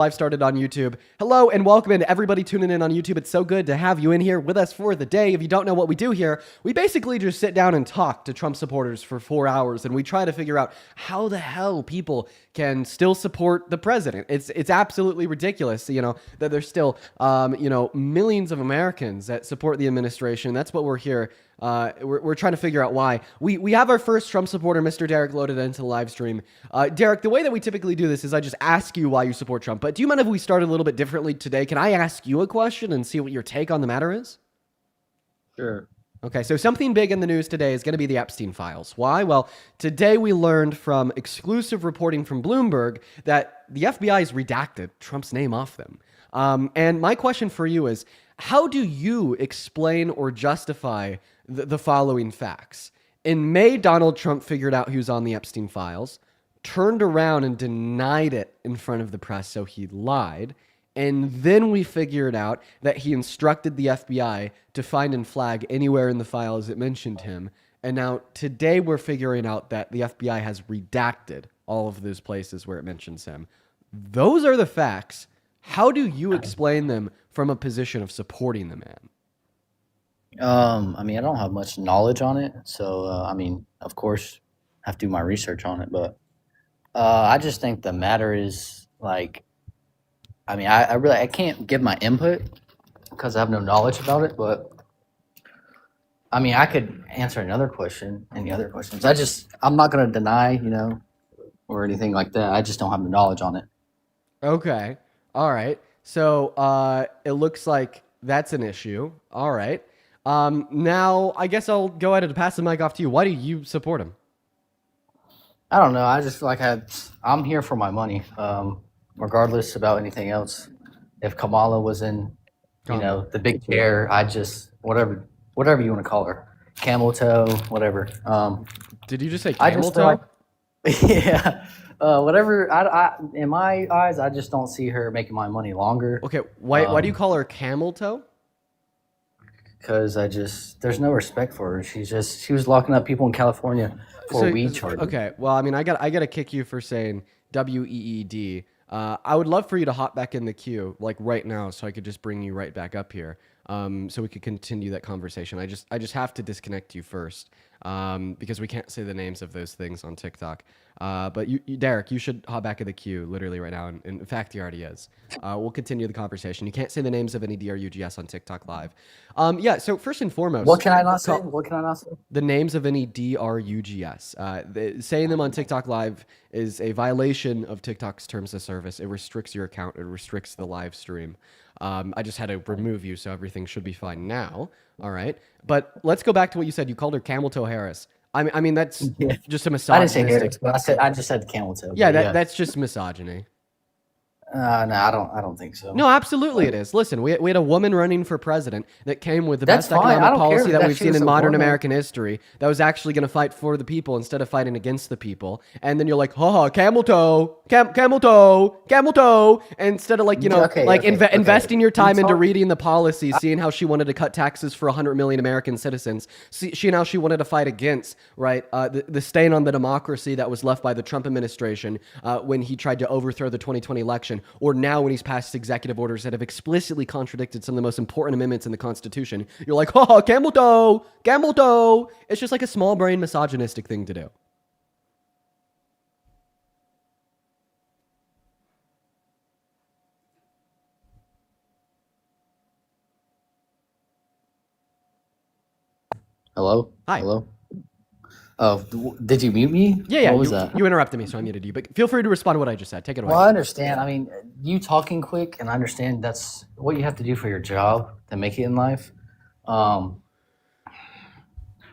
Live started on YouTube. Hello and welcome in everybody tuning in on YouTube. It's so good to have you in here with us for the day. If you don't know what we do here, we basically just sit down and talk to Trump supporters for 4 hours, and we try to figure out how the hell people can still support the president. It's absolutely ridiculous, that there's still millions of Americans that support the administration. That's what we're here. We're trying to figure out why. We have our first Trump supporter, Mr. Derek, loaded into the live stream. Derek, the way that we typically do this is I just ask you why you support Trump. But do you mind if we start a little bit differently today? Can I ask you a question and see what your take on the matter is? Sure. Okay, so something big in the news today is going to be the Epstein files. Why? Well, today we learned from exclusive reporting from Bloomberg that the FBI has redacted Trump's name off them. And my question for you is, how do you explain or justify the following facts? In May, Donald Trump figured out he was on the Epstein files, turned around and denied it in front of the press, so he lied. And then we figured out that he instructed the FBI to find and flag anywhere in the files that mentioned him. And now today we're figuring out that the FBI has redacted all of those places where it mentions him. Those are the facts. How do you explain them from a position of supporting the man? I don't have much knowledge on it, so of course, I have to do my research on it. But I just think the matter is I can't give my input because I have no knowledge about it. But I could answer another question, any other questions. I'm not going to deny, or anything like that. I just don't have the knowledge on it. Okay. All right. So it looks like that's an issue. All right. Now I guess I'll go ahead and pass the mic off to you. Why do you support him? I don't know. I just feel like I'm here for my money, regardless about anything else. If Kamala was in, the big chair, whatever you want to call her, camel toe, whatever. Did you just say camel toe? Yeah. Whatever. In my eyes, I just don't see her making my money longer. Okay. Why do you call her camel toe? Because there's no respect for her. She was locking up people in California for weed charges. Okay. Well, I got to kick you for saying WEED. I would love for you to hop back in the queue like right now, so I could just bring you right back up here, so we could continue that conversation. I just have to disconnect you first, because we can't say the names of those things on TikTok. But you, Derek, you should hop back in the queue literally right now. And in fact, he already is. We'll continue the conversation. You can't say the names of any DRUGS on TikTok Live. Yeah. So first and foremost, what can I not say? The names of any DRUGS. Saying them on TikTok Live is a violation of TikTok's terms of service. It restricts your account. It restricts the live stream. I just had to remove you, so everything should be fine now. All right. But let's go back to what you said. You called her Camel Toe Harris. I mean that's just a misogynistic. I didn't say Harris, but I just said camel toe. Yeah, that's just misogyny. No, I don't think so. No, absolutely it is. Listen, we had a woman running for president that came with the best economic policy that we've seen in modern American history, that was actually going to fight for the people instead of fighting against the people. And then you're like, camel toe, camel toe, camel toe. And instead of investing your time into reading the policy, seeing how she wanted to cut taxes for 100 million American citizens, she wanted to fight against, the stain on the democracy that was left by the Trump administration when he tried to overthrow the 2020 election. Or now when he's passed executive orders that have explicitly contradicted some of the most important amendments in the Constitution, you're like, camel toe, camel toe. It's just like a small brain misogynistic thing to do. Hello? Hi. Hello? Oh, did you mute me? Yeah. What was that? You interrupted me, so I muted you. But feel free to respond to what I just said. Take it away. Well, I understand. You talking quick, and I understand that's what you have to do for your job to make it in life. But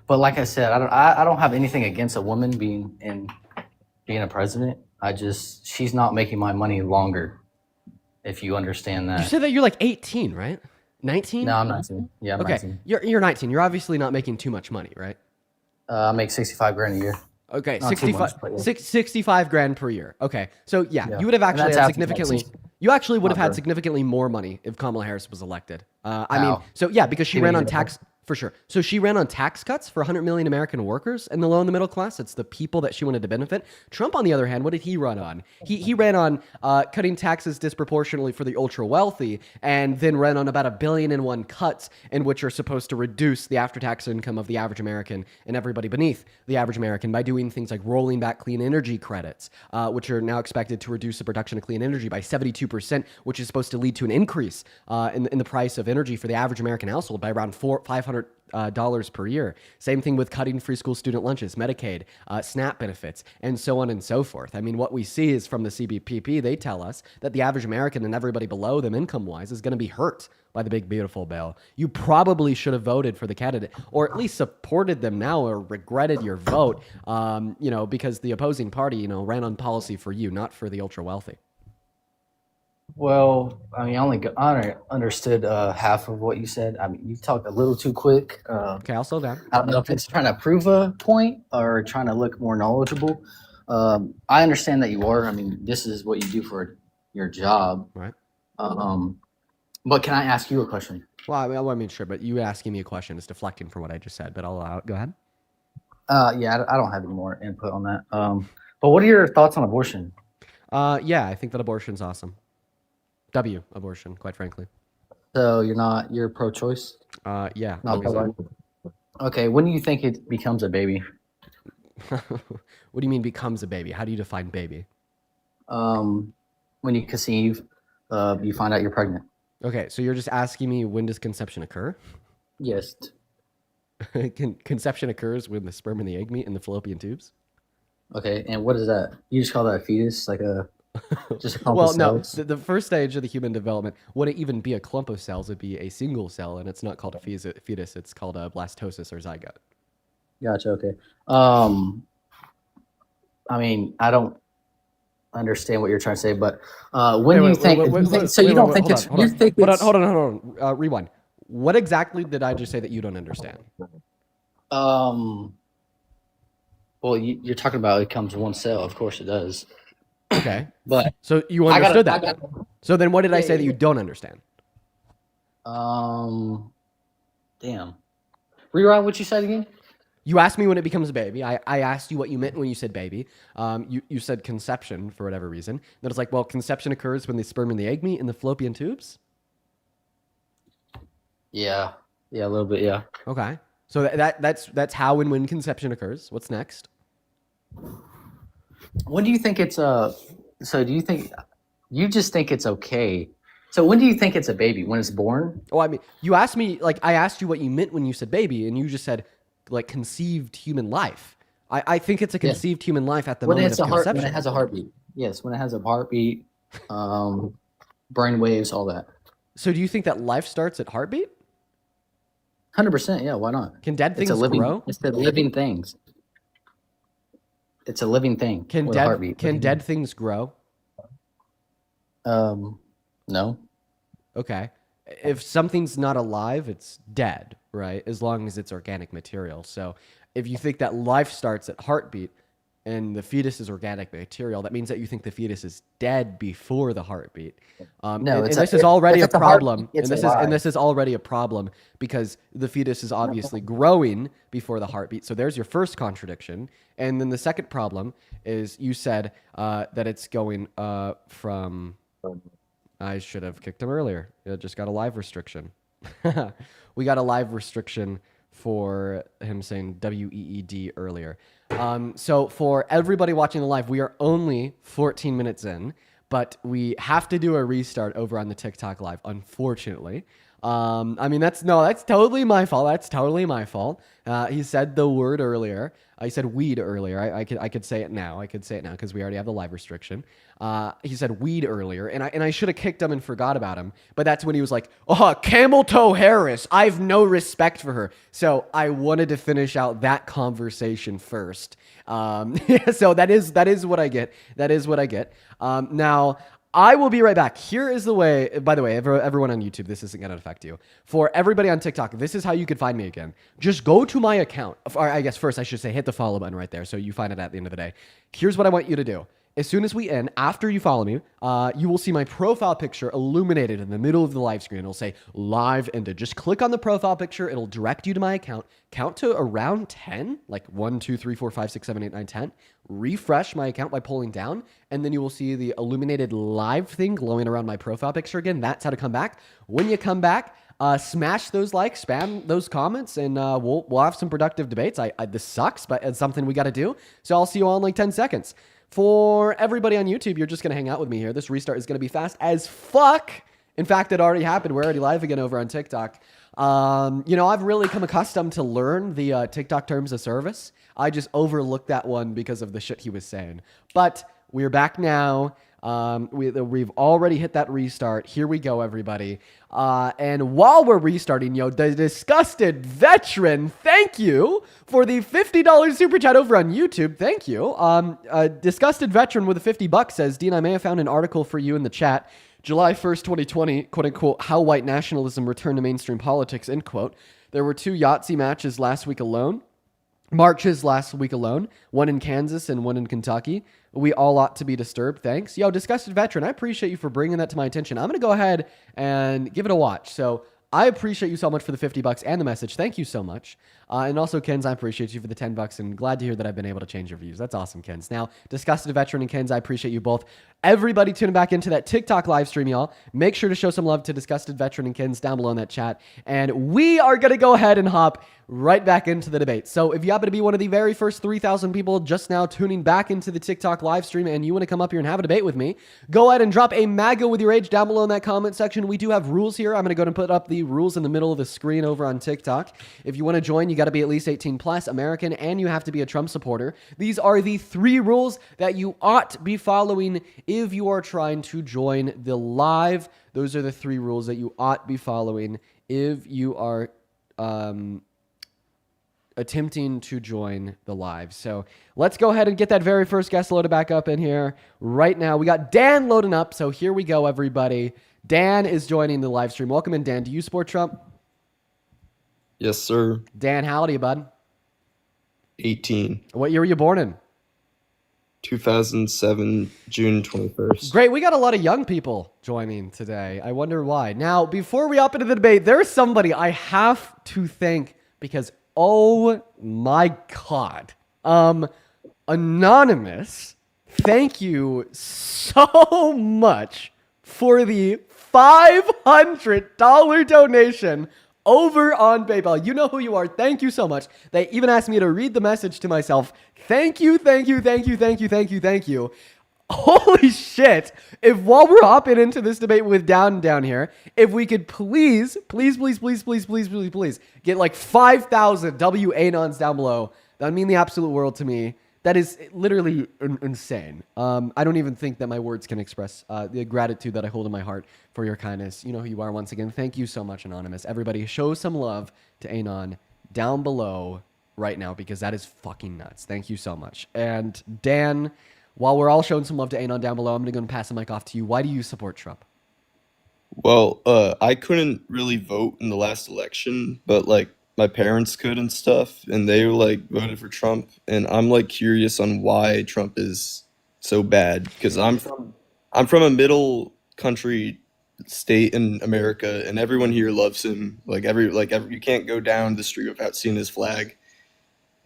like I said, I don't have anything against a woman being a president. She's not making my money longer. If you understand that. You said that you're like 18, right? 19? No, I'm 19. Yeah, I'm 19. You're 19. You're obviously not making too much money, right? I make $65,000 a year. Okay, Not too much, but yeah. 65 grand per year. Okay, so yeah. You would have actually had significantly. You actually would have had significantly more money if Kamala Harris was elected. Because she ran on tax For sure. So she ran on tax cuts for 100 million American workers and the low and the middle class. It's the people that she wanted to benefit. Trump, on the other hand, what did he run on? He ran on cutting taxes disproportionately for the ultra wealthy, and then ran on about $1.1 billion cuts, in which are supposed to reduce the after-tax income of the average American and everybody beneath the average American by doing things like rolling back clean energy credits, which are now expected to reduce the production of clean energy by 72%, which is supposed to lead to an increase in the price of energy for the average American household by around $500 per year. Same thing with cutting free school student lunches, Medicaid, SNAP benefits, and so on and so forth. I mean, what we see is from the CBPP, they tell us that the average American and everybody below them income-wise is going to be hurt by the big, beautiful bill. You probably should have voted for the candidate, or at least supported them now, or regretted your vote, because the opposing party, ran on policy for you, not for the ultra-wealthy. Well, I mean, I understood half of what you said. I mean, you talked a little too quick. Okay, I'll slow down. I don't know if it's trying to prove a point or trying to look more knowledgeable. I understand that you are. I mean, this is what you do for your job. Right. But can I ask you a question? Well, I mean, sure, but you asking me a question is deflecting from what I just said, but I'll go ahead. Yeah, I don't have any more input on that. But what are your thoughts on abortion? Yeah, I think that abortion's awesome. Abortion, quite frankly. So you're pro-choice? Yeah. Not pro-life? Okay, when do you think it becomes a baby? What do you mean becomes a baby? How do you define baby? When you conceive, you find out you're pregnant. Okay, so you're just asking me, when does conception occur? Yes. Conception occurs when the sperm and the egg meet in the fallopian tubes. Okay, and what is that? You just call that a fetus, like just a clump well, of cells? No. The first stage of the human development wouldn't even be a clump of cells; it'd be a single cell, and it's not called a fetus. It's called a blastocyst or zygote. Gotcha. Okay. I mean, I don't understand what you're trying to say, but when do you think? So you don't think it's? You think it's? Hold on. Rewind. What exactly did I just say that you don't understand? Well, you're talking about it comes one cell. Of course it does. Okay. But so you understood that. So then what did I say that you don't understand? Damn. Rewind what you said again? You asked me when it becomes a baby. I asked you what you meant when you said baby. You said conception for whatever reason. Then it's like, well, conception occurs when the sperm and the egg meet in the fallopian tubes? Yeah, a little bit, yeah. Okay. So that's how and when conception occurs. What's next? When do you think it's so do you think you just think it's okay? So when do you think it's a baby? When it's born? Oh, I mean, you asked me, like, I asked you what you meant when you said baby, and you just said, like, conceived human life. I think it's a conceived human life at the moment of conception. When it has a heartbeat. Yes, when it has a heartbeat, brain waves, all that. So do you think that life starts at heartbeat? 100%, yeah, why not? Can dead things grow? It's the living things. It's a living thing. Can dead things grow? No. Okay. If something's not alive, it's dead, right? As long as it's organic material. So if you think that life starts at heartbeat and the fetus is organic material, that means that you think the fetus is dead before the heartbeat. This is already a problem. And this is already a problem because the fetus is obviously growing before the heartbeat. So there's your first contradiction. And then the second problem is you said that it's going from... I should have kicked him earlier. It just got a live restriction. We got a live restriction for him saying WEED earlier. So for everybody watching the live, we are only 14 minutes in, but we have to do a restart over on the TikTok live, unfortunately. I mean, that's totally my fault. That's totally my fault. He said the word earlier. He said weed earlier. I could say it now. I could say it now because we already have the live restriction. He said weed earlier, and I should have kicked him and forgot about him. But that's when he was like, "Oh, Camel Toe Harris. I've no respect for her." So I wanted to finish out that conversation first. So that is what I get. That is what I get. Now. I will be right back. Here is the way, by the way, everyone on YouTube, this isn't going to affect you. For everybody on TikTok, this is how you could find me again. Just go to my account. Or I guess first I should say hit the follow button right there so you find it at the end of the day. Here's what I want you to do. as soon as we end, after you follow me, you will see my profile picture illuminated in the middle of the live screen. It'll say live ended. Just click on the profile picture. It'll direct you to my account. Count to around 10, like 1, 2, 3, 4, 5, 6, 7, 8, 9, 10. Refresh my account by pulling down, and then you will see the illuminated live thing glowing around my profile picture again. That's how to come back. When you come back, smash those likes, spam those comments, and we'll have some productive debates. This sucks, but it's something we got to do. So I'll see you all in like 10 seconds. For everybody on YouTube, you're just going to hang out with me here. This restart is going to be fast as fuck. In fact, it already happened. We're already live again over on TikTok. I've really come accustomed to learn the TikTok terms of service. I just overlooked that one because of the shit he was saying. But we're back now. We've already hit that restart. Here we go, everybody. And while we're restarting, the disgusted veteran, thank you for the $50 super chat over on YouTube. Thank you. Disgusted veteran with the $50 says, Dean, I may have found an article for you in the chat. July 1st, 2020, quote unquote, how white nationalism returned to mainstream politics, end quote. There were 2 Yahtzee matches last week alone. Marches last week alone, one in Kansas and one in Kentucky. We all ought to be disturbed. Thanks. Disgusted veteran, I appreciate you for bringing that to my attention. I'm going to go ahead and give it a watch. So I appreciate you so much for the $50 and the message. Thank you so much. And also, Kens, I appreciate you for the $10 and glad to hear that I've been able to change your views. That's awesome, Kens. Now, Disgusted Veteran and Kens, I appreciate you both. Everybody tuning back into that TikTok live stream, y'all. Make sure to show some love to Disgusted Veteran and Kens down below in that chat. And we are going to go ahead and hop right back into the debate. So if you happen to be one of the very first 3,000 people just now tuning back into the TikTok live stream and you want to come up here and have a debate with me, go ahead and drop a MAGA with your age down below in that comment section. We do have rules here. I'm going to go ahead and put up the rules in the middle of the screen over on TikTok. If you want to join, you got to be at least 18 plus, American, and you have to be a Trump supporter. These are the 3 rules that you ought be following if you are trying to join the live. Those are the 3 rules that you ought be following if you are attempting to join the live. So let's go ahead and get that very first guest loaded back up in here right now. We got Dan loading up. So here we go, everybody. Dan is joining the live stream. Welcome in, Dan. Do you support Trump? Yes, sir. Dan, how old are you, bud? 18. What year were you born in? 2007, June 21st. Great. We got a lot of young people joining today. I wonder why. Now, before we hop into the debate, there's somebody I have to thank because, oh my God. Anonymous, thank you so much for the $500 donation over on PayPal. You know who you are. Thank you so much. They even asked me to read the message to myself. Thank you, thank you, thank you, thank you, thank you, thank you. Holy shit. If while we're hopping into this debate with down here, if we could please get like 5,000 W-Anons down below, that would mean the absolute world to me. That is literally insane. I don't even think that my words can express the gratitude that I hold in my heart for your kindness. You know who you are once again. Thank you so much, Anonymous. Everybody, show some love to Anon down below right now because that is fucking nuts. Thank you so much. And Dan, while we're all showing some love to Anon down below, I'm going to go and pass the mic off to you. Why do you support Trump? Well, I couldn't really vote in the last election, but like my parents could and stuff, and they like voted for Trump. And I'm like curious on why Trump is so bad because I'm from a middle country state in America, and everyone here loves him. You can't go down the street without seeing his flag.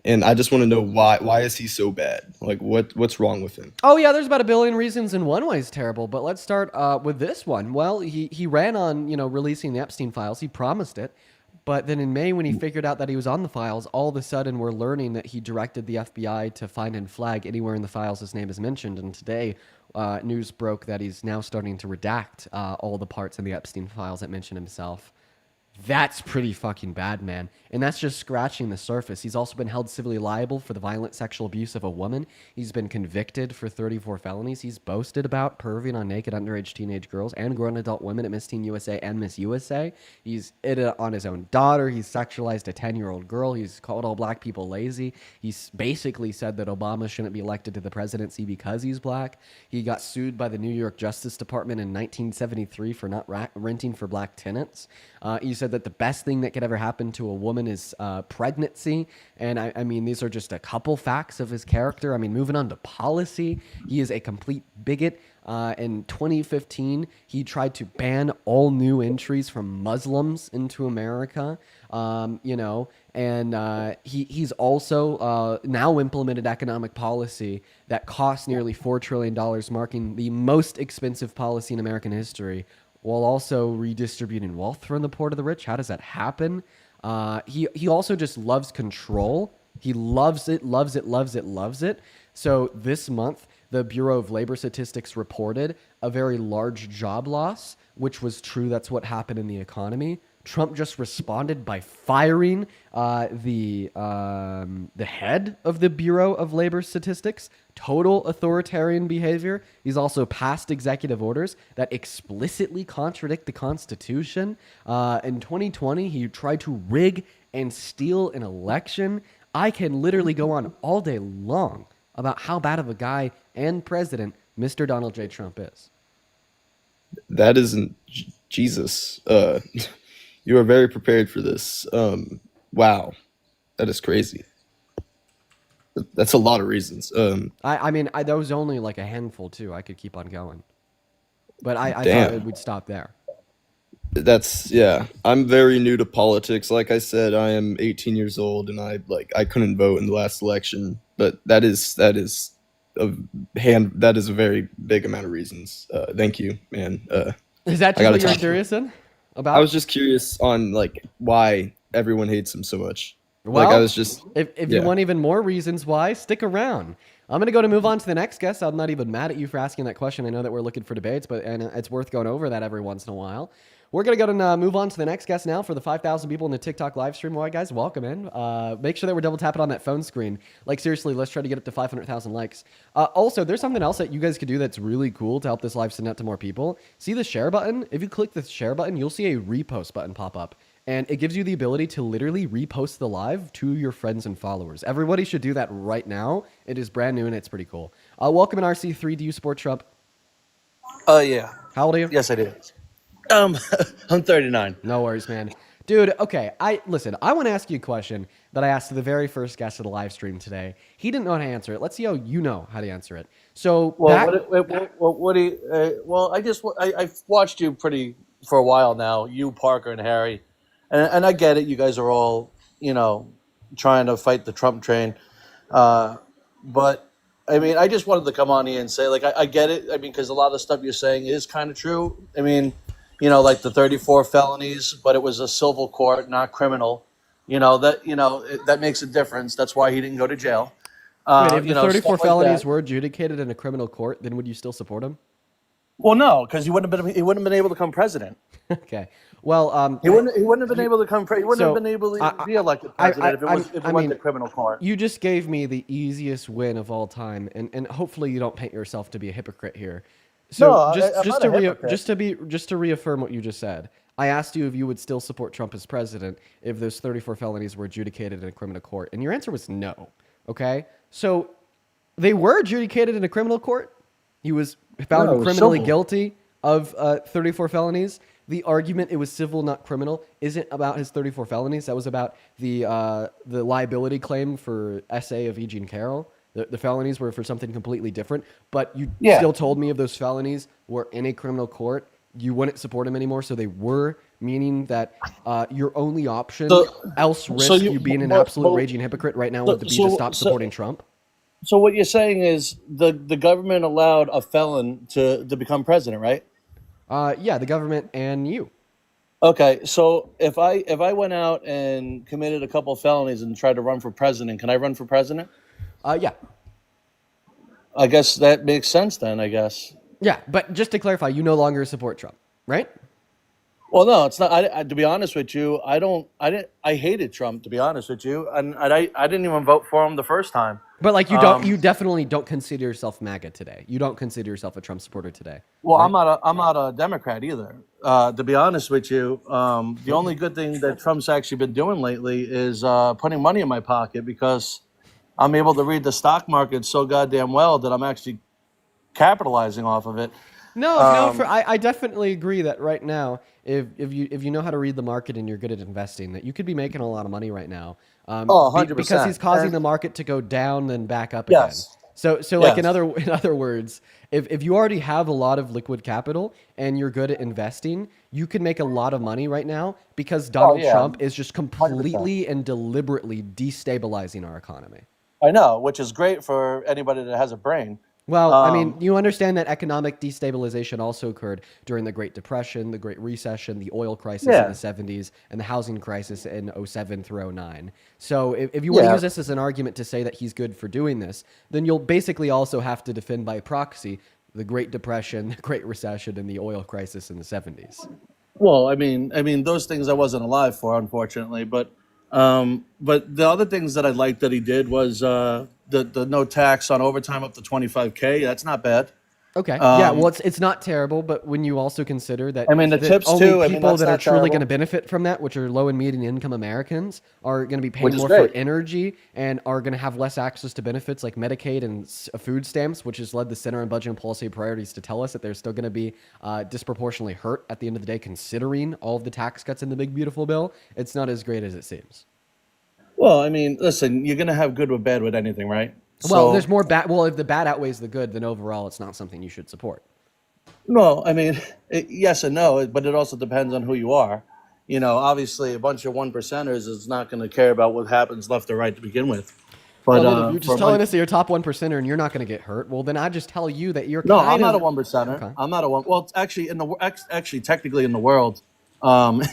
And I just want to know why is he so bad? Like what's wrong with him? Oh yeah, there's about a billion reasons, and one way is terrible. But let's start with this one. Well, he ran on releasing the Epstein files. He promised it, but then in May when he figured out that he was on the files, all of a sudden we're learning that he directed the FBI to find and flag anywhere in the files his name is mentioned. And today, news broke that he's now starting to redact all the parts in the Epstein files that mention himself. That's pretty fucking bad, man. And that's just scratching the surface. He's also been held civilly liable for the violent sexual abuse of a woman. He's been convicted for 34 felonies. He's boasted about perving on naked underage teenage girls and grown adult women at Miss Teen USA and Miss USA. He's hit it on his own daughter. He's sexualized a 10-year-old girl. He's called all black people lazy. He's basically said that Obama shouldn't be elected to the presidency because he's black. He got sued by the New York Justice Department in 1973 for not renting for black tenants. He said said that the best thing that could ever happen to a woman is pregnancy. And I mean, these are just a couple facts of his character. I mean, moving on to policy, he is a complete bigot. In 2015, he tried to ban all new entries from Muslims into America. He's also now implemented economic policy that costs nearly $4 trillion, marking the most expensive policy in American history, while also redistributing wealth from the poor to the rich. How does that happen? He also just loves control. He loves it, loves it, loves it, loves it. So this month, the Bureau of Labor Statistics reported a very large job loss, which was true. That's what happened in the economy. Trump just responded by firing the head of the Bureau of Labor Statistics. Total authoritarian behavior. He's also passed executive orders that explicitly contradict the Constitution. In 2020, he tried to rig and steal an election. I can literally go on all day long about how bad of a guy and president Mr. Donald J. Trump is. That isn't Jesus. You are very prepared for this. Wow, that is crazy. That's a lot of reasons. I mean, there was only like a handful too. I could keep on going, but I thought Damn. it would stop there. Yeah. I'm very new to politics. Like I said, I am 18 years old, and I couldn't vote in the last election. But that is a very big amount of reasons. Thank you, man. Is that I gotta just what you're talk. curious in about? I was just curious on like why everyone hates him so much. Well, Like I was just if you yeah. want even more reasons why, stick around. I'm going to move on to the next guest. I'm not even mad at you for asking that question. I know that we're looking for debates, and it's worth going over that every once in a while. We're going to move on to the next guest now for the 5,000 people in the TikTok live stream. All right, guys, welcome in. Make sure that we're double tapping on that phone screen. Like, seriously, let's try to get up to 500,000 likes. Also, there's something else that you guys could do that's really cool to help this live send out to more people. See the share button? If you click the share button, you'll see a repost button pop up. And it gives you the ability to literally repost the live to your friends and followers. Everybody should do that right now. It is brand new and it's pretty cool. Welcome in RC3. Do you support Trump? Yeah. How old are you? Yes, I do. I'm 39. No worries, man. Dude, okay. I want to ask you a question that I asked the very first guest of the live stream today. He didn't know how to answer it. Let's see how you know how to answer it. So, What do you? I've watched you for a while now. You, Parker, and Harry, and I get it. You guys are all trying to fight the Trump train, but I mean, I just wanted to come on here and say, like, I get it. I mean, because a lot of the stuff you're saying is kind of true. I mean, like the 34 felonies, but it was a civil court, not criminal. That makes a difference. That's why he didn't go to jail. wait, if the 34 stuff like felonies that. were adjudicated in a criminal court, then would you still support him? Well, no, because he wouldn't have been able to become president. Okay. Well, He wouldn't have been able to come. He wouldn't So, have been able I- to be elected president if it I went mean, to criminal court. you just gave me the easiest win of all time, and hopefully you don't paint yourself to be a hypocrite here. So No, I'm just not a hypocrite. just to reaffirm what you just said, I asked you if you would still support Trump as president if those 34 felonies were adjudicated in a criminal court, and your answer was no. Okay, so they were adjudicated in a criminal court. He was found No, it was criminally civil. guilty of 34 felonies. The argument it was civil, not criminal, isn't about his 34 felonies. That was about the liability claim for essay of E. Jean Carroll. The felonies were for something completely different. But you Yeah. still told me if those felonies were in a criminal court, you wouldn't support him anymore. So they were, meaning that your only option, else risk you being an absolute raging hypocrite right now, would be to stop supporting Trump. So what you're saying is the government allowed a felon to become president, right? Yeah, the government and you. Okay, so if I went out and committed a couple of felonies and tried to run for president, can I run for president? Yeah. I guess that makes sense then, I guess. Yeah, but just to clarify, you no longer support Trump, right? Well, no, it's not. To be honest with you, I hated Trump, to be honest with you, and I didn't even vote for him the first time. But like you definitely don't consider yourself MAGA today. You don't consider yourself a Trump supporter today. Well, right? I'm not a Democrat either. To be honest with you, the only good thing that Trump's actually been doing lately is putting money in my pocket, because I'm able to read the stock market so goddamn well that I'm actually capitalizing off of it. No, I definitely agree that right now, if you know how to read the market and you're good at investing, that you could be making a lot of money right now. Oh, Because 100%. he's causing And the market to go down then back up again. yes, So like yes. in other words, if you already have a lot of liquid capital and you're good at investing, you can make a lot of money right now because Oh, Donald yeah, Trump is just 100%. completely and deliberately destabilizing our economy. I know, which is great for anybody that has a brain. Well, I mean, Um, you understand that economic destabilization also occurred during the Great Depression, the Great Recession, the oil crisis in the yeah, 70s, and the housing crisis in '07 through '09. So if you want to yeah. use this as an argument to say that he's good for doing this, then you'll basically also have to defend by proxy the Great Depression, the Great Recession, and the oil crisis in the '70s. Well, I mean, those things I wasn't alive for, unfortunately. But the other things that I liked that he did was the no tax on overtime up to 25K. That's not bad. Okay. Yeah. Well, Um, it's not terrible, but when you also consider I mean, the that tips only too. I mean, people that's that are not truly going to terrible, benefit from that, which are low and median income Americans, are going to be paying which is more for great. energy and are going to have less access to benefits like Medicaid and food stamps, which has led the Center on Budget and Policy Priorities to tell us that they're still going to be disproportionately hurt at the end of the day, considering all of the tax cuts in the big beautiful bill. It's not as great as it seems. Well, I mean, listen, you're gonna have good or bad with anything, right? Well, there's So, more bad. Well, if the bad outweighs the good, then overall, it's not something you should support. no, I mean, yes and no, but it also depends on who you are. Obviously, a bunch of one percenters is not going to care about what happens left or right to begin with. Well, But then if you're for just a telling bunch, us that you're top one percenter and you're not going to get hurt, well, then I just tell you that you're no, I'm kind not a of one percenter. okay. I'm not a one. Well, it's actually actually technically in the world, um,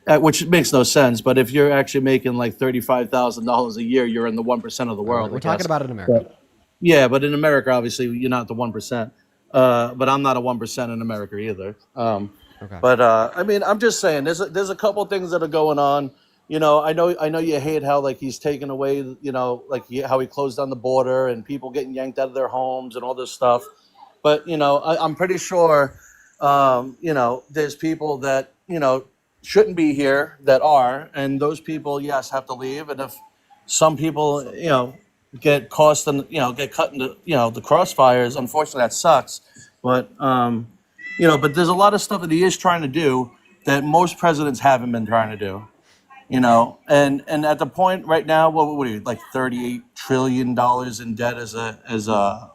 which makes no sense. But if you're actually making like $35,000 a year, you're in the 1% of the We're, world, I we're talking guess. about it in America. But yeah, but in America, obviously, you're not the 1%. But I'm not a 1% in America either. Okay. But I mean, I'm just saying, there's a couple things that are going on. I know you hate how like he's taken away, like how he closed down the border and people getting yanked out of their homes and all this stuff. But I'm pretty sure, there's people that shouldn't be here that are, and those people, yes, have to leave. And if some people, get cost and get cut into the crossfires, unfortunately, that sucks. But but there's a lot of stuff that he is trying to do that most presidents haven't been trying to do. And at the point right now, what are you, like $38 trillion in debt uh,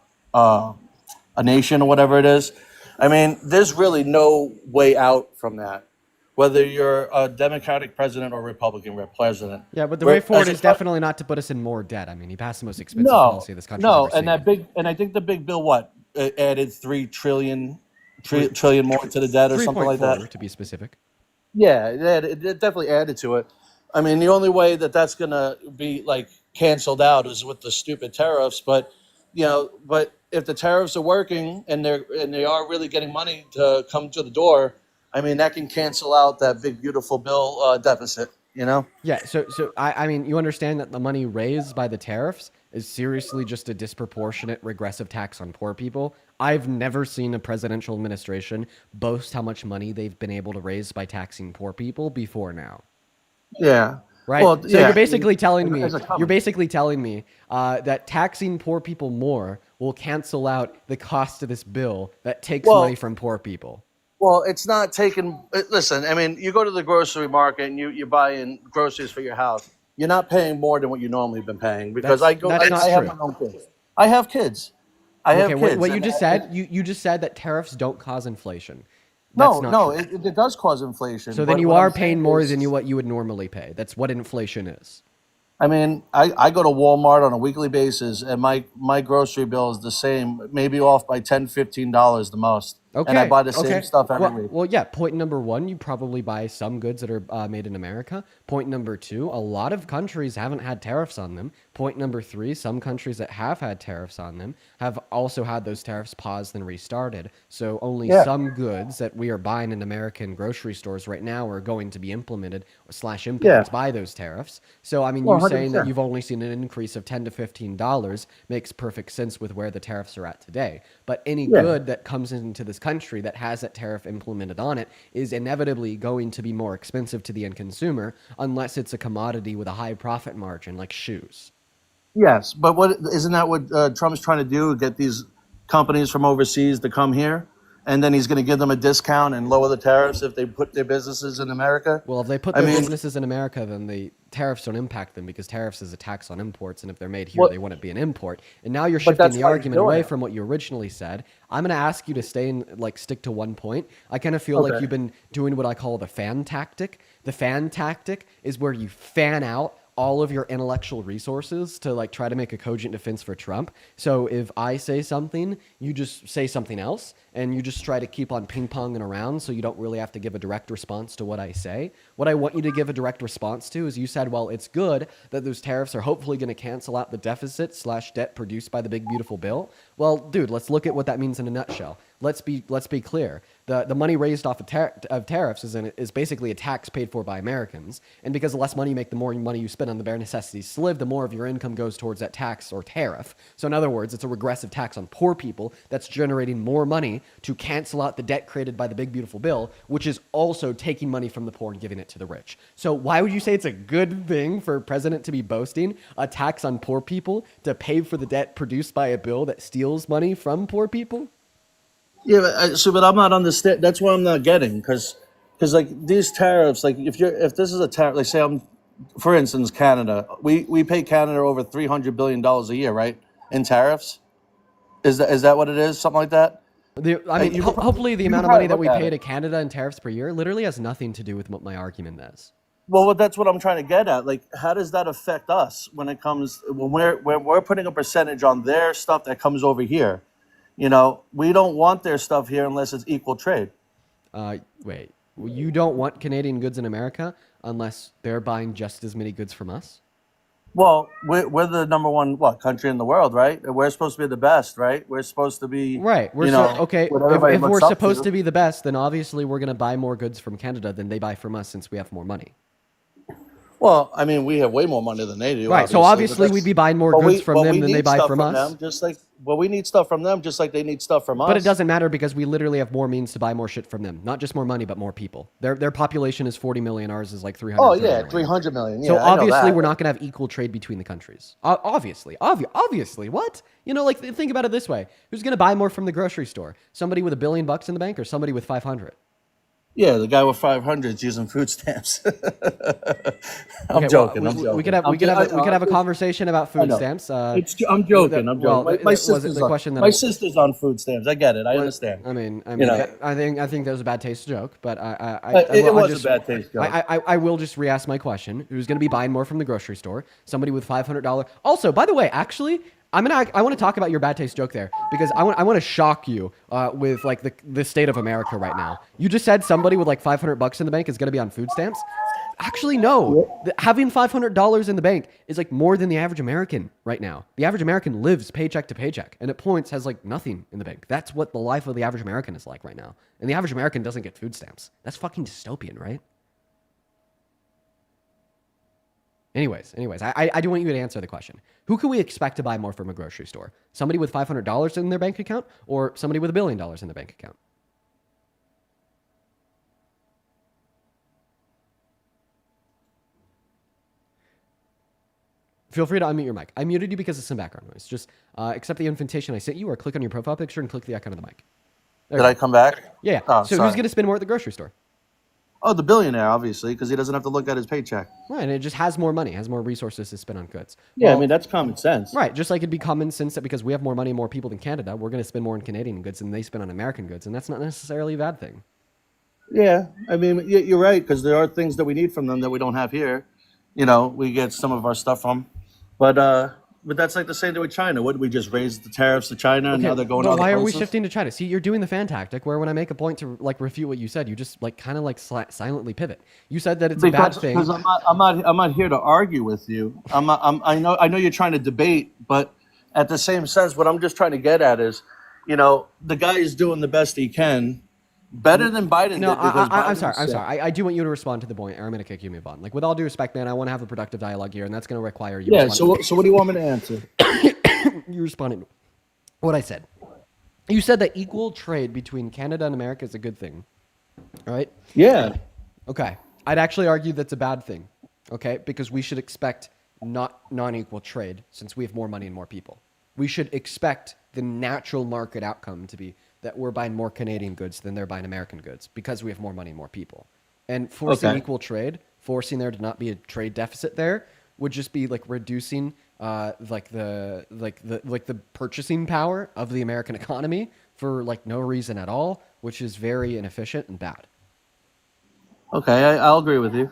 a nation or whatever it is. I mean, there's really no way out from that, whether you're a Democratic president or Republican president. Yeah, but the way Where, forward as a is pre- definitely not to put us in more debt. I mean, he passed the most expensive no, policy this country's no, ever and seen. I think the big bill added 3 trillion, Three, trillion more to the debt or something like that. 3.4 to be specific. Yeah, it definitely added to it. I mean, the only way that that's gonna be like canceled out is with the stupid tariffs. But if the tariffs are working and they are really getting money to come to the door, I mean, that can cancel out that big beautiful bill deficit. Yeah, so I mean, you understand that the money raised by the tariffs is seriously just a disproportionate regressive tax on poor people. I've never seen a presidential administration boast how much money they've been able to raise by taxing poor people before now. Yeah. Right. Well, So yeah. I mean, as a you're comment. basically telling me that taxing poor people more will cancel out the cost of this bill that takes money Well, from poor people. Well, it's not taking. Listen, I mean, you go to the grocery market and you buy in groceries for your house. You're not paying more than what you normally have been paying because I go. That's I not have true. my own kids. I have kids. I Okay, have kids. what you just said, you just said that tariffs don't cause inflation. That's No, not no, true. it does cause inflation. So then But you what I'm are paying saying more than is, what you would normally pay. That's what inflation is. I mean, I go to Walmart on a weekly basis, and my grocery bill is the same, maybe off by $10, $15 the most, and I Okay. buy the same Okay. stuff every Well, week. well, yeah. Point number one, you probably buy some goods that are made in America. Point number two, a lot of countries haven't had tariffs on them. Point number three, some countries that have had tariffs on them have also had those tariffs paused and restarted. So only Yeah, some goods that we are buying in American grocery stores right now are going to be implemented slash yeah, impacted by those tariffs. So I mean, well, you hundred saying that percent. you've only seen an increase of $10 to $15 makes perfect sense with where the tariffs are at today. But any Yeah, good that comes into this country that has that tariff implemented on it is inevitably going to be more expensive to the end consumer unless it's a commodity with a high profit margin like shoes. yes, but what isn't that what Trump's trying to do? Get these companies from overseas to come here, and then he's going to give them a discount and lower the tariffs if they put their businesses in America. Well, if they put their businesses in America, then the tariffs don't impact them because tariffs is a tax on imports, and if they're made here, they wouldn't be an import. And now you're shifting the argument away from what you originally said. I'm going to ask you to stick to one point. I kind of feel like you've been doing what I call the fan tactic. The fan tactic is where you fan out all of your intellectual resources to like try to make a cogent defense for Trump. So if I say something, you just say something else, and you just try to keep on ping-ponging around so you don't really have to give a direct response to what I say. What I want you to give a direct response to is you said, well, it's good that those tariffs are hopefully going to cancel out the deficit/debt produced by the big beautiful bill. Well, dude, let's look at what that means in a nutshell. Let's be clear. The money raised off of tariffs is basically a tax paid for by Americans. And because the less money you make, the more money you spend on the bare necessities to live, the more of your income goes towards that tax or tariff. So in other words, it's a regressive tax on poor people that's generating more money to cancel out the debt created by the big beautiful bill, which is also taking money from the poor and giving it to the rich. So why would you say it's a good thing for a president to be boasting a tax on poor people to pay for the debt produced by a bill that steals money from poor people? Yeah, but I'm not understand. That's what I'm not getting, because like these tariffs, like if this is a tariff, like say for instance, Canada, we pay Canada over $300 billion a year, right, in tariffs. Is that what it is? Something like that. Hopefully the amount of money that we pay to Canada in tariffs per year literally has nothing to do with what my argument is. Well, that's what I'm trying to get at. Like, how does that affect us when we're putting a percentage on their stuff that comes over here? You know, we don't want their stuff here unless it's equal trade. Wait, you don't want Canadian goods in America unless they're buying just as many goods from us? Well, we're the number one country in the world, right? We're supposed to be the best, right? We're supposed to be right. Okay. If we're supposed to be the best, then obviously we're going to buy more goods from Canada than they buy from us since we have more money. Well, I mean, we have way more money than they do. Right. So obviously we'd be buying more goods from them than they buy from us. We need stuff from them just like they need stuff from us. But it doesn't matter because we literally have more means to buy more shit from them. Not just more money, but more people. Their population is 40 million. Ours is like 300. Oh, yeah, 300 million. Yeah, so obviously we're not going to have equal trade between the countries. Obviously. What? You know, like think about it this way. Who's going to buy more from the grocery store? Somebody with $1 billion in the bank or somebody with 500? Yeah, the guy with 500 is using food stamps. I'm joking. We could have a conversation about food stamps. I'm joking. My sister's on food stamps. I get it. I understand. I think that was a bad taste joke, but it was a bad taste joke. I will just re-ask my question. Who's going to be buying more from the grocery store? Somebody with $500. Also, by the way, actually, I want to talk about your bad taste joke there because I want to shock you with like the state of America right now. You just said somebody with like $500 in the bank is going to be on food stamps. Actually, no. Having $500 in the bank is like more than the average American right now. The average American lives paycheck to paycheck and at points has like nothing in the bank. That's what the life of the average American is like right now. And the average American doesn't get food stamps. That's fucking dystopian, right? Anyways, I do want you to answer the question. Who can we expect to buy more from a grocery store? Somebody with $500 in their bank account or somebody with $1 billion in their bank account? Feel free to unmute your mic. I muted you because of some background noise. Just accept the invitation I sent you or click on your profile picture and click the icon of the mic. Did I come back? Yeah. Oh, so who's going to spend more at the grocery store? Oh, the billionaire, obviously, because he doesn't have to look at his paycheck. Right, and it just has more money, has more resources to spend on goods. Yeah, well, I mean, that's common sense. Right, just like it'd be common sense that because we have more money and more people than Canada, we're going to spend more on Canadian goods than they spend on American goods, and that's not necessarily a bad thing. Yeah, I mean, you're right, because there are things that we need from them that we don't have here. You know, we get some of our stuff from. But that's like the same thing with China. What did we just raise the tariffs to China and now they're going on? Why are we shifting to China? See, you're doing the fan tactic where when I make a point to like refute what you said, you just like kind of like silently pivot. You said that it's a bad thing. Because I'm not here to argue with you. I know you're trying to debate, but at the same sense, what I'm just trying to get at is, you know, the guy is doing the best he can. Better than Biden. No, I'm sorry. I do want you to respond to the point, or I'm going to kick you, move on. Like, with all due respect, man, I want to have a productive dialogue here, and that's going to require you. Yeah. So what do you want me to answer? You responded to what I said. You said that equal trade between Canada and America is a good thing. All right. Yeah. Okay. I'd actually argue that's a bad thing. Okay, because we should expect non-equal trade since we have more money and more people. We should expect the natural market outcome to be that we're buying more Canadian goods than they're buying American goods because we have more money and more people. And forcing equal trade, forcing there to not be a trade deficit there, would just be like reducing the purchasing power of the American economy for like no reason at all, which is very inefficient and bad. Okay, I'll agree with you.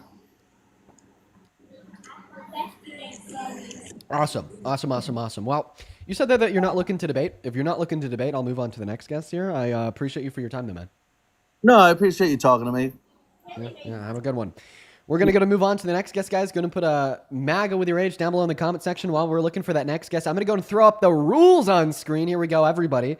Awesome. Well, you said that you're not looking to debate. If you're not looking to debate, I'll move on to the next guest here. I appreciate you for your time, though, man. No, I appreciate you talking to me. Yeah, have a good one. We're going to move on to the next guest, guys. Going to put a MAGA with your age down below in the comment section while we're looking for that next guest. I'm going to go and throw up the rules on screen. Here we go, everybody.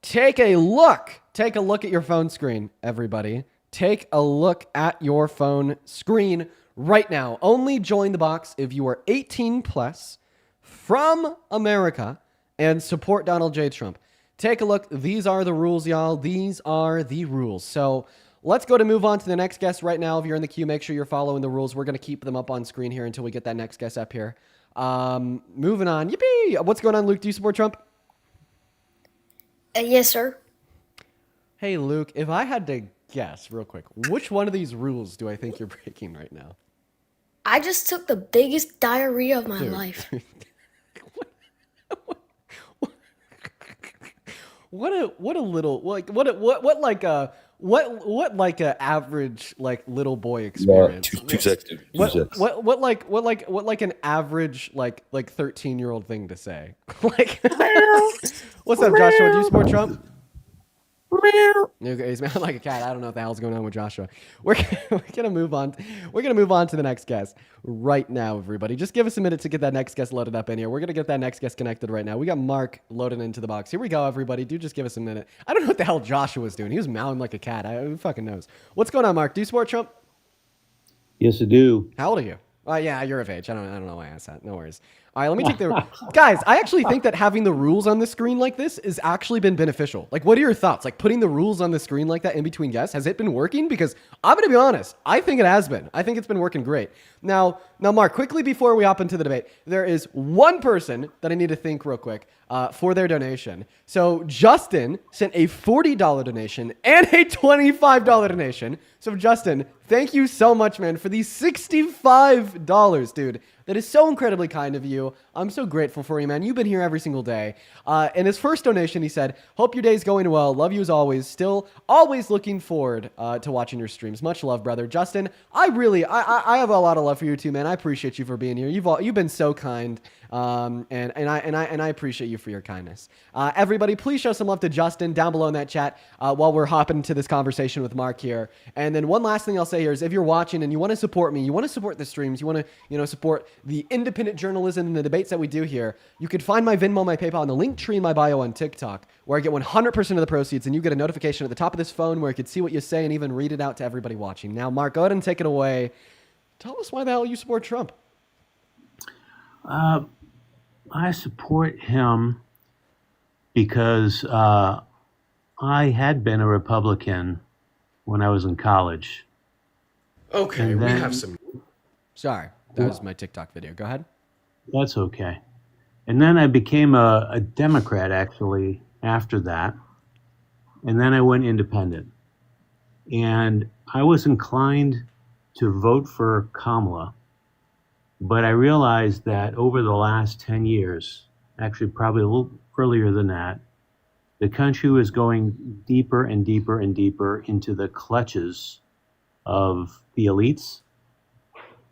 Take a look. Take a look at your phone screen, everybody. Take a look at your phone screen right now. Only join the box if you are 18 plus from America and support Donald J. Trump. Take a look. These are the rules, y'all. These are the rules. So let's go to move on to the next guest right now. If you're in the queue, make sure you're following the rules. We're going to keep them up on screen here until we get that next guest up here. Moving on. Yippee! What's going on, Luke? Do you support Trump? Yes, sir. Hey, Luke, if I had to guess real quick, which one of these rules do I think you're breaking right now? I just took the biggest diarrhea of my life. What a little like what a average like little boy experience. Two seconds. What an average like 13-year-old thing to say. Like, what's up, Joshua? Do you support Trump? Okay, he's mad like a cat. I don't know what the hell's going on with Joshua. We're gonna move on. We're gonna move on to the next guest right now, everybody. Just give us a minute to get that next guest loaded up in here. We're gonna get that next guest connected right now. We got Mark loaded into the box. Here we go, everybody. Do just give us a minute. I don't know what the hell Joshua was doing. He was meowing like a cat. Who fucking knows? What's going on, Mark? Do you support Trump? Yes, I do. How old are you? Yeah, you're of age. I don't know why I asked that. No worries. All right, let me take the guys. I actually think that having the rules on the screen like this has actually been beneficial. Like, what are your thoughts? Like, putting the rules on the screen like that in between guests, has it been working? Because I'm going to be honest, I think it has been. I think it's been working great. Now, Mark, quickly before we hop into the debate, there is one person that I need to thank real quick for their donation. So Justin sent a $40 donation and a $25 donation. So Justin, thank you so much, man, for these $65, dude. That is so incredibly kind of you. I'm so grateful for you, man. You've been here every single day. In his first donation, he said, hope your day's going well. Love you as always. Still always looking forward to watching your streams. Much love, brother. Justin, I have a lot of love for you too, man. I appreciate you for being here. You've been so kind. And I appreciate you for your kindness. Everybody, please show some love to Justin down below in that chat while we're hopping into this conversation with Mark here. And then one last thing I'll say here is if you're watching and you want to support me, you want to support the streams, you want to support the independent journalism and the debates that we do here, you could find my Venmo, my PayPal, and the link tree in my bio on TikTok, where I get 100% of the proceeds, and you get a notification at the top of this phone where I could see what you say and even read it out to everybody watching. Now, Mark, go ahead and take it away. Tell us why the hell you support Trump. I support him because I had been a Republican when I was in college. Okay, And we then- have some. Sorry, that was my TikTok video. Go ahead. That's okay. And then I became a Democrat, actually, after that. And then I went independent. And I was inclined to vote for Kamala. But I realized that over the last 10 years, actually probably a little earlier than that, the country was going deeper and deeper and deeper into the clutches of the elites.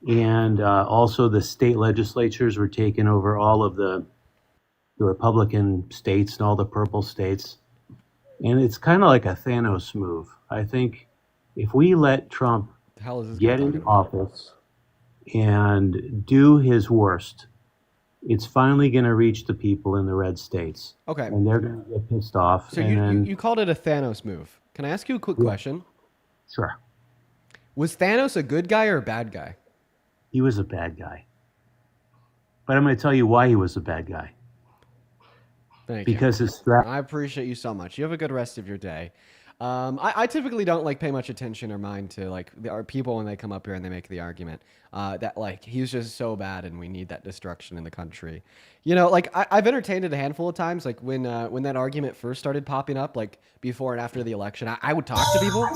And also the state legislatures were taking over all of the Republican states and all the purple states. And it's kind of like a Thanos move. I think if we let Trump The hell is this get guy in talking about? office and do his worst, it's finally going to reach the people in the red states. Okay. And they're going to get pissed off. So and then, you called it a Thanos move. Can I ask you a quick question? sure, Was Thanos a good guy or a bad guy? he was a bad guy. But I'm going to tell you why he was a bad guy. Thank you. Because his strategy. I appreciate you so much. You have a good rest of your day. I typically don't like pay much attention or mind to like our people when they come up here and they make the argument that like he's just so bad and we need that destruction in the country. You know, like I've entertained it a handful of times. Like when that argument first started popping up, like before and after the election, I would talk to people.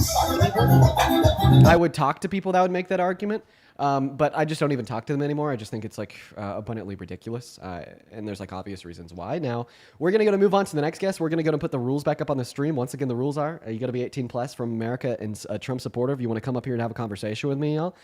I would talk to people that would make that argument. But I just don't even talk to them anymore. I just think it's like abundantly ridiculous. And there's like obvious reasons why. Now, we're going to move on to the next guest. We're going to go and put the rules back up on the stream. Once again, the rules are you got to be 18 plus from America and a Trump supporter. If you want to come up here and have a conversation with me, y'all,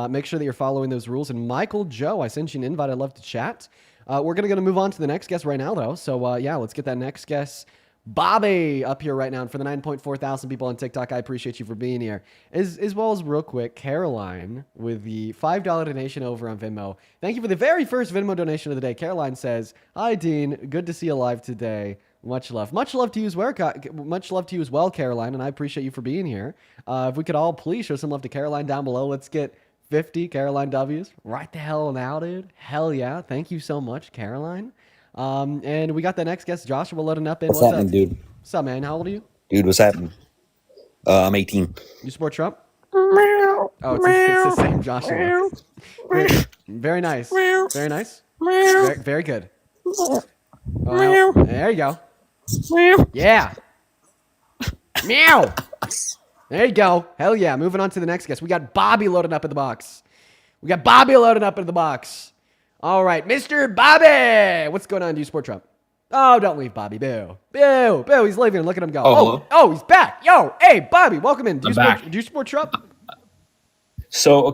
make sure that you're following those rules. And Michael Joe, I sent you an invite. I'd love to chat. We're going to move on to the next guest right now, though. So, yeah, let's get that next guest. Bobby up here right now. And for the 9.4 thousand people on TikTok, I appreciate you for being here. As well as real quick, Caroline with the $5 donation over on Venmo. Thank you for the very first Venmo donation of the day. Caroline says, "Hi, Dean. Good to see you live today. Much love. Much love to you as well, Caroline. And I appreciate you for being here. If we could all please show some love to Caroline down below. Let's get 50 Caroline W's right the hell now, dude. Hell yeah. Thank you so much, Caroline. And we got the next guest, Joshua, loading up. What's happening, dude? What's up, man? How old are you? Dude, what's happening? I'm 18. You support Trump? Oh, it's the same Joshua. Very nice. Very nice. Very good. There you go. Yeah. Meow. There you go. Hell yeah. Moving on to the next guest. We got Bobby loading up in the box. All right, Mr. Bobby. What's going on? Do you support Trump? Oh, don't leave Bobby. Boo. He's leaving. Look at him go. Oh, he's back. Yo, hey, Bobby, welcome in. Do you support Trump? So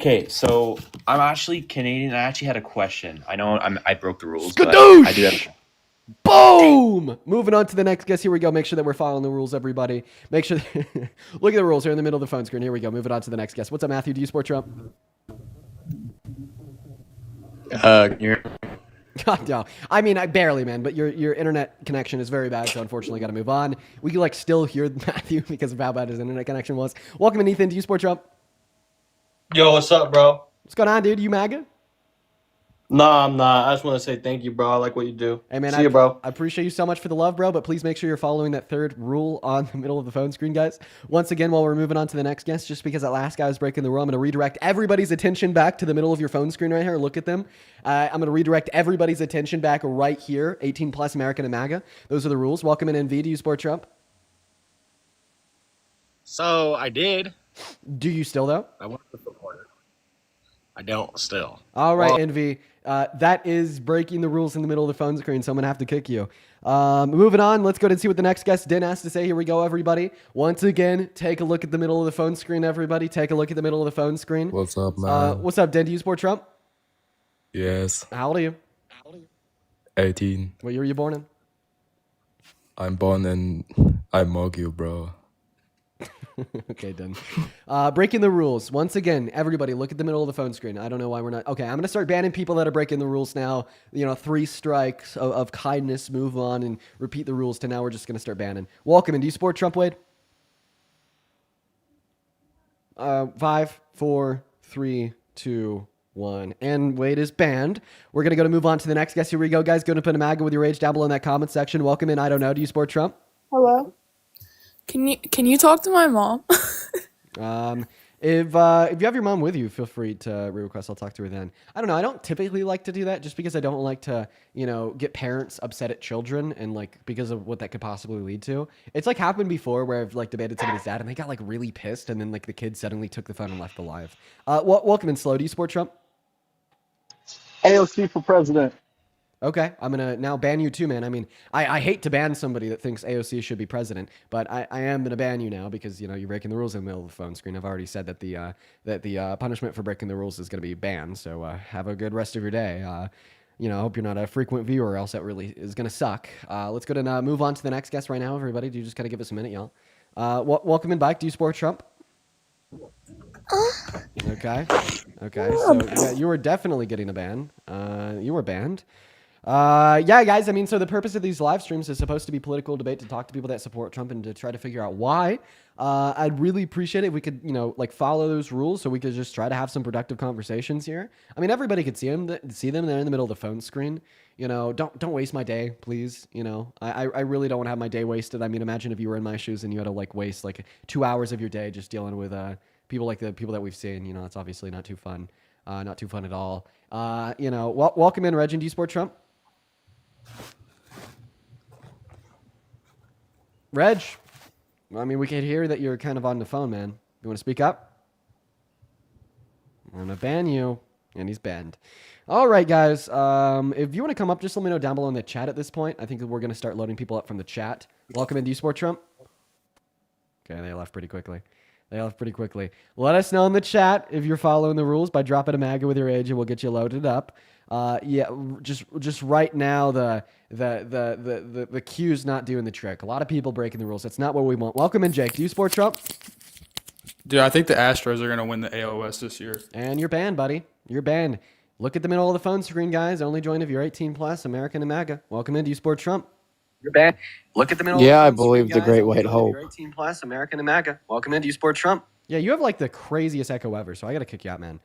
I'm actually Canadian. I actually had a question. I know I broke the rules, but Skadoosh! I do have. Boom! Moving on to the next guest. Here we go. Make sure that we're following the rules, everybody. Make sure. Look at the rules here in the middle of the phone screen. Here we go. Moving on to the next guest. What's up, Matthew? Do you support Trump? God, no. I mean, I barely, man, but your internet connection is very bad, so unfortunately got to move on. We can still hear Matthew because of how bad his internet connection was. Welcome in, Ethan. Do you support Trump? Yo, what's up, bro? What's going on, dude? You MAGA? Nah, I'm not. I just want to say thank you, bro. I like what you do. Hey, man, See you, bro. I appreciate you so much for the love, bro, but please make sure you're following that third rule on the middle of the phone screen, guys. Once again, while we're moving on to the next guest, just because that last guy was breaking the rule, I'm going to redirect everybody's attention back to the middle of your phone screen right here. Look at them. I'm going to redirect everybody's attention back right here, 18 plus American and MAGA. Those are the rules. Welcome in, NV. Do you support Trump? So I did. Do you still, though? I want to support it. I don't still. All right, NV. That is breaking the rules in the middle of the phone screen, so I'm going to have to kick you. Moving on, let's go ahead and see what the next guest, Den, has to say. Here we go, everybody. Once again, take a look at the middle of the phone screen, everybody. Take a look at the middle of the phone screen. What's up, man? What's up, Den? Do you support Trump? Yes. How old are you? 18. What year were you born in? I'm born in... I mug you, bro. Okay, done. Breaking the rules. Once again, everybody, look at the middle of the phone screen. I don't know why we're not. Okay, I'm going to start banning people that are breaking the rules now. 3 strikes of kindness, move on, and repeat the rules to now we're just going to start banning. Welcome in. Do you support Trump, Wade? 5, 4, 3, 2, 1. And Wade is banned. We're going to move on to the next guest. Here we go, guys. Go to put a MAGA with your age down below in that comment section. Welcome in. I don't know. Do you support Trump? Hello. Can you talk to my mom? If you have your mom with you, feel free to request. I'll talk to her then. I don't know. I don't typically like to do that just because I don't like to, get parents upset at children and because of what that could possibly lead to. It's happened before where I've debated somebody's dad and they got really pissed and then the kid suddenly took the phone and left alive. Welcome in, Slow. Do you support Trump? AOC for president. Okay, I'm going to now ban you too, man. I mean, I hate to ban somebody that thinks AOC should be president, but I am going to ban you now because, you're breaking the rules in the middle of the phone screen. I've already said that the punishment for breaking the rules is going to be banned, so have a good rest of your day. I hope you're not a frequent viewer, or else that really is going to suck. Let's go and move on to the next guest right now, everybody. Do you just kind of give us a minute, y'all? Welcome in, Bike. Do you support Trump? Okay, so yeah, you were definitely getting a ban. You were banned. Yeah, guys. I mean, so the purpose of these live streams is supposed to be political debate, to talk to people that support Trump and to try to figure out why. I'd really appreciate it if we could, like follow those rules so we could just try to have some productive conversations here. I mean, everybody could see them. They're in the middle of the phone screen. Don't waste my day, please. I really don't want to have my day wasted. I mean, imagine if you were in my shoes and you had to like waste like 2 hours of your day just dealing with people like the people that we've seen. It's obviously not too fun. Not too fun at all. Welcome in, Reggie. Do you support Trump? Reg, I mean, we can hear that you're kind of on the phone, man. You want to speak up? I'm going to ban you. And he's banned. All right, guys. If you want to come up, just let me know down below in the chat at this point. I think that we're going to start loading people up from the chat. Welcome in. Do you support Trump? Okay, they left pretty quickly. Let us know in the chat if you're following the rules by dropping a MAGA with your age, and we'll get you loaded up. Yeah, just right now the queue's not doing the trick. A lot of people breaking the rules. That's not what we want. Welcome in, Jake. Do you support Trump? Dude, I think the Astros are going to win the AL West this year. And you're banned, buddy. You're banned. Look at the middle of the phone screen, guys. Only join if you're 18 plus, American and MAGA. Welcome in. Do you support Trump? You're banned. Look at the middle. Yeah, of I the phone believe screen, the guys. Great Only White join if Hope. You're 18 plus, American and MAGA. Welcome in. Do you support Trump? Yeah, you have like the craziest echo ever, so I got to kick you out, man.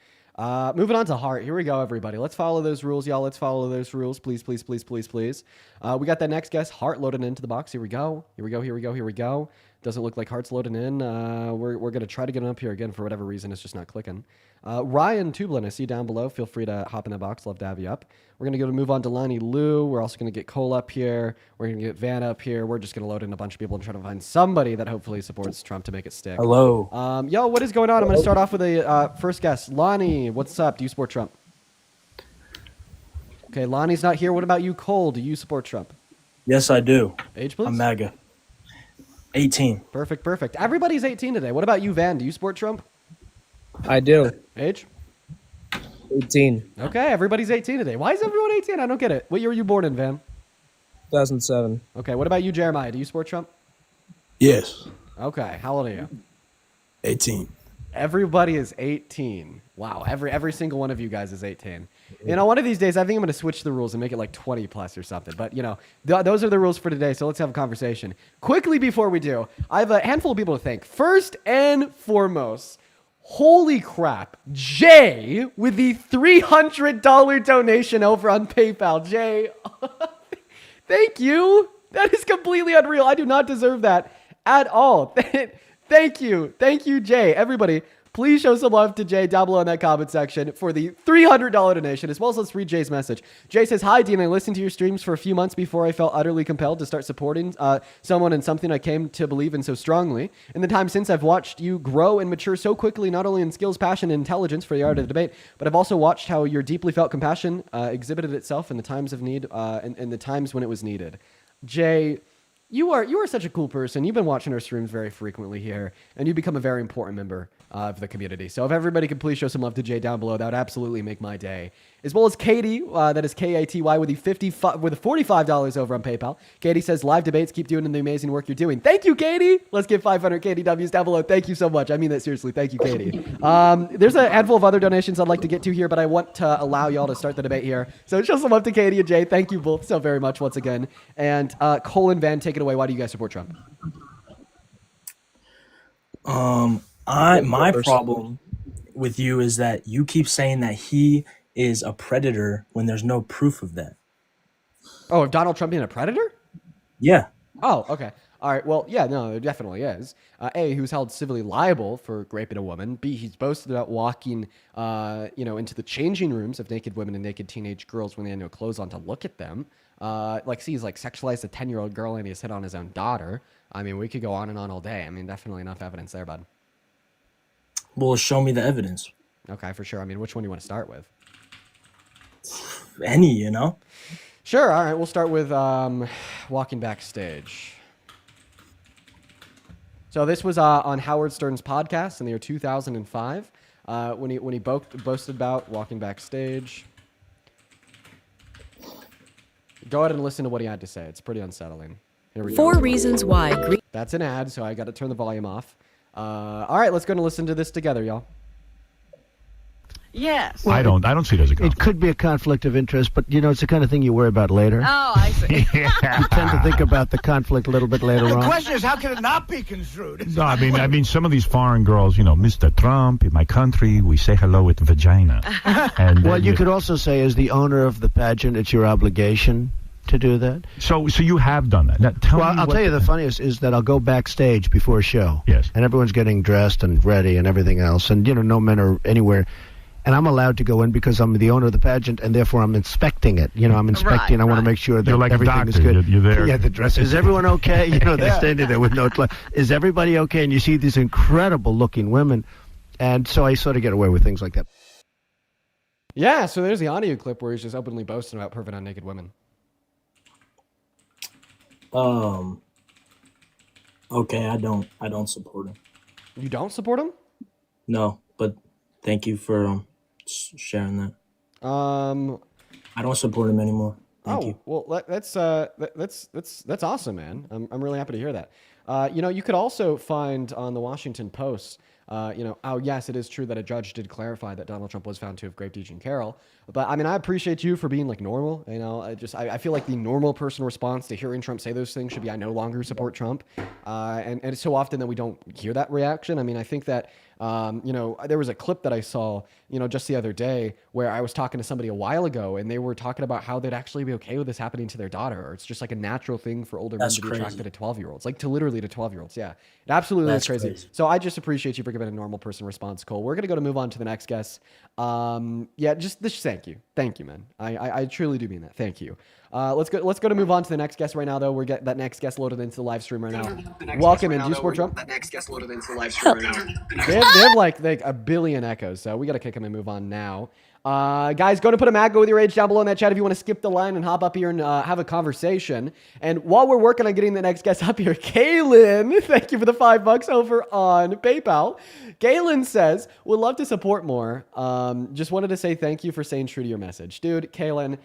Moving on to Heart. Here we go, everybody. Let's follow those rules, y'all. Let's follow those rules. Please, please, please, please, please. We got that next guest, Heart, loaded into the box. Here we go. Doesn't look like Heart's loading in. We're going to try to get him up here again. For whatever reason, it's just not clicking. Ryan Tublin, I see you down below. Feel free to hop in the box. Love to have you up. We're going to move on to Lonnie Lou. We're also going to get Cole up here. We're going to get Van up here. We're just going to load in a bunch of people and try to find somebody that hopefully supports Trump to make it stick. Hello. Yo, what is going on? I'm going to start off with a first guest. Lonnie, what's up? Do you support Trump? Okay, Lonnie's not here. What about you, Cole? Do you support Trump? Yes, I do. Age, please? I'm MAGA. 18. Perfect. Everybody's 18 today. What about you, Van? Do you support Trump? I do. Age? 18. Okay, everybody's 18 today. Why is everyone 18? I don't get it. What year were you born in, Van? 2007. Okay, what about you, Jeremiah? Do you support Trump? Yes. Okay, how old are you? 18. Everybody is 18. Wow, every single one of you guys is 18. One of these days, I think I'm going to switch the rules and make it like 20 plus or something. But, those are the rules for today, so let's have a conversation. Quickly before we do, I have a handful of people to thank. First and foremost, holy crap, Jay with the $300 donation over on PayPal. Jay, thank you. That is completely unreal. I do not deserve that at all. Thank you, Jay. Everybody, please show some love to Jay down below in that comment section for the $300 donation, as well as let's read Jay's message. Jay says, "Hi, Dean. I listened to your streams for a few months before I felt utterly compelled to start supporting someone and something I came to believe in so strongly. In the time since, I've watched you grow and mature so quickly, not only in skills, passion, and intelligence for the art of the debate, but I've also watched how your deeply felt compassion exhibited itself in the times of need and the times when it was needed." Jay, you are such a cool person. You've been watching our streams very frequently here, and you become a very important member of the community. So if everybody could please show some love to Jay down below, that would absolutely make my day. As well as Katie, that is Katy with the $45 over on PayPal. Katie says, "Live debates, keep doing the amazing work you're doing." Thank you, Katie. Let's get 500 KDWs down below. Thank you so much. I mean that seriously. Thank you, Katie. There's a handful of other donations I'd like to get to here, but I want to allow y'all to start the debate here. So show some love to Katie and Jay. Thank you both so very much once again. And Cole and Van, take it away. Why do you guys support Trump? My problem with you is that you keep saying that he is a predator when there's no proof of that. Oh, Donald Trump being a predator? Yeah. Oh, okay. All right. Well, yeah, no, there definitely is. A, who's held civilly liable for raping a woman. B, he's boasted about walking, into the changing rooms of naked women and naked teenage girls when they had no clothes on to look at them. He's like sexualized a 10-year-old girl and he's hit on his own daughter. I mean, we could go on and on all day. I mean, definitely enough evidence there, bud. Well, show me the evidence. Okay, for sure. I mean, which one do you want to start with? Any, Sure. All right. We'll start with walking backstage. So this was on Howard Stern's podcast in the year 2005 when he boasted about walking backstage. Go ahead and listen to what he had to say. It's pretty unsettling. Here we go. 4 reasons why. That's an ad, so I got to turn the volume off. All right, let's go and listen to this together, y'all. Yes. I don't see it as a conflict. It could be a conflict of interest, but it's the kind of thing you worry about later. Oh, I see. You tend to think about the conflict a little bit later on. The question is, how can it not be construed? No, I mean, some of these foreign girls, Mr. Trump, in my country, we say hello with vagina. And Well, you could also say, as the owner of the pageant, it's your obligation to do that. So you have done that. Now, I'll tell you the funniest is that I'll go backstage before a show. Yes. And everyone's getting dressed and ready and everything else. And, no men are anywhere. And I'm allowed to go in because I'm the owner of the pageant, and therefore I'm inspecting it. I'm inspecting. I want to make sure that You're like a everything is doctor. good. You're there. Yeah, the dress. Is everyone okay? They're standing there with no clothes. Is everybody okay? And you see these incredible-looking women. And so I sort of get away with things like that. Yeah, so there's the audio clip where he's just openly boasting about perving on naked women. Okay, I don't support him. You don't support him? No, but thank you for sharing that. I don't support him anymore. Thank you. Well, that's awesome, man. I'm really happy to hear that. You could also find on the Washington Post, yes, it is true that a judge did clarify that Donald Trump was found to have raped Eugene Carroll. But I mean, I appreciate you for being like normal. I feel like the normal person response to hearing Trump say those things should be, I no longer support Trump. And it's so often that we don't hear that reaction. I mean, I think that, there was a clip that I saw, just the other day where I was talking to somebody a while ago and they were talking about how they'd actually be okay with this happening to their daughter. Or it's just like a natural thing for older men to be attracted to 12-year-olds, like to 12-year-olds. Yeah, it absolutely is crazy. So I just appreciate you for giving a normal person response, Cole. We're going to move on to the next guest. Just thank you. Thank you, man. I truly do mean that. Thank you. Let's go to move on to the next guest right now, though. We're getting that next guest loaded into the live stream right now. Welcome in. Do you support Trump? That next guest loaded into the live stream right now. They have like a billion echoes, so we got to kick them and move on now. Guys, go to put a mag, go with your age down below in that chat if you want to skip the line and hop up here and have a conversation. And while we're working on getting the next guest up here, Kaylin, thank you for the $5 over on PayPal. Kaylin says, would love to support more. Just wanted to say thank you for staying true to your message. Dude, Kaylin,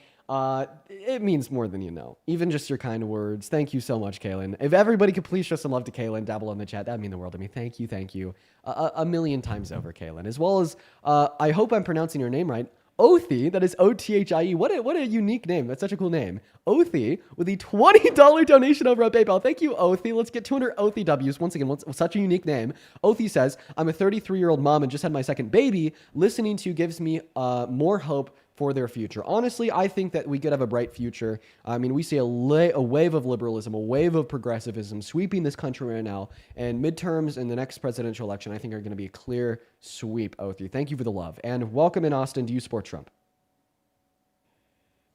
it means more than you know. Even just your kind words. Thank you so much, Kaylin. If everybody could please show some love to Kaylin, dabble in the chat, that'd mean the world to me. Thank you. A million times over, Kaylin. As well as, I hope I'm pronouncing your name right, Othie, that is O-T-H-I-E. What a unique name. That's such a cool name. Othie with a $20 donation over on PayPal. Thank you, Othie. Let's get 200 Othie W's. Once again, such a unique name. Othie says, I'm a 33-year-old mom and just had my second baby. Listening to you gives me more hope for their future. Honestly, I think that we could have a bright future. I mean, we see a wave of liberalism, a wave of progressivism sweeping this country right now, and midterms and the next presidential election, I think, are going to be a clear sweep, Othie. Thank you for the love. And welcome in, Austin. Do you support Trump?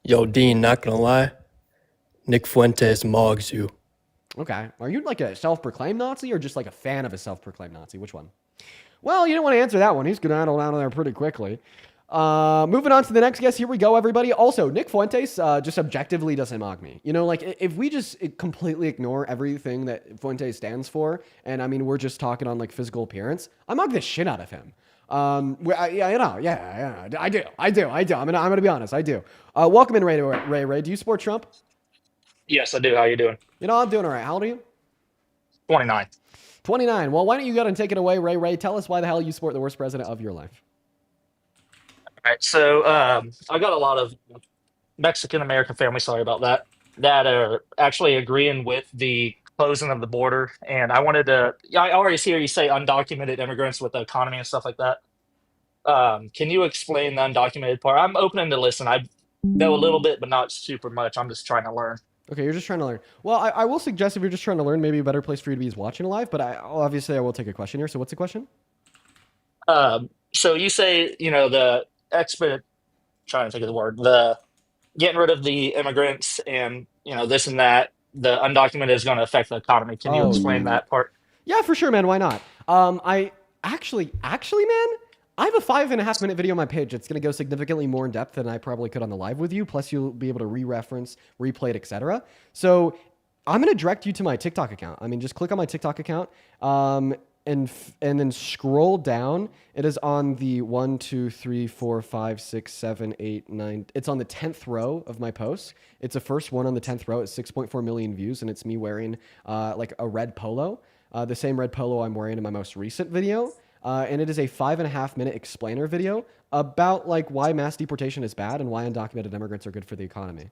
Yo, Dean, not gonna lie, Nick Fuentes mogs you. Okay. Are you like a self-proclaimed Nazi or just like a fan of a self-proclaimed Nazi? Which one? Well, you don't want to answer that one. He's going to rattle down there pretty quickly. Moving on to the next guest. Here we go, everybody. Also, Nick Fuentes just objectively doesn't mock me. If we just completely ignore everything that Fuentes stands for, and I mean, we're just talking on like physical appearance, I mock the shit out of him. Yeah, I do. I'm gonna be honest, I do. Welcome in, Ray. Do you support Trump? Yes, I do. How you doing? I'm doing all right. How old are you? 29. 29. Well, why don't you go and take it away, Ray? Tell us why the hell you support the worst president of your life. All right. So I got a lot of Mexican American family. Sorry about that. That are actually agreeing with the closing of the border, and I wanted to. I already hear you say undocumented immigrants with the economy and stuff like that. Can you explain the undocumented part? I'm open to listen. I know a little bit, but not super much. I'm just trying to learn. Okay, you're just trying to learn. Well, I will suggest if you're just trying to learn, maybe a better place for you to be is watching live. But obviously I will take a question here. So what's the question? So you say the trying to think of the word, the getting rid of the immigrants and this and that. The undocumented is going to affect the economy. Can you explain that part? Yeah, for sure, man. Why not? I actually, man, I have a 5.5 minute video on my page. It's going to go significantly more in depth than I probably could on the live with you. Plus, you'll be able to re-reference, replay it, etc. So I'm going to direct you to my TikTok account. I mean, just click on my TikTok account and then scroll down. It is on the 1, 2, 3, 4, 5, 6, 7, 8, 9. It's on the 10th row of my post. It's the first one on the 10th row. It's 6.4 million views, and it's me wearing like a red polo, the same red polo I'm wearing in my most recent video. and it is a 5.5-minute explainer video about like why mass deportation is bad and why undocumented immigrants are good for the economy.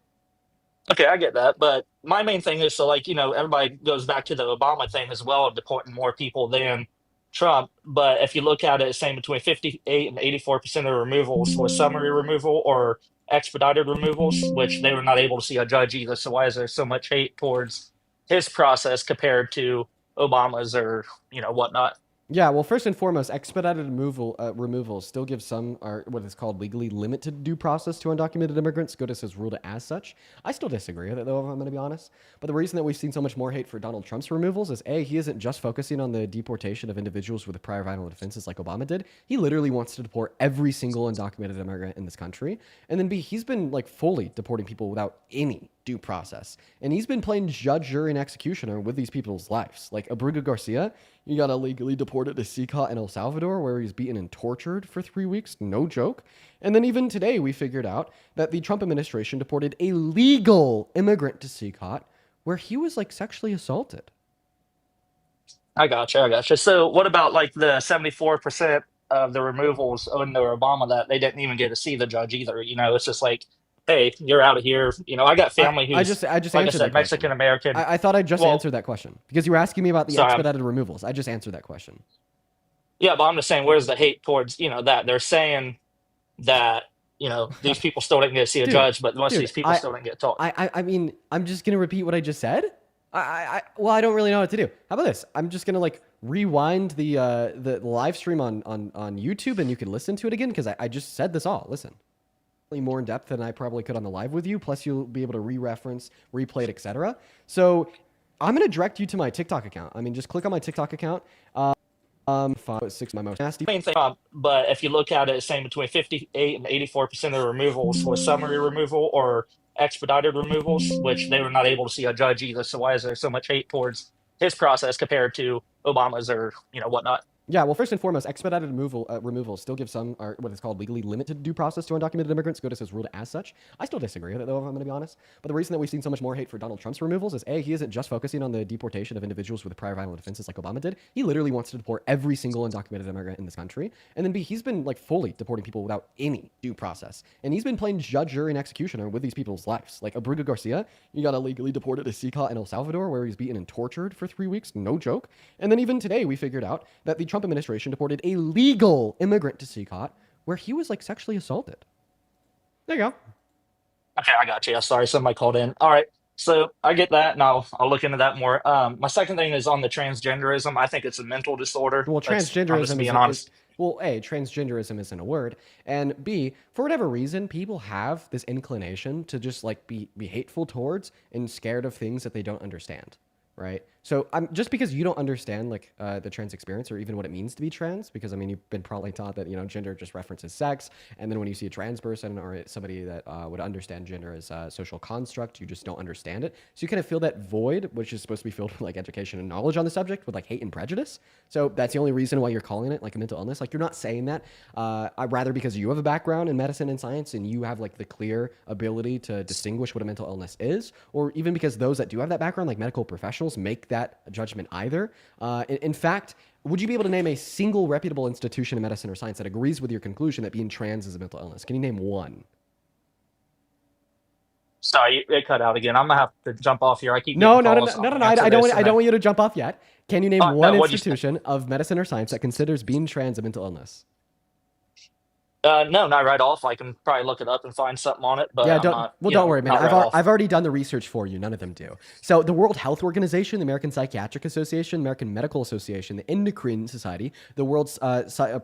Okay, I get that, but my main thing is, so like, everybody goes back to the Obama thing as well of deporting more people than Trump. But if you look at it, it's saying between 58 and 84% of the removals was summary removal or expedited removals, which they were not able to see a judge either. So why is there so much hate towards his process compared to Obama's or whatnot? Yeah, well, first and foremost, expedited removal still gives some, or what is called legally limited due process to undocumented immigrants. SCOTUS has ruled it as such. I still disagree with it, though, if I'm going to be honest. But the reason that we've seen so much more hate for Donald Trump's removals is, A, he isn't just focusing on the deportation of individuals with prior violent offenses like Obama did. He literally wants to deport every single undocumented immigrant in this country. And then B, he's been like fully deporting people without any due process. And he's been playing judge, jury, and executioner with these people's lives. Like Abrego Garcia, he got illegally deported to Sikha in El Salvador, where he's beaten and tortured for 3 weeks. No joke. And then even today, we figured out that the Trump administration deported a legal immigrant to Sikha, where he was like sexually assaulted. I gotcha. So what about like the 74% of the removals under Obama that they didn't even get to see the judge either? It's just like, hey, you're out of here. I got family who's, I just like answered I that said, question. Mexican American. I thought I just answered that question because you were asking me about the Sorry, expedited removals. I just answered that question. Yeah, but I'm just saying, where's the hate towards, that they're saying that, these people still didn't get to see a judge, but most of these people still didn't get taught. I mean, I'm just going to repeat what I just said. Well, I don't really know what to do. How about this? I'm just going to like rewind the live stream on YouTube and you can listen to it again because I just said this all. Listen. More in depth than I probably could on the live with you. Plus you'll be able to re-reference, replay it, etc. So I'm going to direct you to my TikTok account. I mean, just click on my TikTok account. 5.6 my most nasty. Main thing, but if you look at it, it's saying between 58 and 84% of the removals was summary removal or expedited removals, which they were not able to see a judge either. So why is there so much hate towards his process compared to Obama's or whatnot? Yeah, well, first and foremost, expedited removal still gives some, or what is called legally limited due process to undocumented immigrants. SCOTUS has ruled it as such. I still disagree with it, though, if I'm going to be honest. But the reason that we've seen so much more hate for Donald Trump's removals is, A, he isn't just focusing on the deportation of individuals with prior violent offenses like Obama did. He literally wants to deport every single undocumented immigrant in this country. And then B, he's been like fully deporting people without any due process. And he's been playing judge, jury, and executioner with these people's lives. Like Abrego Garcia, he got illegally deported to Sikha in El Salvador, where he's beaten and tortured for 3 weeks. No joke. And then even today, we figured out that the Trump administration deported a legal immigrant to Sikha, where he was like sexually assaulted. There you go. Okay, I got you. Sorry, somebody called in. All right, so I get that, and I'll look into that more. My second thing is on the transgenderism. I think it's a mental disorder. Well, transgenderism being honest. Well, A, transgenderism isn't a word, and B, for whatever reason, people have this inclination to just like be hateful towards and scared of things that they don't understand. Right. So just because you don't understand like the trans experience or even what it means to be trans, because I mean, you've been probably taught that, gender just references sex. And then when you see a trans person or somebody that would understand gender as a social construct, you just don't understand it. So you kind of feel that void, which is supposed to be filled with like education and knowledge on the subject with like hate and prejudice. So that's the only reason why you're calling it like a mental illness. Like you're not saying that rather because you have a background in medicine and science and you have like the clear ability to distinguish what a mental illness is, or even because those that do have that background, like medical professionals, make that judgment either. In fact, would you be able to name a single reputable institution in medicine or science that agrees with your conclusion that being trans is a mental illness? Can you name one? Sorry, it cut out again. I'm gonna have to jump off here. I keep No. I I don't want you to jump off yet. Can you name one institution of medicine or science that considers being trans a mental illness? No, not right off. I can probably look it up and find something on it. But yeah, don't worry, man. Right I've already done the research for you. None of them do. So the World Health Organization, the American Psychiatric Association, American Medical Association, the Endocrine Society, the World's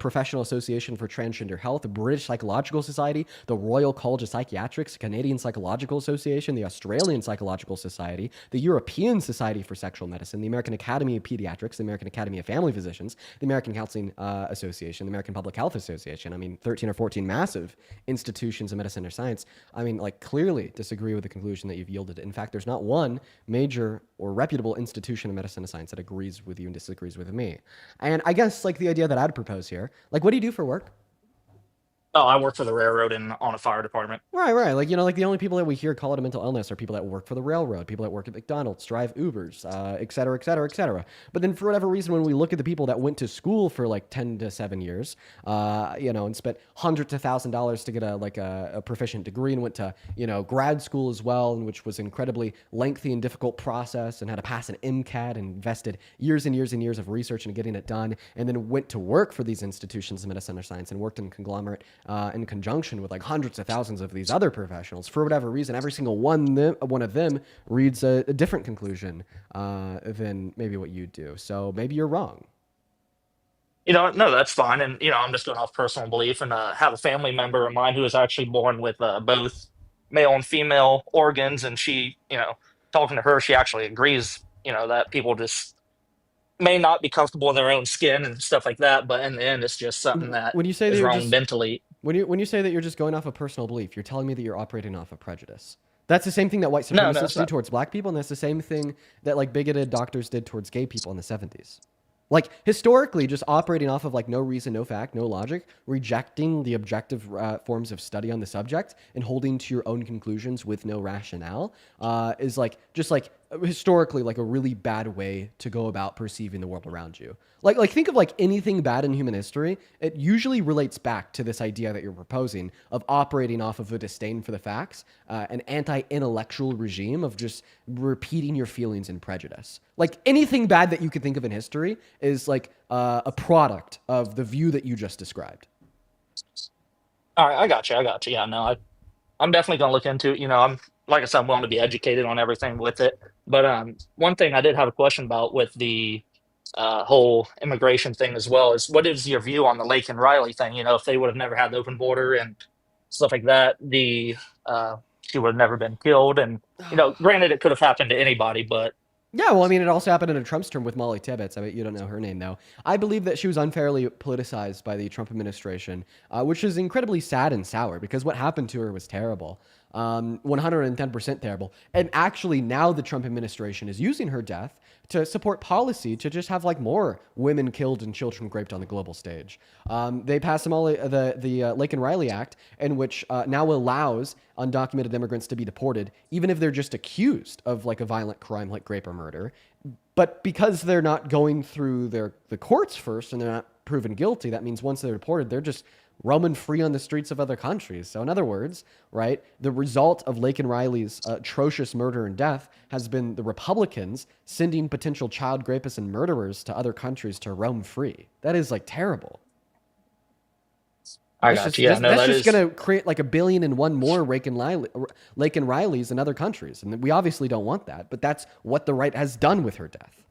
Professional Association for Transgender Health, the British Psychological Society, the Royal College of Psychiatrics, Canadian Psychological Association, the Australian Psychological Society, the European Society for Sexual Medicine, the American Academy of Pediatrics, the American Academy of Family Physicians, the American Counseling Association, the American Public Health Association. I mean, 13 or 14 massive institutions of medicine or science, I mean, like clearly disagree with the conclusion that you've yielded. In fact, there's not one major or reputable institution of medicine and science that agrees with you and disagrees with me. And I guess like the idea that I'd propose here, like what do you do for work? Oh, I work for the railroad and on a fire department. Right. Like, like the only people that we hear call it a mental illness are people that work for the railroad, people that work at McDonald's, drive Ubers, et cetera, et cetera, et cetera. But then for whatever reason, when we look at the people that went to school for like 10 to 7 years, and spent hundreds of $1,000s to get a proficient degree and went to, grad school as well, and which was incredibly lengthy and difficult process and had to pass an MCAT and invested years and years and years of research into getting it done, and then went to work for these institutions of medicine or science and worked in conglomerate in conjunction with like hundreds of thousands of these other professionals. For whatever reason, every single one of them reads a different conclusion than maybe what you do. So maybe you're wrong. No, that's fine. And, I'm just going off personal belief and have a family member of mine who was actually born with both male and female organs. And she, talking to her, she actually agrees, that people just may not be comfortable in their own skin and stuff like that. But in the end, it's just something that when you say is that wrong mentally. When you say that you're just going off of personal belief, you're telling me that you're operating off of prejudice. That's the same thing that white supremacists do towards black people, and that's the same thing that like bigoted doctors did towards gay people in the 70s. Like historically, just operating off of like no reason, no fact, no logic, rejecting the objective forms of study on the subject and holding to your own conclusions with no rationale is like just like historically like a really bad way to go about perceiving the world around you. Like think of like anything bad in human history. It usually relates back to this idea that you're proposing of operating off of a disdain for the facts, an anti-intellectual regime of just repeating your feelings and prejudice. Like anything bad that you could think of in history is like a product of the view that you just described. All right, I got you. Yeah, no, I'm definitely going to look into it. I'm, like I said, I'm willing to be educated on everything with it. But one thing I did have a question about with the whole immigration thing as well is what is your view on the Lake and Riley thing? If they would have never had the open border and stuff like that, she would have never been killed. And, granted, it could have happened to anybody, but yeah, well, I mean, it also happened in Trump's term with Molly Tibbetts. I mean, you don't know her name, though. I believe that she was unfairly politicized by the Trump administration, which is incredibly sad and sour because what happened to her was terrible. 110% terrible. And actually, now the Trump administration is using her death to support policy to just have like more women killed and children raped on the global stage. They passed the Lake and Riley Act, in which now allows undocumented immigrants to be deported, even if they're just accused of like a violent crime like rape or murder. But because they're not going through the courts first and they're not proven guilty, that means once they're deported, they're just roaming free on the streets of other countries. So in other words, right, the result of Lake and Riley's atrocious murder and death has been the Republicans sending potential child rapists and murderers to other countries to roam free. That is like terrible. That's just going to create like 1 billion and one more Lake and Rileys in other countries. And we obviously don't want that, but that's what the right has done with her death.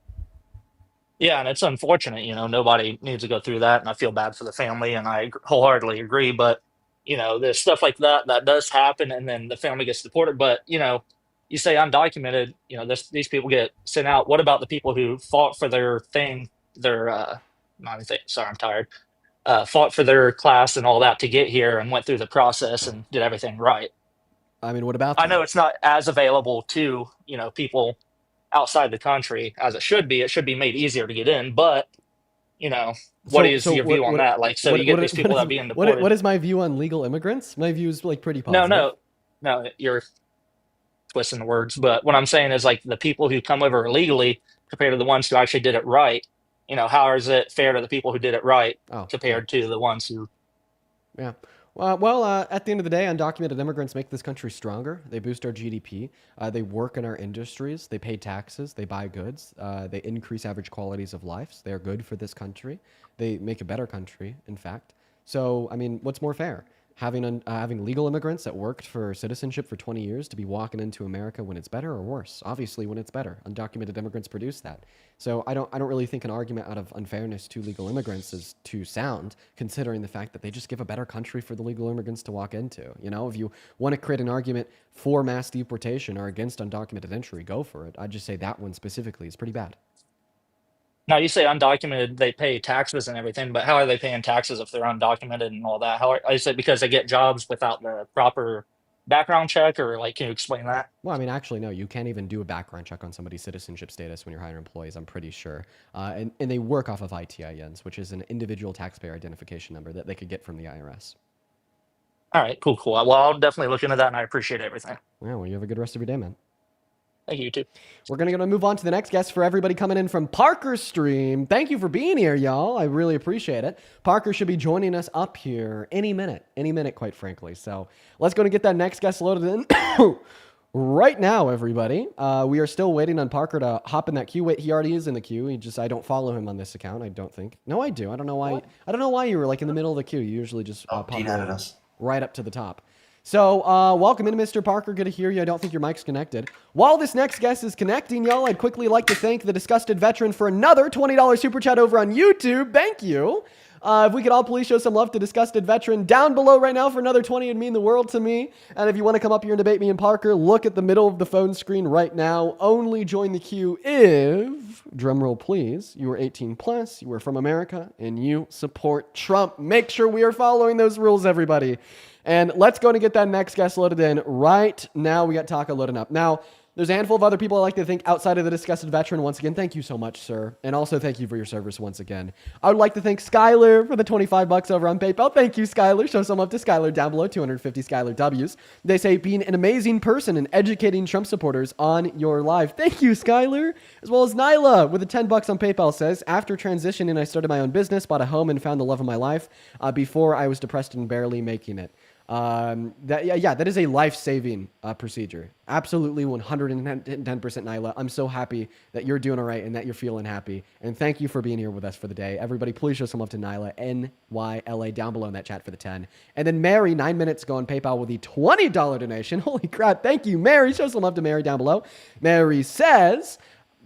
yeah, and it's unfortunate, nobody needs to go through that. And I feel bad for the family and I wholeheartedly agree. But, there's stuff like that does happen and then the family gets deported. But, you say undocumented, these people get sent out. What about the people who fought for their thing, sorry, I'm tired. Fought for their class and all that to get here and went through the process and did everything right. I mean, what about them? I know it's not as available to, people outside the country as it should be. It should be made easier to get in, but, what is your view on that? Like, so you get these people that are being deported. What is my view on legal immigrants? My view is like pretty positive. No, you're twisting the words. But what I'm saying is like the people who come over illegally compared to the ones who actually did it right. How is it fair to the people who did it right compared to the ones who? Yeah. Well, at the end of the day, undocumented immigrants make this country stronger. They boost our GDP. They work in our industries. They pay taxes. They buy goods. They increase average qualities of life. They are good for this country. They make a better country, in fact. So, I mean, what's more fair? Having legal immigrants that worked for citizenship for 20 years to be walking into America when it's better or worse? Obviously, when it's better. Undocumented immigrants produce that. So I don't really think an argument out of unfairness to legal immigrants is too sound, considering the fact that they just give a better country for the legal immigrants to walk into. If you want to create an argument for mass deportation or against undocumented entry, go for it. I'd just say that one specifically is pretty bad. Now you say undocumented, they pay taxes and everything, but how are they paying taxes if they're undocumented and all that? Is it because they get jobs without the proper background check, or like, can you explain that? Well, I mean, actually, no, you can't even do a background check on somebody's citizenship status when you're hiring employees, I'm pretty sure. And they work off of ITINs, which is an individual taxpayer identification number that they could get from the IRS. All right, cool. Well, I'll definitely look into that, and I appreciate everything. Yeah, well, you have a good rest of your day, man. Thank you too. We're going to move on to the next guest for everybody coming in from Parker's stream. Thank you for being here, y'all. I really appreciate it. Parker should be joining us up here any minute, quite frankly. So let's go and get that next guest loaded in right now, everybody. We are still waiting on Parker to hop in that queue. Wait, he already is in the queue. I don't follow him on this account, I don't think. No, I do. I don't know why. I don't know why you were like in the middle of the queue. You usually just pop right up to the top. So, welcome in, Mr. Parker. Good to hear you. I don't think your mic's connected. While this next guest is connecting, y'all, I'd quickly like to thank the Disgusted Veteran for another $20 super chat over on YouTube. Thank you. If we could all please show some love to Disgusted Veteran down below right now for another 20, it'd mean the world to me. And if you want to come up here and debate me and Parker, look at the middle of the phone screen right now. Only join the queue if, drumroll please, you are 18 plus, you are from America, and you support Trump. Make sure we are following those rules, everybody. And let's go and get that next guest loaded in right now. We got Taco loading up. Now, there's a handful of other people I like to thank outside of the Disgusted Veteran. Once again, thank you so much, sir. And also thank you for your service once again. I would like to thank Skylar for the $25 over on PayPal. Thank you, Skylar. Show some love to Skylar down below, 250 Skylar W's. They say being an amazing person and educating Trump supporters on your live. Thank you, Skylar. As well as Nyla with the $10 on PayPal says, after transitioning, I started my own business, bought a home, and found the love of my life before I was depressed and barely making it. That is a life-saving procedure. Absolutely 110% Nyla. I'm so happy that you're doing all right and that you're feeling happy. And thank you for being here with us for the day. Everybody, please show some love to Nyla, Nyla, down below in that chat for the 10. And then Mary, 9 minutes ago on PayPal with the $20 donation. Holy crap. Thank you, Mary. Show some love to Mary down below. Mary says,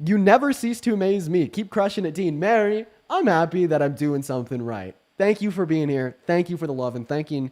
you never cease to amaze me. Keep crushing it, Dean. Mary, I'm happy that I'm doing something right. Thank you for being here. Thank you for the love and thank you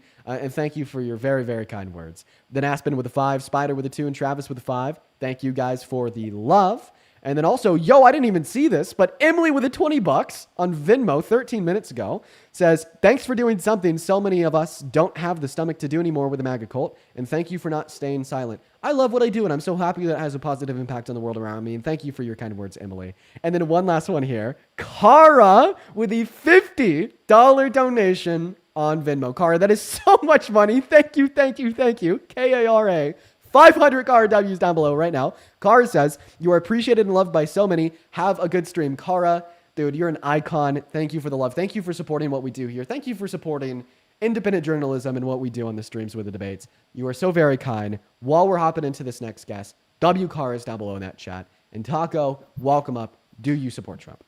for your very, very kind words. Then Aspen with a 5, Spider with a 2, and Travis with a 5. Thank you guys for the love. And then also, I didn't even see this, but Emily with a $20 on Venmo 13 minutes ago says, thanks for doing something so many of us don't have the stomach to do anymore with the MAGA cult. And thank you for not staying silent. I love what I do, and I'm so happy that it has a positive impact on the world around me. And thank you for your kind words, Emily. And then one last one here. Kara with a $50 donation on Venmo. Kara, that is so much money. Thank you. Kara. 500 Kara W's down below right now. Kara says, you are appreciated and loved by so many. Have a good stream. Kara, dude, you're an icon. Thank you for the love. Thank you for supporting what we do here. Thank you for supporting independent journalism and what we do on the streams with the debates. You are so very kind. While we're hopping into this next guest, W Kara is down below in that chat. And Taco, welcome up. Do you support Trump?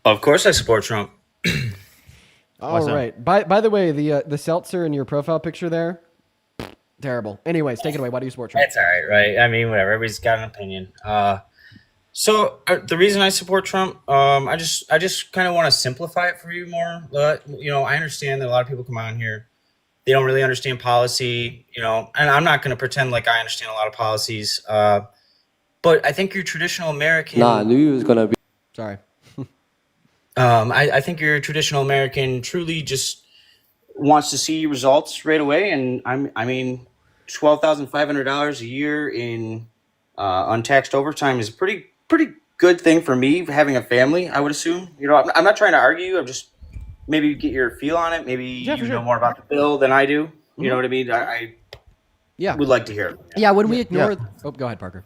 Of course I support Trump. All right. By the way, the seltzer in your profile picture there, terrible. Anyways, take it away. Why do you support Trump? That's all right? I mean, whatever. Everybody's got an opinion. The reason I support Trump, I just kind of want to simplify it for you more. I understand that a lot of people come on here, they don't really understand policy, and I'm not going to pretend like I understand a lot of policies. But I think your traditional American. Nah, I knew you was gonna be. Sorry. I think your traditional American truly just wants to see results right away, and I mean, $12,500 a year in untaxed overtime is a pretty good thing for me having a family. I would assume. I'm not trying to argue. I'm just maybe get your feel on it. Maybe you know more about the bill than I do. You know what I mean? I would like to hear it. Yeah. When we ignore. Oh, go ahead, Parker.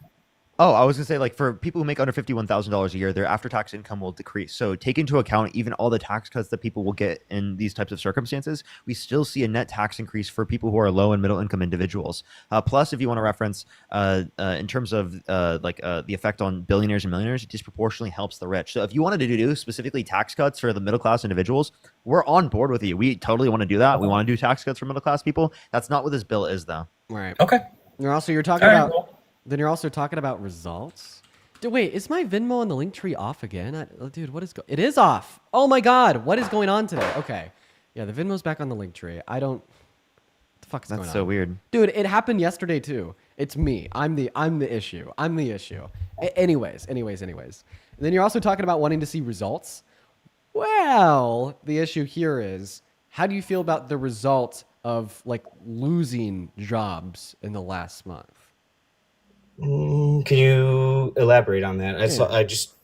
Oh, I was going to say, for people who make under $51,000 a year, their after-tax income will decrease. So take into account even all the tax cuts that people will get in these types of circumstances, we still see a net tax increase for people who are low and middle income individuals. Plus, if you want to reference in terms of the effect on billionaires and millionaires, it disproportionately helps the rich. So if you wanted to do specifically tax cuts for the middle-class individuals, we're on board with you. We totally want to do that. We want to do tax cuts for middle-class people. That's not what this bill is, though. Right. Okay. You're talking about... Then you're also talking about results? Wait, is my Venmo on the link tree off again? Dude, what is it is off. Oh my God, what is going on today? Okay. Yeah, the Venmo's back on the link tree. What the fuck is going on? That's so weird. Dude, it happened yesterday too. It's me. I'm the issue. Anyways. And then you're also talking about wanting to see results. Well, the issue here is, how do you feel about the result of losing jobs in the last month? Can you elaborate on that?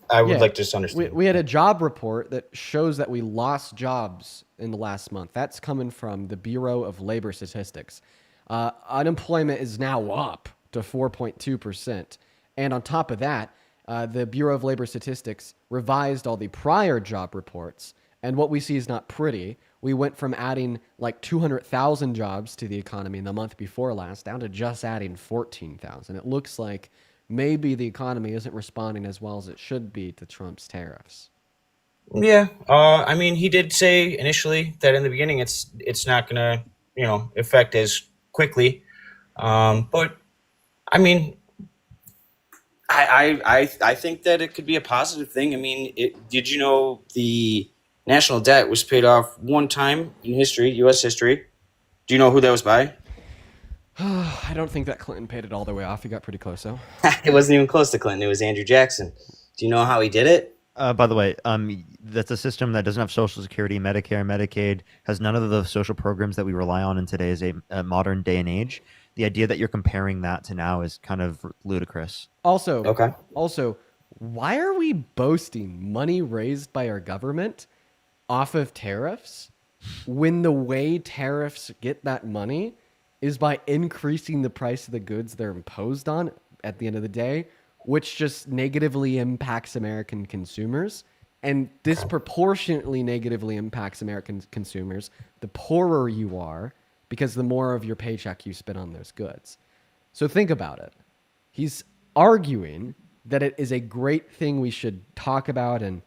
I would like to just understand. We had a job report that shows that we lost jobs in the last month. That's coming from the Bureau of Labor Statistics. Unemployment is now up to 4.2%. And on top of that, the Bureau of Labor Statistics revised all the prior job reports. And what we see is not pretty. We went from adding like 200,000 jobs to the economy in the month before last down to just adding 14,000. It looks like maybe the economy isn't responding as well as it should be to Trump's tariffs. Yeah, I mean, he did say initially that in the beginning it's not gonna affect as quickly, but I mean, I think that it could be a positive thing. I mean, did you know the national debt was paid off one time in history, U.S. history? Do you know who that was by? I don't think that Clinton paid it all the way off. He got pretty close, though. It wasn't even close to Clinton. It was Andrew Jackson. Do you know how he did it? By the way, that's a system that doesn't have Social Security, Medicare, Medicaid, has none of the social programs that we rely on in today's a modern day and age. The idea that you're comparing that to now is kind of ludicrous. Also, Okay. Why are we boasting money raised by our government off of tariffs when the way tariffs get that money is by increasing the price of the goods they're imposed on at the end of the day, which just negatively impacts American consumers and disproportionately negatively impacts American consumers the poorer you are, because the more of your paycheck you spend on those goods. So think about it. He's arguing that it is a great thing we should talk about and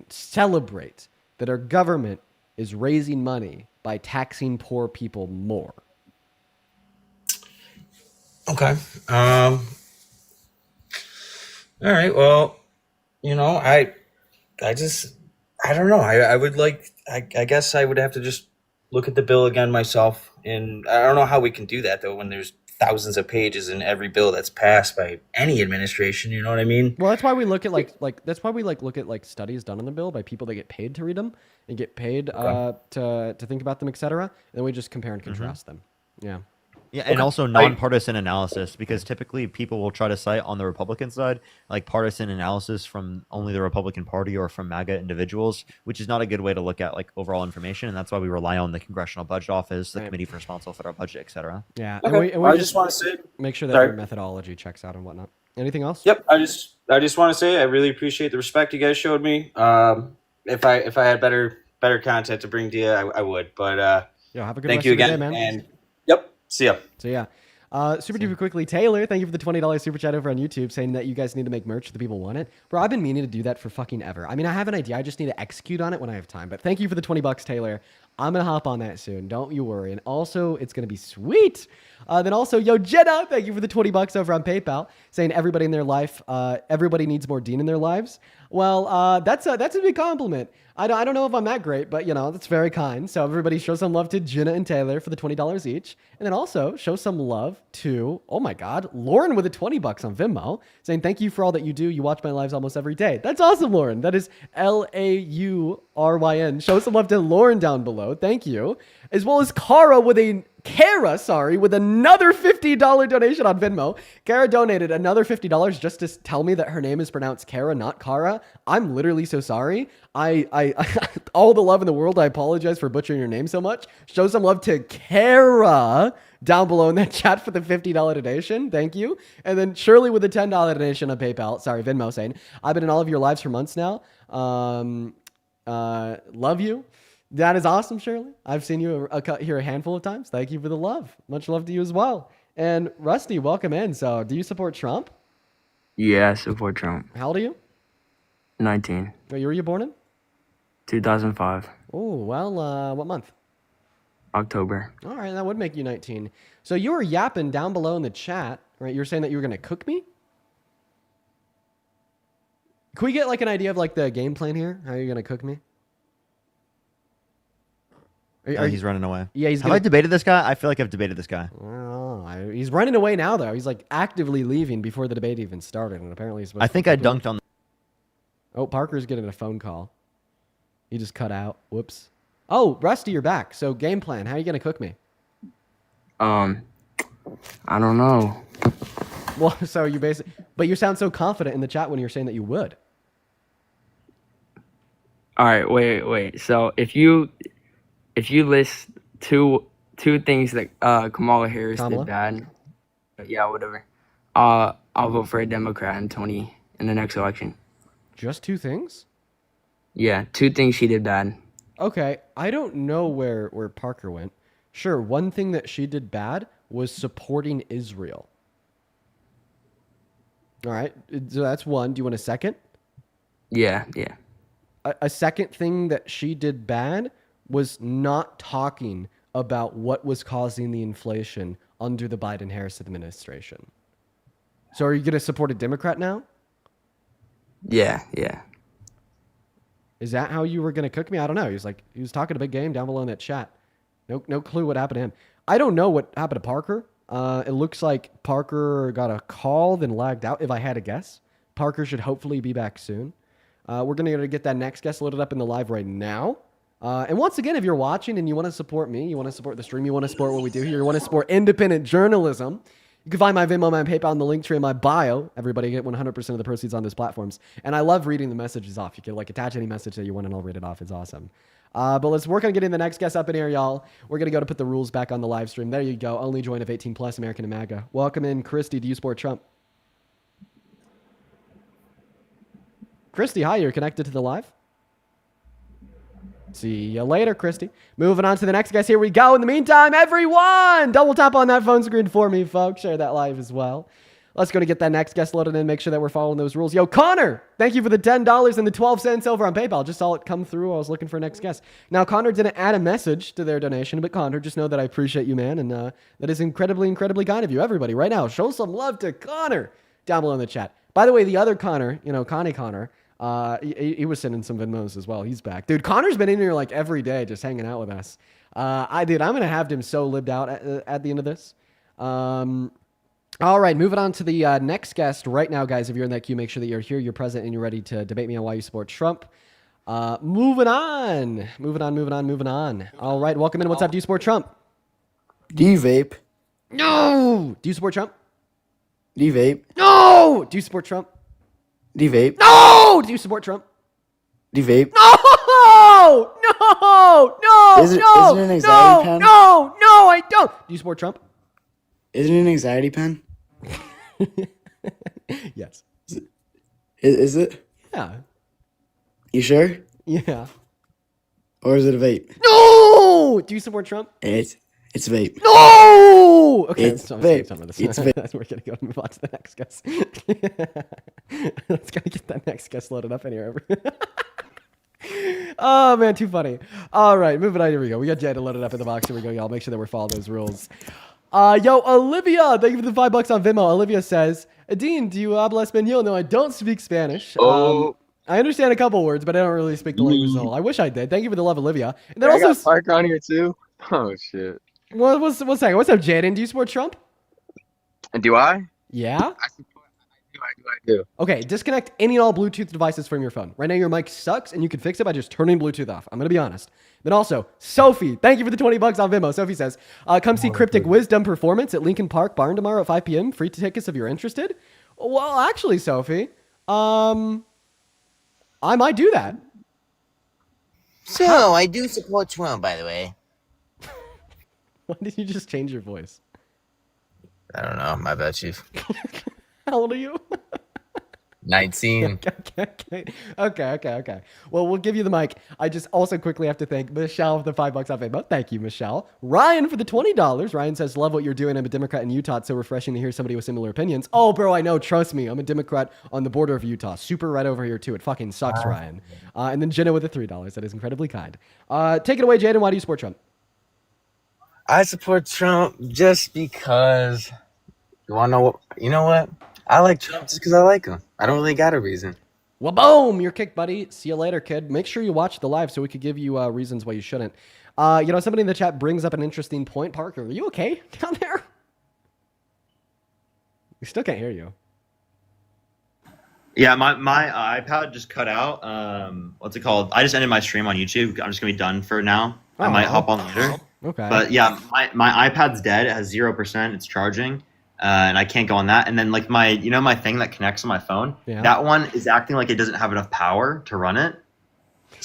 celebrate that our government is raising money by taxing poor people more. Okay. All right. Well, I don't know. I would like. I guess I would have to just look at the bill again myself, and I don't know how we can do that though when there's thousands of pages in every bill that's passed by any administration. You know what I mean? Well, that's why we look at that's why we look at studies done on the bill by people that get paid to read them and get paid to think about them, etc. And then we just compare and contrast them. Yeah. Yeah, and also nonpartisan analysis, because typically people will try to cite on the Republican side like partisan analysis from only the Republican Party or from MAGA individuals, which is not a good way to look at like overall information, and that's why we rely on the Congressional Budget Office, the Committee for Responsible Federal Budget, etc. Yeah, Okay. and we I just want to say, make sure that sorry. your methodology checks out and whatnot. Anything else? Yep. I just want to say I really appreciate the respect you guys showed me. If I had better content to bring to you, I would. But have a good thank rest you of your again, day, man. and yep. See ya. So yeah. Super duper quickly, Taylor, thank you for the $20 super chat over on YouTube, saying that you guys need to make merch so the people want it. Bro, I've been meaning to do that for fucking ever. I mean, I have an idea. I just need to execute on it when I have time. But thank you for the $20, Taylor. I'm going to hop on that soon. Don't you worry. And also, it's going to be sweet. Then also, yo, Jenna, thank you for the $20 over on PayPal, saying everybody in their life, everybody needs more Dean in their lives. Well, that's a big compliment. I don't know if I'm that great, but, that's very kind. So everybody show some love to Jenna and Taylor for the $20 each. And then also show some love to, oh my God, Lauren with the $20 on Venmo, saying thank you for all that you do. You watch my lives almost every day. That's awesome, Lauren. That is LAURYN. Show some love to Lauren down below. Thank you. As well as Kara with another $50 donation on Venmo. Kara donated another $50 just to tell me that her name is pronounced Kara, not Kara. I'm literally so sorry. I all the love in the world. I apologize for butchering your name so much. Show some love to Kara down below in that chat for the $50 donation. Thank you. And then Shirley with a $10 donation on PayPal. Sorry, Venmo, saying, I've been in all of your lives for months now. Love you. That is awesome, Shirley. I've seen you here a handful of times. Thank you for the love. Much love to you as well. And Rusty, welcome in. So do you support Trump? Yeah, I support Trump. How old are you? 19. What year were you born in? 2005. Oh, well, what month? October. All right, that would make you 19. So you were yapping down below in the chat, right? You were saying that you were going to cook me? Can we get like an idea of like the game plan here? How are you going to cook me? He's running away. Yeah, Have I debated this guy? I feel like I've debated this guy. Oh, he's running away now, though. He's like actively leaving before the debate even started, and apparently he's. I think I dunked on. Oh, Parker's getting a phone call. He just cut out. Whoops. Oh, Rusty, you're back. So game plan. How are you gonna cook me? I don't know. Well, so you basically, but you sound so confident in the chat when you're saying that you would. All right, wait. So if you if you list two things that Kamala Harris Kamala? did bad, yeah, whatever. I'll vote for a Democrat in the next election. Just 2 things? Yeah, 2 things she did bad. Okay, I don't know where Parker went. Sure, one thing that she did bad was supporting Israel. All right, so that's one. Do you want a second? Yeah. A second thing that she did bad was not talking about what was causing the inflation under the Biden-Harris administration. So are you going to support a Democrat now? Yeah. Is that how you were going to cook me? I don't know. He was talking a big game down below in that chat. No clue what happened to him. I don't know what happened to Parker. It looks like Parker got a call, then lagged out, if I had to guess. Parker should hopefully be back soon. We're going to get that next guest loaded up in the live right now. And once again, if you're watching and you want to support me, you want to support the stream, you want to support what we do here, you want to support independent journalism, you can find my Venmo, my PayPal, and the link tree in my bio. Everybody get 100% of the proceeds on these platforms. And I love reading the messages off. You can attach any message that you want and I'll read it off. It's awesome. But let's work on getting the next guest up in here, y'all. We're going to go to put the rules back on the live stream. There you go. Only join of 18 plus American and MAGA. Welcome in, Christy. Do you support Trump? Christy, hi. You're connected to the live. See you later, Christy. Moving on to the next guest. Here we go. In the meantime, everyone, double tap on that phone screen for me, folks. Share that live as well. Let's go to get that next guest loaded in. Make sure that we're following those rules. Yo, Connor, thank you for the $10 and the 12 cents over on PayPal. Just saw it come through. I was looking for next guest. Now, Connor didn't add a message to their donation, but Connor, just know that I appreciate you, man. And that is incredibly, incredibly kind of you. Everybody, right now, show some love to Connor down below in the chat. By the way, the other Connor, Connie Connor, he was sending some Venmos as well. He's back. Dude, Connor's been in here like every day just hanging out with us. I'm going to have him so lived out at the end of this. All right, moving on to the next guest right now, guys. If you're in that queue, make sure that you're here, you're present, and you're ready to debate me on why you support Trump. Moving on. All right, welcome in. What's up? Do you support Trump? Do you vape? No! Do you support Trump? Do you vape? No! Do you support Trump? Do you vape? No! Do you support Trump? Do you vape? No! No! Is it an anxiety pen? No, I don't. Do you support Trump? Isn't it an anxiety pen? Yes. Is it? Yeah. You sure? Yeah. Or is it a vape? No! Do you support Trump? It's vape. No! Okay, It's vape. It's vape. We're going to move on to the next guest. Let's go get that next guest loaded up in here. Oh, man, too funny. All right, moving on. Here we go. We got Jada loaded up in the box. Here we go, y'all. Make sure that we're following those rules. Yo, Olivia, thank you for the $5 on Venmo. Olivia says, Dean, do you habla español? No, I don't speak Spanish. I understand a couple words, but I don't really speak the language at all. I wish I did. Thank you for the love, Olivia. And then I also, got Parker on here too. Oh shit. What's up, Jaden? Do you support Trump? And do I? Yeah? I do. Okay, disconnect any and all Bluetooth devices from your phone. Right now, your mic sucks, and you can fix it by just turning Bluetooth off. I'm going to be honest. Then also, Sophie, thank you for the $20 on Venmo. Sophie says, come see Cryptic Wisdom performance at Lincoln Park Barn tomorrow at 5 p.m. Free tickets if you're interested. Well, actually, Sophie, I might do that. So, I do support Trump, by the way. Why did you just change your voice? I don't know. My bad, Chief. How old are you? 19. Okay. Well, we'll give you the mic. I just also quickly have to thank Michelle for the $5 on Venmo. Thank you, Michelle. Ryan for the $20. Ryan says, love what you're doing. I'm a Democrat in Utah. It's so refreshing to hear somebody with similar opinions. Oh, bro, I know. Trust me. I'm a Democrat on the border of Utah. Super right over here, too. It fucking sucks, Ryan. And then Jenna with the $3. That is incredibly kind. Take it away, Jaden. Why do you support Trump? I support Trump just because. You want to know what? You know what? I like Trump just because I like him. I don't really got a reason. Well, boom, you're kicked, buddy. See you later, kid. Make sure you watch the live so we could give you reasons why you shouldn't. Somebody in the chat brings up an interesting point. Parker, are you okay down there? We still can't hear you. Yeah, my iPad just cut out. What's it called? I just ended my stream on YouTube. I'm just gonna be done for now. I might hop on later. Okay. But yeah, my iPad's dead. It has 0%. It's charging, and I can't go on that. And then like my thing that connects to my phone, Yeah. that one is acting like it doesn't have enough power to run it.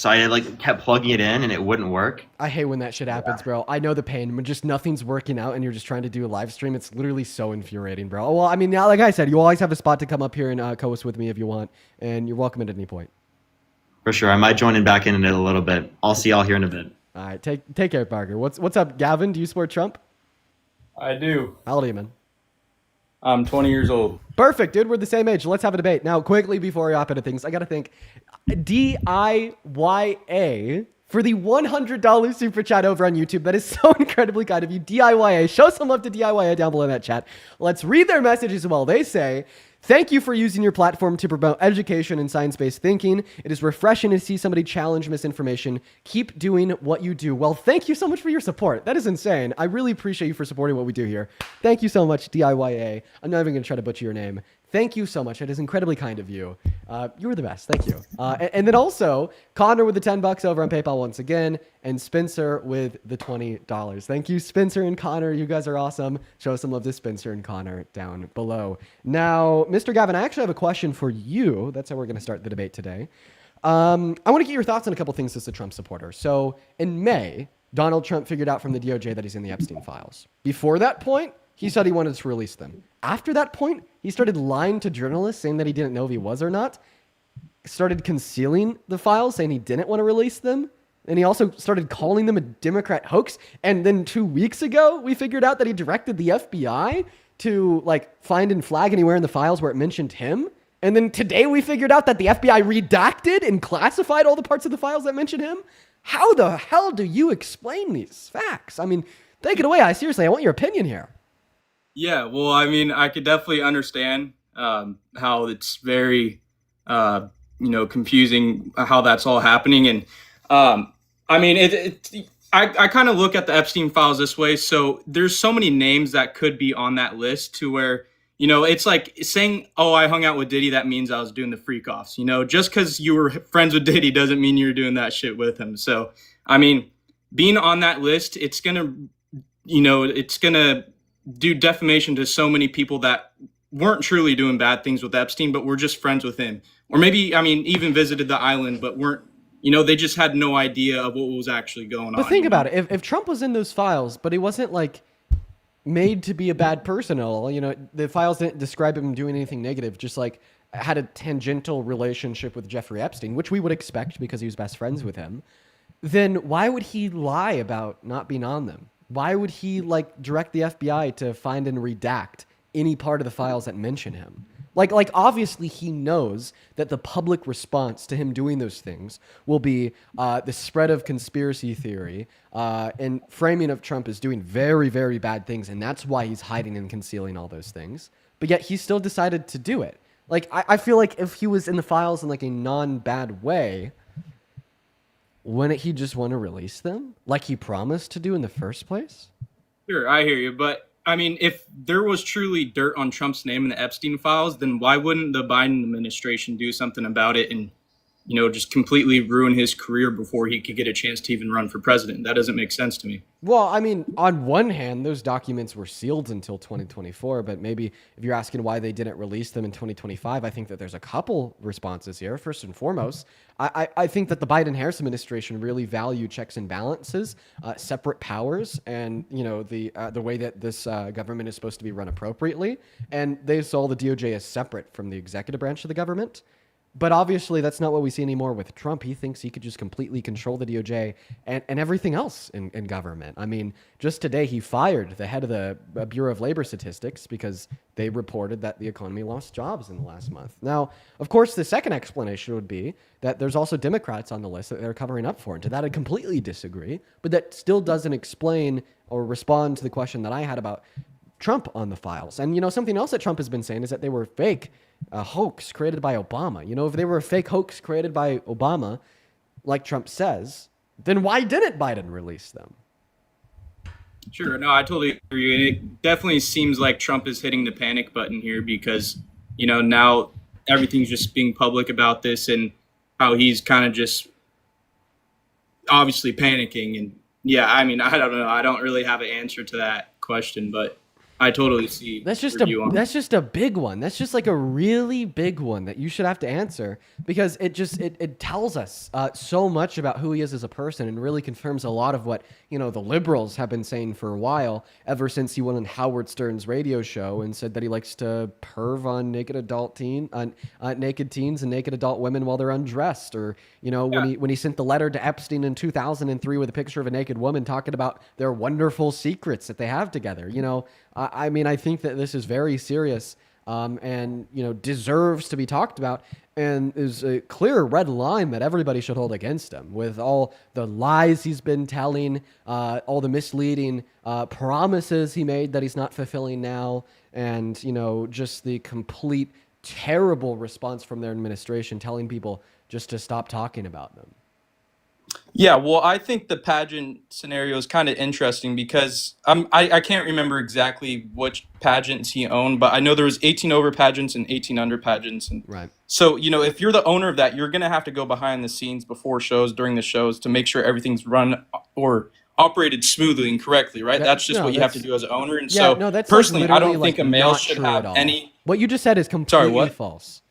So I like kept plugging it in and it wouldn't work. I hate when that shit happens, bro. I know the pain when just nothing's working out and you're just trying to do a live stream. It's literally so infuriating, bro. Well, I mean, now, like I said, you always have a spot to come up here and co-host with me if you want, and you're welcome at any point. For sure. I might join in back in it a little bit. I'll see y'all here in a bit. All right, take care, Parker. What's up, Gavin? Do you support Trump? I do. How old are you, man? I'm 20 years old. Perfect, dude. We're the same age. Let's have a debate. Now, quickly, before we hop into things, I got to think. DIYA for the $100 super chat over on YouTube. That is so incredibly kind of you. DIYA. Show some love to DIYA down below in that chat. Let's read their message as well. They say, thank you for using your platform to promote education and science-based thinking. It is refreshing to see somebody challenge misinformation. Keep doing what you do. Well, thank you so much for your support. That is insane. I really appreciate you for supporting what we do here. Thank you so much, DIYA. I'm not even going to try to butcher your name. Thank you so much. It is incredibly kind of you. You were the best. Thank you. And then also, Connor with the $10 over on PayPal once again, and Spencer with the $20. Thank you, Spencer and Connor. You guys are awesome. Show some love to Spencer and Connor down below. Now, Mr. Gavin, I actually have a question for you. That's how we're going to start the debate today. I want to get your thoughts on a couple things as a Trump supporter. So in May, Donald Trump figured out from the DOJ that he's in the Epstein files. Before that point, he said he wanted to release them. After that point, he started lying to journalists, saying that he didn't know if he was or not. Started concealing the files, saying he didn't want to release them. And he also started calling them a Democrat hoax. And then 2 weeks ago, we figured out that he directed the FBI to find and flag anywhere in the files where it mentioned him. And then today we figured out that the FBI redacted and classified all the parts of the files that mentioned him. How the hell do you explain these facts? I mean, take it away. I want your opinion here. Yeah, well, I mean, I could definitely understand how it's very, confusing how that's all happening. And I mean, I kind of look at the Epstein files this way. So there's so many names that could be on that list to where, it's like saying, oh, I hung out with Diddy. That means I was doing the freak offs. Just because you were friends with Diddy doesn't mean you're doing that shit with him. So, I mean, being on that list, it's going to do defamation to so many people that weren't truly doing bad things with Epstein, but were just friends with him. Or maybe, even visited the island, but weren't, they just had no idea of what was actually going on. But think about it. If Trump was in those files, but he wasn't made to be a bad person at all, the files didn't describe him doing anything negative, just had a tangential relationship with Jeffrey Epstein, which we would expect because he was best friends with him, then why would he lie about not being on them? Why would he direct the FBI to find and redact any part of the files that mention him? Obviously he knows that the public response to him doing those things will be the spread of conspiracy theory and framing of Trump as doing very, very bad things. And that's why he's hiding and concealing all those things. But yet he still decided to do it. I feel like if he was in the files in a non-bad way, wouldn't he just want to release them like he promised to do in the first place? Sure, I hear you. But I mean, if there was truly dirt on Trump's name in the Epstein files, then why wouldn't the Biden administration do something about it and, just completely ruin his career before he could get a chance to even run for president? That doesn't make sense to me. Well, I mean, on one hand, those documents were sealed until 2024, but maybe if you're asking why they didn't release them in 2025, I think that there's a couple responses here. First and foremost, I think that the Biden-Harris administration really value checks and balances, separate powers, and the way that this government is supposed to be run appropriately. And they saw the DOJ as separate from the executive branch of the government. But obviously, that's not what we see anymore with Trump. He thinks he could just completely control the DOJ and everything else in government. I mean, just today, he fired the head of the Bureau of Labor Statistics because they reported that the economy lost jobs in the last month. Now, of course, the second explanation would be that there's also Democrats on the list that they're covering up for. And to that, I completely disagree. But that still doesn't explain or respond to the question that I had about Trump on the files. And, something else that Trump has been saying is that they were fake. A hoax created by Obama. If they were a fake hoax created by Obama, like Trump says, then why didn't Biden release them? Sure. No, I totally agree. And it definitely seems like Trump is hitting the panic button here because, now everything's just being public about this and how he's kind of just obviously panicking. And yeah, I mean, I don't know. I don't really have an answer to that question, but I totally see. That's just your view on it. that's just a big one. That's just like a really big one that you should have to answer, because it tells us so much about who he is as a person, and really confirms a lot of what the liberals have been saying for a while, ever since he went on Howard Stern's radio show and said that he likes to perv on naked naked teens and naked adult women while they're undressed, or when he sent the letter to Epstein in 2003 with a picture of a naked woman talking about their wonderful secrets that they have together. I mean, I think that this is very serious, and deserves to be talked about, and is a clear red line that everybody should hold against him, with all the lies he's been telling, all the misleading promises he made that he's not fulfilling now, and just the complete terrible response from their administration, telling people just to stop talking about them. Yeah, well, I think the pageant scenario is kind of interesting because I can't remember exactly which pageants he owned, but I know there was 18 over pageants and 18 under pageants. And right. So, if you're the owner of that, you're going to have to go behind the scenes before shows, during the shows, to make sure everything's run or operated smoothly and correctly, right? That's just what you have to do as an owner. And that's personally, like I don't think a male not should true have at all. any... What you just said is completely false.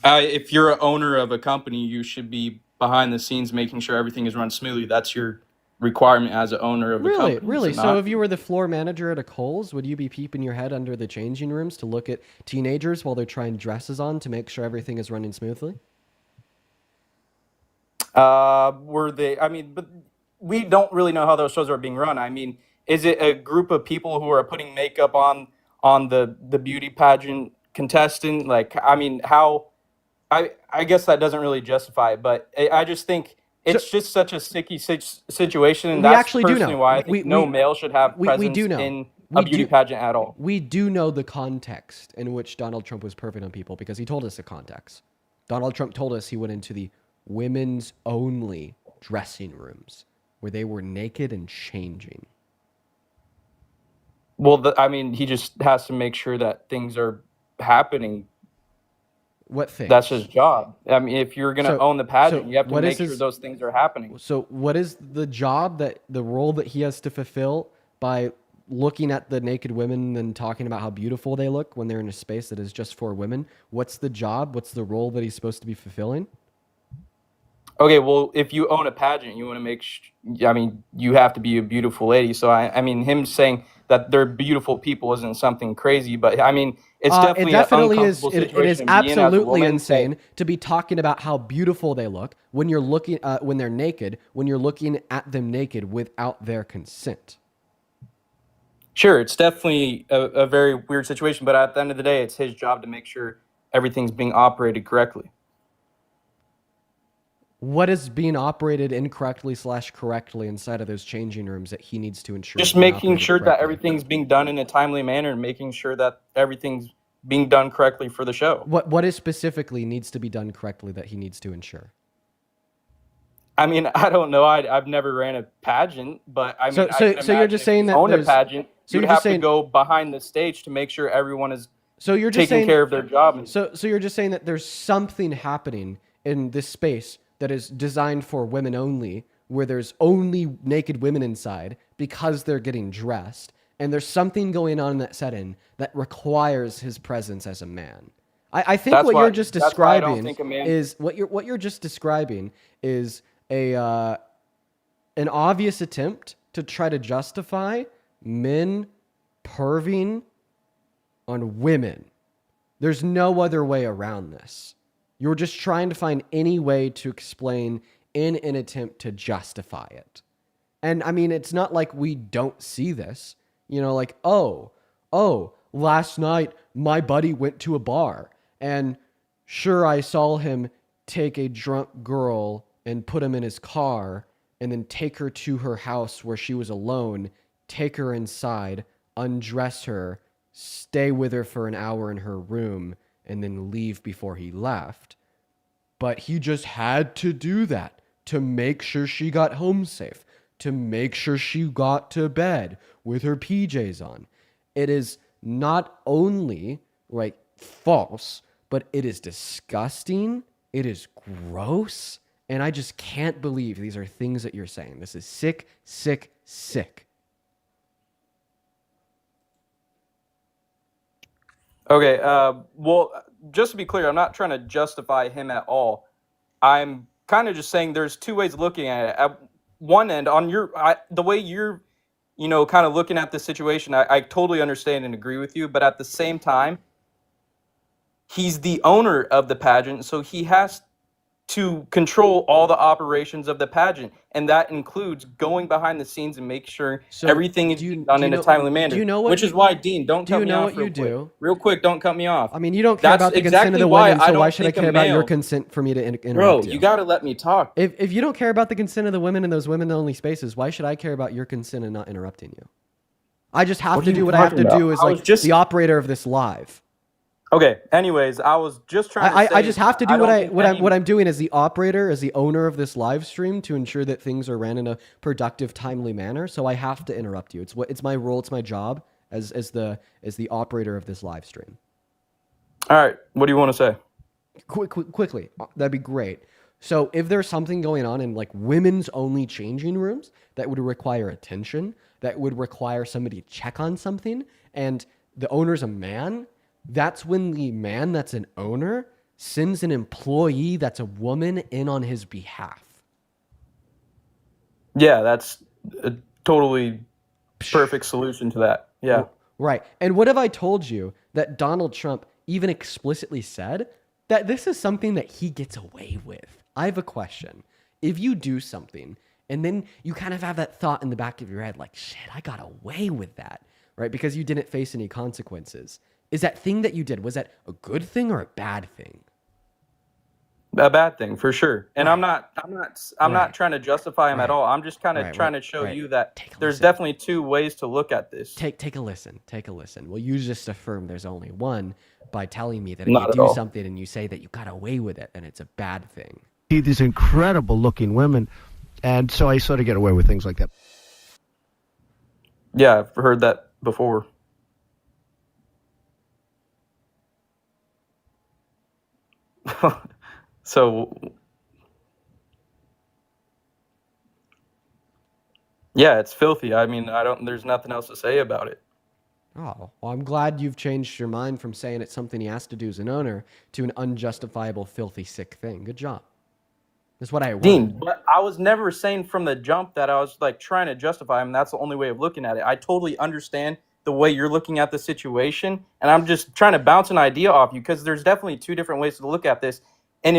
If you're an owner of a company, you should be behind the scenes making sure everything is run smoothly. That's your requirement as an owner of a company. Really? So if you were the floor manager at a Kohl's, would you be peeping your head under the changing rooms to look at teenagers while they're trying dresses on to make sure everything is running smoothly? Were they? I mean, but we don't really know how those shows are being run. I mean, is it a group of people who are putting makeup on the beauty pageant contestant? Like, I mean, how? I guess that doesn't really justify it, but I just think it's just such a sticky situation, and that's personally why I think no male should have presence in a beauty pageant at all. We do know the context in which Donald Trump was perving on people, because he told us the context. Donald Trump told us he went into the women's only dressing rooms where they were naked and changing. Well, I mean, he just has to make sure that things are happening. What things? That's his job. I mean, if you're going to own the pageant, you have to make sure those things are happening. So what is the role that he has to fulfill by looking at the naked women and talking about how beautiful they look when they're in a space that is just for women? What's the job? What's the role that he's supposed to be fulfilling? Okay, well, if you own a pageant, you want to make I mean, you have to be a beautiful lady. So, I mean, him saying that they're beautiful people isn't something crazy, but I mean, it's definitely an uncomfortable situation. It is absolutely insane to be talking about how beautiful they look when you're looking, when they're naked, when you're looking at them naked without their consent. Sure, it's definitely a very weird situation, but at the end of the day, it's his job to make sure everything's being operated correctly. What is being operated incorrectly / correctly inside of those changing rooms that he needs to ensure? Just making sure that everything's being done in a timely manner and making sure that everything's being done correctly for the show. What is specifically needs to be done correctly that he needs to ensure? I mean, I don't know. I've never ran a pageant, but I mean, so you're just saying that own a pageant, so you'd have to go behind the stage to make sure everyone is taking care of their job. So you're just saying that there's something happening in this space that is designed for women only, where there's only naked women inside because they're getting dressed, and there's something going on in that setting that requires his presence as a man. I think what you're just describing is what you're just describing is an obvious attempt to try to justify men perving on women. There's no other way around this. You're just trying to find any way to explain in an attempt to justify it. And I mean, it's not like we don't see this. Like, oh, last night my buddy went to a bar, and sure, I saw him take a drunk girl and put him in his car and then take her to her house where she was alone, take her inside, undress her, stay with her for an hour in her room, and then leave before he left. But he just had to do that to make sure she got home safe, to make sure she got to bed with her PJs on. It is not only false, but it is disgusting. It is gross. And I just can't believe these are things that you're saying. This is sick, sick, sick. Okay. Well, just to be clear, I'm not trying to justify him at all. I'm kind of just saying there's two ways of looking at it. At one end, on the way you're, kind of looking at the situation, I totally understand and agree with you. But at the same time, he's the owner of the pageant, so he has to control all the operations of the pageant, and that includes going behind the scenes and make sure everything is done in a timely manner. Do you know what? Which is why, Dean, don't cut me off. Do you know what you do? Real quick, don't cut me off. I mean, you don't care about the consent of the women, so why should I care about your consent for me to interrupt Bro, you? you got to let me talk. If you don't care about the consent of the women in those women-only spaces, why should I care about your consent and not interrupting you? I just have to do what I have to do as like the operator of this live. Okay. Anyways, I was just trying to say I just have to do what I'm doing as the operator, as the owner of this live stream, to ensure that things are ran in a productive, timely manner. So I have to interrupt you. It's my role. It's my job as the operator of this live stream. All right. What do you want to say? Quickly, that'd be great. So if there's something going on in like women's only changing rooms that would require attention, that would require somebody to check on something, and the owner's a man, that's when the man that's an owner sends an employee that's a woman in on his behalf. Yeah, that's a totally perfect solution to that. Yeah. Right. And what have I told you that Donald Trump even explicitly said? That this is something that he gets away with. I have a question. If you do something and then you kind of have that thought in the back of your head, like, shit, I got away with that, right? Because you didn't face any consequences. Is that thing that you did, was that a good thing or a bad thing? A bad thing, for sure. And I'm not trying to justify him at all. I'm just kind of trying to show you that there's definitely two ways to look at this. Take a listen. Take a listen. Well, you just affirm there's only one by telling me that if you do something and you say that you got away with it, then it's a bad thing. These incredible looking women, and so I sort of get away with things like that. Yeah, I've heard that before. So, yeah, it's filthy. I mean, there's nothing else to say about it. Oh, well, I'm glad you've changed your mind from saying it's something he has to do as an owner to an unjustifiable, filthy, sick thing. Good job. That's what I want. Dean, but I was never saying from the jump that I was like trying to justify him. That's the only way of looking at it. I totally understand the way you're looking at the situation, and I'm just trying to bounce an idea off you because there's definitely two different ways to look at this. And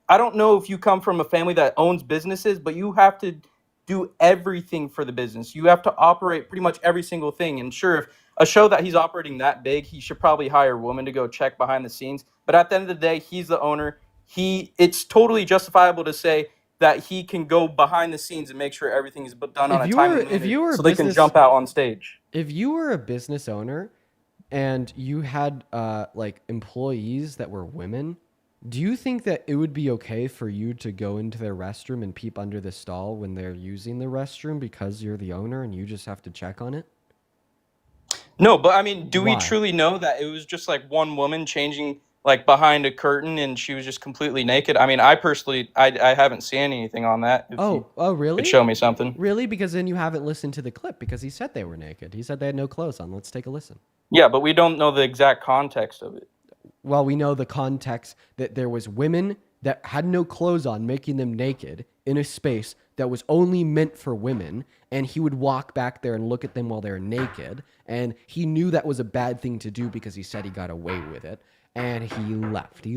I don't know if you come from a family that owns businesses, but you have to do everything for the business. You have to operate pretty much every single thing. And sure, if a show that he's operating that big, he should probably hire a woman to go check behind the scenes. But at the end of the day, he's the owner. It's totally justifiable to say that he can go behind the scenes and make sure everything is done on a timely manner so they can jump out on stage. If you were a business owner and you had like employees that were women, do you think that it would be okay for you to go into their restroom and peep under the stall when they're using the restroom because you're the owner and you just have to check on it? No, but I mean, do we Why? truly know that it was just like one woman changing like behind a curtain and she was just completely naked? I mean, I personally, I haven't seen anything on that. If you really? could show me something. Really? Because then you haven't listened to the clip because he said they were naked. He said they had no clothes on. Let's take a listen. Yeah, but we don't know the exact context of it. Well, we know the context that there was women that had no clothes on, making them naked in a space that was only meant for women, and he would walk back there and look at them while they're naked, and he knew that was a bad thing to do because he said he got away with it, and he left. He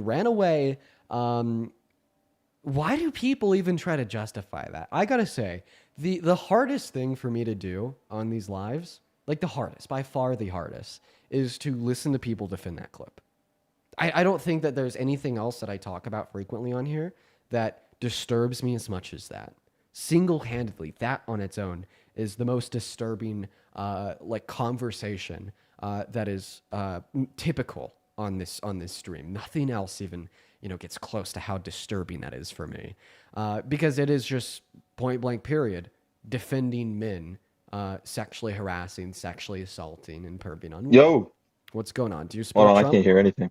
ran away. Why do people even try to justify that? I gotta say, the hardest thing for me to do on these lives, like the hardest, by far the hardest, is to listen to people defend that clip. I don't think that there's anything else that I talk about frequently on here that disturbs me as much as that. Single-handedly, that on its own is the most disturbing like conversation that is typical on this stream. Nothing else even gets close to how disturbing that is for me, because it is just point blank period defending men sexually harassing, sexually assaulting, and perving on women. Yo, what's going on? Do you support hold on, Trump? I can't hear anything.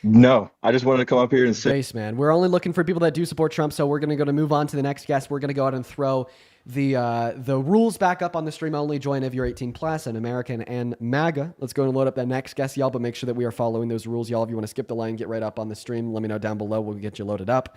No, I just wanted to come up here and say, Spaceman, we're only looking for people that do support Trump, so we're going to move on to the next guest. We're going to go out and throw the rules back up on the stream only. Join if you're 18 plus and American and MAGA. Let's go and load up that next guest, y'all, but make sure that we are following those rules, y'all. If you want to skip the line, get right up on the stream, let me know down below. We'll get you loaded up.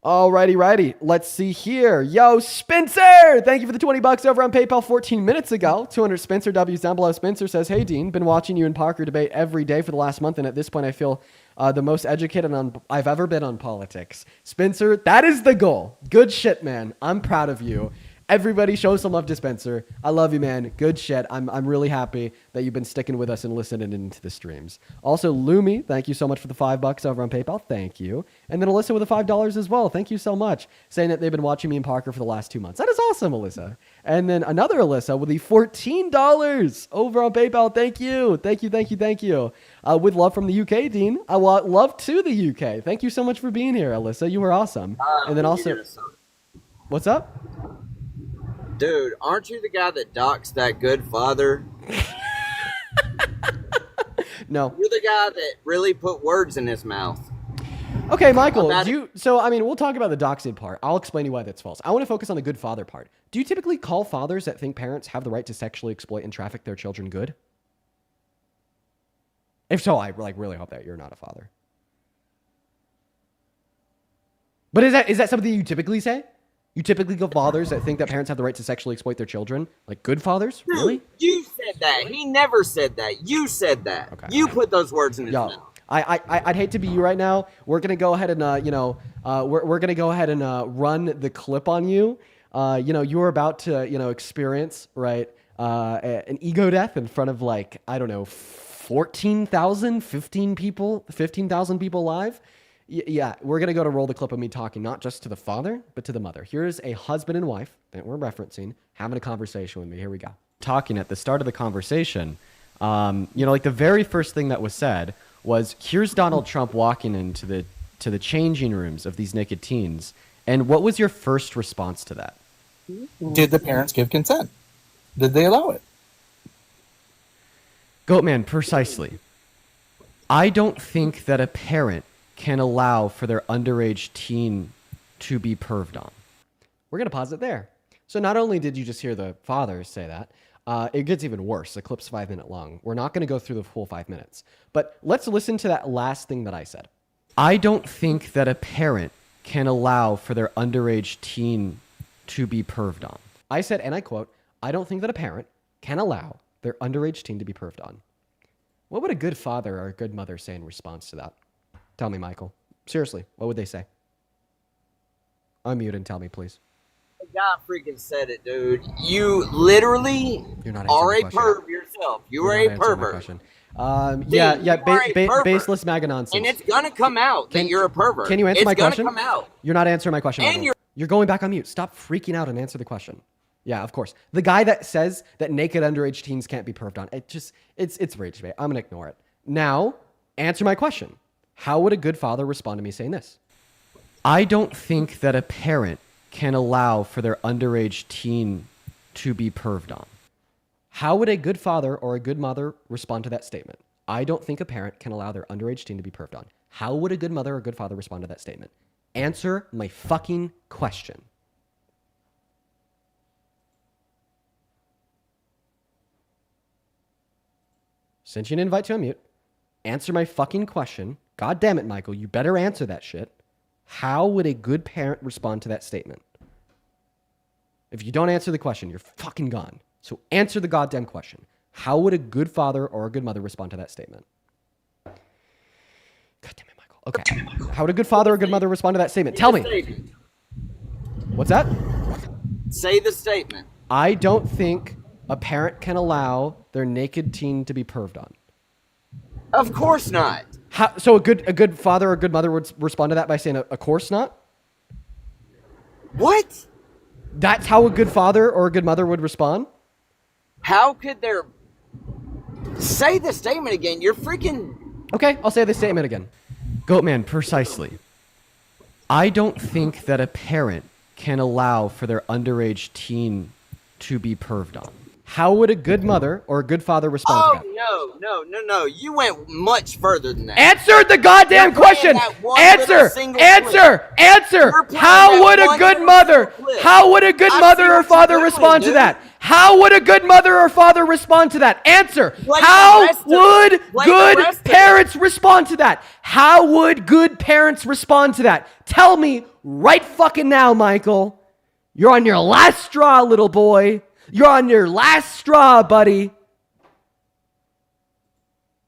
Alrighty. Let's see here. Yo, Spencer! Thank you for the $20 over on PayPal 14 minutes ago. 200 Spencer W's down below. Spencer says, hey, Dean, been watching you and Parker debate every day for the last month, and at this point I feel the most educated I've ever been on politics. Spencer, that is the goal. Good shit, man. I'm proud of you. Everybody show some love to Spencer. I love you, man. Good shit. I'm really happy that you've been sticking with us and listening into the streams. Also, Lumi, thank you so much for the $5 over on PayPal. Thank you. And then Alyssa with the $5 as well. Thank you so much. Saying that they've been watching me and Parker for the last 2 months. That is awesome, Alyssa. And then another Alyssa with the $14 over on PayPal. Thank you. Thank you. With love from the UK, Dean. I want love to the UK. Thank you so much for being here, Alyssa. You were awesome. And then also, what's up? Dude, aren't you the guy that docks that good father? No. You're the guy that really put words in his mouth. Okay, Michael, we'll talk about the doxing part. I'll explain to you why that's false. I want to focus on the good father part. Do you typically call fathers that think parents have the right to sexually exploit and traffic their children good? If so, I really hope that you're not a father. But is that something you typically say? You typically go fathers that think that parents have the right to sexually exploit their children? Like good fathers? Dude, really? You said that. He never said that. You said that. Okay, you put those words in his mouth. I'd hate to be you right now. We're gonna go ahead and we're gonna go ahead and run the clip on you. You were about to experience an ego death in front of 14,000, 15,000 people live. Yeah, we're going to go to roll the clip of me talking, not just to the father, but to the mother. Here's a husband and wife that we're referencing, having a conversation with me. Here we go. Talking at the start of the conversation, the very first thing that was said was, here's Donald Trump walking into the changing rooms of these naked teens. And what was your first response to that? Did the parents give consent? Did they allow it? Goatman, precisely. I don't think that a parent can allow for their underage teen to be perved on. We're going to pause it there. So not only did you just hear the father say that, it gets even worse. The clip's 5 minutes long. We're not going to go through the full 5 minutes. But let's listen to that last thing that I said. I don't think that a parent can allow for their underage teen to be perved on. I said, and I quote, I don't think that a parent can allow their underage teen to be perved on. What would a good father or a good mother say in response to that? Tell me, Michael. Seriously, what would they say? Unmute and tell me, please. The guy freaking said it, dude. You literally are a perv yourself. You are a pervert. Baseless MAGA nonsense. And it's gonna come out that you're a pervert. Can you answer my question? It's gonna come out. You're not answering my question. And you're going back on mute. Stop freaking out and answer the question. Yeah, of course. The guy that says that naked underage teens can't be perved on, it's rage bait. I'm gonna ignore it. Now, answer my question. How would a good father respond to me saying this? I don't think that a parent can allow for their underage teen to be perved on. How would a good father or a good mother respond to that statement? I don't think a parent can allow their underage teen to be perved on. How would a good mother or good father respond to that statement? Answer my fucking question. Sent you an invite to unmute. Answer my fucking question. God damn it, Michael. You better answer that shit. How would a good parent respond to that statement? If you don't answer the question, you're fucking gone. So answer the goddamn question. How would a good father or a good mother respond to that statement? God damn it, Michael. Okay. How would a good father or a good mother respond to that statement? Tell me. What's that? Say the statement. I don't think a parent can allow their naked teen to be perved on. Of course not. So a good father or a good mother would respond to that by saying, of course not? What? That's how a good father or a good mother would respond? How could there... Say the statement again. You're freaking... Okay, I'll say the statement again. Goatman, precisely. I don't think that a parent can allow for their underage teen to be perved on. How would a good mother or a good father respond to that? No. You went much further than that. Answer the goddamn question. Answer. How would a good mother or father respond to that? How would a good mother or father respond to that? Answer. How would good parents respond to that? How would good parents respond to that? Tell me right fucking now, Michael. You're on your last straw, little boy. You're on your last straw, buddy.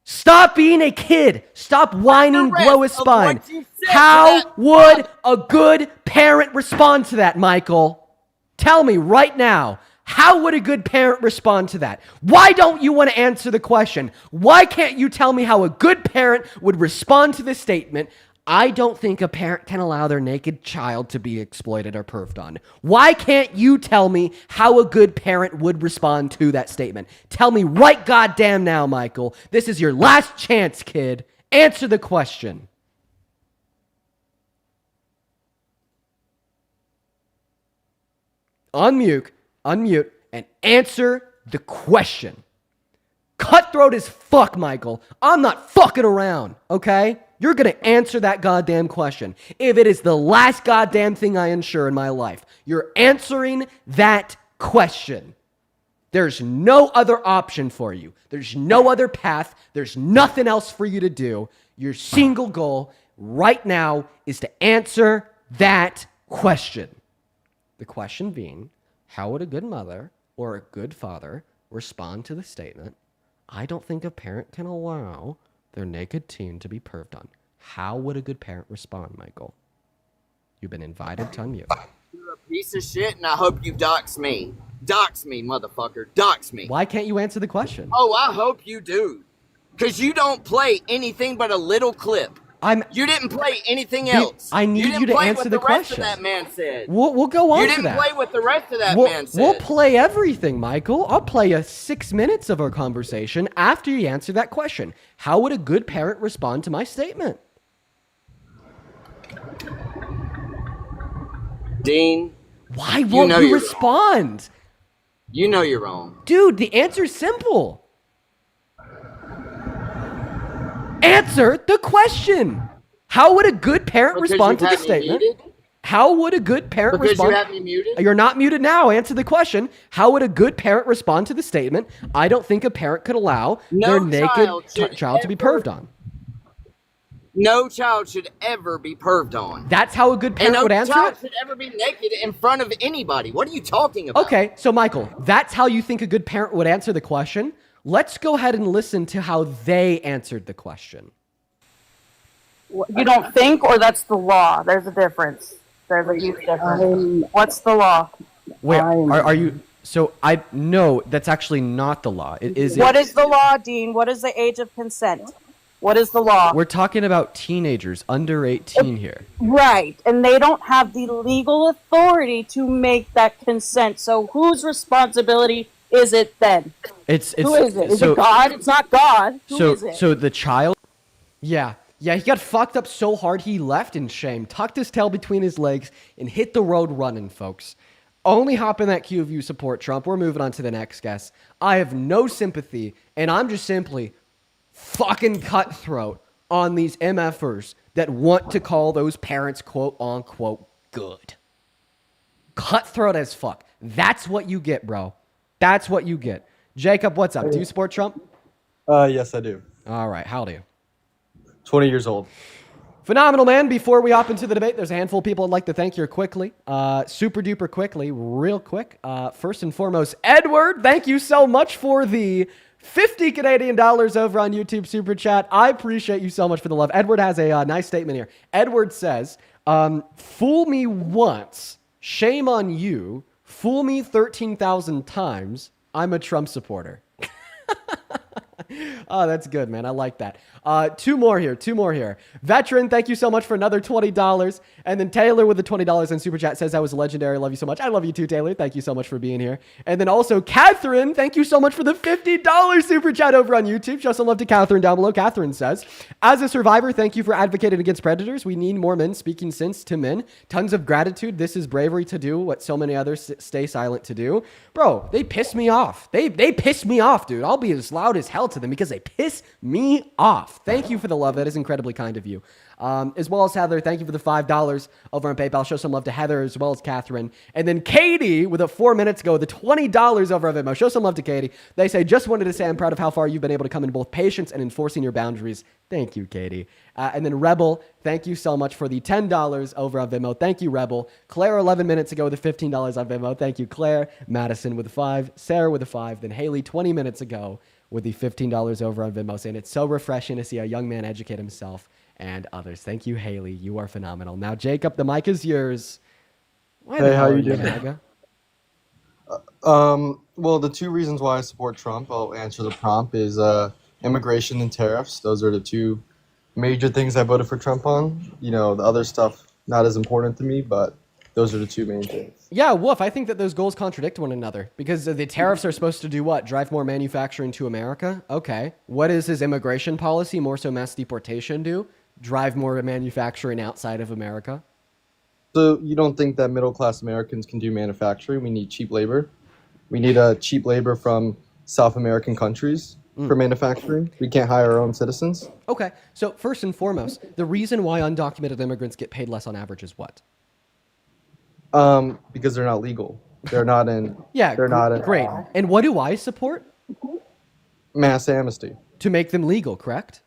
Stop being a kid. Stop whining, grow a spine. How would a good parent respond to that, Michael? Tell me right now. How would a good parent respond to that? Why don't you want to answer the question? Why can't you tell me how a good parent would respond to this statement? I don't think a parent can allow their naked child to be exploited or perved on. Why can't you tell me how a good parent would respond to that statement? Tell me right goddamn now, Michael. This is your last chance, kid. Answer the question. Unmute, and answer the question. Cutthroat as fuck, Michael. I'm not fucking around, okay? You're going to answer that goddamn question. If it is the last goddamn thing I insure in my life, you're answering that question. There's no other option for you. There's no other path. There's nothing else for you to do. Your single goal right now is to answer that question. The question being, how would a good mother or a good father respond to the statement, I don't think a parent can allow their naked teen to be perved on? How would a good parent respond, Michael? You've been invited to unmute. You're a piece of shit, and I hope you dox me. Dox me, motherfucker. Dox me. Why can't you answer the question? Oh, I hope you do. Because you don't play anything but a little clip. You didn't play anything else. I need you to answer the question. You didn't play what the rest of that man said. We'll go on to that. You didn't play what the rest of that man said. We'll play everything, Michael. I'll play you 6 minutes of our conversation after you answer that question. How would a good parent respond to my statement? Dean. Why won't you respond? You know you're wrong. Dude, the answer's simple. Answer the question. How would a good parent respond to the statement? How would a good parent respond? Because you have me muted? You're not muted now. Answer the question. How would a good parent respond to the statement? I don't think a parent could allow their naked child to be perved on. No child should ever be perved on. That's how a good parent would answer it? No child should ever be naked in front of anybody. What are you talking about? Okay, so Michael, that's how you think a good parent would answer the question? Let's go ahead and listen to how they answered the question. You don't think, or that's the law? There's a difference. There's a huge difference. What's the law? Wait, are you... So I no, that's actually not the law. It is... What is the law, Dean? What is the age of consent? What is the law? We're talking about teenagers, under 18 here. Right, and they don't have the legal authority to make that consent. So whose responsibility is it then? Who is it? Is it God? It's not God. Who is it? So the child... Yeah, he got fucked up so hard he left in shame, tucked his tail between his legs, and hit the road running, folks. Only hop in that queue if you support Trump. We're moving on to the next guest. I have no sympathy, and I'm just simply fucking cutthroat on these MFers that want to call those parents quote-unquote good. Cutthroat as fuck. That's what you get, bro. That's what you get. Jacob, what's up? Do you support Trump? Yes, I do. All right. How old are you? 20 years old. Phenomenal, man. Before we hop into the debate, there's a handful of people I'd like to thank here quickly. Super duper quickly, real quick. First and foremost, Edward, thank you so much for the 50 Canadian dollars over on YouTube Super Chat. I appreciate you so much for the love. Edward has a nice statement here. Edward says, fool me once, shame on you. Fool me 13,000 times, I'm a Trump supporter. Oh, that's good, man. I like that. Two more here. Veteran, thank you so much for another $20. And then Taylor with the $20 in Super Chat says that was legendary. I love you so much. I love you too, Taylor. Thank you so much for being here. And then also Catherine, thank you so much for the $50 Super Chat over on YouTube. Show some love to Catherine down below. Catherine says, as a survivor, thank you for advocating against predators. We need more men speaking sense to men. Tons of gratitude. This is bravery to do what so many others stay silent to do. Bro, they piss me off. They piss me off, dude. I'll be as loud as hell to them because they piss me off. Thank you for the love. That is incredibly kind of you. As well as Heather, thank you for the $5 over on PayPal. Show some love to Heather as well as Catherine. And then Katie, with 4 minutes ago, the $20 over on Venmo. Show some love to Katie. They say, just wanted to say I'm proud of how far you've been able to come in both patience and enforcing your boundaries. Thank you, Katie. And then Rebel, thank you so much for the $10 over on Venmo. Thank you, Rebel. Claire, 11 minutes ago, with the $15 on Venmo. Thank you, Claire. Madison with 5. Sarah with 5. Then Haley, 20 minutes ago, with the $15 over on Venmo, saying it's so refreshing to see a young man educate himself and others. Thank you, Haley. You are phenomenal. Now, Jacob, the mic is yours. Hey, how you doing? Well, the two reasons why I support Trump, I'll answer the prompt, is immigration and tariffs. Those are the two major things I voted for Trump on. You know, the other stuff, not as important to me, but those are the two main things. Yeah, Wolf, I think that those goals contradict one another because the tariffs are supposed to do what? Drive more manufacturing to America? Okay. What does his immigration policy, more so mass deportation, do? Drive more manufacturing outside of America? So you don't think that middle-class Americans can do manufacturing? We need cheap labor. We need cheap labor from South American countries for manufacturing. We can't hire our own citizens. Okay. So first and foremost, the reason why undocumented immigrants get paid less on average is what? Because they're not legal. They're not in. Yeah, they're not in. Great. And what do I support? Mass amnesty. To make them legal, correct?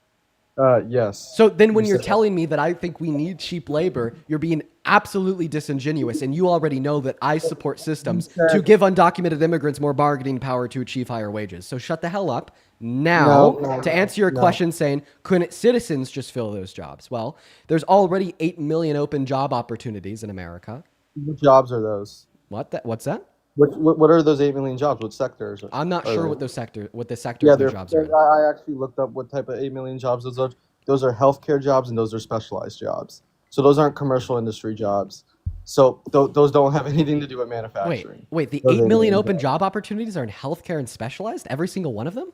Yes. So then when you're telling me that I think we need cheap labor, you're being absolutely disingenuous, and you already know that I support systems to give undocumented immigrants more bargaining power to achieve higher wages. So shut the hell up. Now, to answer your question saying, couldn't citizens just fill those jobs? Well, there's already 8 million open job opportunities in America. What jobs are those? What's that? What are those 8 million jobs? What sectors? I'm not sure what the sector of the jobs are in. I actually looked up what type of 8 million jobs those are. Those are healthcare jobs and those are specialized jobs. So those aren't commercial industry jobs. So those don't have anything to do with manufacturing. Wait, the 8 million open job opportunities are in healthcare and specialized? Every single one of them?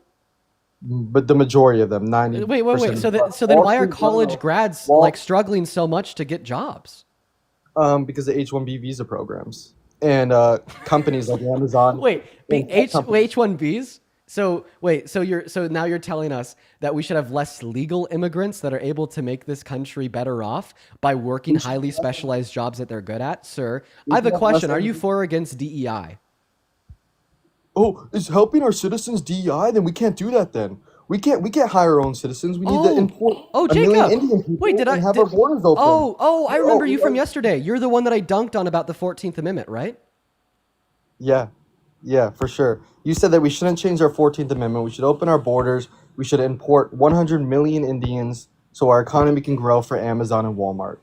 But the majority of them, 90%. Wait. So then why are college grads like struggling so much to get jobs? Because of H-1B visa programs and companies like Amazon. H-1Bs? So now you're telling us that we should have less legal immigrants that are able to make this country better off by working highly specialized jobs that they're good at? Sir, I have a question. Are you for or against DEI? Oh, is helping our citizens DEI? Then we can't do that then. We can't hire our own citizens. We need to import a million Indian people and have our borders open. I remember you from yesterday. You're the one that I dunked on about the 14th Amendment, right? Yeah, for sure. You said that we shouldn't change our 14th Amendment. We should open our borders. We should import 100 million Indians so our economy can grow for Amazon and Walmart.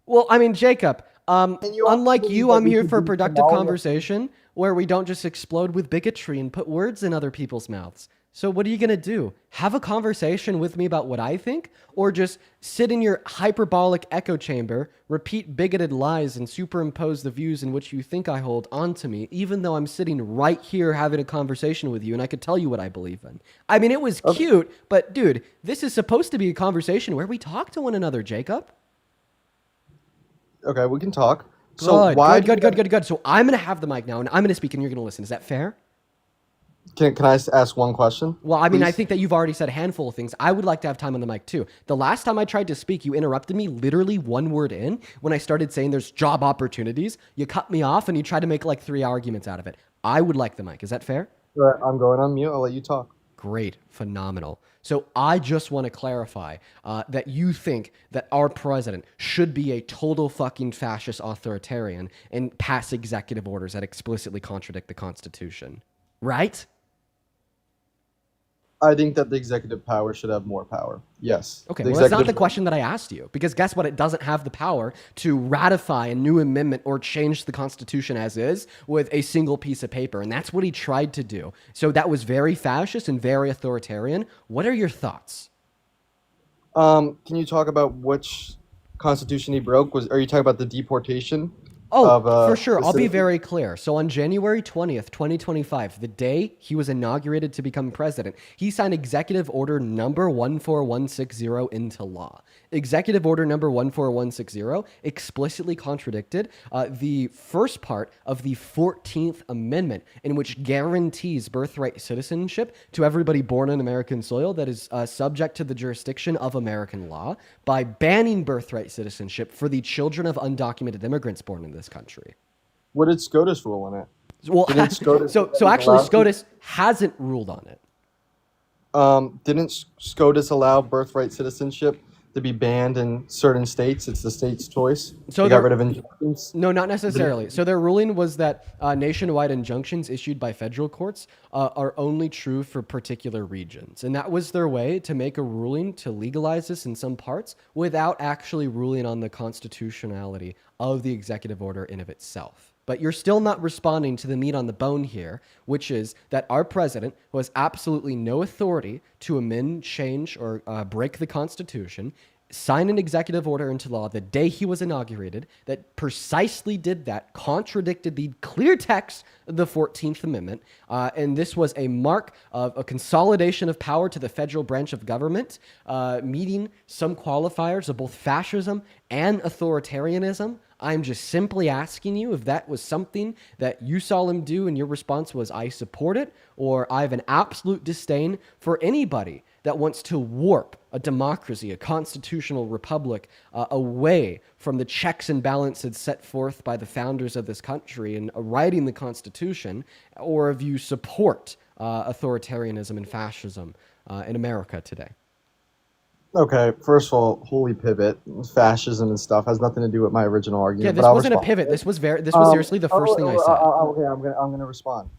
Well, I mean, Jacob, unlike you, I'm here for a productive conversation where we don't just explode with bigotry and put words in other people's mouths. So what are you going to do? Have a conversation with me about what I think? Or just sit in your hyperbolic echo chamber, repeat bigoted lies, and superimpose the views in which you think I hold onto me, even though I'm sitting right here having a conversation with you and I could tell you what I believe in? I mean, it was cute, but dude, this is supposed to be a conversation where we talk to one another, Jacob. Okay, we can talk. Good. So I'm going to have the mic now and I'm going to speak and you're going to listen. Is that fair? Can I ask one question? Well, I mean, I think that you've already said a handful of things. I would like to have time on the mic too. The last time I tried to speak, you interrupted me literally one word in when I started saying there's job opportunities. You cut me off and you tried to make like 3 arguments out of it. I would like the mic. Is that fair? I'm going on mute. I'll let you talk. Great. Phenomenal. So I just want to clarify that you think that our president should be a total fucking fascist authoritarian and pass executive orders that explicitly contradict the Constitution. Right? I think that the executive power should have more power. Yes. Okay, The well, that's not the executive- question that I asked you, because guess what? It doesn't have the power to ratify a new amendment or change the Constitution as is with a single piece of paper, and that's what he tried to do. So that was very fascist and very authoritarian. What are your thoughts? Can you talk about which constitution he broke? Are you talking about the deportation? Oh, for of, sure. the I'll be citizens? very clear. So on January 20th, 2025, the day he was inaugurated to become president, he signed Executive Order number 14160 into law. Executive Order number 14160 explicitly contradicted the first part of the 14th Amendment, in which guarantees birthright citizenship to everybody born on American soil that is subject to the jurisdiction of American law, by banning birthright citizenship for the children of undocumented immigrants born in this country. What did SCOTUS rule on it? Well, Didn't SCOTUS so actually, allow- SCOTUS hasn't ruled on it. Didn't SCOTUS allow birthright citizenship to be banned in certain states? It's the state's choice. So they they're- got rid of injunctions. No, not necessarily. So their ruling was that nationwide injunctions issued by federal courts are only true for particular regions. And that was their way to make a ruling to legalize this in some parts without actually ruling on the constitutionality of the executive order in of itself. But you're still not responding to the meat on the bone here, which is that our president, who has absolutely no authority to amend, change, or break the Constitution, signed an executive order into law the day he was inaugurated that precisely did that, contradicted the clear text of the 14th Amendment, and this was a mark of a consolidation of power to the federal branch of government, meeting some qualifiers of both fascism and authoritarianism. I'm just simply asking you if that was something that you saw him do and your response was, I support it, or I have an absolute disdain for anybody that wants to warp a democracy, a constitutional republic, away from the checks and balances set forth by the founders of this country in writing the Constitution, or if you support authoritarianism and fascism in America today. Okay, first of all, holy pivot, fascism and stuff has nothing to do with my original argument. Yeah, this but I'll wasn't a respond. pivot. This was seriously the first thing I said. Okay, I'm gonna respond.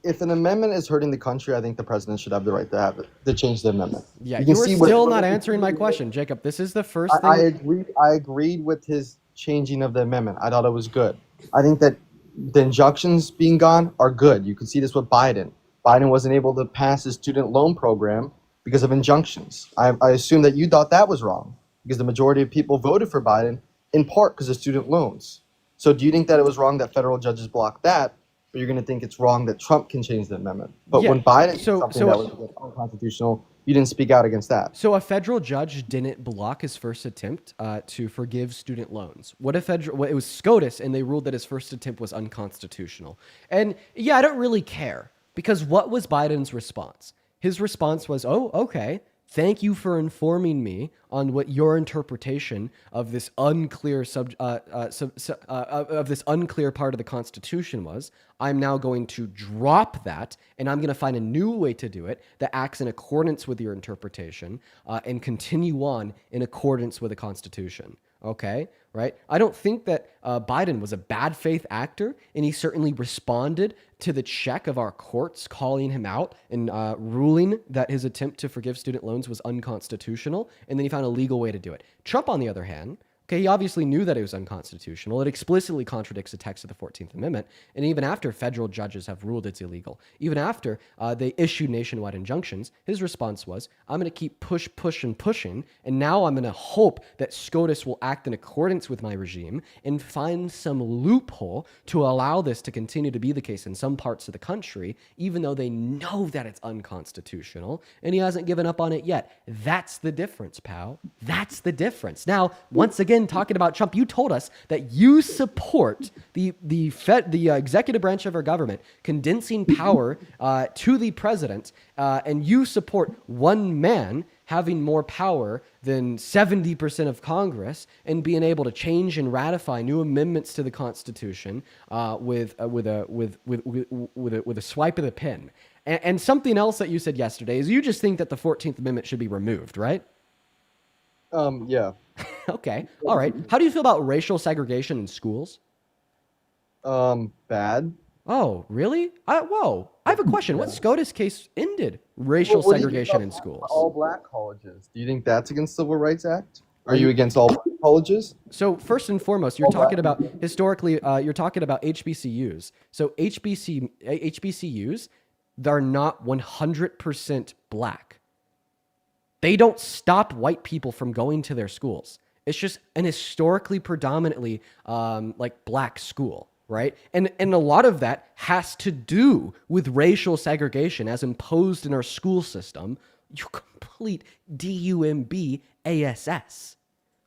If an amendment is hurting the country, I think the president should have the right to have it, to change the amendment. Yeah, can you were see still what- not answering my question, Jacob. This is the first thing. I agreed with his changing of the amendment. I thought it was good. I think that the injunctions being gone are good. You can see this with Biden. Biden wasn't able to pass his student loan program because of injunctions. I assume that you thought that was wrong because the majority of people voted for Biden in part because of student loans. So do you think that it was wrong that federal judges blocked that, or you're going to think it's wrong that Trump can change the amendment? But Yeah, when Biden did so- something so- that was unconstitutional, you didn't speak out against that. So a federal judge didn't block his first attempt to forgive student loans. What if it was SCOTUS and they ruled that his first attempt was unconstitutional? And yeah, I don't really care, because what was Biden's response? His response was, oh, okay, thank you for informing me on what your interpretation of this unclear of this unclear part of the Constitution was. I'm now going to drop that, and I'm going to find a new way to do it that acts in accordance with your interpretation, and continue on in accordance with the Constitution. Okay, right? I don't think that Biden was a bad faith actor, and he certainly responded to the check of our courts calling him out and ruling that his attempt to forgive student loans was unconstitutional, and then he found a legal way to do it. Trump, on the other hand, okay, he obviously knew that it was unconstitutional. It explicitly contradicts the text of the 14th Amendment, and even after federal judges have ruled it's illegal, even after they issued nationwide injunctions, his response was, I'm going to keep pushing, and now I'm going to hope that SCOTUS will act in accordance with my regime and find some loophole to allow this to continue to be the case in some parts of the country, even though they know that it's unconstitutional, and he hasn't given up on it yet. That's the difference, pal. That's the difference. Now, once again, talking about Trump, you told us that you support the executive branch of our government condensing power to the president, and you support one man having more power than 70% of Congress and being able to change and ratify new amendments to the Constitution with a swipe of the pen. And something else that you said yesterday is you just think that the 14th Amendment should be removed, right? Yeah. Okay. All right. How do you feel about racial segregation in schools? Bad. Oh, really? Whoa. I have a question. What SCOTUS case ended racial What do you think segregation about in schools? all black colleges? Do you think that's against Civil Rights Act? Are you against all black colleges? So first and foremost, you're talking about historically. You're talking about HBCUs. So HBCUs, they're not 100% black. They don't stop white people from going to their schools. It's just an historically predominantly like black school, right? And a lot of that has to do with racial segregation as imposed in our school system. You complete DUMB ASS.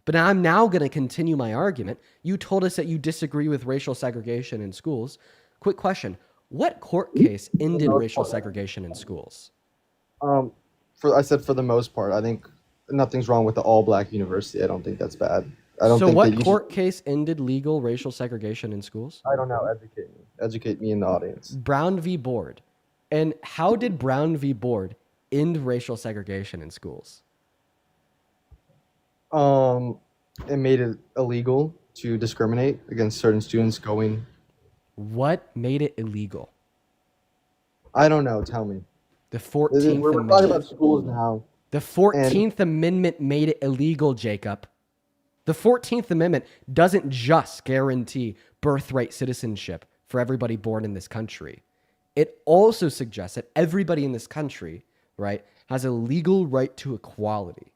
But I'm now going to continue my argument. You told us that you disagree with racial segregation in schools. Quick question. What court case ended racial segregation in schools? I said for the most part. I think nothing's wrong with the all-black university. I don't think that's bad. I don't so think what court case ended legal racial segregation in schools? I don't know. Educate me. Educate me in the audience. Brown v. Board. And how did Brown v. Board end racial segregation in schools? It made it illegal to discriminate against certain students going. What made it illegal? I don't know. Tell me. The 14th We're Amendment. talking about schools now. The 14th Amendment made it illegal, Jacob. The 14th Amendment doesn't just guarantee birthright citizenship for everybody born in this country. It also suggests that everybody in this country, right, has a legal right to equality.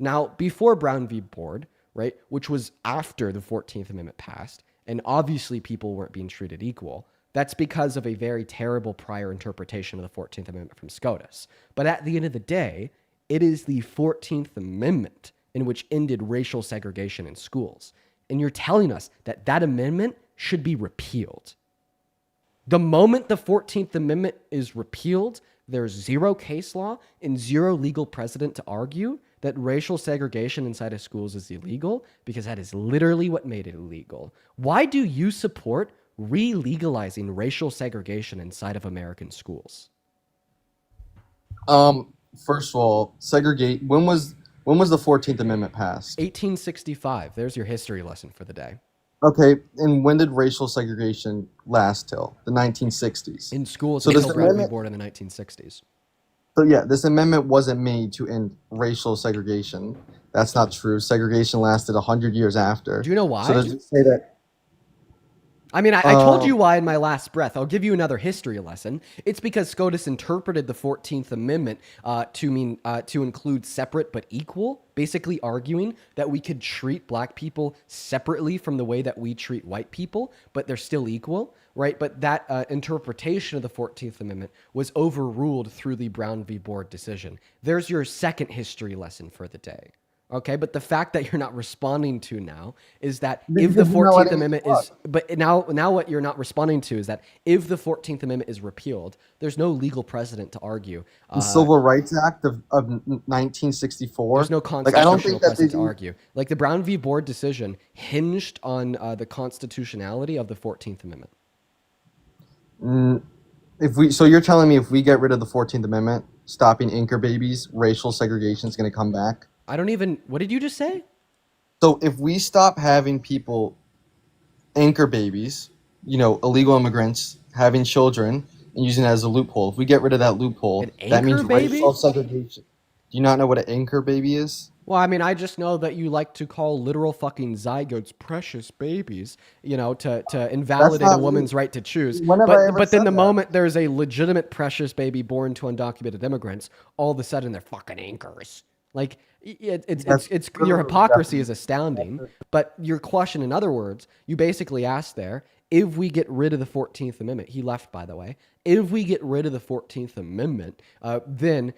Now, before Brown v. Board, right, which was after the 14th Amendment passed, and obviously people weren't being treated equal, that's because of a very terrible prior interpretation of the 14th Amendment from SCOTUS. But at the end of the day, it is the 14th Amendment in which ended racial segregation in schools. And you're telling us that that amendment should be repealed. The moment the 14th Amendment is repealed, there's zero case law and zero legal precedent to argue that racial segregation inside of schools is illegal, because that is literally what made it illegal. Why do you support re-legalizing racial segregation inside of American schools? First of all, segregate. When was the 14th Amendment passed? 1865. There's your history lesson for the day. Okay, and when did racial segregation last till? The 1960s. In schools, so until Brown v. Board in the 1960s. So yeah, this amendment wasn't made to end racial segregation. That's not true. Segregation lasted 100 years after. Do you know why? So does it say that? I mean, I told you why in my last breath. I'll give you another history lesson. It's because SCOTUS interpreted the 14th Amendment to include separate but equal, basically arguing that we could treat black people separately from the way that we treat white people, but they're still equal, right? But that interpretation of the 14th Amendment was overruled through the Brown v. Board decision. There's your second history lesson for the day. Okay, but the fact that you're not responding to now is that if the 14th Amendment is, but now what you're not responding to is that if the 14th Amendment is repealed, there's no legal precedent to argue. The Civil Rights Act of 1964. There's no constitutional precedent to argue. Like the Brown v. Board decision hinged on the constitutionality of the 14th Amendment. So you're telling me if we get rid of the 14th Amendment, stopping anchor babies, racial segregation is going to come back? What did you just say? So if we stop having people anchor babies, illegal immigrants having children and using it as a loophole, if we get rid of that loophole, that means racial segregation. Do you not know what an anchor baby is? Well, I mean, I just know that you like to call literal fucking zygotes precious babies, to invalidate a woman's right to choose. But then the moment there's a legitimate precious baby born to undocumented immigrants, all of a sudden they're fucking anchors. Like, it's your hypocrisy is astounding. But your question, in other words, you basically asked there, if we get rid of the 14th Amendment, he left, by the way, if we get rid of the 14th Amendment, then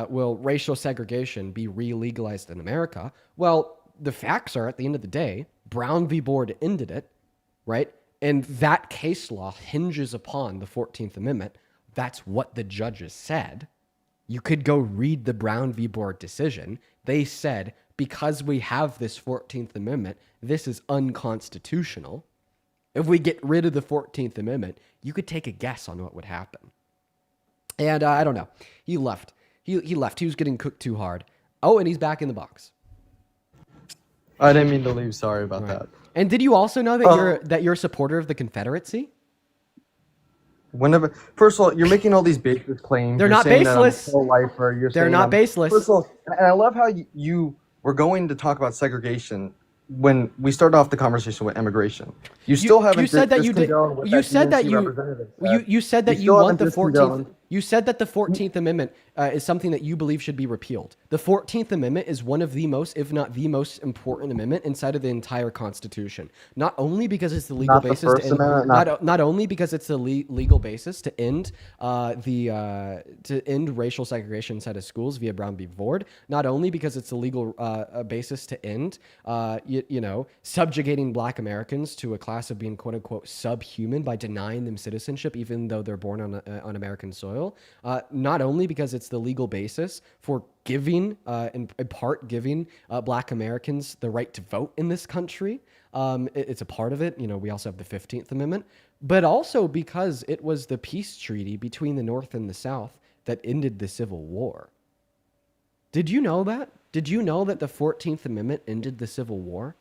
will racial segregation be re-legalized in America? Well, the facts are, at the end of the day, Brown v. Board ended it, right? And that case law hinges upon the 14th Amendment. That's what the judges said. You could go read the Brown v. Board decision. They said, because we have this 14th Amendment, this is unconstitutional. If we get rid of the 14th Amendment, you could take a guess on what would happen. And I don't know. He left. He left. He was getting cooked too hard. Oh, and he's back in the box. I didn't mean to leave. Sorry about that. And did you also know that you're a supporter of the Confederacy? Whenever, first of all, you're making all these baseless claims. They're You're not saying that I'm a baseless. pro-lifer. They're saying not baseless. First of all, and I love how you were going to talk about segregation when we started off the conversation with immigration. You still haven't. You said that you did. You said that you said that you want the 14th. You said that the 14th Amendment is something that you believe should be repealed. The 14th Amendment is one of the most, if not the most important amendment inside of the entire Constitution. Not only because it's the legal basis to end, not only because it's the legal basis to end to end racial segregation inside of schools via Brown v. Board. Not only because it's the legal basis to end, subjugating Black Americans to a class of being quote unquote subhuman by denying them citizenship, even though they're born on American soil. Not only because it's the legal basis for giving, in part, giving Black Americans the right to vote in this country. It's a part of it. We also have the 15th Amendment, but also because it was the peace treaty between the North and the South that ended the Civil War. Did you know that? Did you know that the 14th Amendment ended the Civil War?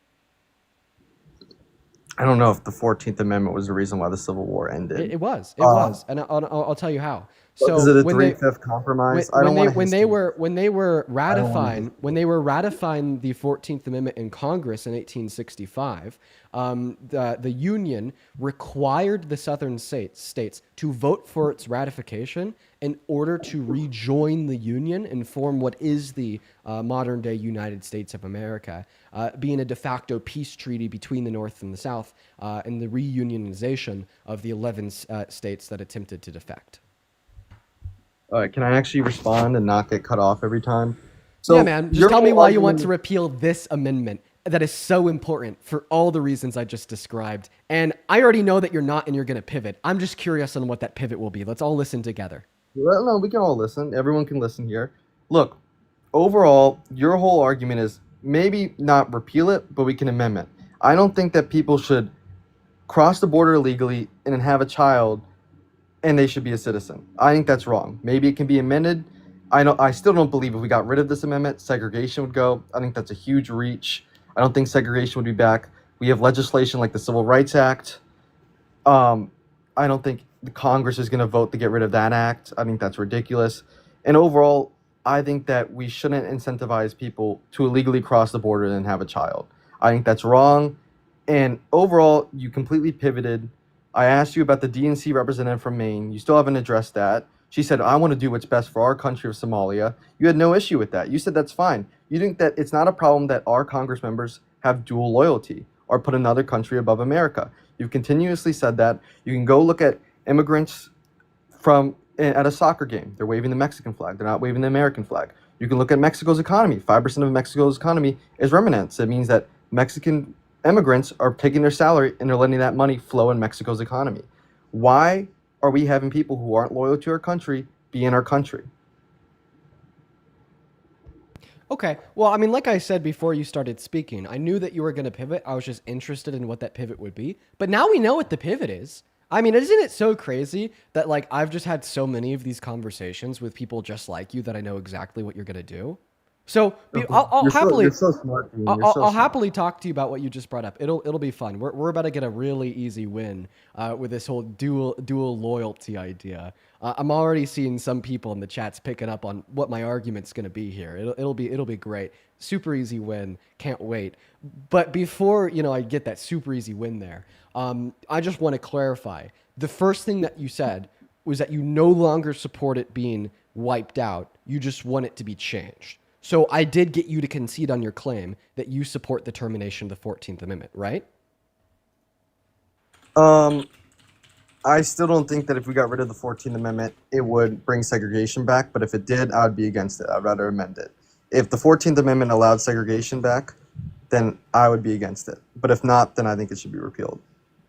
I don't know if the 14th Amendment was the reason why the Civil War ended. It was. It was. And I'll tell you how. So is it a 3/5 compromise? When they were ratifying the 14th Amendment in Congress in 1865, the Union required the Southern states to vote for its ratification in order to rejoin the Union and form what is the modern day United States of America, being a de facto peace treaty between the North and the South, and the reunionization of the 11 states that attempted to defect. All right, can I actually respond and not get cut off every time? So yeah, man. Just tell me why you want to repeal this amendment that is so important for all the reasons I just described. And I already know that you're not, and you're going to pivot. I'm just curious on what that pivot will be. Let's all listen together. Well, no, we can all listen. Everyone can listen here. Look, overall, your whole argument is maybe not repeal it, but we can amend it. I don't think that people should cross the border illegally and then have a child and they should be a citizen. I think that's wrong. Maybe it can be amended. I still don't believe if we got rid of this amendment, segregation would go. I think that's a huge reach. I don't think segregation would be back. We have legislation like the Civil Rights Act. I don't think the Congress is going to vote to get rid of that act. I think that's ridiculous. And overall, I think that we shouldn't incentivize people to illegally cross the border and have a child. I think that's wrong. And overall, you completely pivoted. I asked you about the DNC representative from Maine. You still haven't addressed that. She said, I want to do what's best for our country of Somalia. You had no issue with that. You said that's fine. You think that it's not a problem that our Congress members have dual loyalty or put another country above America. You've continuously said that. You can go look at immigrants at a soccer game. They're waving the Mexican flag. They're not waving the American flag. You can look at Mexico's economy. 5% of Mexico's economy is remnants. It means that Mexican immigrants are taking their salary and they're letting that money flow in Mexico's economy. Why are we having people who aren't loyal to our country be in our country? Okay. Well, I mean, like I said before you started speaking, I knew that you were going to pivot. I was just interested in what that pivot would be. But now we know what the pivot is. I mean, isn't it so crazy that I've just had so many of these conversations with people just like you that I know exactly what you're going to do? So I'll happily, you're so smart, dude. I'll happily talk to you about what you just brought up. It'll be fun. We're about to get a really easy win with this whole dual loyalty idea. I'm already seeing some people in the chats picking up on what my argument's going to be here. It'll be great. Super easy win. Can't wait. But before I get that super easy win there, I just want to clarify. The first thing that you said was that you no longer support it being wiped out. You just want it to be changed. So I did get you to concede on your claim that you support the termination of the 14th Amendment, right? I still don't think that if we got rid of the 14th Amendment, it would bring segregation back. But if it did, I would be against it. I'd rather amend it. If the 14th Amendment allowed segregation back, then I would be against it. But if not, then I think it should be repealed.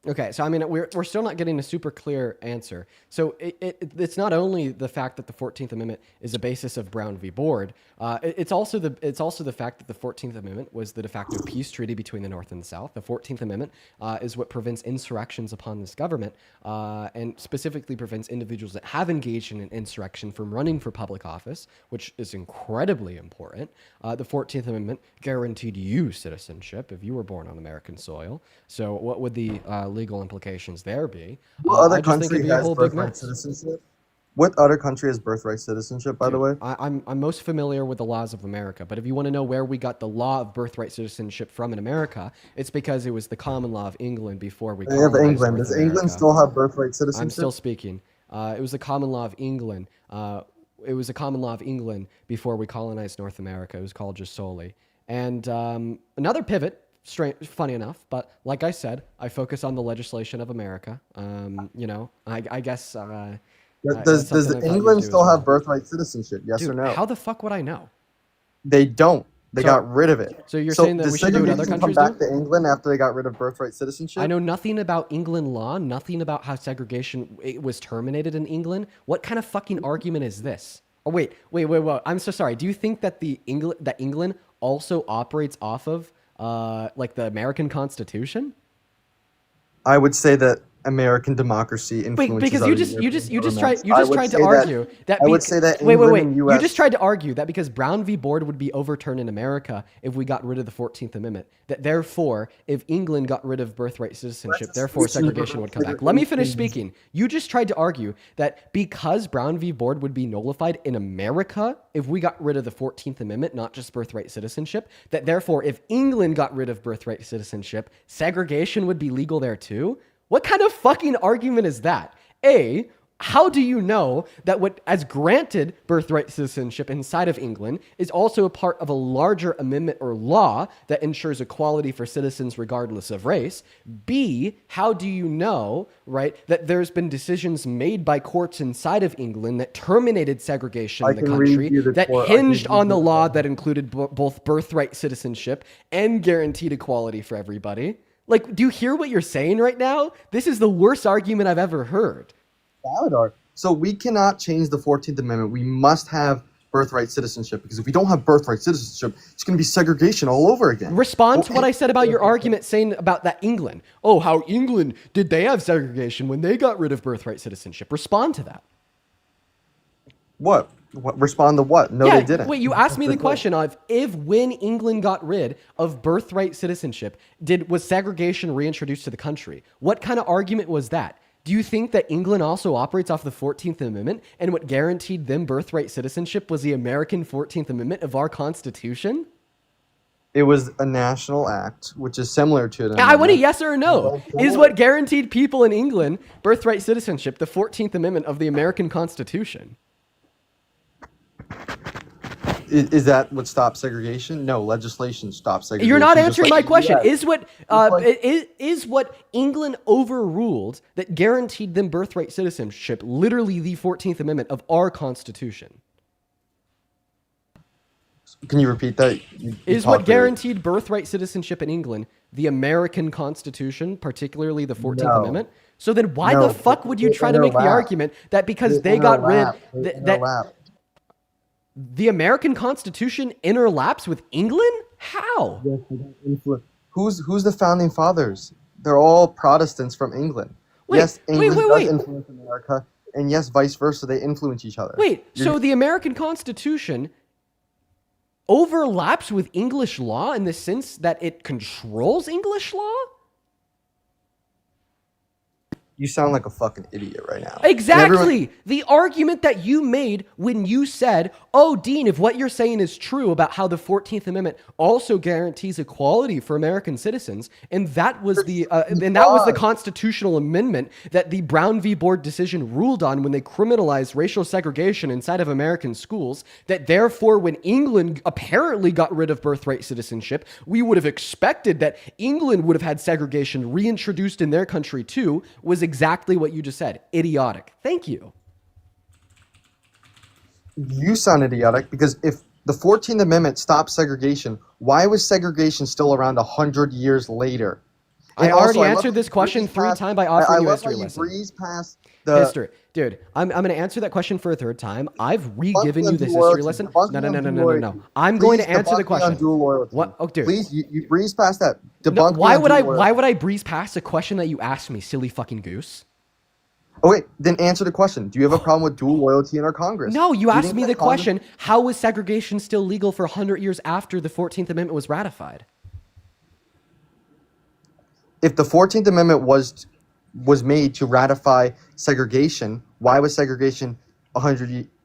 Okay, so I mean, we're still not getting a super clear answer. So it's not only the fact that the 14th Amendment is a basis of Brown v. Board. It's also the fact that the 14th Amendment was the de facto peace treaty between the North and the South. The 14th Amendment is what prevents insurrections upon this government, and specifically prevents individuals that have engaged in an insurrection from running for public office, which is incredibly important. The 14th Amendment guaranteed you citizenship if you were born on American soil. So what would the legal implications there be. What other I just think country it'd be a has whole big birthright mess. citizenship? What other country has birthright citizenship, by the way? I'm most familiar with the laws of America, but if you want to know where we got the law of birthright citizenship from in America, it's because it was the common law of England before we They have colonized England. North Does America. England still have birthright citizenship? I'm still speaking. It was the common law of England. It was the common law of England before we colonized North America. It was called just solely. And another pivot, funny enough, but like I said, I focus on the legislation of America. I guess... Does England still have birthright citizenship? Yes Dude, or no? How the fuck would I know? They don't. They got rid of it. So you're saying that we should do what other countries come back do? to England after they got rid of birthright citizenship? I know nothing about England law, nothing about how segregation was terminated in England. What kind of fucking argument is this? Oh wait. I'm so sorry. Do you think that England also operates off of like the American Constitution? I would say that American democracy influences. Because other you just European tried governments. to argue that I would say that wait. England and US You just tried to argue that because Brown v. Board would be overturned in America if we got rid of the 14th Amendment, that therefore if England got rid of birthright citizenship, therefore segregation would come back. Let me finish speaking. You just tried to argue that because Brown v. Board would be nullified in America if we got rid of the 14th Amendment, not just birthright citizenship, that therefore if England got rid of birthright citizenship, segregation would be legal there too. What kind of fucking argument is that? A, how do you know that what as granted birthright citizenship inside of England is also a part of a larger amendment or law that ensures equality for citizens regardless of race? B, how do you know, right, that there's been decisions made by courts inside of England that terminated segregation in the country that hinged on the law that included both birthright citizenship and guaranteed equality for everybody? Like, do you hear what you're saying right now? This is the worst argument I've ever heard. Valid. So we cannot change the 14th Amendment. We must have birthright citizenship, because if we don't have birthright citizenship, it's going to be segregation all over again. Respond to what I said about your argument saying about that England. Oh, how England, did they have segregation when they got rid of birthright citizenship? Respond to that. What? Respond to what? No, they didn't. Wait, you asked me the question of if when England got rid of birthright citizenship, was segregation reintroduced to the country? What kind of argument was that? Do you think that England also operates off the 14th Amendment and what guaranteed them birthright citizenship was the American 14th Amendment of our Constitution? It was a national act, which is similar to the. I want a yes or a no. Is what guaranteed people in England birthright citizenship the 14th Amendment of the American Constitution? Is that what stops segregation? No, legislation stops segregation. You're not answering my question. Is what England overruled that guaranteed them birthright citizenship literally the 14th Amendment of our Constitution? Can you repeat that? Is what guaranteed birthright citizenship in England the American Constitution, particularly the 14th Amendment? So then why the fuck would you try to make the argument that because they got rid that the American Constitution interlaps with England? How? Who's the founding fathers? They're all Protestants from England. Yes, England does influence America, and yes, vice versa. They influence each other. So the American Constitution overlaps with English law in the sense that it controls English law? You sound like a fucking idiot right now. Exactly. The argument that you made when you said, oh, Dean, if what you're saying is true about how the 14th Amendment also guarantees equality for American citizens, and that was the constitutional amendment that the Brown v. Board decision ruled on when they criminalized racial segregation inside of American schools, that therefore when England apparently got rid of birthright citizenship, we would have expected that England would have had segregation reintroduced in their country too, was exactly what you just said. Idiotic. Thank you. You sound idiotic because if the 14th Amendment stopped segregation, why was segregation still around 100 years later? I already answered this question 3 times by offering you a history lesson. Breeze past the history. Dude, I'm going to answer that question for a 3rd time. I've re-given you this history lesson. No. I'm going to answer the question. What? Oh, dude. Please, you breeze past that. No, why would I breeze past a question that you asked me, silly fucking goose? Oh, wait, then answer the question. Do you have a problem with dual loyalty in our Congress? No, you asked me the question, how was segregation still legal for 100 years after the 14th Amendment was ratified? if the 14th Amendment was made to ratify segregation, why was segregation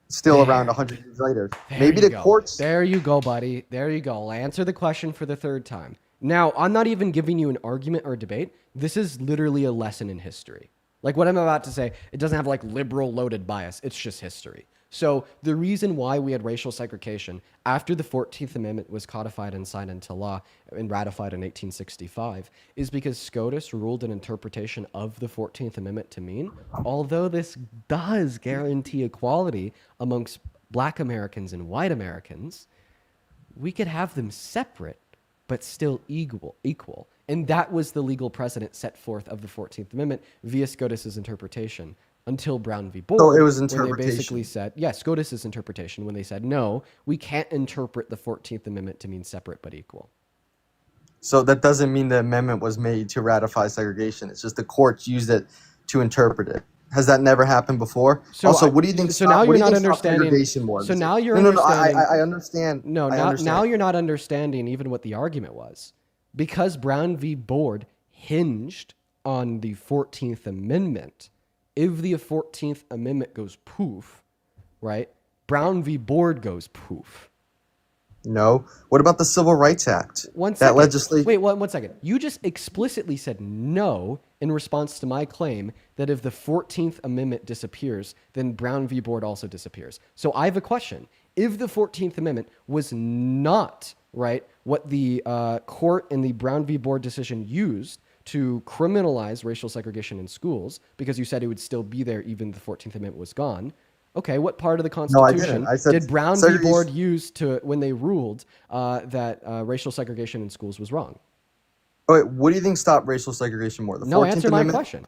still around 100 years later? Maybe the courts. There you go, buddy. There you go. I'll answer the question for the third time. Now, I'm not even giving you an argument or debate. This is literally a lesson in history. Like what I'm about to say, it doesn't have like liberal loaded bias. It's just history. So the reason why we had racial segregation after the 14th Amendment was codified and signed into law and ratified in 1865 is because SCOTUS ruled an interpretation of the 14th Amendment to mean, although this does guarantee equality amongst Black Americans and white Americans, we could have them separate but still equal. And that was the legal precedent set forth of the 14th Amendment via SCOTUS's interpretation. Until Brown v. Board, So it was where they interpretation. basically said, yes, SCOTUS's interpretation, when they said, no, we can't interpret the 14th Amendment to mean separate but equal. So that doesn't mean the amendment was made to ratify segregation. It's just the courts used it to interpret it. Has that never happened before? So also, what do you think? So now you're not understanding. understanding. So now you're No, understanding. I understand. No, I now, understand. now you're not understanding even what the argument was. Because Brown v. Board hinged on the 14th Amendment, if the 14th Amendment goes poof, right, Brown v. Board goes poof. No. What about the Civil Rights Act? One That second. legislation. Wait, one second. You just explicitly said no in response to my claim that if the 14th Amendment disappears, then Brown v. Board also disappears. So I have a question. If the 14th Amendment was not, right, what the court in the Brown v. Board decision used to criminalize racial segregation in schools, because you said it would still be there even if the 14th Amendment was gone. Okay, what part of the Constitution I said did Brown v. segregation- Board use to when they ruled that racial segregation in schools was wrong? Oh, wait, what do you think stopped racial segregation more? The No, 14th answer my Amendment? question.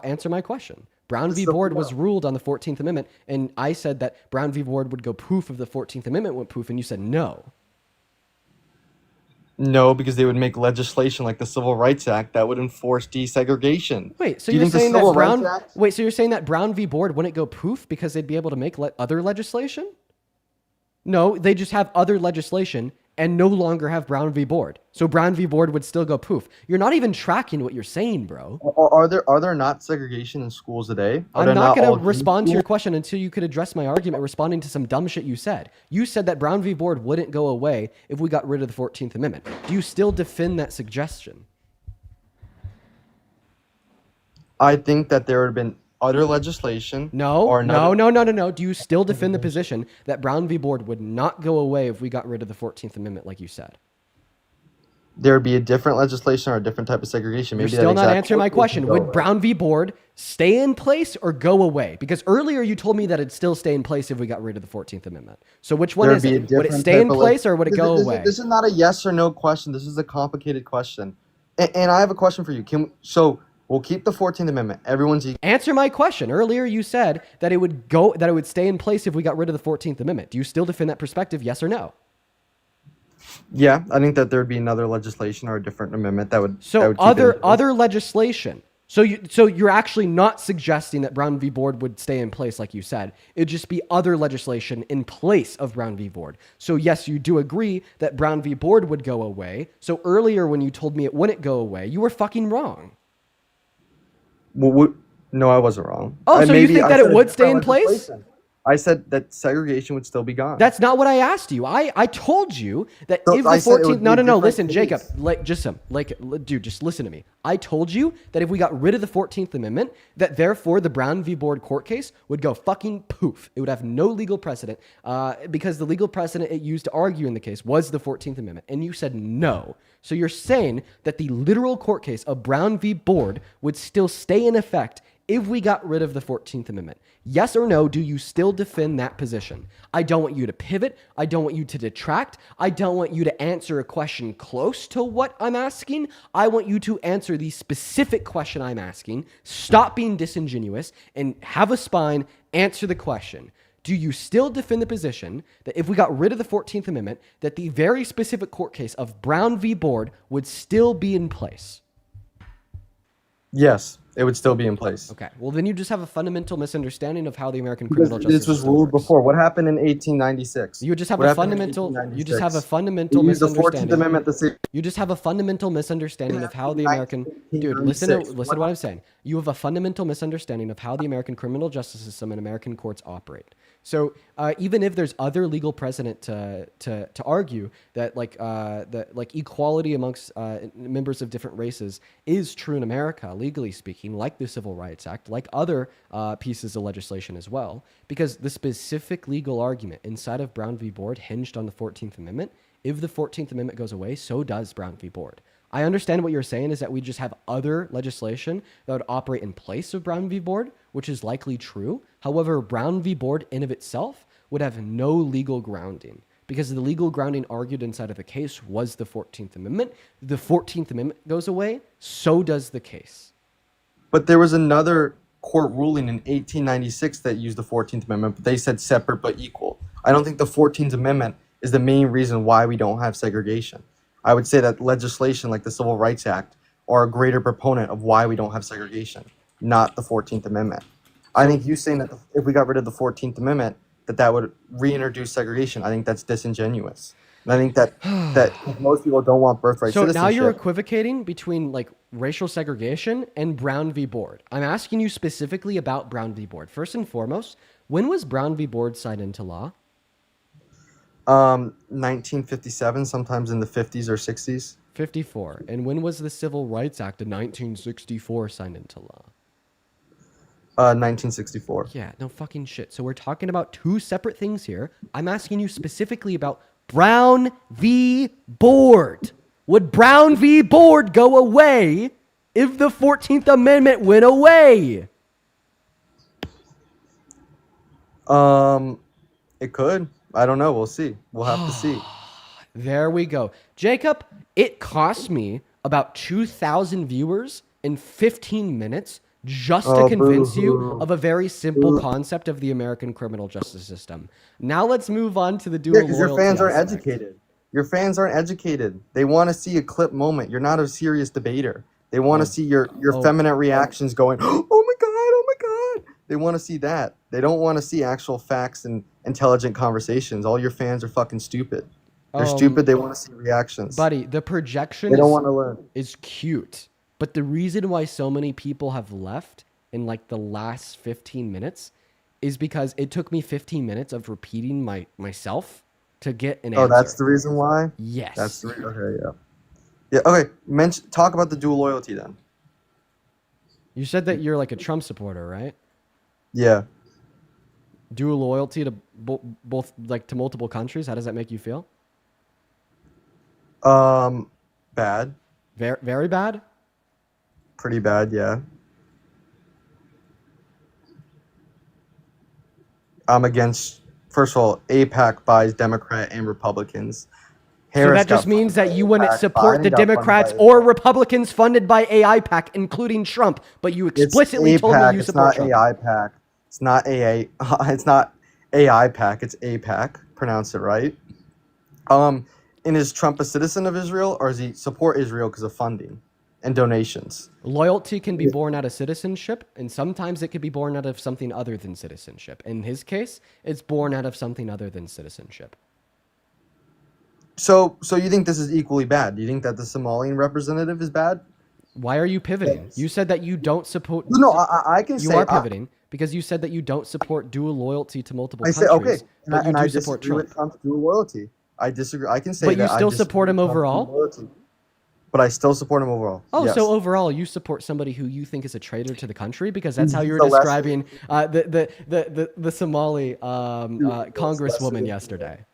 Answer my question. Brown v. the- Board was ruled on the 14th Amendment, and I said that Brown v. Board would go poof if the 14th Amendment went poof, and you said no. No, because they would make legislation like the Civil Rights Act that would enforce desegregation. Wait, so Do you you're think the saying that Civil Brown? Rights Act- Wait, so you're saying that Brown v. Board wouldn't go poof because they'd be able to make other legislation? No, they just have other legislation and no longer have Brown v. Board. So Brown v. Board would still go poof. You're not even tracking what you're saying, bro. Are there not segregation in schools today? I'm not going to respond to your question until you could address my argument responding to some dumb shit you said. You said that Brown v. Board wouldn't go away if we got rid of the 14th Amendment. Do you still defend that suggestion? I think that there would have been other legislation. No. Do you still defend the position that Brown v. Board would not go away if we got rid of the 14th Amendment like you said? There would be a different legislation or a different type of segregation. You're Maybe still that not exact answering my quote question. go Would away. Brown v. Board stay in place or go away? Because earlier you told me that it'd still stay in place if we got rid of the 14th Amendment. So which one There'd is be a it? Would it different stay in type of place or would it go away? This is not a yes or no question. This is a complicated question. And I have a question for you. We'll keep the 14th Amendment. Everyone's equal. Answer my question. Earlier you said that it would stay in place if we got rid of the 14th Amendment. Do you still defend that perspective, yes or no? Yeah, I think that there would be another legislation or a different amendment that would. So that would keep it in place. other legislation. So you're actually not suggesting that Brown v. Board would stay in place like you said. It'd just be other legislation in place of Brown v. Board. So yes, you do agree that Brown v. Board would go away. So earlier when you told me it wouldn't go away, you were fucking wrong. Well, no, I wasn't wrong. Oh, so you think that it would stay in place? Legislation. I said that segregation would still be gone. That's not what I asked you. I told you that So if the I said it 14th... would be No, a different listen, case. Jacob. Dude, just listen to me. I told you that if we got rid of the 14th Amendment, that therefore the Brown v. Board court case would go fucking poof. It would have no legal precedent because the legal precedent it used to argue in the case was the 14th Amendment. And you said no. So you're saying that the literal court case of Brown v. Board would still stay in effect if we got rid of the 14th Amendment. Yes or no, do you still defend that position? I don't want you to pivot. I don't want you to detract. I don't want you to answer a question close to what I'm asking. I want you to answer the specific question I'm asking. Stop being disingenuous and have a spine. Answer the question. Do you still defend the position that if we got rid of the 14th Amendment, that the very specific court case of Brown v. Board would still be in place? Yes, it would still be in place. Okay. Well, then you just have a fundamental misunderstanding of how the American Because criminal justice this was system ruled works. before. What happened in 1896? You just have What a happened in fundamental. You just have a 1896? fundamental They used the 14th misunderstanding. Amendment the same. You just have a fundamental misunderstanding of how the American dude. Listen to what I'm saying. You have a fundamental misunderstanding of how the American criminal justice system and American courts operate. So even if there's other legal precedent to argue that like equality amongst members of different races is true in America, legally speaking, like the Civil Rights Act, like other pieces of legislation as well, because the specific legal argument inside of Brown v. Board hinged on the 14th Amendment. If the 14th Amendment goes away, so does Brown v. Board. I understand what you're saying is that we just have other legislation that would operate in place of Brown v. Board, which is likely true. However, Brown v. Board in of itself would have no legal grounding because the legal grounding argued inside of the case was the 14th Amendment. The 14th Amendment goes away, so does the case. But there was another court ruling in 1896 that used the 14th Amendment, but they said separate but equal. I don't think the 14th Amendment is the main reason why we don't have segregation. I would say that legislation like the Civil Rights Act are a greater proponent of why we don't have segregation, not the 14th Amendment. I think you saying that if we got rid of the 14th Amendment, that would reintroduce segregation. I think that's disingenuous. And I think that most people don't want birthright So citizenship. now you're equivocating between like racial segregation and Brown v. Board. I'm asking you specifically about Brown v. Board. First and foremost, when was Brown v. Board signed into law? 1957, sometimes in the 50s or 60s. 54. And when was the Civil Rights Act of 1964 signed into law? 1964. Yeah, no fucking shit. So we're talking about two separate things here. I'm asking you specifically about Brown v. Board. Would Brown v. Board go away if the 14th Amendment went away? It could. I don't know. We'll see. We'll have to see. There we go. Jacob, it cost me about 2,000 viewers in 15 minutes just to convince you of a very simple concept of the American criminal justice system. Now let's move on to the dual loyalty. Because your fans aren't aspect. educated. Your fans aren't educated. They want to see a clip moment. You're not a serious debater. They want to see your feminine reactions going, oh my God. They want to see that. They don't want to see actual facts and intelligent conversations. All your fans are fucking stupid. They're stupid. They want to see reactions. Buddy, the projection They don't want to learn. is cute. But the reason why so many people have left in like the last 15 minutes is because it took me 15 minutes of repeating myself to get an answer. Oh, that's the reason why? Yes. That's the okay, yeah. Yeah, okay. Talk about the dual loyalty then. You said that you're like a Trump supporter, right? Yeah. Dual loyalty to both like to multiple countries. How does that make you feel? Bad. Very, very bad? Pretty bad, yeah. I'm against, first of all, AIPAC buys Democrat and Republicans. So that just means that you wouldn't support the Democrats or Republicans funded by AIPAC, including Trump, but you explicitly told me you support Trump. AIPAC. It's not AA. It's not AIPAC. It's AIPAC. Pronounce it right. And is Trump a citizen of Israel, or does he support Israel because of funding and donations? Loyalty can be born out of citizenship, and sometimes it can be born out of something other than citizenship. In his case, it's born out of something other than citizenship. So you think this is equally bad? Do you think that the Somalian representative is bad? Why are you pivoting? Yes. You said that you don't support. No, I can say you are pivoting because you said that you don't support dual loyalty to multiple I countries. say okay, but you do I support disagree Trump. with Trump's dual loyalty. I disagree. I can say But that you still I disagree support him with Trump's overall? dual loyalty. But I still support him overall. Oh, yes. so overall, you support somebody who you think is a traitor to the country because that's how you were The lesser- describing the Somali congresswoman yesterday.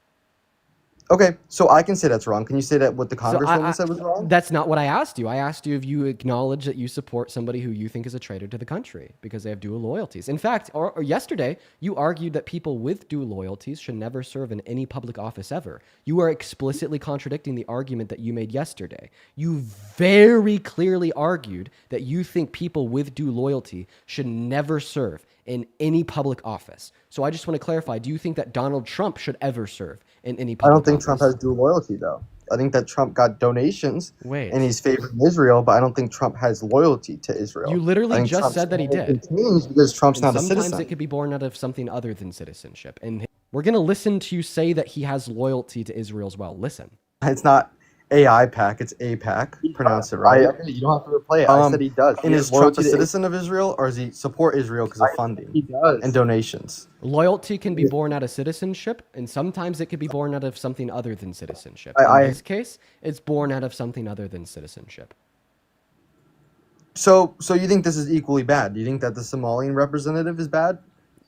Okay, so I can say that's wrong. Can you say that what the So I- congresswoman said was wrong? That's not what I asked you. I asked you if you acknowledge that you support somebody who you think is a traitor to the country because they have dual loyalties. In fact, or yesterday, you argued that people with dual loyalties should never serve in any public office ever. You are explicitly contradicting the argument that you made yesterday. You very clearly argued that you think people with dual loyalty should never serve in any public office. So I just want to clarify, do you think that Donald Trump should ever serve in any public office? I don't think Trump has dual loyalty, though. I think that Trump got donations Wait. and he's favoring Israel, but I don't think Trump has loyalty to Israel. You literally I think just Trump's said that he did. changed because Trump's And not a sometimes citizen. it could be born out of something other than citizenship. And we're going to listen to you say that he has loyalty to Israel as well. Listen. It's not AIPAC, it's APAC. Pronounce it right. You don't have to replay it. I said he does. And is Trump a citizen of Israel, or does he support Israel because of funding? He does. And donations. Loyalty can be born out of citizenship, and sometimes it can be born out of something other than citizenship. In this case, it's born out of something other than citizenship. So you think this is equally bad? Do you think that the Somalian representative is bad?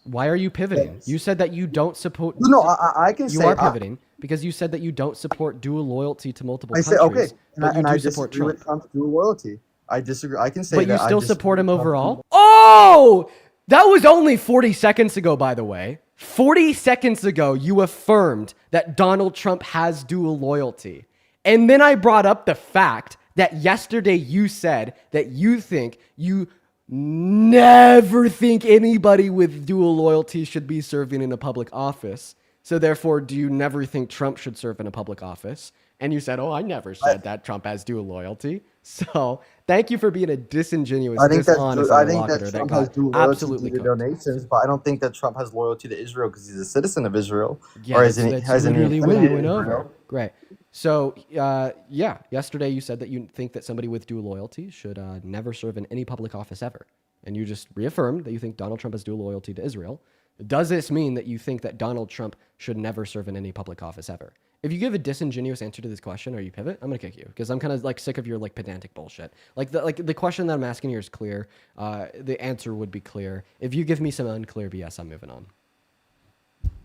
Why are you pivoting? You said that you don't support... No, I can say... You are pivoting because you said that you don't support dual loyalty to multiple I countries. say, okay, but you and do I support disagree with Trump. Trump's dual loyalty. I disagree. I can say But that you still I disagree support him with Trump's overall? dual- Oh! That was only 40 seconds ago, by the way. 40 seconds ago, you affirmed that Donald Trump has dual loyalty. And then I brought up the fact that yesterday you said that you never think anybody with dual loyalty should be serving in a public office. So therefore, do you never think Trump should serve in a public office? And you said, oh, I never said that Trump has dual loyalty. So thank you for being a disingenuous, dishonest interlocutor that got absolutely to cooked. donations, but I don't think that Trump has loyalty to Israel because he's a citizen of Israel. Yeah, or that's literally what I went over. Israel. Great. So, yeah, yesterday you said that you think that somebody with dual loyalty should never serve in any public office ever. And you just reaffirmed that you think Donald Trump has dual loyalty to Israel. Does this mean that you think that Donald Trump should never serve in any public office ever? If you give a disingenuous answer to this question or you pivot, I'm gonna kick you because I'm kind of like sick of your like pedantic bullshit. The question that I'm asking here is clear. The answer would be clear. If you give me some unclear BS, I'm moving on.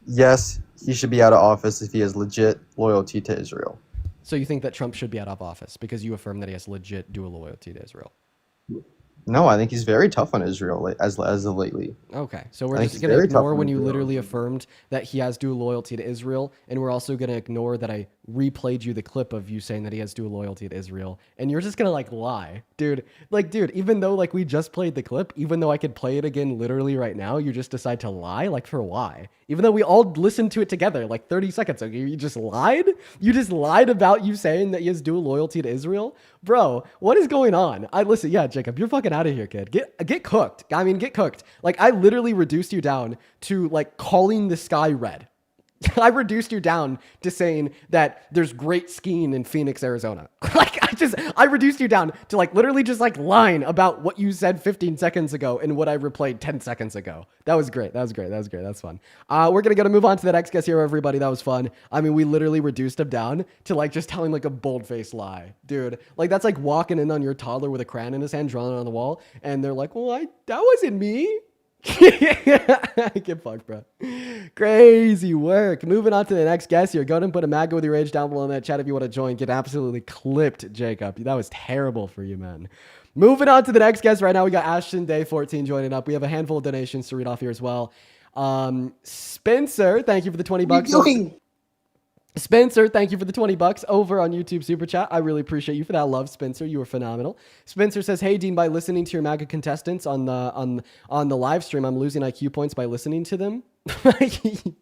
Yes, he should be out of office if he has legit loyalty to Israel. So you think that Trump should be out of office because you affirm that he has legit dual loyalty to Israel? No, I think he's very tough on Israel as of lately. Okay, so we're just going to ignore when you literally affirmed that he has dual loyalty to Israel, and we're also going to ignore that I replayed you the clip of you saying that he has dual loyalty to Israel, and you're just going to like lie. Dude, even though like we just played the clip, even though I could play it again literally right now, you just decide to lie? Like for why? Even though we all listened to it together like 30 seconds ago, you just lied? You just lied about you saying that he has dual loyalty to Israel? Bro, what is going on? Listen, yeah, Jacob, you're fucking out of here, kid. Get cooked. I mean, get cooked. Like, I literally reduced you down to, like, calling the sky red. I reduced you down to saying that there's great skiing in Phoenix, Arizona. I reduced you down to like literally just like lying about what you said 15 seconds ago and what I replayed 10 seconds ago. That was great. That's fun. We're going to move on to the next guest here, everybody. That was fun. I mean, we literally reduced him down to like just telling like a bold-faced lie. Dude, like that's like walking in on your toddler with a crayon in his hand, drawing it on the wall. And they're like, well, that wasn't me. Get fucked, bro. Crazy work. Moving on to the next guest here. Go ahead and put a MAGA with your age down below in that chat if you want to join. Get absolutely clipped, Jacob. That was terrible for you, man. Moving on to the next guest right now. We got Ashton Day 14 joining up. We have a handful of donations to read off here as well. Spencer, thank you for the $20. Spencer, thank you for the $20 over on YouTube Super Chat. I really appreciate you for that love, Spencer. You were phenomenal. Spencer says, "Hey Dean, by listening to your MAGA contestants on the live stream, I'm losing IQ points by listening to them."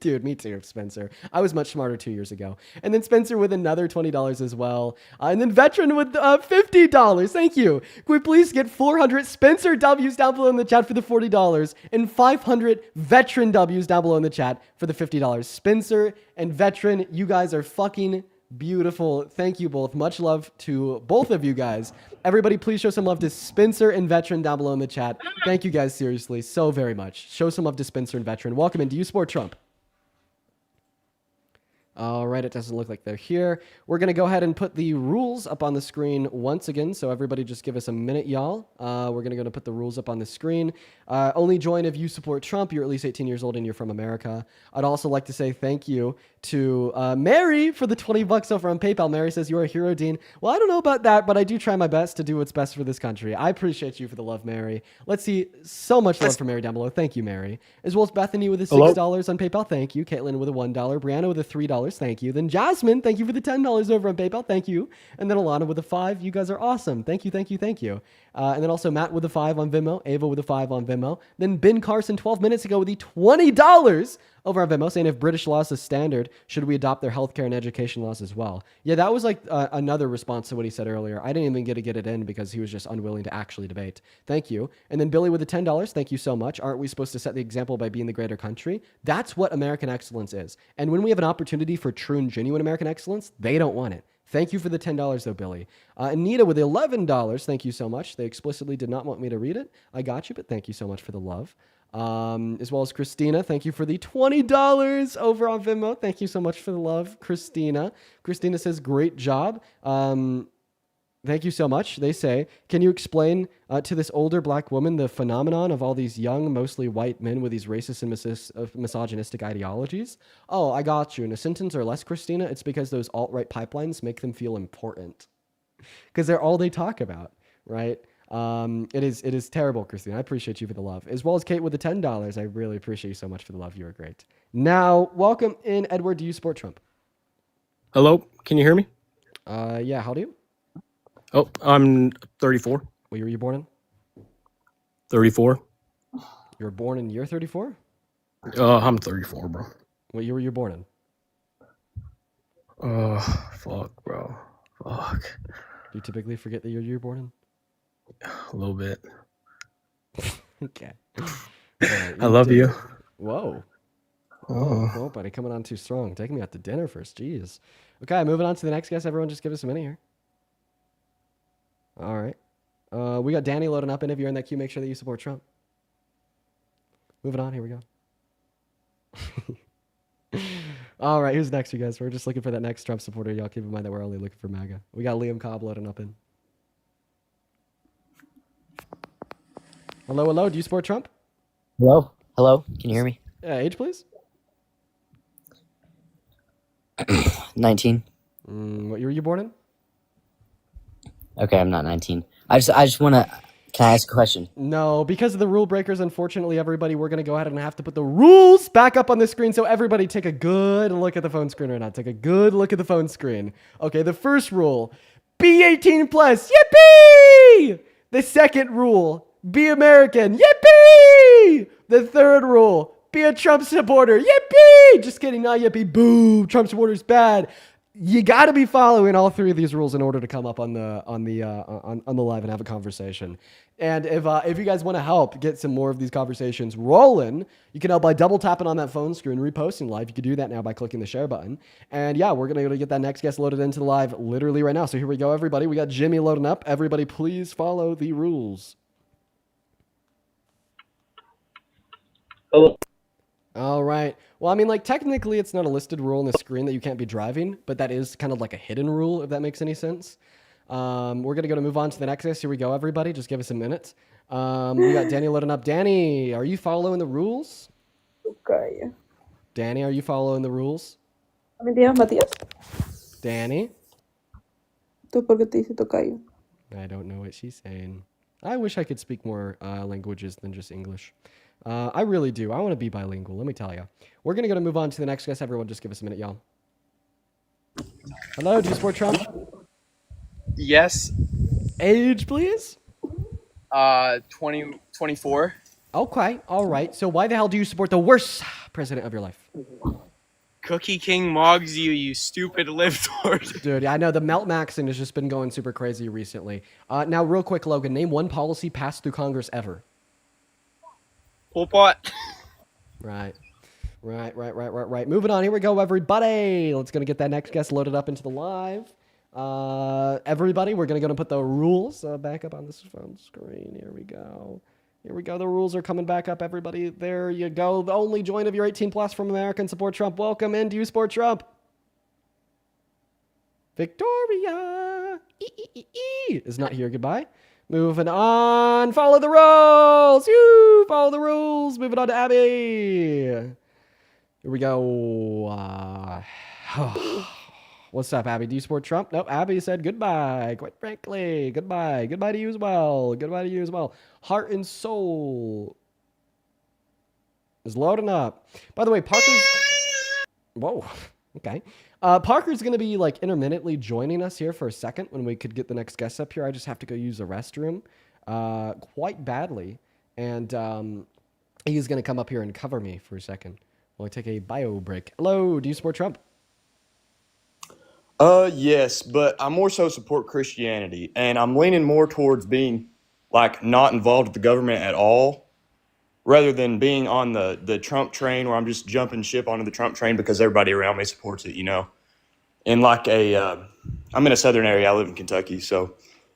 Dude, me too, Spencer. I was much smarter 2 years ago. And then Spencer with another $20 as well. And then Veteran with $50. Thank you. Can we please get 400 Spencer W's down below in the chat for the $40 and 500 Veteran W's down below in the chat for the $50. Spencer and Veteran, you guys are fucking beautiful. Thank you both. Much love to both of you guys. Everybody, please show some love to Spencer and Veteran down below in the chat. Thank you guys seriously so very much. Show some love to Spencer and Veteran. Welcome in. Do you support Trump? All right, it doesn't look like they're here. We're going to go ahead and put the rules up on the screen once again. So everybody just give us a minute, y'all. We're going to put the rules up on the screen. Only join if you support Trump. You're at least 18 years old and you're from America. I'd also like to say thank you to Mary for the $20 over on PayPal. Mary says, "You're a hero, Dean." Well, I don't know about that, but I do try my best to do what's best for this country. I appreciate you for the love, Mary. Let's see. So much love for Mary down below. Thank you, Mary. As well as Bethany with a $6 on PayPal. Thank you. Caitlin with a $1. Brianna with a $3. Thank you. Then Jasmine, thank you for the $10 over on PayPal. Thank you. And then Alana with a $5. You guys are awesome. Thank you. And then also Matt with a $5 on Venmo. Ava with a $5 on Venmo. Then Ben Carson 12 minutes ago with the $20 Over on Venmo saying, if British laws is standard, should we adopt their healthcare and education laws as well? Yeah, that was like another response to what he said earlier. I didn't even get it in because he was just unwilling to actually debate. Thank you. And then Billy with the $10. Thank you so much. Aren't we supposed to set the example by being the greater country? That's what American excellence is. And when we have an opportunity for true and genuine American excellence, they don't want it. Thank you for the $10, though, Billy. Anita with $11. Thank you so much. They explicitly did not want me to read it. I got you, but thank you so much for the love. As well as Christina, thank you for the $20 over on Venmo. Thank you so much for the love, Christina. Christina says, great job. Thank you so much. They say, can you explain to this older black woman the phenomenon of all these young, mostly white men with these racist and misogynistic ideologies? Oh, I got you. In a sentence or less, Christina, it's because those alt-right pipelines make them feel important. Because they're all they talk about, right? It is terrible, Christine. I appreciate you for the love. As well as Kate with the $10. I really appreciate you so much for the love. You are great. Now, welcome in, Edward. Do you support Trump? Hello, can you hear me? Yeah, how do you? Oh, I'm 34. What year were you born in? 34. You were born in year 34? I'm 34, bro. What year were you born in? Fuck, bro. Fuck. Do you typically forget the year you were born in? A little bit. Okay. I love you. Whoa. Oh, buddy, coming on too strong. Taking me out to dinner first. Jeez. Okay, moving on to the next guest. Everyone just give us a minute here. All right. We got Danny loading up, and if you're in that queue, make sure that you support Trump. Moving on. Here we go. All right, who's next, you guys? We're just looking for that next Trump supporter. Y'all keep in mind that we're only looking for MAGA. We got Liam Cobb loading up in. Hello, hello. Do you support Trump? Hello? Hello? Can you hear me? Age, please. 19. What year were you born in? Okay, I'm not 19. I just want to... Can I ask a question? No, because of the rule breakers, unfortunately, everybody, we're going to go ahead and have to put the rules back up on the screen. So everybody take a good look at the phone screen right now. Take a good look at the phone screen. Okay, the first rule, be 18 plus. Yippee! The second rule, be American. Yippee! The third rule, be a Trump supporter. Yippee! Just kidding, not yippee. Boo! Trump supporter's bad. You got to be following all three of these rules in order to come up on the live and have a conversation. And if you guys want to help get some more of these conversations rolling, you can help by double tapping on that phone screen, reposting live. You can do that now by clicking the share button. And yeah, we're gonna get that next guest loaded into the live literally right now. So here we go, everybody. We got Jimmy loading up. Everybody, please follow the rules. Hello. All right. Well, I mean, like, technically it's not a listed rule on the screen that you can't be driving, but that is kind of like a hidden rule, if that makes any sense. We're going to move on to the next guest. Here we go, everybody. Just give us a minute. We got Danny loading up. Danny, are you following the rules? Okay. Danny, are you following the rules? Buenos días, Matías. Danny? ¿Tú por qué te dice tocayo? I don't know what she's saying. I wish I could speak more languages than just English. I really do. I want to be bilingual, let me tell you. We're going to move on to the next guest. Everyone, just give us a minute, y'all. Hello, do you support Trump? Yes. Age, please? 24. Okay, all right. So why the hell do you support the worst president of your life? Cookie King mogs you, you stupid libtard. Dude, I know the melt maxing has just been going super crazy recently. Now, real quick, Logan, name one policy passed through Congress ever. Pol Pot. Right. Moving on. Here we go, everybody. Let's get that next guest loaded up into the live. Everybody, we're going to put the rules back up on this phone screen. Here we go. The rules are coming back up, everybody. There you go. The only join if you're 18 plus from American support Trump. Welcome in. Do you support Trump? Victoria is not here. Goodbye. Moving on. Follow the rules. Follow the rules. Moving on to Abby. Here we go. What's up, Abby? Do you support Trump? Nope. Abby said goodbye. Quite frankly, goodbye. Goodbye to you as well. Heart and Soul is loading up. By the way, Parker's... Whoa. Okay. Parker's going to be like intermittently joining us here for a second when we could get the next guest up here. I just have to go use the restroom quite badly. And he's going to come up here and cover me for a second. We'll take a bio break. Hello, do you support Trump? Yes, but I more so support Christianity, and I'm leaning more towards being like not involved with the government at all, rather than being on the Trump train where I'm just jumping ship onto the Trump train because everybody around me supports it, you know. In like I'm in a southern area. I live in Kentucky, so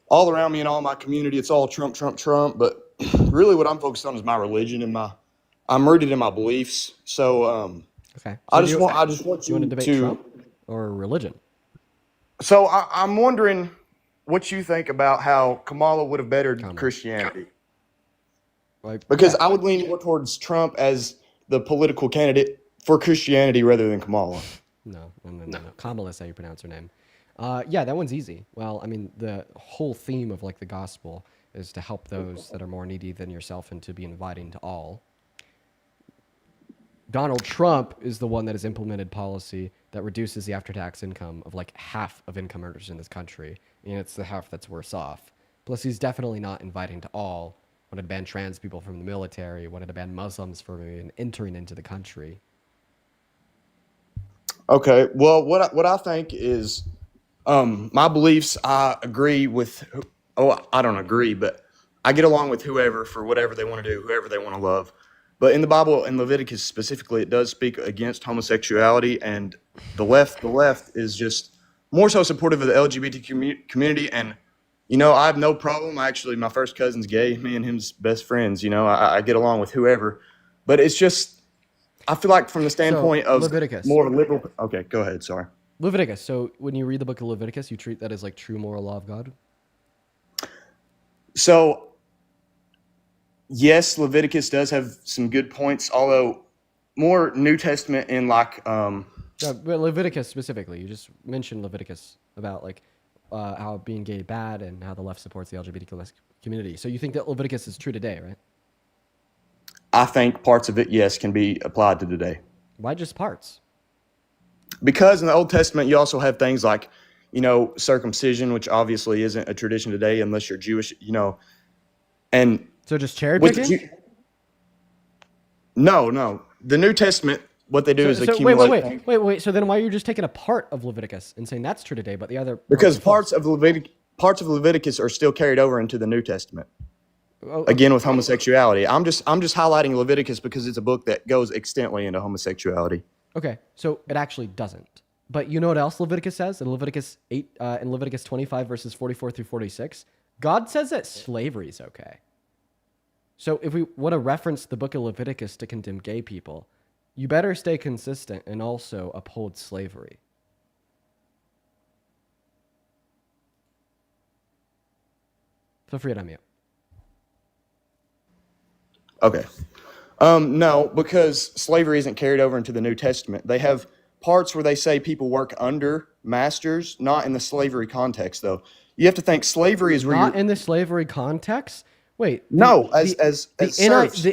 all around me and all my community, it's all Trump, Trump, Trump. But really, what I'm focused on is my religion and I'm rooted in my beliefs. So okay, I just want you want to debate Trump or religion? So I'm wondering what you think about how Kamala would have bettered Christianity. Because I would lean more towards Trump as the political candidate for Christianity rather than Kamala. No. Kamala is how you pronounce her name. Yeah, that one's easy. Well, I mean, the whole theme of like the gospel is to help those that are more needy than yourself and to be inviting to all. Donald Trump is the one that has implemented policy that reduces the after-tax income of like half of income earners in this country, and it's the half that's worse off. Plus, he's definitely not inviting to all. Wanted to ban trans people from the military. Wanted to ban Muslims from entering into the country. Okay, well, what I think is my beliefs. I agree with. I don't agree, but I get along with whoever for whatever they want to do, whoever they want to love. But in the Bible, in Leviticus specifically, it does speak against homosexuality, and the left is just more so supportive of the LGBT community. And you know, I have no problem. Actually, my first cousin's gay. Me and him's best friends. You know, I get along with whoever. But it's just, I feel like from the standpoint of Leviticus. more liberal. Okay, go ahead. Sorry. Leviticus. So when you read the book of Leviticus, you treat that as like true moral law of God? So, yes, Leviticus does have some good points, although more New Testament in like... Yeah, but Leviticus specifically. You just mentioned Leviticus about like how being gay bad and how the left supports the LGBT community. So you think that Leviticus is true today, right? I think parts of it, yes, can be applied to today. Why just parts? Because in the Old Testament, you also have things like, you know, circumcision, which obviously isn't a tradition today unless you're Jewish, you know. And so just cherry picking? No. The New Testament, what they do is accumulate. Wait. So then why are you just taking a part of Leviticus and saying that's true today, but the other? Because parts of Leviticus are still carried over into the New Testament. Again, with homosexuality. I'm just highlighting Leviticus because it's a book that goes extensively into homosexuality. Okay, so it actually doesn't. But you know what else Leviticus says in Leviticus 8, in Leviticus 25 verses 44 through 46? God says that slavery is okay. So if we want to reference the book of Leviticus to condemn gay people, you better stay consistent and also uphold slavery. Feel free to unmute. Okay. No, because slavery isn't carried over into the New Testament. They have parts where they say people work under masters, not in the slavery context, though. You have to think slavery is where not in the slavery context. Wait, no, as serfs. The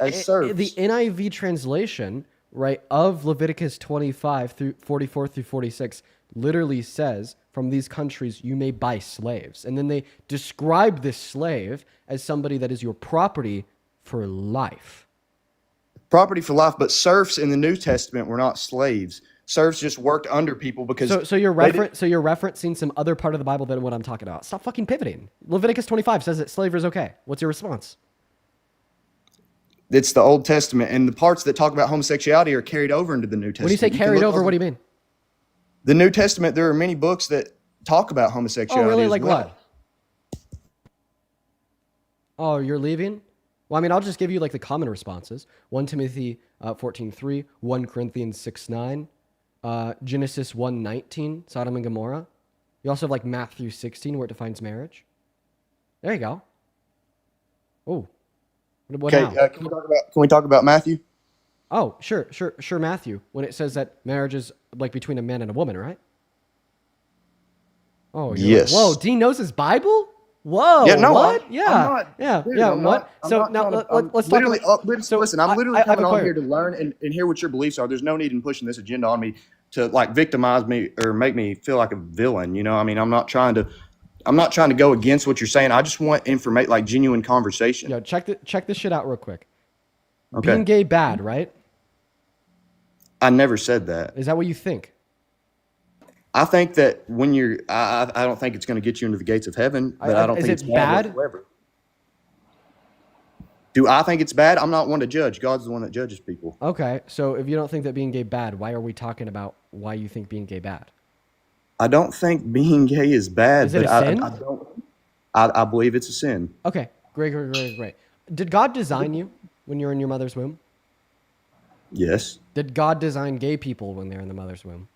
NIV translation, right, of Leviticus 25 through 44 through 46 literally says, from these countries you may buy slaves, and then they describe this slave as somebody that is your property for life. Property for life, but serfs in the New Testament were not slaves. Serfs just worked under people because... So you're referencing some other part of the Bible than what I'm talking about. Stop fucking pivoting. Leviticus 25 says that slavery is okay. What's your response? It's the Old Testament, and the parts that talk about homosexuality are carried over into the New Testament. When you say carried over, what do you mean? The New Testament, there are many books that talk about homosexuality. Oh, really? Like what? Oh, you're leaving? Well, I mean, I'll just give you like the common responses. 1 Timothy 14:3, 1 Corinthians 6:9, Genesis 1:19, Sodom and Gomorrah. You also have like Matthew 16 where it defines marriage. There you go. Oh. What okay, now? Can we talk about Matthew? Oh, sure, Matthew. When it says that marriage is like between a man and a woman, right? Oh, yes. Like, whoa, Dean knows his Bible? Whoa! Yeah, no, what? I'm not, yeah. I'm What? Not, so now let's talk. Listen, I'm literally coming on here to learn and hear what your beliefs are. There's no need in pushing this agenda on me to like victimize me or make me feel like a villain. You know, I mean, I'm not trying to go against what you're saying. I just want information, like genuine conversation. Yo, check this shit out real quick. Okay. Being gay bad, right? I never said that. Is that what you think? I think that when you're, I don't think it's going to get you into the gates of heaven, but I don't Is think it it's bad bad? whatsoever. Do I think it's bad? I'm not one to judge. God's the one that judges people. Okay, so if you don't think that being gay bad, why are we talking about why you think being gay bad? I don't think being gay is bad, Is it but a sin? I believe it's a sin. Okay, great. Did God design you when you were in your mother's womb? Yes. Did God design gay people when they're in the mother's womb?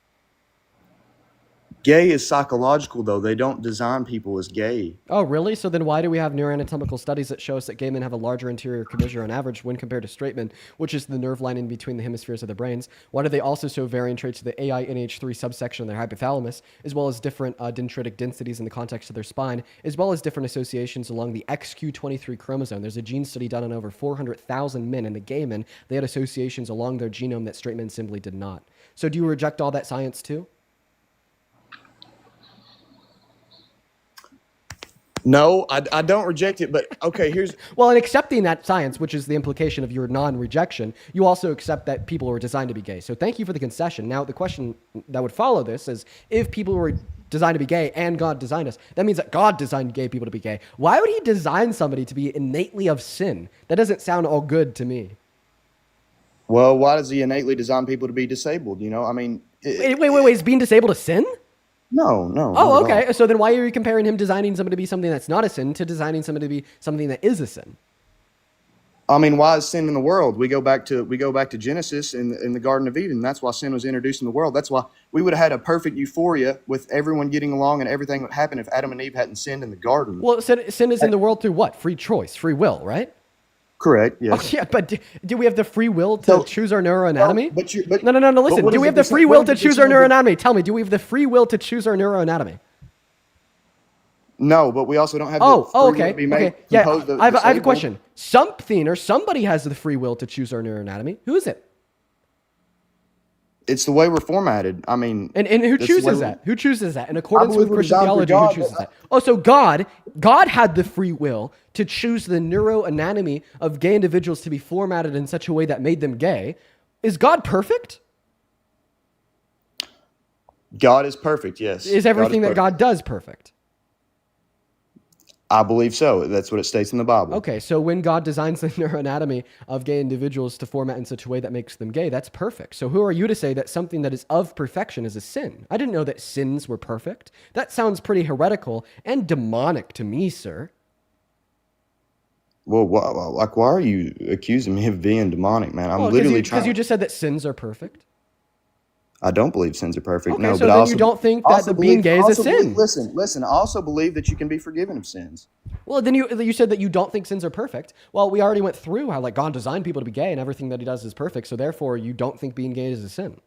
Gay is psychological, though. They don't design people as gay. Oh, really? So then why do we have neuroanatomical studies that show us that gay men have a larger anterior curvature on average when compared to straight men, which is the nerve lining between the hemispheres of their brains? Why do they also show varying traits of the AINH3 subsection of their hypothalamus, as well as different dendritic densities in the context of their spine, as well as different associations along the XQ23 chromosome? There's a gene study done on over 400,000 men, and the gay men, they had associations along their genome that straight men simply did not. So do you reject all that science too? No, I don't reject it, but okay, here's... Well, in accepting that science, which is the implication of your non-rejection, you also accept that people were designed to be gay. So thank you for the concession. Now, the question that would follow this is, if people were designed to be gay and God designed us, that means that God designed gay people to be gay. Why would he design somebody to be innately of sin? That doesn't sound all good to me. Well, why does he innately design people to be disabled? You know, I mean... Wait. Is being disabled a sin? No. Oh, okay. So then why are you comparing him designing somebody to be something that's not a sin to designing somebody to be something that is a sin? I mean, why is sin in the world? We go back to Genesis in the Garden of Eden. That's why sin was introduced in the world. That's why we would have had a perfect euphoria with everyone getting along and everything would happen if Adam and Eve hadn't sinned in the garden. Well, sin is in the world through what? Free choice, free will, right? Correct. Yes. Oh, yeah, but do we have the free will to choose our neuroanatomy? No. No. Listen, do we have the free will to choose our neuroanatomy? Tell me, do we have the free will to choose our neuroanatomy? No, but we also don't have the free will to be made composed of I have a disabled. question. Something or somebody has the free will to choose our neuroanatomy. Who is it? It's the way we're formatted. I mean, and who chooses that? Who chooses that? In accordance with Christian designed for theology, who God, chooses that? Oh, so God had the free will to choose the neuroanatomy of gay individuals to be formatted in such a way that made them gay. Is God perfect? God is perfect, yes. Is everything that God does perfect? I believe so. That's what it states in the Bible. Okay, so when God designs the neuroanatomy of gay individuals to format in such a way that makes them gay, that's perfect. So who are you to say that something that is of perfection is a sin? I didn't know that sins were perfect. That sounds pretty heretical and demonic to me, sir. Well, why are you accusing me of being demonic, man? I'm literally trying. Because you just said that sins are perfect. I don't believe sins are perfect. Okay, no, so but then you don't think that being gay is a sin. Listen. I also believe that you can be forgiven of sins. Well, then you said that you don't think sins are perfect. Well, we already went through how God designed people to be gay and everything that he does is perfect. So therefore, you don't think being gay is a sin.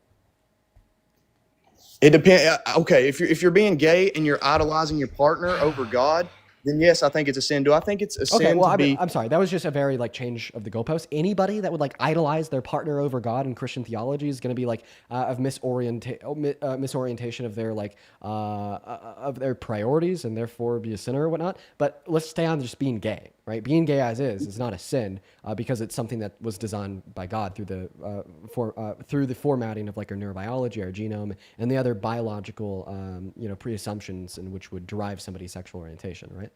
It depends. Okay, if you're being gay and you're idolizing your partner over God, then yes, I think it's a sin. Do I think it's a sin to be... I'm sorry. That was just a very change of the goalpost. Anybody that would idolize their partner over God in Christian theology is going to be of misorientation of their of their priorities and therefore be a sinner or whatnot. But let's stay on just being gay, right? Being gay as is not a sin because it's something that was designed by God through the formatting of our neurobiology, our genome, and the other biological pre-assumptions in which would derive somebody's sexual orientation, right?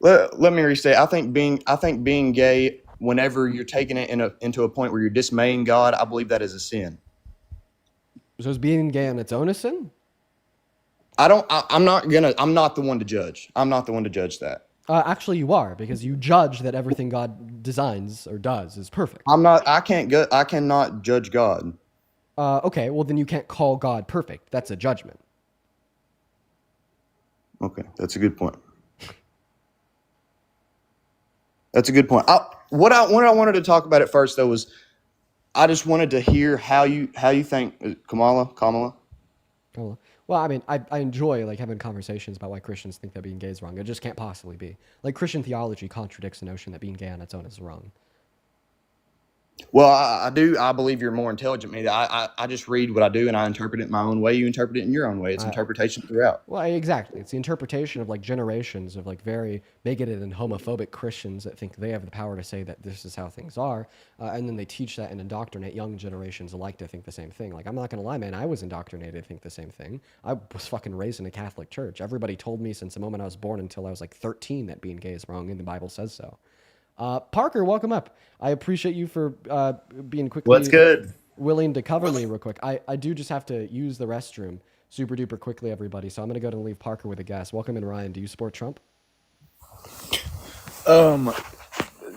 Let me restate. I think being gay, whenever you're taking it into a point where you're dismaying God, I believe that is a sin. So is being gay on its own a sin? I'm not the one to judge. I'm not the one to judge that. Actually, you are, because you judge that everything God designs or does is perfect. I cannot judge God. Okay, well then you can't call God perfect. That's a judgment. Okay, that's a good point. That's a good point. What I wanted to talk about at first though was, I just wanted to hear how you think Kamala. Well, I mean, I enjoy having conversations about why Christians think that being gay is wrong. It just can't possibly be. Christian theology contradicts the notion that being gay on its own is wrong. Well, I do. I believe you're more intelligent than me. I just read what I do and I interpret it my own way. You interpret it in your own way. It's interpretation throughout. Well, exactly. It's the interpretation of like generations of like very bigoted and homophobic Christians that think they have the power to say that this is how things are, and then they teach that and indoctrinate young generations alike to think the same thing. Like, I'm not gonna lie, man, I was indoctrinated to think the same thing. I was fucking raised in a Catholic church. Everybody told me since the moment I was born until I was like 13 that being gay is wrong, and the Bible says so. Parker, welcome up. I appreciate you for being quickly What's good? willing to cover me real quick. I do just have to use the restroom super duper quickly, everybody. So I'm going to go and leave Parker with a guess. Welcome in, Ryan. Do you support Trump?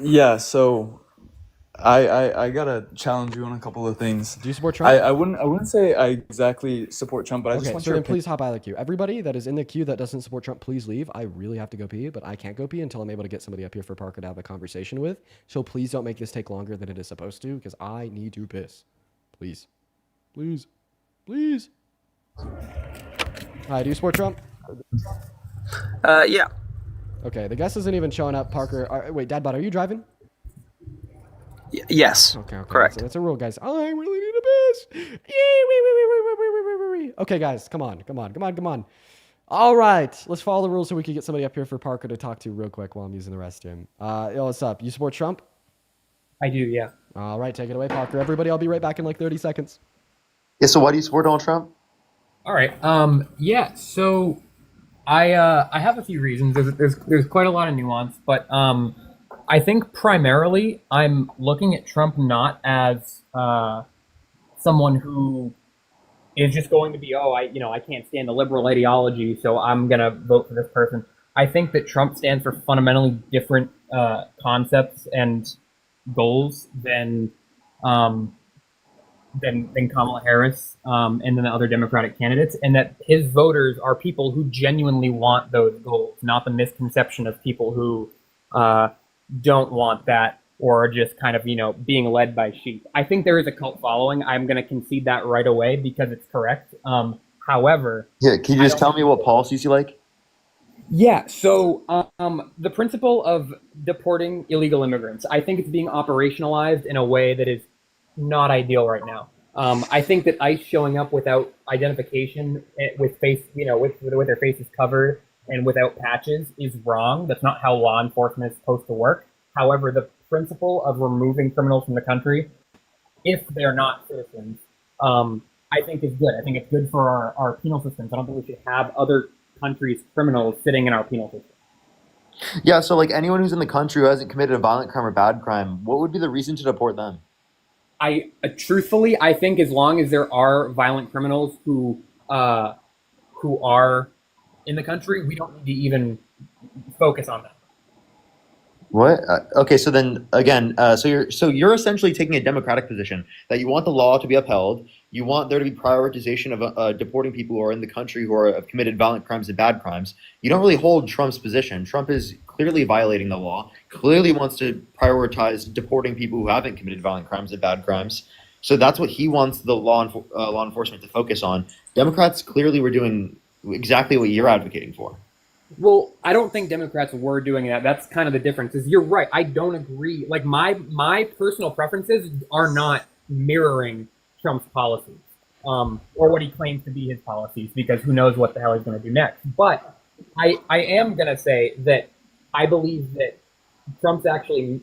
Yeah, so I gotta challenge you on a couple of things. Do you support Trump? I wouldn't say I exactly support Trump, but I just Okay, want so your then please hop out of the queue. Everybody that is in the queue that doesn't support Trump, please leave. I really have to go pee, but I can't go pee until I'm able to get somebody up here for Parker to have a conversation with. So please don't make this take longer than it is supposed to, because I need to piss. Please. Please. Please. Hi, do you support Trump? Yeah. Okay, the guest isn't even showing up. Parker, wait, Dadbot, are you driving? Yes. Okay, correct. So that's a rule, guys. I really need a piss. Yay, okay, guys, come on. All right, let's follow the rules so we can get somebody up here for Parker to talk to real quick while I'm using the restroom. Yo, what's up? You support Trump? I do, yeah. All right, take it away, Parker. Everybody, I'll be right back in like 30 seconds. Yeah, so why do you support Donald Trump? All right. Yeah. So, I have a few reasons. There's quite a lot of nuance, but I think primarily I'm looking at Trump not as someone who is just going to be, I can't stand the liberal ideology, so I'm gonna vote for this person. I think that Trump stands for fundamentally different concepts and goals than Kamala Harris and then the other Democratic candidates, and that his voters are people who genuinely want those goals, not the misconception of people who don't want that or are just kind of, being led by sheep. I think there is a cult following. I'm going to concede that right away because it's correct. However... Yeah, can you just tell me what policies you like? Yeah, so the principle of deporting illegal immigrants, I think it's being operationalized in a way that is not ideal right now. I think that ICE showing up without identification, with face, with their faces covered and without patches is wrong. That's not how law enforcement is supposed to work. However, the principle of removing criminals from the country, if they're not citizens, I think is good. I think it's good for our penal systems. I don't think we should have other countries' criminals sitting in our penal system. Yeah, so like anyone who's in the country who hasn't committed a violent crime or bad crime, what would be the reason to deport them? Truthfully, I think as long as there are violent criminals who are in the country, we don't need to even focus on them. What? Okay, so then again, so you're essentially taking a democratic position that you want the law to be upheld. You want there to be prioritization of deporting people who are in the country who have committed violent crimes and bad crimes. You don't really hold Trump's position. Trump is clearly violating the law. Clearly wants to prioritize deporting people who haven't committed violent crimes and bad crimes. So that's what he wants the law enforcement to focus on. Democrats clearly were doing exactly what you're advocating for. Well, I don't think Democrats were doing that. That's kind of the difference. Is you're right. I don't agree. Like my personal preferences are not mirroring Trump's policies, or what he claims to be his policies, because who knows what the hell he's going to do next. But I am going to say that I believe that Trump's actually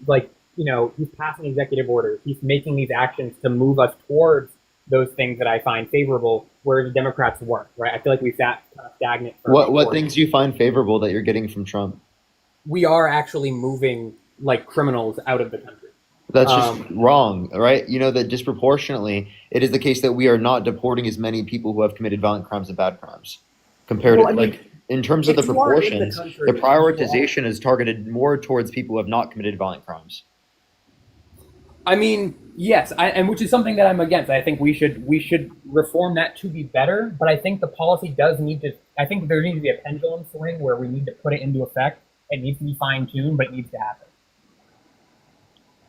he's passing executive orders. He's making these actions to move us towards those things that I find favorable, where the Democrats weren't, right? I feel like we sat kind of stagnant. What things do you find favorable that you're getting from Trump? We are actually moving like criminals out of the country. That's just wrong, right? You know that disproportionately, it is the case that we are not deporting as many people who have committed violent crimes and bad crimes, compared to in terms of the proportions. The prioritization is targeted more towards people who have not committed violent crimes. I mean, yes, and which is something that I'm against. I think we should reform that to be better, but I think the policy does need to. I think there needs to be a pendulum swing where we need to put it into effect. It needs to be fine-tuned, but it needs to happen.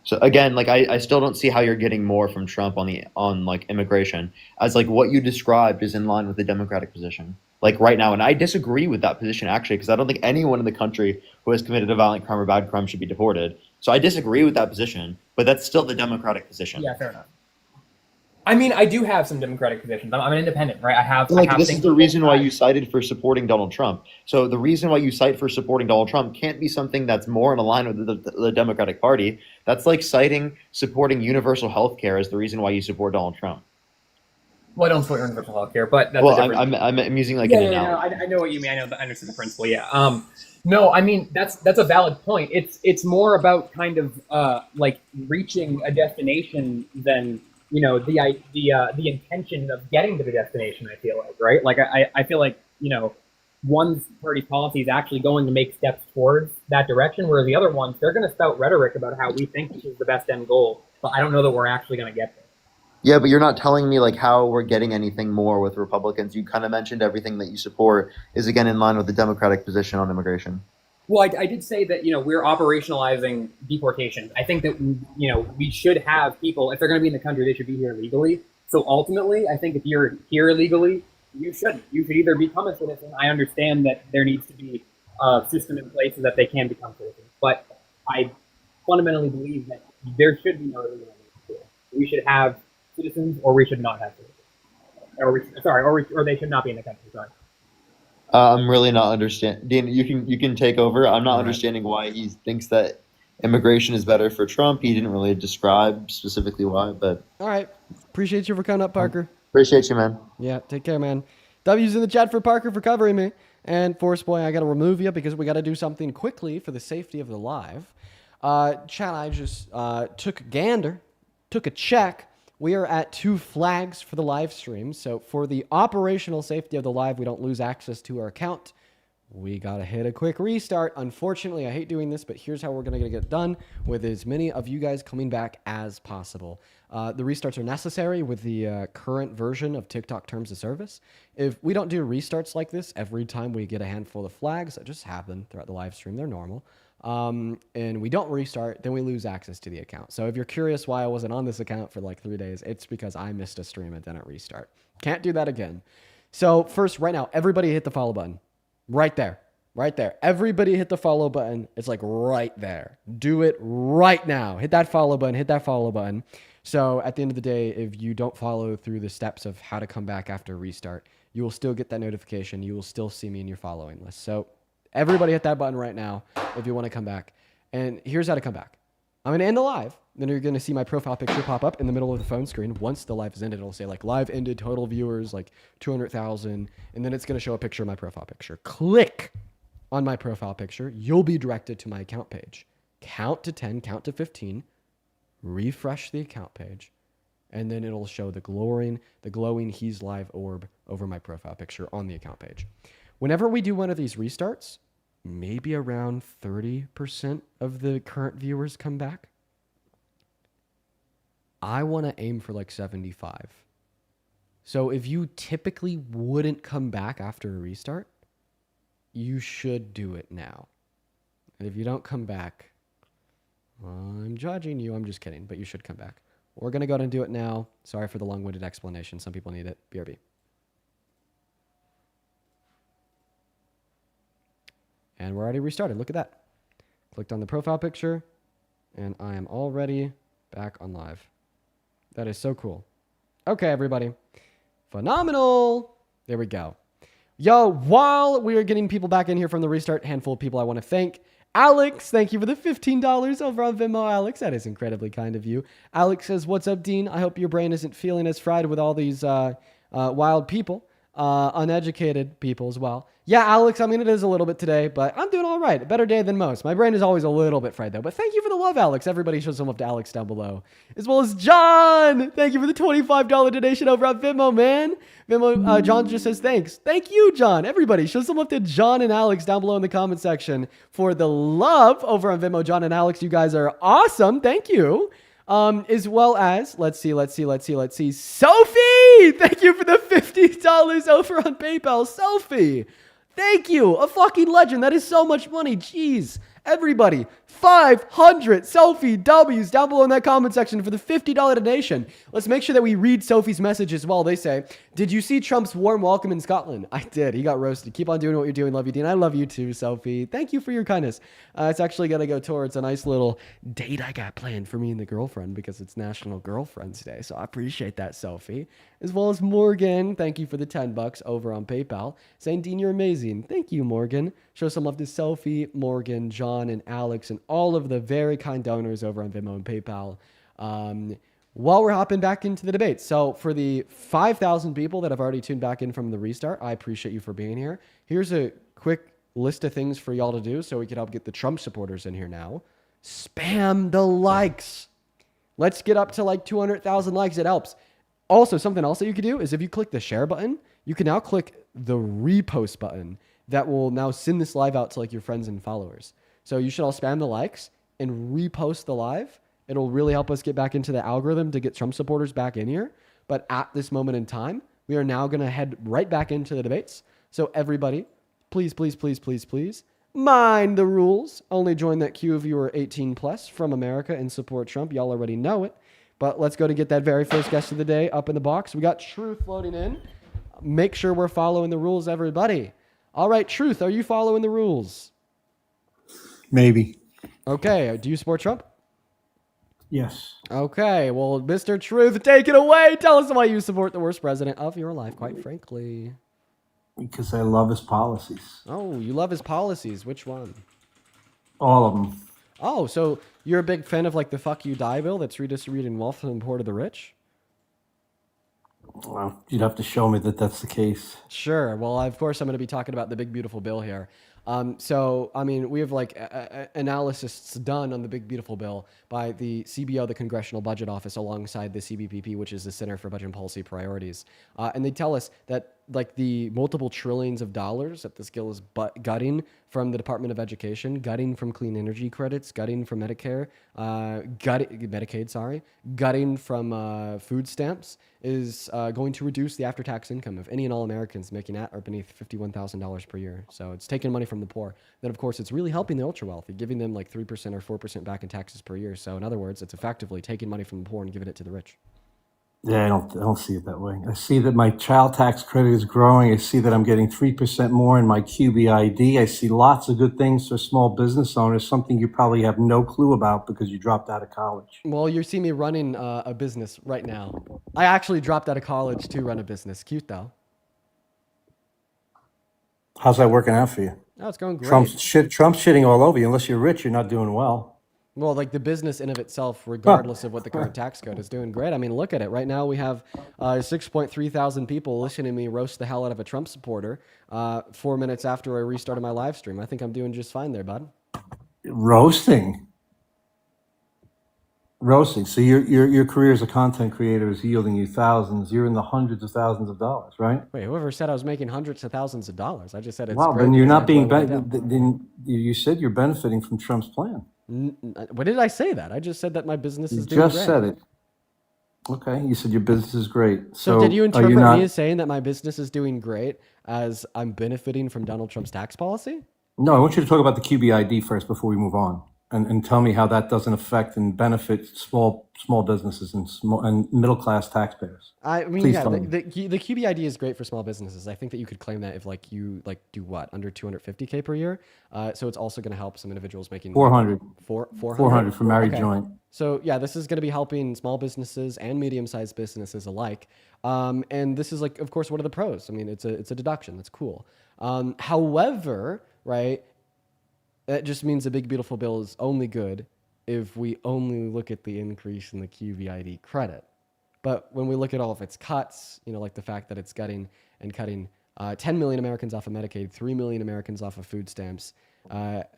So again, I still don't see how you're getting more from Trump on immigration, as what you described is in line with the Democratic position right now. And I disagree with that position actually, because I don't think anyone in the country who has committed a violent crime or bad crime should be deported. So I disagree with that position. But that's still the Democratic position. Yeah, fair enough. I mean, I do have some Democratic positions. I'm an independent, right? I have This is things the on reason both why sides. you cited for supporting Donald Trump. So the reason why you cite for supporting Donald Trump can't be something that's more in line with the Democratic Party. That's like citing supporting universal health care as the reason why you support Donald Trump. Well, I don't support universal health care, but that's Well, a different... I'm using like yeah, an yeah, analogy. no, I know what you mean. I understand the principle. Yeah. No, I mean that's a valid point. It's more about kind of like reaching a destination than the intention of getting to the destination. I feel like, right? Like I feel like one party's policy is actually going to make steps towards that direction, whereas the other ones, they're going to spout rhetoric about how we think this is the best end goal, but I don't know that we're actually going to get there. Yeah, but you're not telling me like how we're getting anything more with Republicans. You kind of mentioned everything that you support is again in line with the Democratic position on immigration. Well, I did say that we're operationalizing deportation. I think that we should have people, if they're going to be in the country, they should be here legally. So ultimately, I think if you're here illegally, you shouldn't. You should either become a citizen. I understand that there needs to be a system in place so that they can become citizens, but I fundamentally believe that there should be no illegal immigration. We should have citizens, or we should not have citizens. Or they should not be in the country. Sorry. I'm really not understanding. Dean, you can take over. I'm not understanding why he thinks that immigration is better for Trump. He didn't really describe specifically why, but all right. Appreciate you for coming up, Parker. Appreciate you, man. Yeah, take care, man. W's in the chat for Parker for covering me. And Force Boy, I got to remove you because we got to do something quickly for the safety of the live. Chat, I just took a check. We are at 2 flags for the live stream. So for the operational safety of the live, we don't lose access to our account. We got to hit a quick restart. Unfortunately, I hate doing this, but here's how we're going to get it done with as many of you guys coming back as possible. The restarts are necessary with the current version of TikTok Terms of Service. If we don't do restarts like this every time we get a handful of flags that just happen throughout the live stream, they're normal. And we don't restart, then we lose access to the account. So if you're curious why I wasn't on this account for like 3 days, it's because I missed a stream and didn't restart. Can't do that again. So first, right now, everybody hit the follow button. Right there. Right there. Everybody hit the follow button. It's like right there. Do it right now. Hit that follow button. Hit that follow button. So at the end of the day, if you don't follow through the steps of how to come back after a restart, you will still get that notification. You will still see me in your following list. So everybody hit that button right now if you want to come back. And here's how to come back. I'm going to end the live. Then you're going to see my profile picture pop up in the middle of the phone screen. Once the live is ended, it'll say like live ended, total viewers, like 200,000. And then it's going to show a picture of my profile picture. Click on my profile picture. You'll be directed to my account page. Count to 10, count to 15. Refresh the account page. And then it'll show the glowing He's Live orb over my profile picture on the account page. Whenever we do one of these restarts, maybe around 30% of the current viewers come back. I want to aim for like 75. So if you typically wouldn't come back after a restart, you should do it now. And if you don't come back, I'm judging you. I'm just kidding, but you should come back. We're going to go ahead and do it now. Sorry for the long-winded explanation. Some people need it. BRB. And we're already restarted. Look at that. Clicked on the profile picture, and I am already back on live. That is so cool. Okay, everybody. Phenomenal. There we go. Yo, while we are getting people back in here from the restart, handful of people I want to thank. Alex, thank you for the $15 over on Venmo, Alex. That is incredibly kind of you. Alex says, what's up, Dean? I hope your brain isn't feeling as fried with all these wild people, uneducated people as well. Yeah, Alex, I mean, it is a little bit today, but I'm doing all right. A better day than most. My brain is always a little bit fried, though. But thank you for the love, Alex. Everybody show some love to Alex down below. As well as John. Thank you for the $25 donation over on Venmo, man. Venmo, John just says thanks. Thank you, John. Everybody, show some love to John and Alex down below in the comment section for the love over on Venmo. John and Alex, you guys are awesome. Thank you. As well as, let's see. Sophie! Thank you for the $50 over on PayPal. Sophie! Thank you. A fucking legend. That is so much money. Jeez. Everybody, 500 Sophie W's down below in that comment section for the $50 donation. Let's make sure that we read Sophie's message as well. They say, did you see Trump's warm welcome in Scotland? I did. He got roasted. Keep on doing what you're doing. Love you, Dean. I love you too, Sophie. Thank you for your kindness. It's actually going to go towards a nice little date I got planned for me and the girlfriend because it's National Girlfriend's Day. So I appreciate that, Sophie. As well as Morgan. Thank you for the $10 over on PayPal. Saying, Dean, you're amazing. Thank you, Morgan. Show some love to Sophie, Morgan, John, and Alex, and all of the very kind donors over on Venmo and PayPal. While we're hopping back into the debate. So for the 5,000 people that have already tuned back in from the restart, I appreciate you for being here. Here's a quick list of things for y'all to do so we can help get the Trump supporters in here now. Spam the likes. Let's get up to like 200,000 likes. It helps. Also, something else that you could do is if you click the share button, you can now click the repost button that will now send this live out to like your friends and followers. So you should all spam the likes and repost the live. It'll really help us get back into the algorithm to get Trump supporters back in here. But at this moment in time, we are now going to head right back into the debates. So everybody, please, please, please, please, please mind the rules. Only join that queue if you are 18 plus from America and support Trump. Y'all already know it. But let's go to get that very first guest of the day up in the box. We got Truth loading in. Make sure we're following the rules, everybody. All right, Truth, are you following the rules? Maybe. Okay, do you support Trump? Yes. Okay, well, Mr. Truth, take it away. Tell us why you support the worst president of your life, quite frankly. Because I love his policies. Oh, you love his policies. Which one? All of them. Oh, so you're a big fan of like the fuck you die bill that's redistributing wealth and poor to the rich? Well, you'd have to show me that that's the case. Sure. Well, of course, I'm going to be talking about the big, beautiful bill here. So, I mean, we have like analysis done on the big, beautiful bill by the CBO, the Congressional Budget Office, alongside the CBPP, which is the Center for Budget and Policy Priorities. And they tell us that like the multiple trillions of dollars that this bill is gutting from the Department of Education, gutting from clean energy credits, gutting from Medicare, gutting from food stamps is going to reduce the after-tax income of any and all Americans making at or beneath $51,000 per year. So it's taking money from the poor. Then, of course, it's really helping the ultra-wealthy, giving them like 3% or 4% back in taxes per year. So in other words, it's effectively taking money from the poor and giving it to the rich. Yeah, I don't see it that way. I see that my child tax credit is growing. I see that I'm getting 3% more in my QBID. I see lots of good things for small business owners, something you probably have no clue about because you dropped out of college. Well, you see me running a business right now. I actually dropped out of college to run a business. Cute, though. How's that working out for you? Oh, it's going great. Trump's shitting all over you. Unless you're rich, you're not doing well. Well, like the business in of itself, regardless of what the current tax code is doing great. I mean, look at it. Right now we have 6.3 thousand people listening to me roast the hell out of a Trump supporter 4 minutes after I restarted my live stream. I think I'm doing just fine there, bud. Roasting. So your career as a content creator is yielding you thousands. You're in the hundreds of thousands of dollars, right? Wait, whoever said I was making hundreds of thousands of dollars? I just said it's wow. great. Then you're not being. Then you said you're benefiting from Trump's plan. What did I say that? I just said that my business is You doing just great. said it. Okay, you said your business is great. So did you interpret me as saying that my business is doing great as I'm benefiting from Donald Trump's tax policy? No, I want you to talk about the QBID first before we move on, and tell me how that doesn't affect and benefit small businesses and middle class taxpayers. I mean, Please yeah, tell the me. QBID is great for small businesses. I think that you could claim that if like you like do what under 250K per year. So it's also going to help some individuals making 400. 400 for married Okay. joint. So yeah, this is going to be helping small businesses and medium-sized businesses alike. And this is like, of course, what are the pros? I mean, it's a deduction. That's cool. However, right, that just means the big beautiful bill is only good if we only look at the increase in the QBID credit. But when we look at all of its cuts, you know, like the fact that it's cutting 10 million Americans off of Medicaid, 3 million Americans off of food stamps,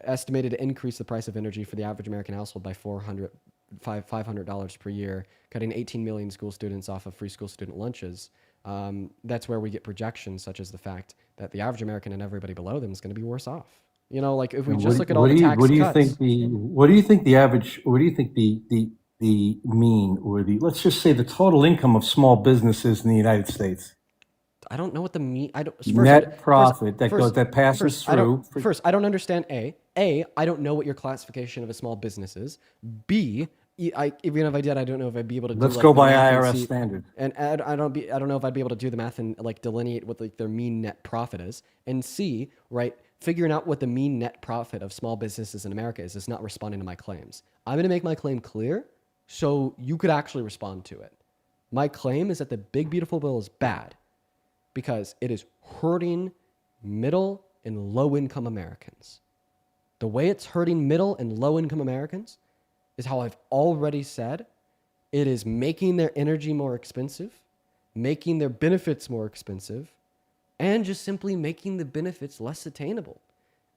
estimated to increase the price of energy for the average American household by $500 per year, cutting 18 million school students off of free school student lunches. That's where we get projections such as the fact that the average American and everybody below them is going to be worse off. You know, like if we just look at all the tax cuts. What do you think the mean or the, let's just say the total income of small businesses in the United States? I don't know what the mean. I don't. Net profit that passes through. First, I don't understand. I don't know what your classification of a small business is. B, even if I did, I don't know if I'd be able to. Let's do, go the by math IRS standard. And I don't know if I'd be able to do the math and like delineate what like their mean net profit is. And C, right, figuring out what the mean net profit of small businesses in America is not responding to my claims. I'm going to make my claim clear so you could actually respond to it. My claim is that the big beautiful bill is bad because it is hurting middle and low income Americans. The way it's hurting middle and low income Americans is how I've already said. It is making their energy more expensive, making their benefits more expensive, and just simply making the benefits less attainable.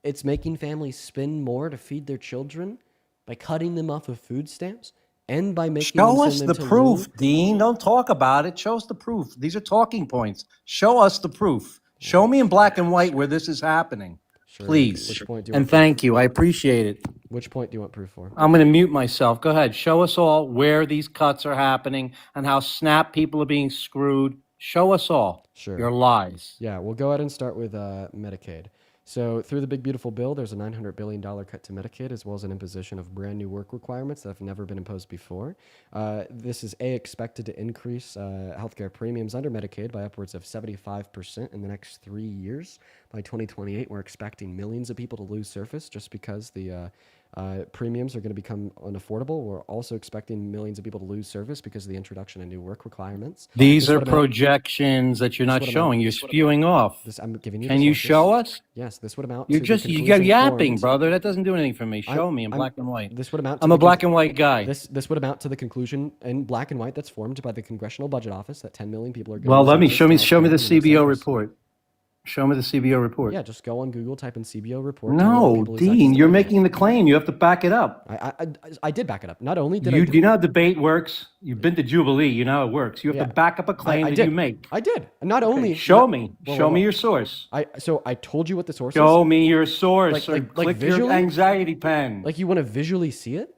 It's making families spend more to feed their children by cutting them off of food stamps and by making Show them us send the them to proof, loan. Dean. Don't talk about it. Show us the proof. These are talking points. Show us the proof. Show me in black and white where this is happening. Sure. Please. Which point do you And want proof? thank you. I appreciate it. Which point do you want proof for? I'm going to mute myself. Go ahead. Show us all where these cuts are happening and how SNAP people are being screwed. Show us all your lies. Yeah, we'll go ahead and start with Medicaid. So through the big beautiful bill, there's a $900 billion cut to Medicaid, as well as an imposition of brand new work requirements that have never been imposed before. This is expected to increase healthcare premiums under Medicaid by upwards of 75% in the next 3 years. By 2028, we're expecting millions of people to lose service just because the premiums are going to become unaffordable. We're also expecting millions of people to lose service because of the introduction of new work requirements. These are projections that you're not showing. You're spewing off. I'm giving you. Can you show us? Yes, this would amount. You're to just the you're yapping, formed. brother. That doesn't do anything for me. Show me in black and white. This would amount. I'm a black and white guy. This would amount to the conclusion in black and white that's formed by the Congressional Budget Office that 10 million people are. Well, let me show me the CBO report. Show me the CBO report. Yeah, just go on Google, type in CBO report. No, Dean, you're making the claim. You have to back it up. I did back it up. Not only did you do you know how debate works? You've been to Jubilee. You know how it works. You have to back up a claim that you make. I did. Not only. Show me. Show me your source. So I told you what the source is. Show me your source. Like click visually? your anxiety pen. Like you want to visually see it?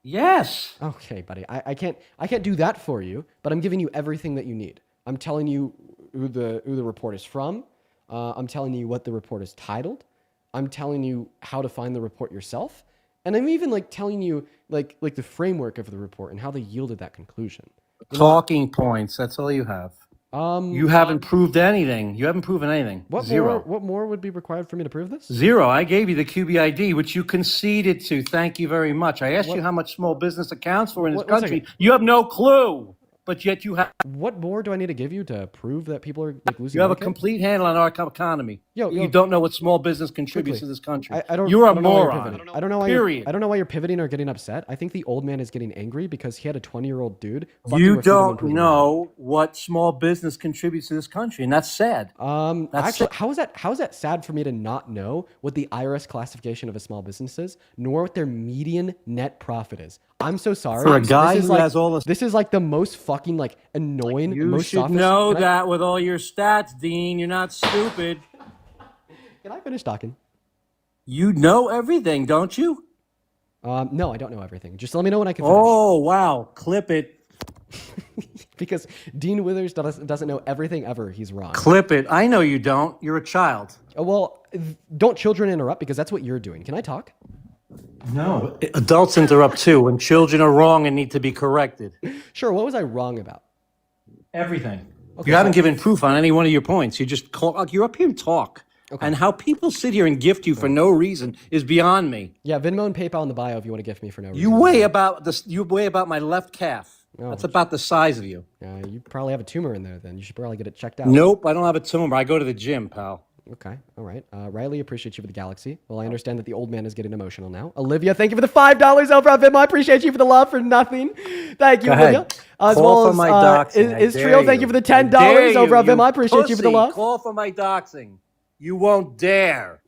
Yes. Okay, buddy. I can't do that for you, but I'm giving you everything that you need. I'm telling you who the report is from. I'm telling you what the report is titled. I'm telling you how to find the report yourself. And I'm even like telling you like the framework of the report and how they yielded that conclusion. Talking points. That's all you have. You haven't proved anything. You haven't proven anything. Zero. What more would be required for me to prove this? Zero. I gave you the QBID, which you conceded to. Thank you very much. I asked you how much small business accounts for in this country. You have no clue. But yet you have. What more do I need to give you to prove that people are like losing? You have market? a complete handle on our economy. You don't know what small business contributes to this country. I don't. You're a I don't know why you're moron. pivoting. I don't know why. I don't know why you're pivoting or getting upset. I think the old man is getting angry because he had a 20-year-old dude. You don't know what small business contributes to this country, and that's sad. Actually, how is that sad for me to not know what the IRS classification of a small business is, nor what their median net profit is? I'm so sorry. For a guy who has all this, this is like the most fucking like annoying. you most should know that with all your stats, Dean. You're not stupid. Can I finish talking? You know everything, don't you? No, I don't know everything. Just let me know when I can finish. Oh wow, clip it. Because Dean Withers doesn't know everything ever. He's wrong. Clip it. I know you don't. You're a child. Oh, well, don't children interrupt because that's what you're doing. Can I talk? No. Adults interrupt too when children are wrong and need to be corrected. Sure. What was I wrong about? Everything. Okay, You haven't given proof on any one of your points. You just you're up here and talk. Okay. And how people sit here and gift you for no reason is beyond me. Yeah, Venmo and PayPal in the bio if you want to gift me for no reason. You weigh about my left calf. Oh. That's about the size of you. You probably have a tumor in there then. You should probably get it checked out. Nope, I don't have a tumor. I go to the gym, pal. Okay, all right. Riley, appreciate you for the galaxy. Well, I understand that the old man is getting emotional now. Olivia, thank you for the $5 over on Venmo. I appreciate you for the love for nothing. Thank you, Olivia. As Call well for my as doxing. Israel, thank you for the $10 over on Venmo. I appreciate you for the love. Call for my doxing. You won't dare.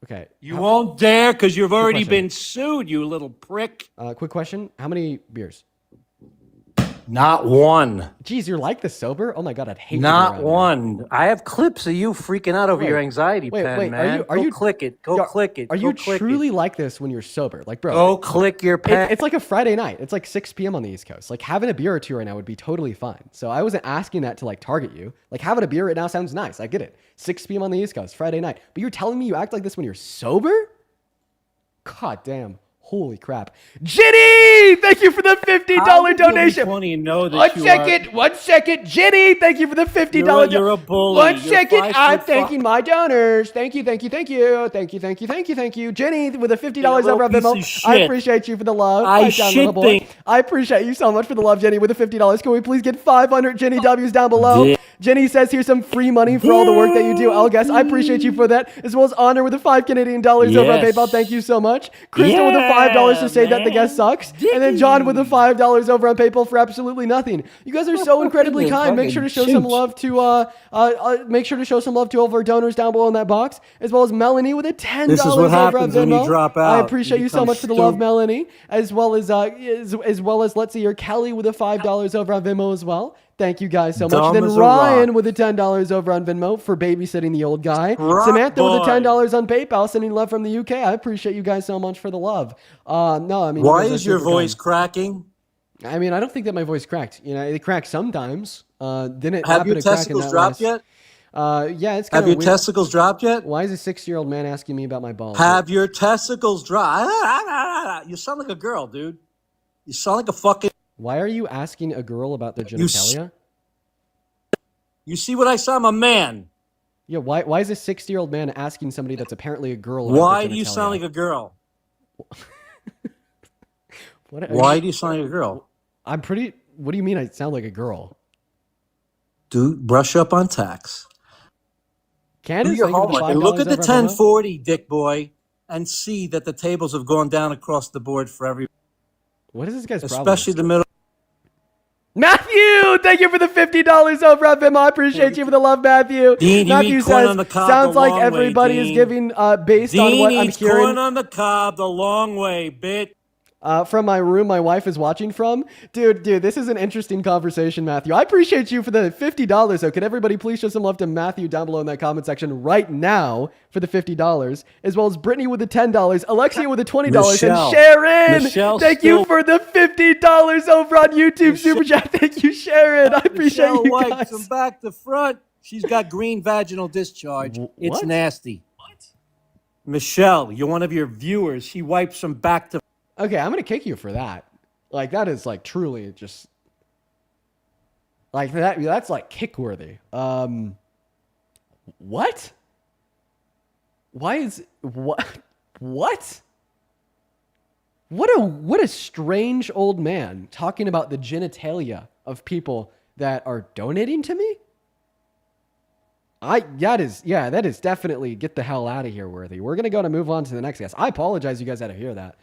Okay. You won't dare because you've already been sued, you little prick. Quick question. How many beers? Not one. Geez, you're like this sober? Oh my god, I'd hate Not to be around one. I have clips of you freaking out over your anxiety pen, man. Are you click it. Go click it. Are Go you click truly like this when you're sober? Like, bro, Go click your pen. It's like a Friday night. It's like 6 p.m. on the East Coast. Like having a beer or two right now would be totally fine. So I wasn't asking that to like target you. Like having a beer right now sounds nice. I get it. 6 p.m. on the East Coast, Friday night. But you're telling me you act like this when you're sober? God damn. Holy crap. Jenny, thank you for the $50 donation. One second. Jenny, thank you for the $50 You're a bully. One second. I'm thanking my donors. Thank you. Jenny with the $50 over on Venmo. I appreciate you for the love. I appreciate you so much for the love, Jenny, with the $50. Can we please get 500 Jenny W's down below? Jenny says here's some free money for all the work that you do. Elgas, I appreciate you for that, as well as Honor with the $5 Canadian over on PayPal. Thank you so much. Crystal with the $5 to say that the guest sucks. And then John with the $5 over on PayPal for absolutely nothing. You guys are so incredibly kind. Make sure to show some love to all of our donors down below in that box, as well as Melanie with a $10 This is what over on happens when you Venmo. drop I out. appreciate you so much for the love, Melanie, as well as let's see here, Kelly with the $5 over on Venmo as well. Thank you guys so much. Dumb Then as a Ryan rock. with the $10 over on Venmo for babysitting the old guy. Samantha with the $10 on PayPal, sending love from the UK. I appreciate you guys so much for the love. Why is your voice cracking? I mean, I don't think that my voice cracked. You know, it cracks sometimes. Didn't Have happen your to crack in testicles that dropped last- yet? Yeah, it's kind Have of your weird. testicles dropped yet? Why is a 6-year-old man asking me about my balls? Have your testicles dropped? You sound like a girl, dude. You sound like a fucking. Why are you asking a girl about their genitalia? You see what I saw? I'm a man. Yeah, why is a 60-year-old man asking somebody that's apparently a girl about Why their do you genitalia? sound like a girl? What- Why do you sound like a girl? What do you mean I sound like a girl? Dude, brush up on tax. Candace, Do your thank you for the homework and $5 look at the over on Venmo. 1040, dick boy, and see that the tables have gone down across the board for everyone. What is this guy's problem? Especially the middle. Matthew, thank you for the $50 over on Venmo. I appreciate you for the love, Matthew. Dean, you Matthew eat corn says, on the cob sounds the like long way, everybody is Dean. giving based on Dean what I'm eats hearing. corn on the cob the long way, bitch. From my room my wife is watching from. Dude, this is an interesting conversation, Matthew. I appreciate you for the $50. So could everybody please show some love to Matthew down below in that comment section right now for the $50, as well as Brittany with the $10, Alexia with the $20, Michelle. and Sharon. Michelle Thank you for the $50 over on YouTube Super Chat. Thank you, Sharon. I appreciate Michelle you wipes guys. from back to front. She's got green vaginal discharge. It's what? nasty. What? Michelle, you're one of your viewers. She wipes from back to. Okay, I'm gonna kick you for that. Like that is like truly just like that. That's like kick worthy. What? Why is what? What? What a strange old man talking about the genitalia of people that are donating to me. That is definitely get the hell out of here worthy. We're gonna move on to the next guest. I apologize, you guys had to hear that.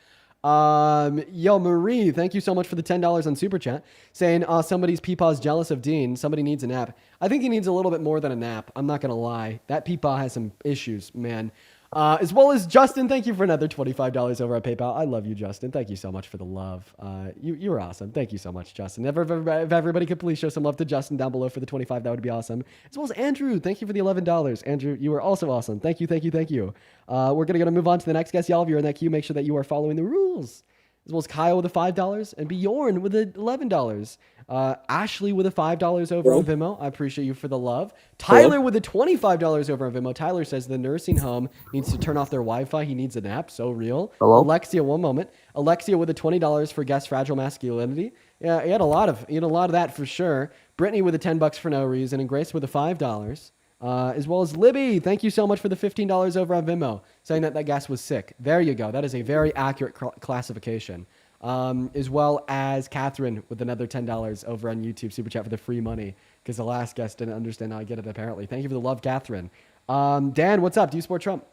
Yo, Marie, thank you so much for the $10 on Super Chat, saying somebody's peepaw's jealous of Dean. Somebody needs a nap. I think he needs a little bit more than a nap. I'm not gonna lie. That peepaw has some issues, man. As well as Justin, thank you for another $25 over on PayPal. I love you, Justin. Thank you so much for the love. You were awesome. Thank you so much, Justin. If everybody could please show some love to Justin down below for the 25, that would be awesome. As well as Andrew, thank you for the $11. Andrew, you were also awesome. Thank you. We're gonna move on to the next guest. Y'all, if you're in that queue, make sure that you are following the rules. As well as Kyle with the $5 and Bjorn with the $11. Ashley with the $5 over on Venmo. I appreciate you for the love. Tyler with the $25 over on Venmo. Tyler says the nursing home needs to turn off their Wi-Fi. He needs a nap. So real. Hello? Alexia, one moment. Alexia with the $20 for guest fragile masculinity. Yeah, he had a lot of that for sure. Brittany with the $10 for no reason, and Grace with the $5. As well as Libby, thank you so much for the $15 over on Venmo, saying that guest was sick. There you go. That is a very accurate classification. As well as Catherine with another $10 over on YouTube Super Chat for the free money, because the last guest didn't understand how I get it, apparently. Thank you for the love, Catherine. Dan, what's up? Do you support Trump?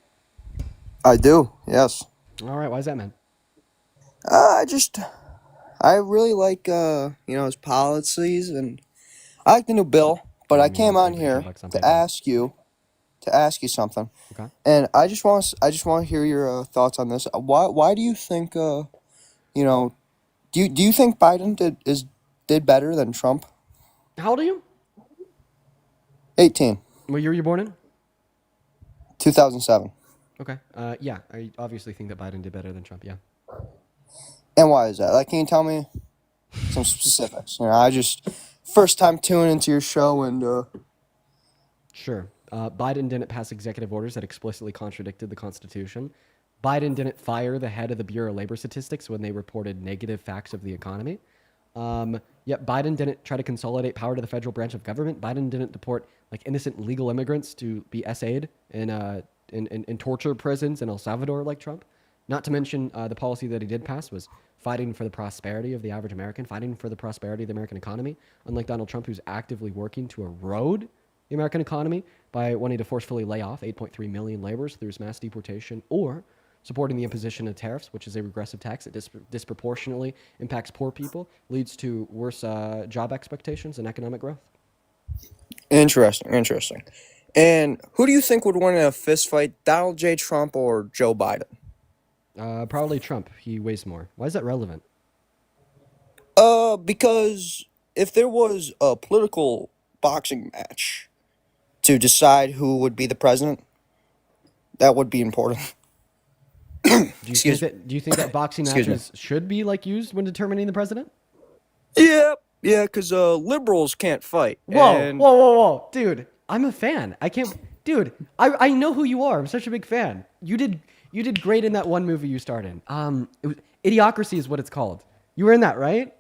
I do, yes. All right. Why is that, man? I really like, his policies, and I like the new bill, but I came on here to ask you something. Okay. And I just want to hear your thoughts on this. Why do you think, do you think Biden did better than Trump? How old are you? 18. What year were you born in? 2007. Okay. Yeah, I obviously think that Biden did better than Trump. Yeah. And why is that? Like, can you tell me some specifics? You know, I just first time tuning into your show and Sure. Biden didn't pass executive orders that explicitly contradicted the Constitution. Biden didn't fire the head of the Bureau of Labor Statistics when they reported negative facts of the economy. Yet Biden didn't try to consolidate power to the federal branch of government. Biden didn't deport like innocent legal immigrants to be essayed in torture prisons in El Salvador like Trump. Not to mention the policy that he did pass was fighting for the prosperity of the average American, fighting for the prosperity of the American economy, unlike Donald Trump, who's actively working to erode the American economy by wanting to forcefully lay off 8.3 million laborers through mass deportation, or supporting the imposition of tariffs, which is a regressive tax that disproportionately impacts poor people, leads to worse job expectations and economic growth. Interesting. And who do you think would win in a fist fight, Donald J. Trump or Joe Biden? Probably Trump. He weighs more. Why is that relevant? Because if there was a political boxing match to decide who would be the president, that would be important. Do you think that boxing Excuse me. matches should be like used when determining the president? Yeah, because liberals can't fight. Whoa, dude! I'm a fan. I can't, dude. I know who you are. I'm such a big fan. You did great in that one movie you starred in. Idiocracy is what it's called. You were in that, right?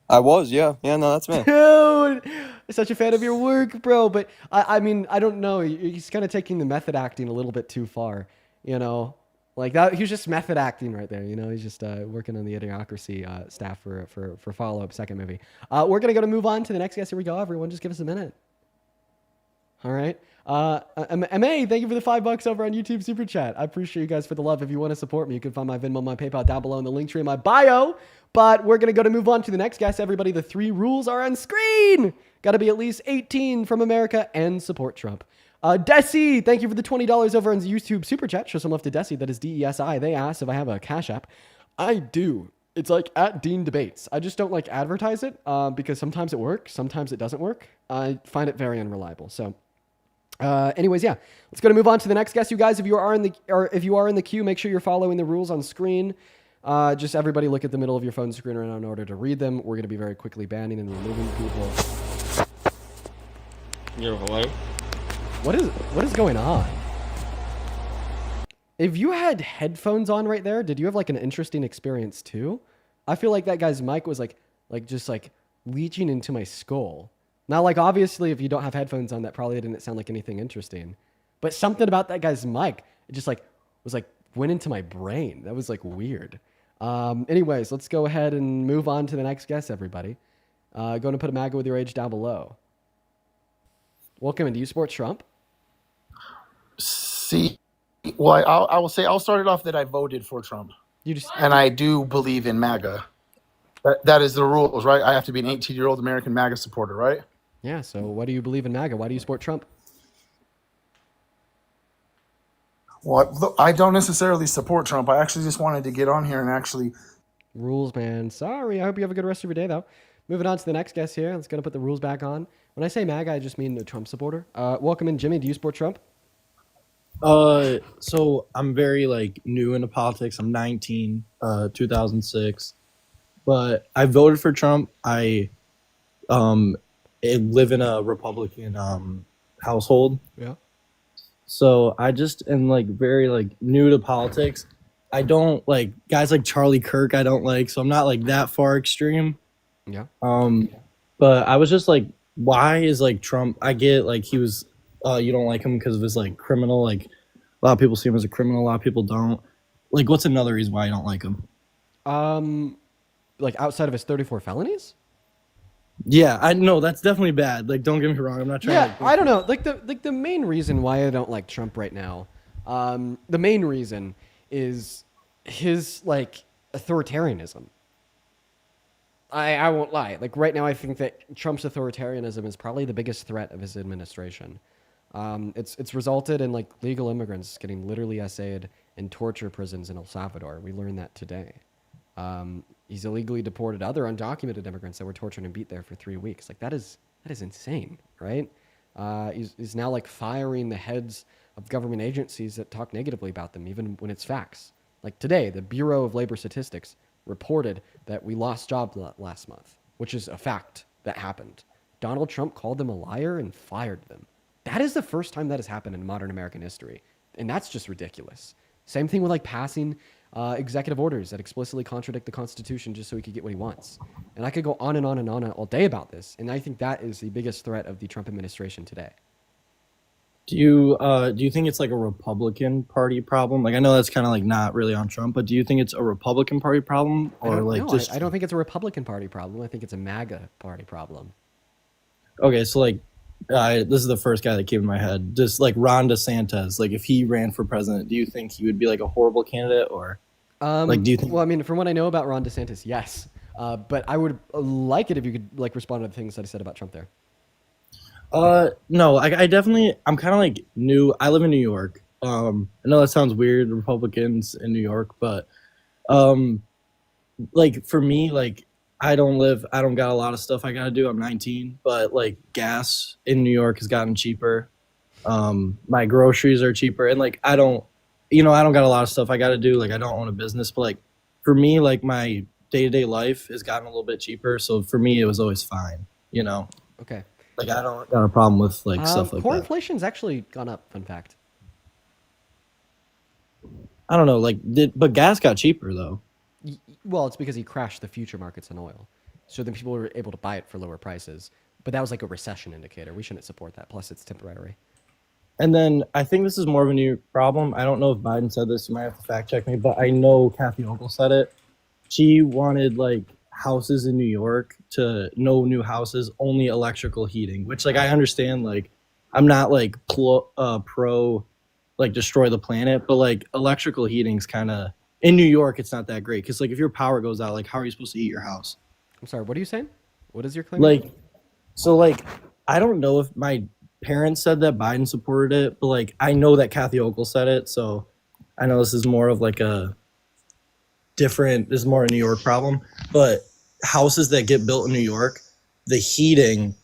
I was, yeah. No, that's me. Dude, such a fan of your work, bro. But I mean, I don't know. He's kind of taking the method acting a little bit too far, you know? Like that, he was just method acting right there, you know? He's just working on the Idiocracy staff for follow-up second movie. We're going to move on to the next guest. Here we go, everyone. Just give us a minute. All right. MA, thank you for the $5 over on YouTube Super Chat. I appreciate you guys for the love. If you want to support me, you can find my Venmo, my PayPal down below in the link tree in my bio. But we're going to move on to the next guest, everybody. The 3 rules are on screen. Got to be at least 18 from America and support Trump. Desi, thank you for the $20 over on YouTube Super Chat. Show some love to Desi. That is DESI. They asked if I have a Cash App. I do. It's like at Dean Debates. I just don't like advertise it because sometimes it works, sometimes it doesn't work. I find it very unreliable. So anyways, yeah, let's move on to the next guest. You guys, if you are in the queue, make sure you're following the rules on screen. Just everybody look at the middle of your phone screen right now in order to read them. We're going to be very quickly banning and removing people. Hello? What is going on? If you had headphones on right there, did you have like an interesting experience too? I feel like that guy's mic was like just leaching into my skull. Now, like obviously if you don't have headphones on, that probably didn't sound like anything interesting. But something about that guy's mic, it just went into my brain. That was weird. Anyways, let's go ahead and move on to the next guest, everybody. Going to put a MAGA with your age down below. Welcome, and do you support Trump? See, well, I will say I'll start it off that I voted for Trump. And I do believe in MAGA. That is the rules, right? I have to be an 18-year-old American MAGA supporter, right? Yeah, so why do you believe in MAGA? Why do you support Trump? Well, I don't necessarily support Trump. I actually just wanted to get on here and actually... Rules, man. Sorry. I hope you have a good rest of your day, though. Moving on to the next guest here. Let's go to put the rules back on. When I say MAGA, I just mean a Trump supporter. Welcome in, Jimmy. Do you support Trump? So I'm very new into politics. I'm 19, 2006, but I voted for Trump. I live in a Republican household. Yeah. So I just am very new to politics. I don't like guys like Charlie Kirk. I don't like, so I'm not that far extreme. Yeah. But I was just why is Trump? I get he was. You don't like him because of his criminal. A lot of people see him as a criminal. A lot of people don't. What's another reason why you don't like him? Outside of his 34 felonies? Yeah, I know that's definitely bad. Don't get me wrong. I'm not trying. Yeah, I don't know. The main reason why I don't like Trump right now, the main reason is his authoritarianism. I won't lie. Right now, I think that Trump's authoritarianism is probably the biggest threat of his administration. It's resulted in legal immigrants getting literally essayed in torture prisons in El Salvador. We learned that today. He's illegally deported other undocumented immigrants that were tortured and beat there for 3 weeks. Like that is insane, right? He's now like firing the heads of government agencies that talk negatively about them, even when it's facts. Like today, the Bureau of Labor Statistics reported that we lost jobs last month, which is a fact that happened. Donald Trump called them a liar and fired them. That is the first time that has happened in modern American history. And that's just ridiculous. Same thing with like passing executive orders that explicitly contradict the Constitution just so he could get what he wants. And I could go on and on and on all day about this. And I think that is the biggest threat of the Trump administration today. Do you think it's like a Republican Party problem? Like I know that's kind of like not really on Trump, but do you think it's a Republican Party problem or like just? I don't think it's a Republican Party problem. I think it's a MAGA Party problem. Okay, so like this is the first guy that came in my head. Just like Ron DeSantis, like if he ran for president, do you think he would be like a horrible candidate or? Like, do you think? Well, I mean, from what I know about Ron DeSantis, yes. But I would like it if you could like respond to the things that I said about Trump there. No, I definitely, I'm kind of like new. I live in New York. I know that sounds weird, Republicans in New York, but, like for me, like I don't got a lot of stuff I got to do. I'm 19, but like gas in New York has gotten cheaper. My groceries are cheaper and like, I don't got a lot of stuff I got to do. Like I don't own a business, but like for me, like my day-to-day life has gotten a little bit cheaper. So for me, it was always fine, you know? Okay. Like I don't got a problem with like stuff like core that. inflation's actually gone up. Fun fact. I don't know, like but gas got cheaper though. Well, it's because he crashed the future markets on oil, so then people were able to buy it for lower prices. But that was like a recession indicator. We shouldn't support that. Plus, it's temporary. And then I think this is more of a New York problem. I don't know if Biden said this. You might have to fact check me, but I know Kathy Hochul said it. She wanted like houses in New York to no new houses, only electrical heating, which like I understand, like I'm not like pro like destroy the planet, but like electrical heating's kind of in New York it's not that great because like if your power goes out, like how are you supposed to heat your house? I'm sorry, what are you saying? What is your claim? Like so like I don't know if my parents said that Biden supported it, but like I know that Kathy Hochul said it, so I know this is more of like this is more a New York problem, but houses that get built in New York, the heating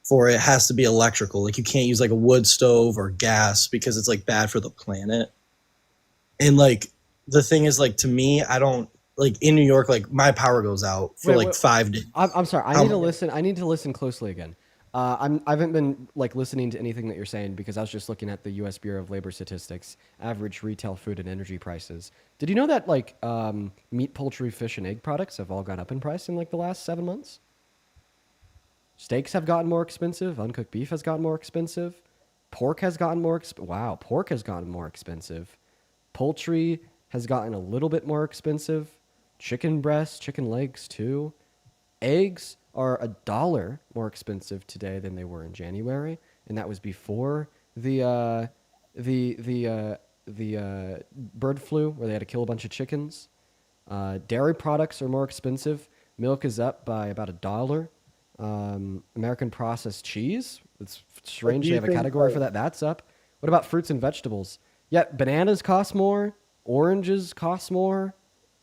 for it has to be electrical. Like you can't use like a wood stove or gas because it's like bad for the planet. And like the thing is like to me, I don't like in New York, like my power goes out for 5 days. I'm sorry. I need to listen closely again. I haven't been like listening to anything that you're saying because I was just looking at the U.S. Bureau of Labor Statistics, average retail food and energy prices. Did you know that like meat, poultry, fish, and egg products have all gone up in price in like the last 7 months? Steaks have gotten more expensive. Uncooked beef has gotten more expensive. Pork has gotten more pork has gotten more expensive. Poultry has gotten a little bit more expensive. Chicken breasts, chicken legs too. Eggs are $1 more expensive today than they were in January, and that was before the bird flu where they had to kill a bunch of chickens. Dairy products are more expensive. Milk is up by about $1. American processed cheese, it's strange they have a category for that. That's up. What about fruits and vegetables? Yeah, bananas cost more. Oranges cost more.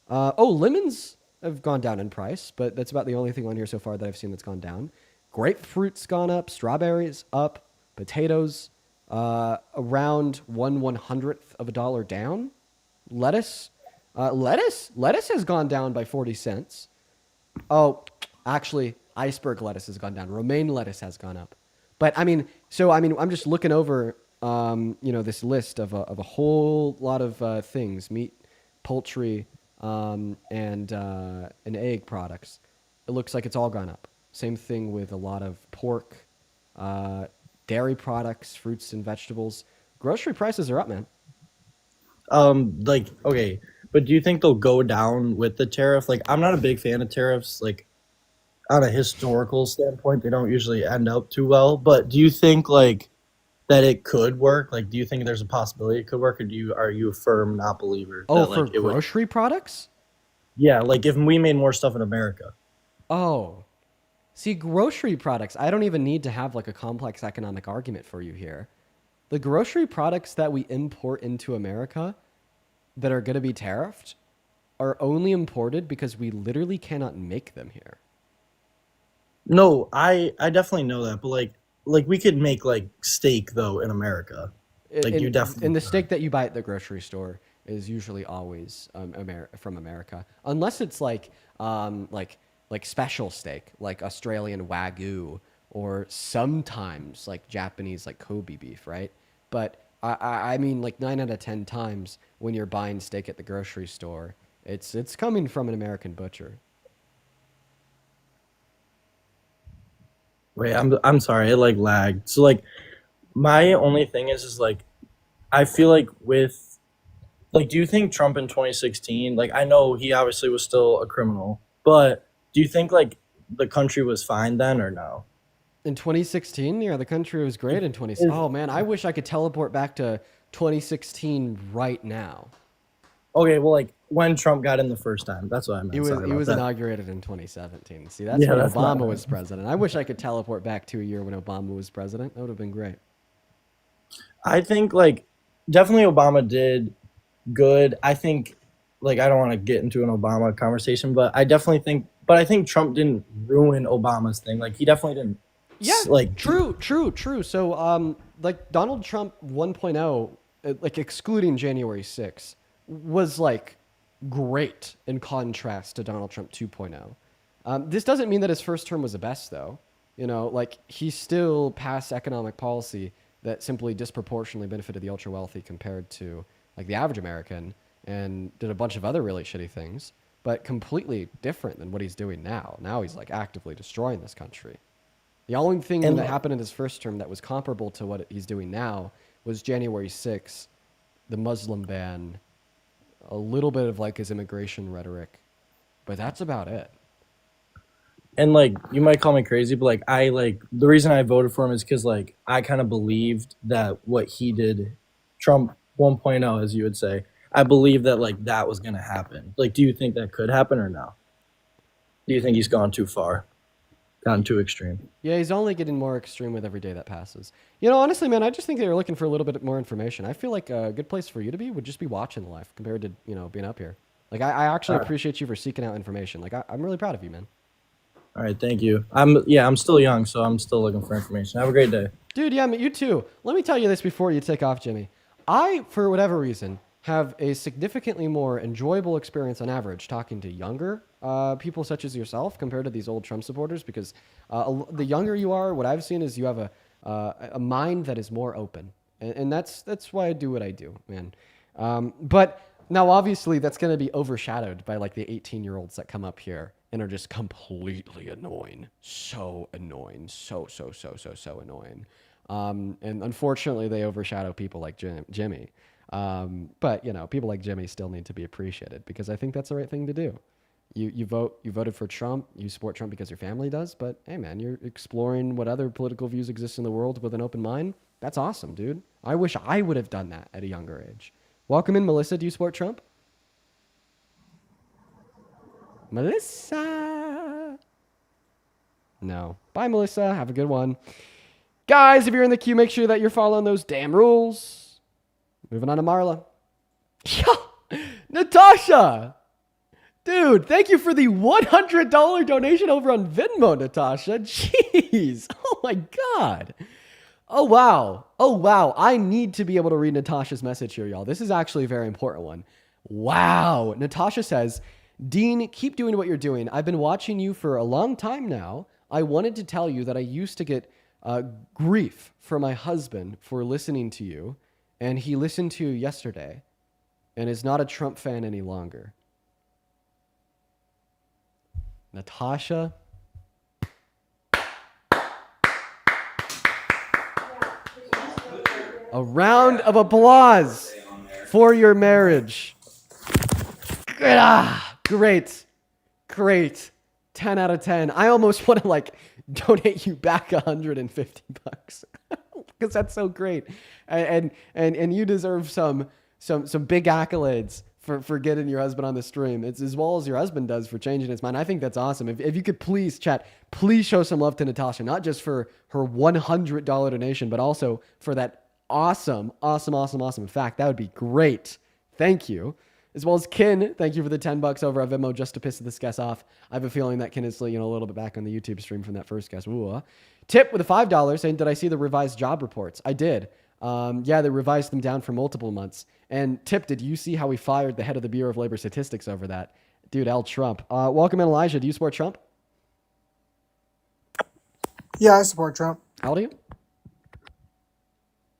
Lemons have gone down in price, but that's about the only thing on here so far that I've seen that's gone down. Grapefruit's gone up. Strawberries up. Potatoes around 1/100th of a dollar down. Lettuce has gone down by 40 cents. Oh, actually, iceberg lettuce has gone down. Romaine lettuce has gone up. But I'm just looking over this list of a whole lot of things: meat, poultry, and egg products. It looks like it's all gone up. Same thing with a lot of pork, dairy products, fruits and vegetables. Grocery prices are up, man. Okay, but do you think they'll go down with the tariff? Like, I'm not a big fan of tariffs. Like, on a historical standpoint, they don't usually end up too well. But do you think like that it could work? Like, do you think there's a possibility it could work, or are you a firm not believer? Oh, that, for grocery products? Yeah, like if we made more stuff in America. Oh, see, grocery products, I don't even need to have like a complex economic argument for you here. The grocery products that we import into America that are going to be tariffed are only imported because we literally cannot make them here. No, I definitely know that, but like we could make like steak though in America. Like you definitely And the could. steak that you buy at the grocery store is usually always from America, unless it's like special steak, like Australian Wagyu, or sometimes like Japanese like Kobe beef, right? But I mean, like 9 out of 10 times when you're buying steak at the grocery store, it's coming from an American butcher. Wait, I'm sorry, it like lagged. So like my only thing is like I feel like with like, do you think Trump in 2016, like I know he obviously was still a criminal, but do you think like the country was fine then or no? In 2016, yeah, the country was great in 2016. Oh man, I wish I could teleport back to 2016 right now. Okay, well, like when Trump got in the first time, that's what I meant. He was inaugurated in 2017. See, that's when Obama was president. I wish I could teleport back to a year when Obama was president. That would have been great. I think like definitely Obama did good. I think like I don't want to get into an Obama conversation, but I definitely think. But I think Trump didn't ruin Obama's thing. Like he definitely didn't. Yeah, like true. So, like Donald Trump 1.0, like excluding January 6th, was like great in contrast to Donald Trump 2.0. This doesn't mean that his first term was the best, though. You know, like he still passed economic policy that simply disproportionately benefited the ultra wealthy compared to like the average American, and did a bunch of other really shitty things, but completely different than what he's doing now. Now he's like actively destroying this country. The only thing that happened in his first term that was comparable to what he's doing now was January 6th, the Muslim ban, a little bit of like his immigration rhetoric, but that's about it. And like you might call me crazy, but like I like the reason I voted for him is because like I kind of believed that what he did, Trump 1.0, as you would say, I believe that like that was gonna happen. Like, do you think that could happen or no? Do you think he's gone too far? Gotten too extreme? Yeah, he's only getting more extreme with every day that passes. You know, honestly, man, I just think they were looking for a little bit more information. I feel like a good place for you to be would just be watching live compared to, you know, being up here. Like, I actually appreciate you for seeking out information. Like, I'm really proud of you, man. All right, thank you. I'm still young, so I'm still looking for information. Have a great day. Dude, yeah, you too. Let me tell you this before you take off, Jimmy. I, for whatever reason, have a significantly more enjoyable experience on average talking to younger people such as yourself compared to these old Trump supporters, because the younger you are, what I've seen is you have a mind that is more open. And that's why I do what I do, man. But now, obviously, that's going to be overshadowed by like the 18-year-olds that come up here and are just completely annoying. So annoying. So annoying. And unfortunately, they overshadow people like Jimmy. But, you know, people like Jimmy still need to be appreciated, because I think that's the right thing to do. You voted for Trump, you support Trump because your family does, but hey, man, you're exploring what other political views exist in the world with an open mind. That's awesome, dude. I wish I would have done that at a younger age. Welcome in, Melissa. Do you support Trump? Melissa. No. Bye, Melissa. Have a good one. Guys, if you're in the queue, make sure that you're following those damn rules. Moving on to Marla. Natasha. Dude, thank you for the $100 donation over on Venmo, Natasha. Jeez. Oh, my God. Oh, wow. I need to be able to read Natasha's message here, y'all. This is actually a very important one. Wow. Natasha says, Dean, keep doing what you're doing. I've been watching you for a long time now. I wanted to tell you that I used to get grief from my husband for listening to you, and he listened to you yesterday and is not a Trump fan any longer. Natasha. A round of applause for your marriage. Great. 10 out of 10. I almost want to like donate you back $150 because that's so great. And you deserve some big accolades for getting your husband on the stream. It's as well as your husband does for changing his mind. I think that's awesome. If you could please, chat, please show some love to Natasha, not just for her $100 donation, but also for that awesome fact. That would be great. Thank you. As well as Kin, thank you for the $10 over on Venmo just to piss this guest off. I have a feeling that Kin is, a little bit back on the YouTube stream from that first guest. Ooh, Tip with a $5 saying, did I see the revised job reports? I did. Yeah, they revised them down for multiple months. And Tip, did you see how we fired the head of the Bureau of Labor Statistics over that? Dude, L. Trump. Welcome in, Elijah. Do you support Trump? Yeah, I support Trump. How old are you?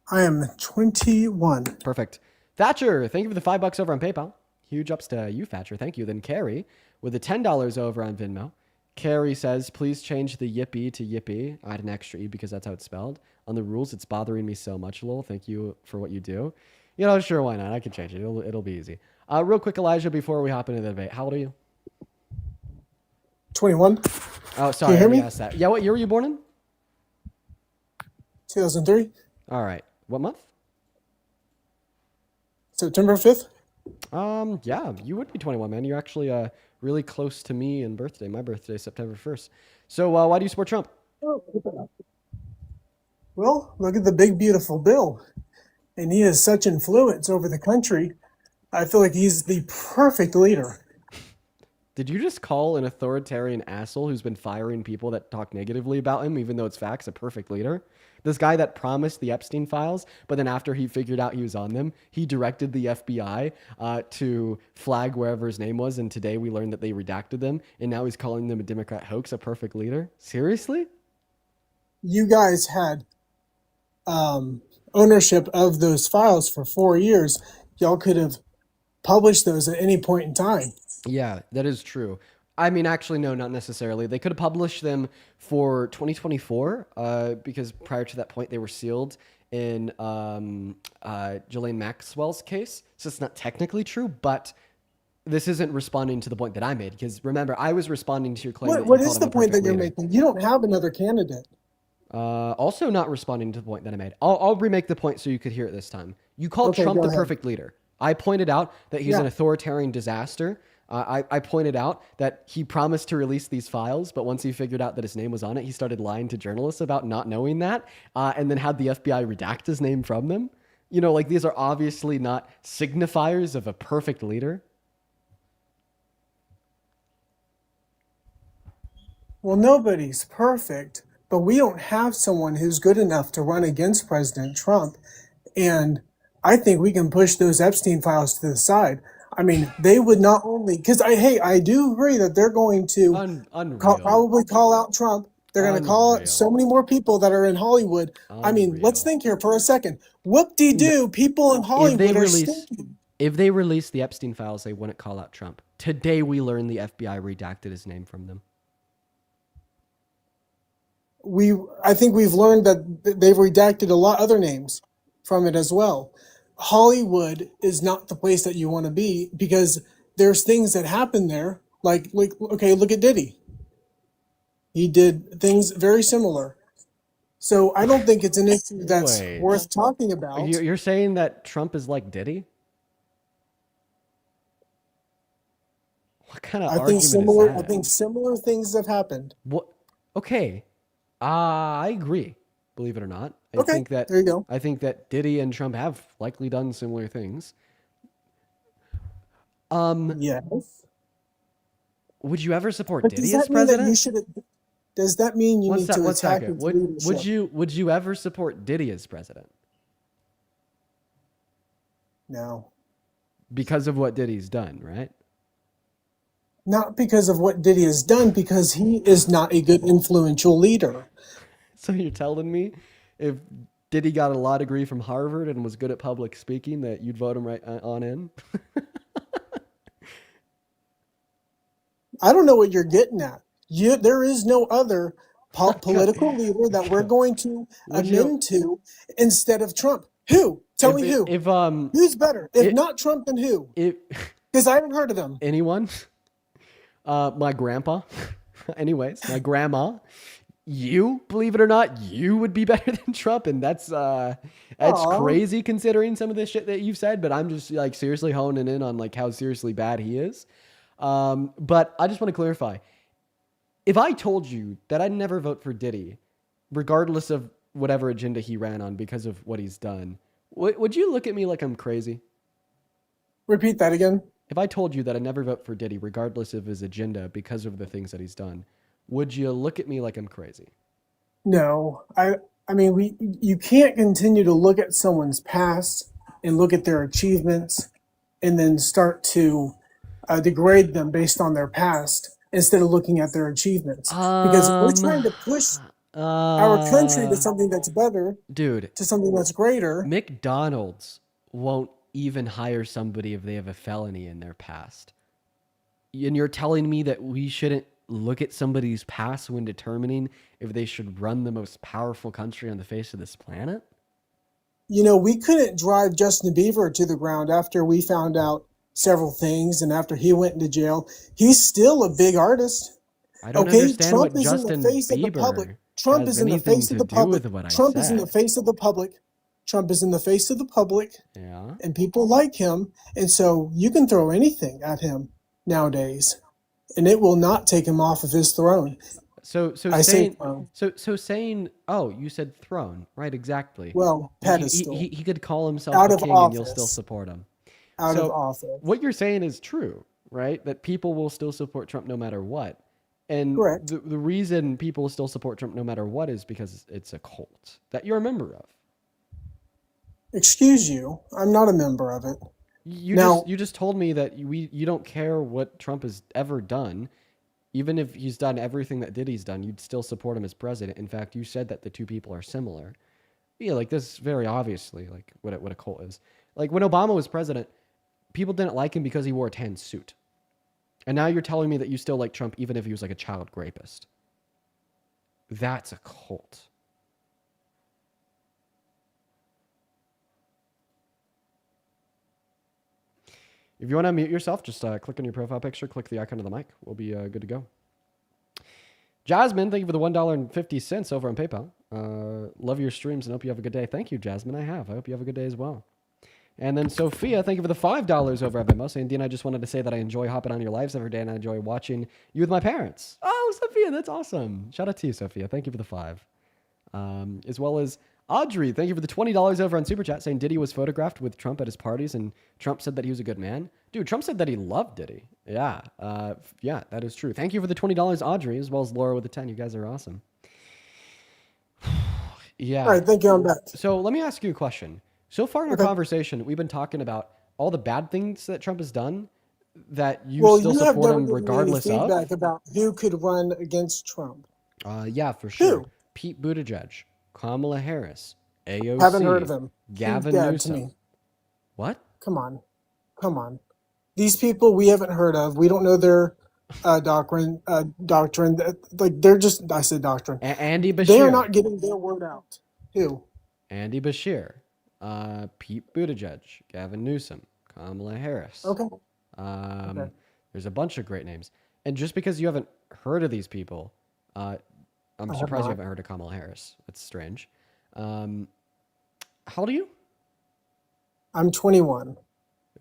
I am 21. Perfect. Thatcher, thank you for the $5 over on PayPal. Huge ups to you, Thatcher. Thank you. Then Carrie with the $10 over on Venmo. Carrie says, please change the yippee to yippee. I had an extra E because that's how it's spelled. On the rules, it's bothering me so much, lol. Thank you for what you do. Sure, why not? I can change it. It'll be easy. Real quick, Elijah, before we hop into the debate, how old are you? 21. Oh, sorry. Can you hear me? Asked that. Yeah, what year were you born in? 2003. All right. What month? September 5th. Yeah, you would be 21, man. You're actually really close to me in birthday. My birthday is September 1st. So why do you support Trump? Well, look at the big, beautiful bill. And he has such influence over the country. I feel like he's the perfect leader. Did you just call an authoritarian asshole who's been firing people that talk negatively about him, even though it's facts, a perfect leader? This guy that promised the Epstein files, but then after he figured out he was on them, he directed the FBI to flag wherever his name was, and today we learned that they redacted them, and now he's calling them a Democrat hoax, a perfect leader? Seriously? You guys had ownership of those files for 4 years. Y'all could have published those at any point in time. Yeah, that is true. I mean, actually, no, not necessarily. They could have published them for 2024 because prior to that point, they were sealed in Ghislaine Maxwell's case. So it's not technically true, but this isn't responding to the point that I made. Because remember, I was responding to your claim. What is the point that you're making? You don't have another candidate. Also not responding to the point that I made. I'll remake the point so you could hear it this time. You called Trump the perfect leader. I pointed out that he's an authoritarian disaster. I pointed out that he promised to release these files, but once he figured out that his name was on it, he started lying to journalists about not knowing that, and then had the FBI redact his name from them. These are obviously not signifiers of a perfect leader. Well, nobody's perfect, but we don't have someone who's good enough to run against President Trump. And I think we can push those Epstein files to the side. I mean, they would not only, because I do agree that they're going to probably call out Trump. They're going to call out so many more people that are in Hollywood. I mean, let's think here for a second. Whoop-de-doo, people in Hollywood are stinking. If they released the Epstein files, they wouldn't call out Trump. Today, we learned the FBI redacted his name from them. I think we've learned that they've redacted a lot other names from it as well. Hollywood is not the place that you want to be because there's things that happen there. Like okay, look at Diddy. He did things very similar. So I don't think it's an issue that's worth talking about. You're saying that Trump is like Diddy? What kind of argument is that? I think similar things have happened. What? Okay. I agree. Believe it or not. I think that there you go. I think that Diddy and Trump have likely done similar things. Yes. Would you ever support Diddy as president? Does that mean you need to attack his leadership? Would you ever support Diddy as president? No. Because of what Diddy's done, right? Not because of what Diddy has done, because he is not a good influential leader. So you're telling me if Diddy got a law degree from Harvard and was good at public speaking that you'd vote him right on in? I don't know what you're getting at. There is no other political leader that we're going to amend to instead of Trump. Who? Tell me who. Who's better? If not Trump, then who? Because I haven't heard of them. Anyone? My grandpa. Anyways, my grandma. You, believe it or not, you would be better than Trump, and that's crazy considering some of the shit that you've said. But I'm just seriously honing in on how seriously bad he is. But I just want to clarify: if I told you that I'd never vote for Diddy, regardless of whatever agenda he ran on because of what he's done, would you look at me like I'm crazy? Repeat that again. If I told you that I never vote for Diddy, regardless of his agenda, because of the things that he's done, would you look at me like I'm crazy? No, I mean, you can't continue to look at someone's past and look at their achievements and then start to degrade them based on their past instead of looking at their achievements. Because we're trying to push our country to something that's better, dude, to something that's greater. McDonald's won't even hire somebody if they have a felony in their past. And you're telling me that we shouldn't look at somebody's past when determining if they should run the most powerful country on the face of this planet? You know, we couldn't drive Justin Bieber to the ground after we found out several things and after he went into jail. He's still a big artist. I don't understand Trump what is Justin in the face Bieber of the public. Trump has is in the anything face to of the do public. with what I Trump is in said. the face of the public. Trump is in the face of the public. Yeah. And people like him. And so you can throw anything at him nowadays. And it will not take him off of his throne. So saying, oh, you said throne, right? Exactly. Well, pedestal. He could call himself Out a of king and you'll still office. support him. Out of office. What you're saying is true, right? That people will still support Trump no matter what. And Correct. the reason people still support Trump no matter what is because it's a cult that you're a member of. Excuse you, I'm not a member of it. You just told me that you don't care what Trump has ever done. Even if he's done everything that Diddy's done, you'd still support him as president. In fact, you said that the two people are similar. Yeah, like this is very obviously like what a cult is. Like when Obama was president, people didn't like him because he wore a tan suit. And now you're telling me that you still like Trump even if he was like a child rapist. That's a cult. If you want to mute yourself, just click on your profile picture, click the icon of the mic. We'll be good to go. Jasmine, thank you for the $1.50 over on PayPal. Love your streams and hope you have a good day. Thank you, Jasmine. I hope you have a good day as well. And then Sophia, thank you for the $5 over at Venmo. Saying, Dean, I just wanted to say that I enjoy hopping on your lives every day and I enjoy watching you with my parents. Oh, Sophia, that's awesome. Shout out to you, Sophia. Thank you for the $5. As well as Audrey, thank you for the $20 over on Super Chat, saying Diddy was photographed with Trump at his parties and Trump said that he was a good man. Dude, Trump said that he loved Diddy. Yeah, yeah, that is true. Thank you for the $20, Audrey, as well as Laura with the 10. You guys are awesome. Yeah. All right, thank you. I'm back. So let me ask you a question. So far in our conversation, we've been talking about all the bad things that Trump has done that you still support him regardless of. Feedback about who could run against Trump. Yeah, for sure. Who? Pete Buttigieg, Kamala Harris, AOC. Haven't heard of him. Gavin He's dead Newsom. to me. What? Come on. These people we haven't heard of. We don't know their doctrine. Like they're just. I said doctrine. Andy Bashir. They are not getting their word out. Who? Andy Bashir, Pete Buttigieg, Gavin Newsom, Kamala Harris. Okay. There's a bunch of great names. And just because you haven't heard of these people, I'm surprised you haven't heard of Kamala Harris. That's strange. How old are you? I'm 21.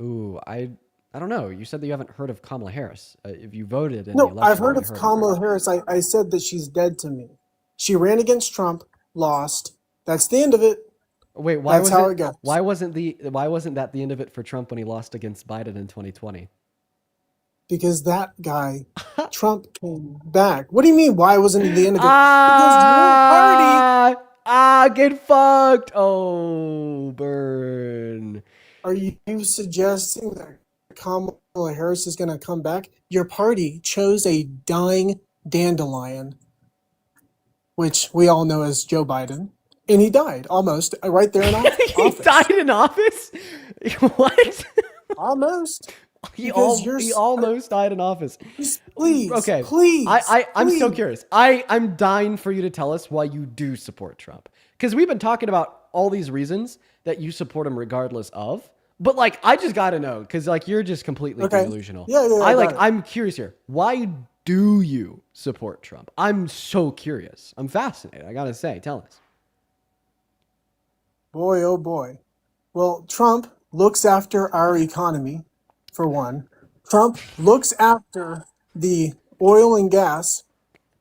Ooh, I don't know. You said that you haven't heard of Kamala Harris. If you voted in the No, election, I've heard you of Kamala Harris. I said that she's dead to me. She ran against Trump, lost. That's the end of it. Wait, why That's was how it? it goes. Why wasn't that the end of it for Trump when he lost against Biden in 2020? Because that guy, Trump, came back. What do you mean? Why wasn't it the end of it? Because your party. Get fucked. Oh, burn. Are you suggesting that Kamala Harris is going to come back? Your party chose a dying dandelion, which we all know as Joe Biden, and he died almost right there in office. He died in office? What? Almost. He almost died in office. Please. Okay. Please. I'm so curious. I'm dying for you to tell us why you do support Trump. Because we've been talking about all these reasons that you support him regardless of. But like, I just got to know because like you're just completely delusional. Yeah. I'm curious here. Why do you support Trump? I'm so curious. I'm fascinated. I got to say, tell us. Boy, oh boy. Well, Trump looks after our economy, for one. Trump looks after the oil and gas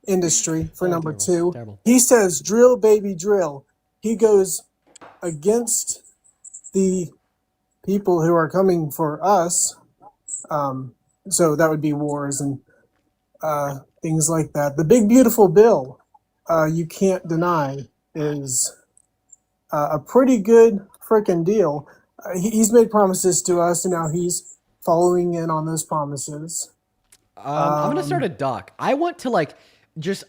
industry, for number two. Terrible. He says, drill, baby, drill. He goes against the people who are coming for us, So that would be wars and things like that. The big beautiful bill, you can't deny, is a pretty good freaking deal. He's made promises to us, and now he's following in on those promises. I'm gonna start a doc. I want to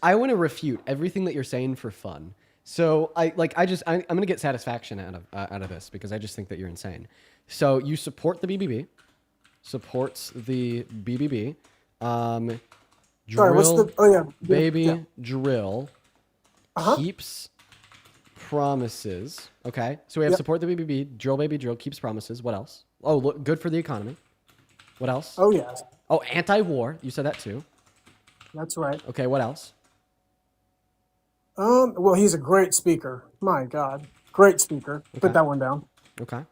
I want to refute everything that you're saying for fun. So I'm gonna get satisfaction out of this because I just think that you're insane. So you support the BBB, supports the BBB, drill, baby drill, keeps promises. Okay, so we have support the BBB, drill baby drill, keeps promises. What else? Oh, look, good for the economy. What else? Oh, yes. Oh, anti-war. You said that too. That's right. Okay, what else? Well, he's a great speaker. My God, great speaker. Okay. Put that one down. Okay.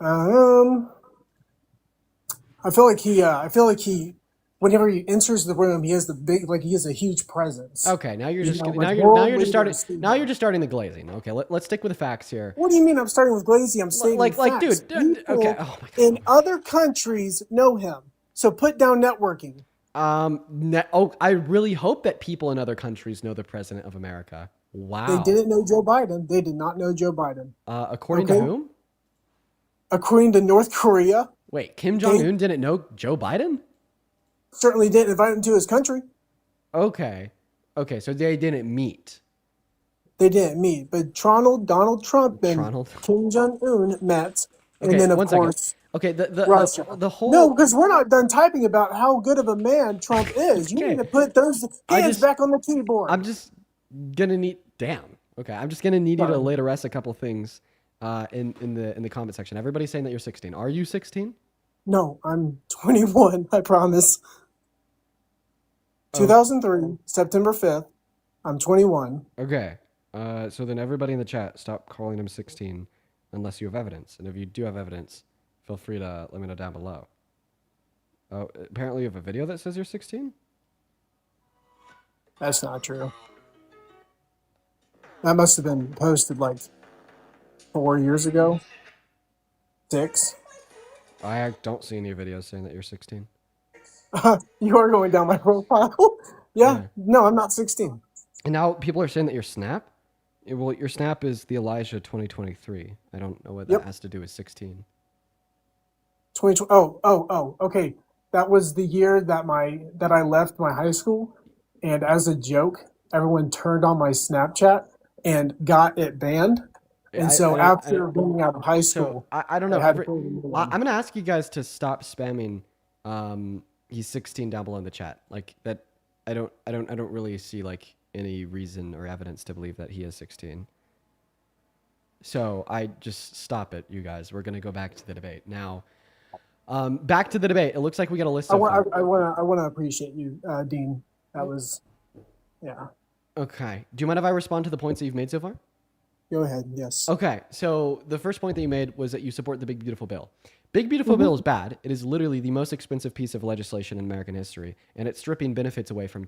I feel like he, whenever he enters the room, he has he has a huge presence. Okay, now you're just starting the glazing. Okay, let's stick with the facts here. What do you mean I'm starting with glazy? I'm stating facts. Dude, okay. Oh my God. In other countries know him. So put down networking. I really hope that people in other countries know the president of America. Wow. They didn't know Joe Biden. They did not know Joe Biden. According to whom? According to North Korea. Wait, Kim Jong-un didn't know Joe Biden? Certainly didn't invite him to his country. Okay, so they didn't meet. They didn't meet, but Donald Trump and Kim Jong-un met, and then of course, okay, Russia. The whole no, because we're not done typing about how good of a man Trump is. You need to put those hands back on the keyboard. I'm just gonna need I'm just gonna need you to lay to rest a couple things in the comment section. Everybody's saying that you're 16. Are you 16? No, I'm 21. I promise. 2003, September 5th. I'm 21. Okay. So then everybody in the chat, stop calling him 16 unless you have evidence. And if you do have evidence, feel free to let me know down below. Oh, apparently you have a video that says you're 16? That's not true. That must have been posted like 4 years ago. 6. I don't see any videos saying that you're 16. You are going down my profile. Yeah. No, I'm not 16. And now people are saying that your Snap? Well, your Snap is the Elijah 2023. I don't know what that has to do with 16. Okay. That was the year that I left my high school, and as a joke, everyone turned on my Snapchat and got it banned. And after being out of high school, I don't know. I'm going to ask you guys to stop spamming. He's 16 down below in the chat. Like that, I don't really see like any reason or evidence to believe that he is 16. So I just stop it, you guys. We're gonna go back to the debate now. Back to the debate. It looks like we got a list. I want to appreciate you, Dean. That was, yeah. Okay. Do you mind if I respond to the points that you've made so far? Go ahead. Yes. Okay. So the first point that you made was that you support the Big Beautiful Bill. Big Beautiful Bill is bad. It is literally the most expensive piece of legislation in American history, and it's stripping benefits away from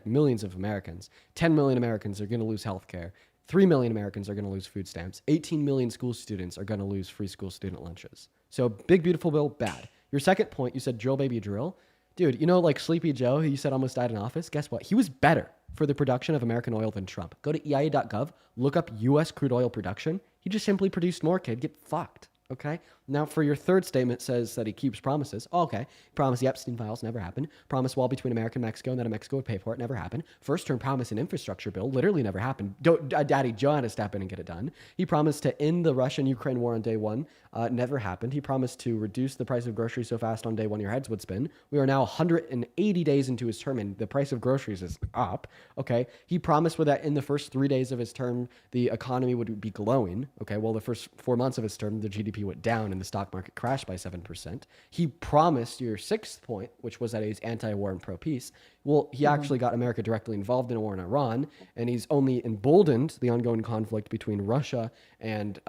millions of Americans. 10 million Americans are going to lose health care. 3 million Americans are going to lose food stamps. 18 million school students are going to lose free school student lunches. So Big Beautiful Bill, bad. Your second point, you said drill baby drill. Dude, you know like Sleepy Joe, who you said almost died in office? Guess what? He was better for the production of American oil than Trump. Go to EIA.gov, look up U.S. crude oil production. He just simply produced more, kid. Get fucked. Okay. Now, for your third statement, says that he keeps promises. Oh, okay. Promise the Epstein files never happened. Promise wall between America and Mexico, and that Mexico would pay for it. Never happened. First term promise an infrastructure bill. Literally never happened. Daddy Joe had to step in and get it done. He promised to end the Russian-Ukraine war on day one. Never happened. He promised to reduce the price of groceries so fast on day one your heads would spin. We are now 180 days into his term, and the price of groceries is up. Okay. He promised that in the first 3 days of his term, the economy would be glowing. Okay. Well, the first 4 months of his term, the GDP went down and the stock market crashed by 7%. He promised your sixth point, which was that he's anti-war and pro-peace. Well, he actually got America directly involved in a war in Iran, and he's only emboldened the ongoing conflict between Russia and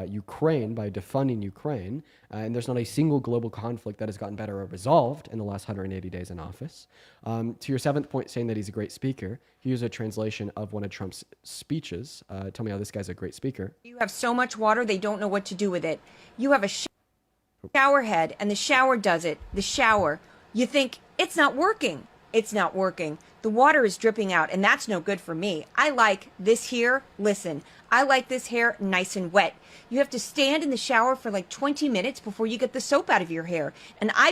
Ukraine by defunding Ukraine. And there's not a single global conflict that has gotten better or resolved in the last 180 days in office. To your seventh point, saying that he's a great speaker, here's a translation of one of Trump's speeches. Tell me how this guy's a great speaker. You have so much water, they don't know what to do with it. You have a shower head and the shower does it, the shower, you think it's not working. It's not working. The water is dripping out, and that's no good for me. I like this here. Listen, I like this hair nice and wet. You have to stand in the shower for like 20 minutes before you get the soap out of your hair. And I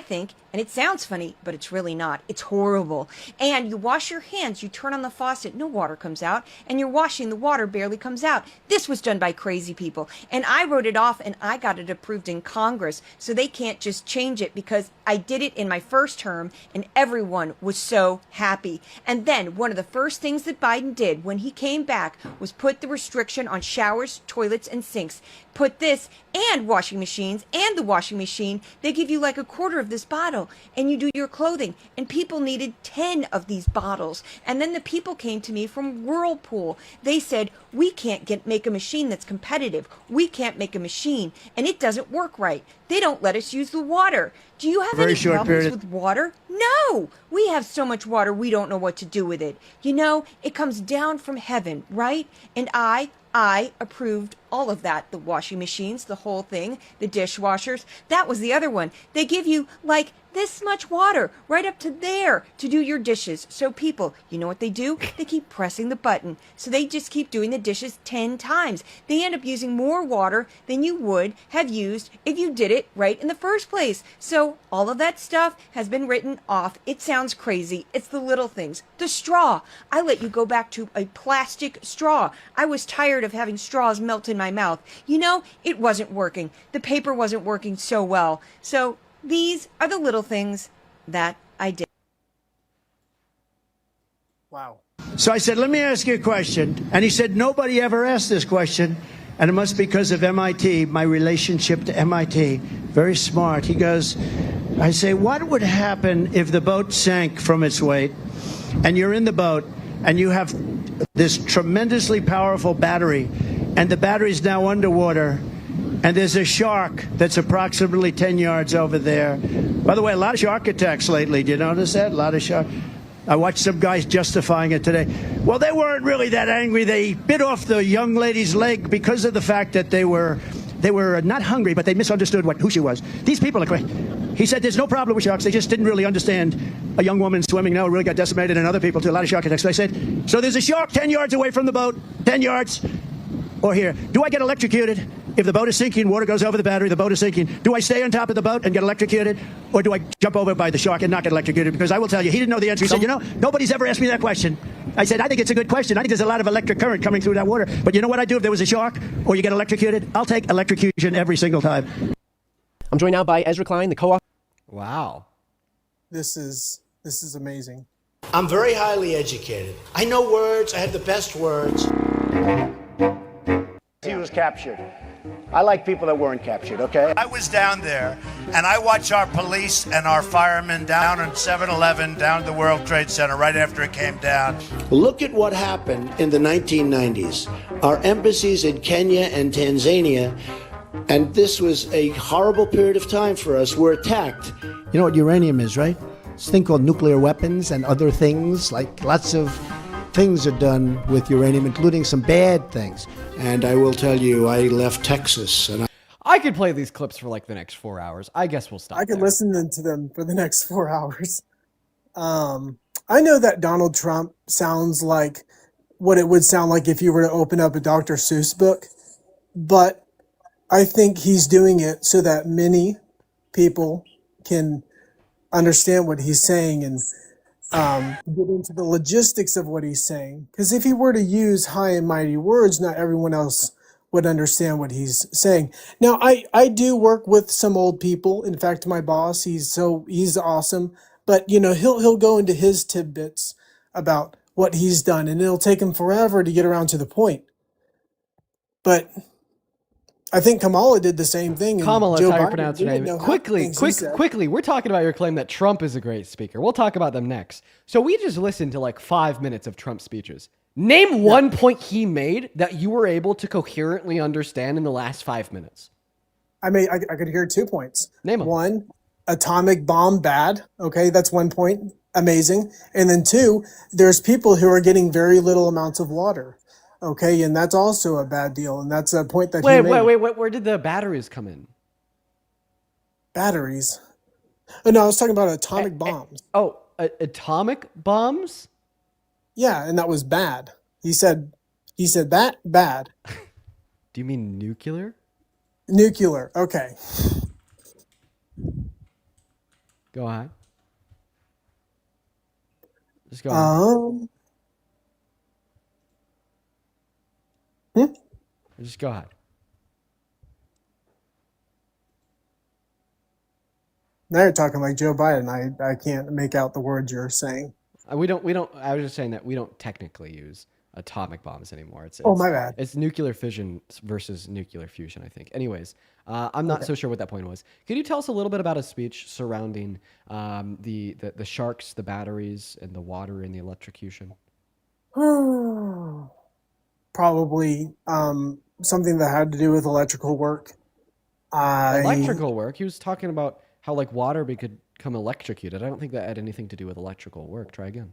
think, and it sounds funny, but it's really not. It's horrible. And you wash your hands, you turn on the faucet, no water comes out, and you're washing, the water barely comes out. This was done by crazy people. And I wrote it off and I got it approved in Congress, so they can't just change it because I did it in my first term and everyone was so happy. And then one of the first things that Biden did when he came back was put the restriction on showers, toilets, and sinks. Put this and washing machines and the washing machine. They give you like a quarter of this bottle and you do your clothing. And people needed 10 of these bottles. And then the people came to me from Whirlpool. They said, we can't make a machine that's competitive. We can't make a machine and it doesn't work right. They don't let us use the water. Do you have any problems with water? No, we have so much water we don't know what to do with it. You know, it comes down from heaven, right? And I approved all of that. The washing machines, the whole thing, the dishwashers. That was the other one. They give you like this much water right up to there to do your dishes. So people, you know what they do? They keep pressing the button. So they just keep doing the dishes 10 times. They end up using more water than you would have used if you did it right in the first place. So all of that stuff has been written off. It sounds crazy. It's the little things. The straw. I let you go back to a plastic straw. I was tired of having straws melt in my mouth. You know, it wasn't working. The paper wasn't working so well. So these are the little things that I did. Wow. So I said, let me ask you a question. And he said, nobody ever asked this question. And it must be because of MIT, my relationship to MIT. Very smart. He goes, I say, what would happen if the boat sank from its weight and you're in the boat and you have this tremendously powerful battery and the battery's now underwater and there's a shark that's approximately 10 yards over there. By the way, a lot of shark attacks lately. Do you notice that? A lot of shark. I watched some guys justifying it today. Well, they weren't really that angry. They bit off the young lady's leg because of the fact that they were not hungry, but they misunderstood who she was. These people are crazy. He said there's no problem with sharks. They just didn't really understand a young woman swimming now really got decimated and other people too. A lot of shark attacks. So I said, so there's a shark 10 yards away from the boat, 10 yards. Or here, do I get electrocuted? If the boat is sinking, water goes over the battery, the boat is sinking. Do I stay on top of the boat and get electrocuted? Or do I jump over by the shark and not get electrocuted? Because I will tell you, he didn't know the answer. He said, you know, nobody's ever asked me that question. I said, I think it's a good question. I think there's a lot of electric current coming through that water. But you know what I'd do if there was a shark or you get electrocuted? I'll take electrocution every single time. I'm joined now by Ezra Klein, the co-author. Wow. This is amazing. I'm very highly educated. I know words. I have the best words. He was captured. I like people that weren't captured, okay? I was down there, and I watched our police and our firemen down on 7-Eleven, down at the World Trade Center right after it came down. Look at what happened in the 1990s. Our embassies in Kenya and Tanzania, and this was a horrible period of time for us, were attacked. You know what uranium is, right? It's a thing called nuclear weapons and other things, like lots of things are done with uranium, including some bad things. And I will tell you, I left Texas. And I could play these clips for like the next 4 hours. I guess we'll stop. I could listen to them for the next 4 hours. I know that Donald Trump sounds like what it would sound like if you were to open up a Dr. Seuss book. But I think he's doing it so that many people can understand what he's saying and get into the logistics of what he's saying. Because if he were to use high and mighty words, not everyone else would understand what he's saying. Now, I do work with some old people. In fact, my boss, he's awesome. But you know, he'll go into his tidbits about what he's done, and it'll take him forever to get around to the point. But I think Kamala did the same thing. Kamala, that's how you pronounce her name. Quickly, we're talking about your claim that Trump is a great speaker. We'll talk about them next. So we just listened to like 5 minutes of Trump speeches. Name one point he made that you were able to coherently understand in the last 5 minutes. I mean, I could hear 2 points. Name them. One, atomic bomb bad. Okay, that's 1 point. Amazing. And then 2, there's people who are getting very little amounts of water. Okay, and that's also a bad deal, and that's a point that he made. Wait, where did the batteries come in? Batteries. Oh no, I was talking about atomic bombs. Atomic bombs? Yeah, and that was bad. He said that bad. Do you mean nuclear? Nuclear. Okay. Go ahead. Just go ahead. Just go ahead. Now you're talking like Joe Biden. I can't make out the words you're saying. We don't. I was just saying that we don't technically use atomic bombs anymore. It's my bad. It's nuclear fission versus nuclear fusion, I think. Anyways, I'm not so sure what that point was. Could you tell us a little bit about a speech surrounding the sharks, the batteries, and the water and the electrocution? Probably something that had to do with electrical work. Electrical work? He was talking about how like water could become electrocuted. I don't think that had anything to do with electrical work. Try again.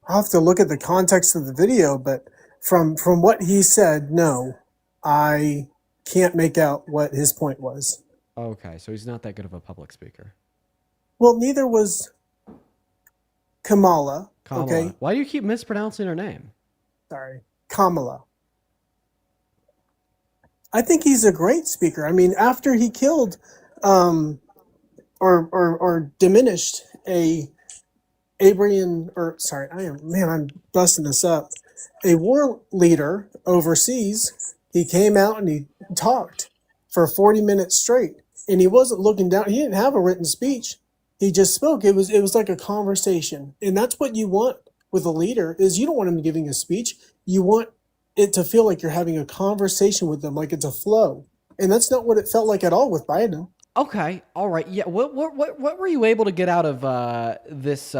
I'll have to look at the context of the video, but from what he said, no, I can't make out what his point was. Okay, so he's not that good of a public speaker. Well, neither was Kamala. Okay. Why do you keep mispronouncing her name? Sorry, Kamala. I think he's a great speaker. I mean, after he killed or diminished I'm busting this up. A war leader overseas, he came out and he talked for 40 minutes straight. And he wasn't looking down. He didn't have a written speech. He just spoke. It was like a conversation. And that's what you want with a leader, is you don't want him giving a speech. You want it to feel like you're having a conversation with them, like it's a flow. And that's not what it felt like at all with Biden. Okay, all right, yeah. What were you able to get out of this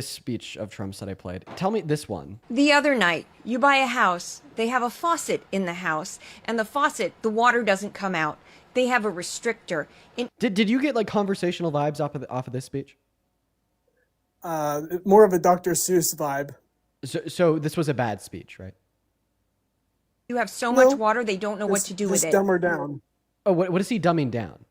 speech of Trump's that I played? Tell me this one. The other night, you buy a house, they have a faucet in the house, and the faucet, the water doesn't come out. They have a restrictor. Did you get like conversational vibes off of this speech? More of a Dr. Seuss vibe. So this was a bad speech, right? You have so much water, they don't know what to do with it. Just dumb her down. Oh, what is he dumbing down?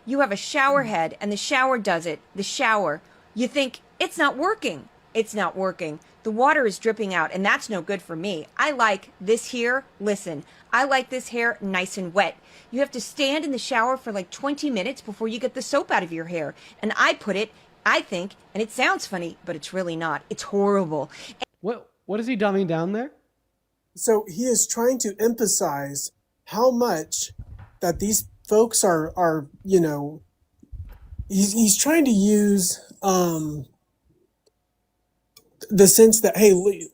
You have a shower head, and the shower does it. The shower. You think, it's not working. It's not working. The water is dripping out, and that's no good for me. I like this here. Listen, I like this hair nice and wet. You have to stand in the shower for like 20 minutes before you get the soap out of your hair. And I think, and it sounds funny, but it's really not. It's horrible. What is he dumbing down there? So he is trying to emphasize how much that these folks are he's trying to use the sense that, hey,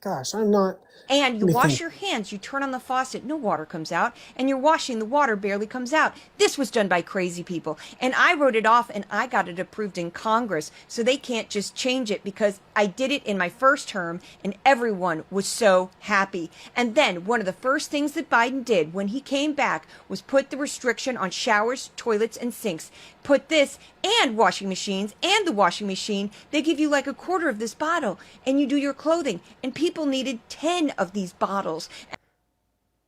gosh, I'm not. And you wash your hands, you turn on the faucet, no water comes out, and you're washing, the water barely comes out. This was done by crazy people. And I wrote it off and I got it approved in Congress, so they can't just change it because I did it in my first term and everyone was so happy. And then one of the first things that Biden did when he came back was put the restriction on showers, toilets, and sinks. Put this and washing machines and the washing machine. They give you like a quarter of this bottle and you do your clothing. And people needed 10 of these bottles.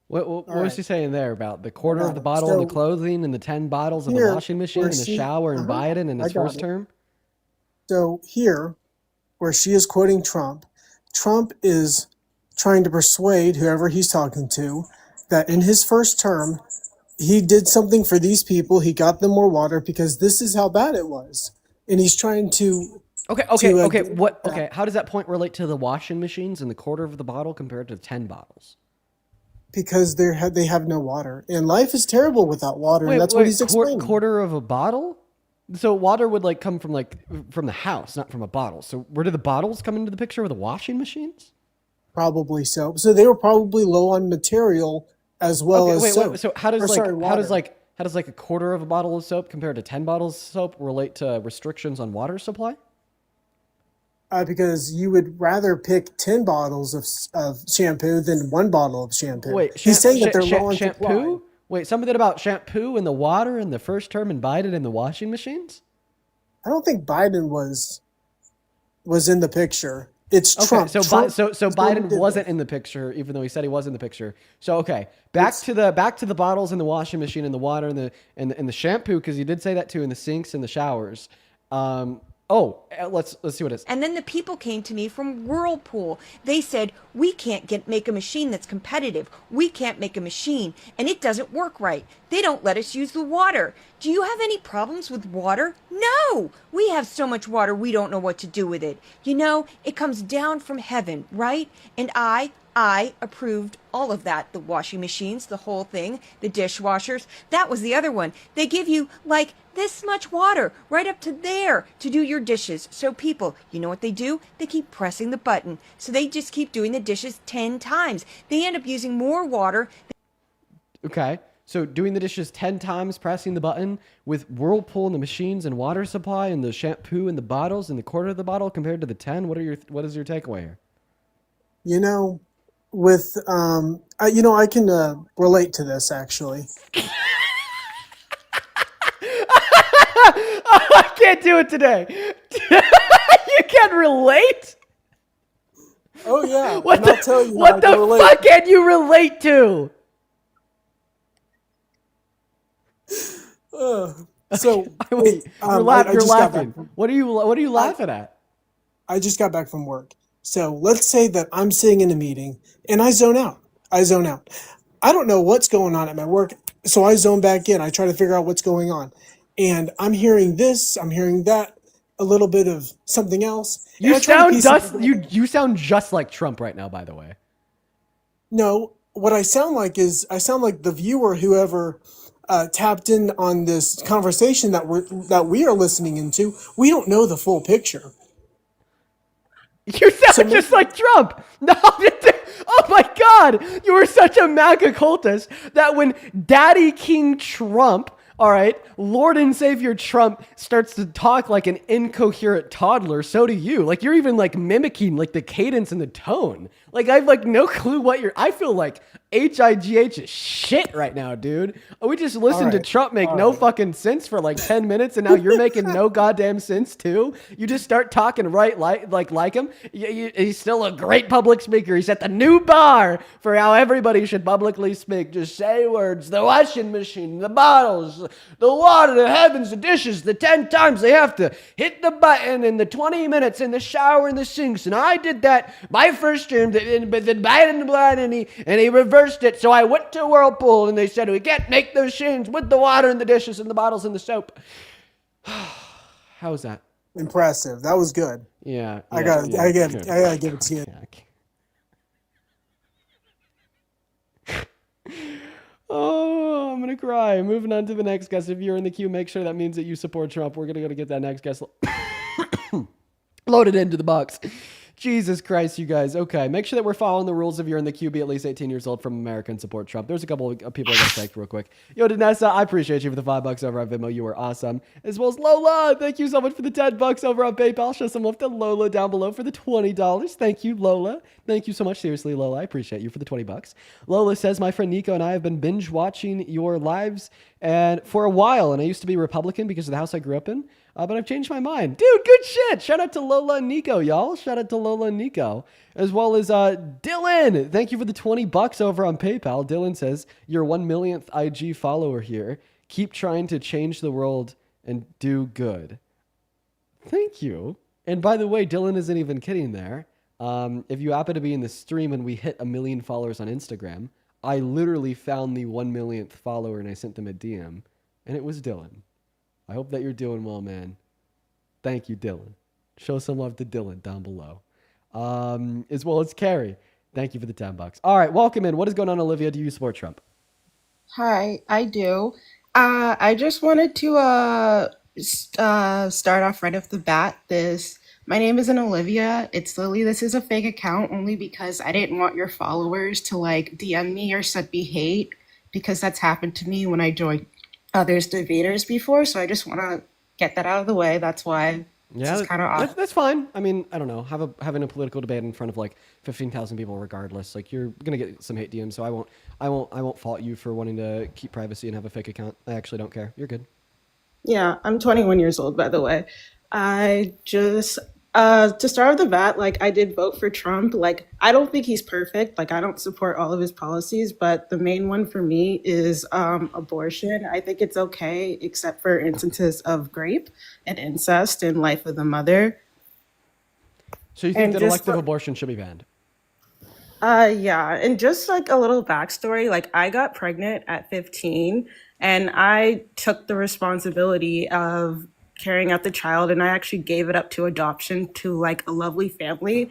What was he saying there about the quarter of the bottle in the clothing and the 10 bottles in the washing machine and the shower and Biden in his first term? So here, where she is quoting Trump, Trump is trying to persuade whoever he's talking to that in his first term, he did something for these people. He got them more water because this is how bad it was. And he's trying to... Okay. How does that point relate to the washing machines and the quarter of the bottle compared to 10 bottles? Because they have no water. And life is terrible without water. And that's what he's explaining. Quarter of a bottle? So water would like come from the house, not from a bottle. So where do the bottles come into the picture with the washing machines? Probably so. So they were probably low on material as well as soap. So how does a quarter of a bottle of soap compared to 10 bottles of soap relate to restrictions on water supply? Because you would rather pick 10 bottles of shampoo than one bottle of shampoo. Wait, he's saying that they're low on shampoo? supply. Wait, something about shampoo and the water in the first term and Biden in the washing machines? I don't think Biden was in the picture. It's Okay, Trump. so Trump so is the one who Biden did wasn't this. in the picture, even though he said he was in the picture. So okay, back to the bottles in the washing machine and the water and the shampoo, because you did say that too, in the sinks and the showers. Let's see what it is. And then the people came to me from Whirlpool. They said, we can't make a machine that's competitive. We can't make a machine, and it doesn't work right. They don't let us use the water. Do you have any problems with water? No! We have so much water, we don't know what to do with it. You know, it comes down from heaven, right? And I approved all of that. The washing machines, the whole thing, the dishwashers. That was the other one. They give you like this much water right up to there to do your dishes. So people, you know what they do? They keep pressing the button. So they just keep doing the dishes 10 times. They end up using more water. Okay, so doing the dishes 10 times, pressing the button with Whirlpool and the machines and water supply and the shampoo and the bottles and the quarter of the bottle compared to the 10. What is your takeaway here? You know, with I can relate to this actually. I can't do it today. You can relate? Oh yeah. What and I'll tell you what the fuck can you relate to? So Wait, you're laughing. What are you laughing at? I just got back from work. So let's say that I'm sitting in a meeting and I zone out. I don't know what's going on at my work, so I zone back in. I try to figure out what's going on. And I'm hearing this, I'm hearing that, a little bit of something else. And You I try to sound piece just it together. you sound just like Trump right now, by the way. No, what I sound like is I sound like the viewer, whoever tapped in on this conversation that we are listening into. We don't know the full picture. You sound just like Trump. No, oh my God, you are such a MAGA cultist that when Daddy King Trump, all right, Lord and Savior Trump starts to talk like an incoherent toddler, so do you. Like you're even like mimicking like the cadence and the tone. Like I have like no clue what I feel like HIGH is shit right now, dude. We just listened to Trump make no fucking sense for like 10 minutes and now you're making no goddamn sense too. You just start talking right like him. He's still a great public speaker. He set the new bar for how everybody should publicly speak. Just say words. The washing machine, the bottles, the water, the heavens, the dishes, the 10 times they have to hit the button in the 20 minutes in the shower and the sinks. And I did that my first term, but then Biden and he reversed it. So I went to Whirlpool and they said, we can't make those machines with the water and the dishes and the bottles and the soap. How was that? Impressive. That was good. Yeah. I gotta give it to you. Oh, I'm gonna cry. Moving on to the next guest. If you're in the queue, make sure that means that you support Trump. We're gonna go to get that next guest loaded into the box. Jesus Christ, you guys. Okay, make sure that we're following the rules if you're in the queue. Be at least 18 years old from America and support Trump. There's a couple of people I gotta thank real quick. Yo, Danessa, I appreciate you for the $5 over on Venmo. You are awesome. As well as Lola, thank you so much for the $10 over on PayPal. Show some love to Lola down below for the $20. Thank you, Lola. Thank you so much. Seriously, Lola, I appreciate you for the $20. Lola says, my friend Nico and I have been binge watching your lives and for a while, and I used to be Republican because of the house I grew up in. But I've changed my mind. Dude, good shit. Shout out to Lola and Nico, y'all. Shout out to Lola and Nico. As well as Dylan. Thank you for the $20 over on PayPal. Dylan says, your 1 millionth IG follower here. Keep trying to change the world and do good. Thank you. And by the way, Dylan isn't even kidding there. If you happen to be in the stream and we hit 1 million followers on Instagram, I literally found the 1 millionth follower and I sent them a DM. And it was Dylan. I hope that you're doing well, man. Thank you, Dylan. Show some love to Dylan down below. As well as Carrie. Thank you for the $10. All right, welcome in. What is going on, Olivia? Do you support Trump? Hi, I do. I just wanted to start off right off the bat. My name isn't Olivia. It's Lily. This is a fake account only because I didn't want your followers to like DM me or send me hate because that's happened to me when I joined others debaters before. So I just want to get that out of the way. That's why. Yeah, it's kind of odd. That's fine. I mean, I don't know. Having a political debate in front of like 15,000 people, regardless, like you're gonna get some hate DMs. So I won't fault you for wanting to keep privacy and have a fake account. I actually don't care. You're good. Yeah, I'm 21 years old, by the way. I just To start with the bat, like I did vote for Trump. Like I don't think he's perfect. Like I don't support all of his policies, but the main one for me is abortion. I think it's okay, except for instances of rape and incest and life of the mother. So you think And that just elective abortion should be banned? Yeah, and just like a little backstory, like I got pregnant at 15 and I took the responsibility of carrying out the child and I actually gave it up to adoption to like a lovely family.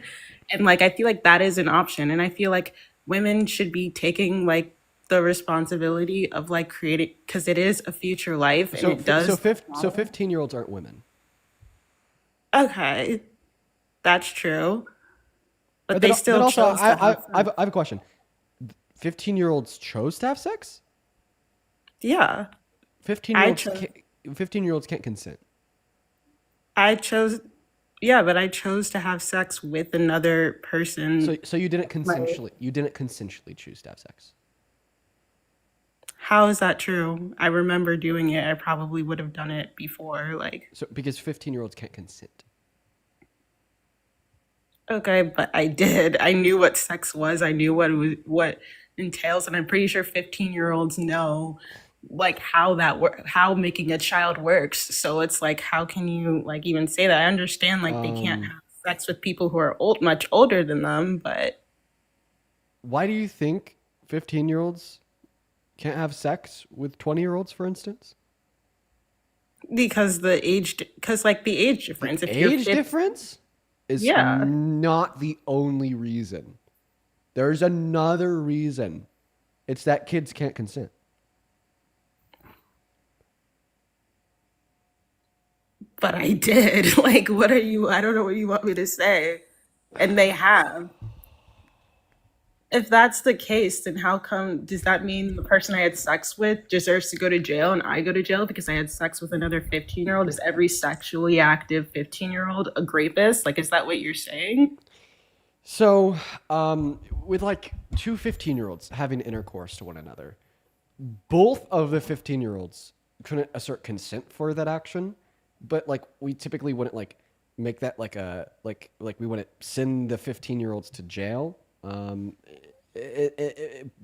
And like I feel like that is an option and I feel like women should be taking like the responsibility of like creating because it is a future life and So, it does. so 15-year-olds aren't women. Okay, that's true. But then, they still then also, chose to have I have a question. 15-year-olds chose to have sex? Yeah. 15-year-olds can't consent. I chose, yeah, but I chose to have sex with another person. So you didn't consensually choose to have sex. How is that true? I remember doing it. I probably would have done it before, like. So because 15-year-olds can't consent. Okay, but I did. I knew what sex was. I knew what entails, and I'm pretty sure 15-year-olds know like how making a child works. So it's like, how can you like even say that? I understand like they can't have sex with people who are much older than them, but why do you think 15-year-olds can't have sex with 20-year-olds, for instance? Because the age difference. The age difference is not the only reason. There's another reason. It's that kids can't consent. But I did. Like, what are you? I don't know what you want me to say. And they have. If that's the case, then how come, does that mean the person I had sex with deserves to go to jail and I go to jail because I had sex with another 15-year-old? Is every sexually active 15-year-old a rapist? Like, is that what you're saying? So, with like two 15-year-olds having intercourse to one another, both of the 15-year-olds couldn't assert consent for that action, but like we typically wouldn't like make that like a like we wouldn't send the 15-year-olds to jail.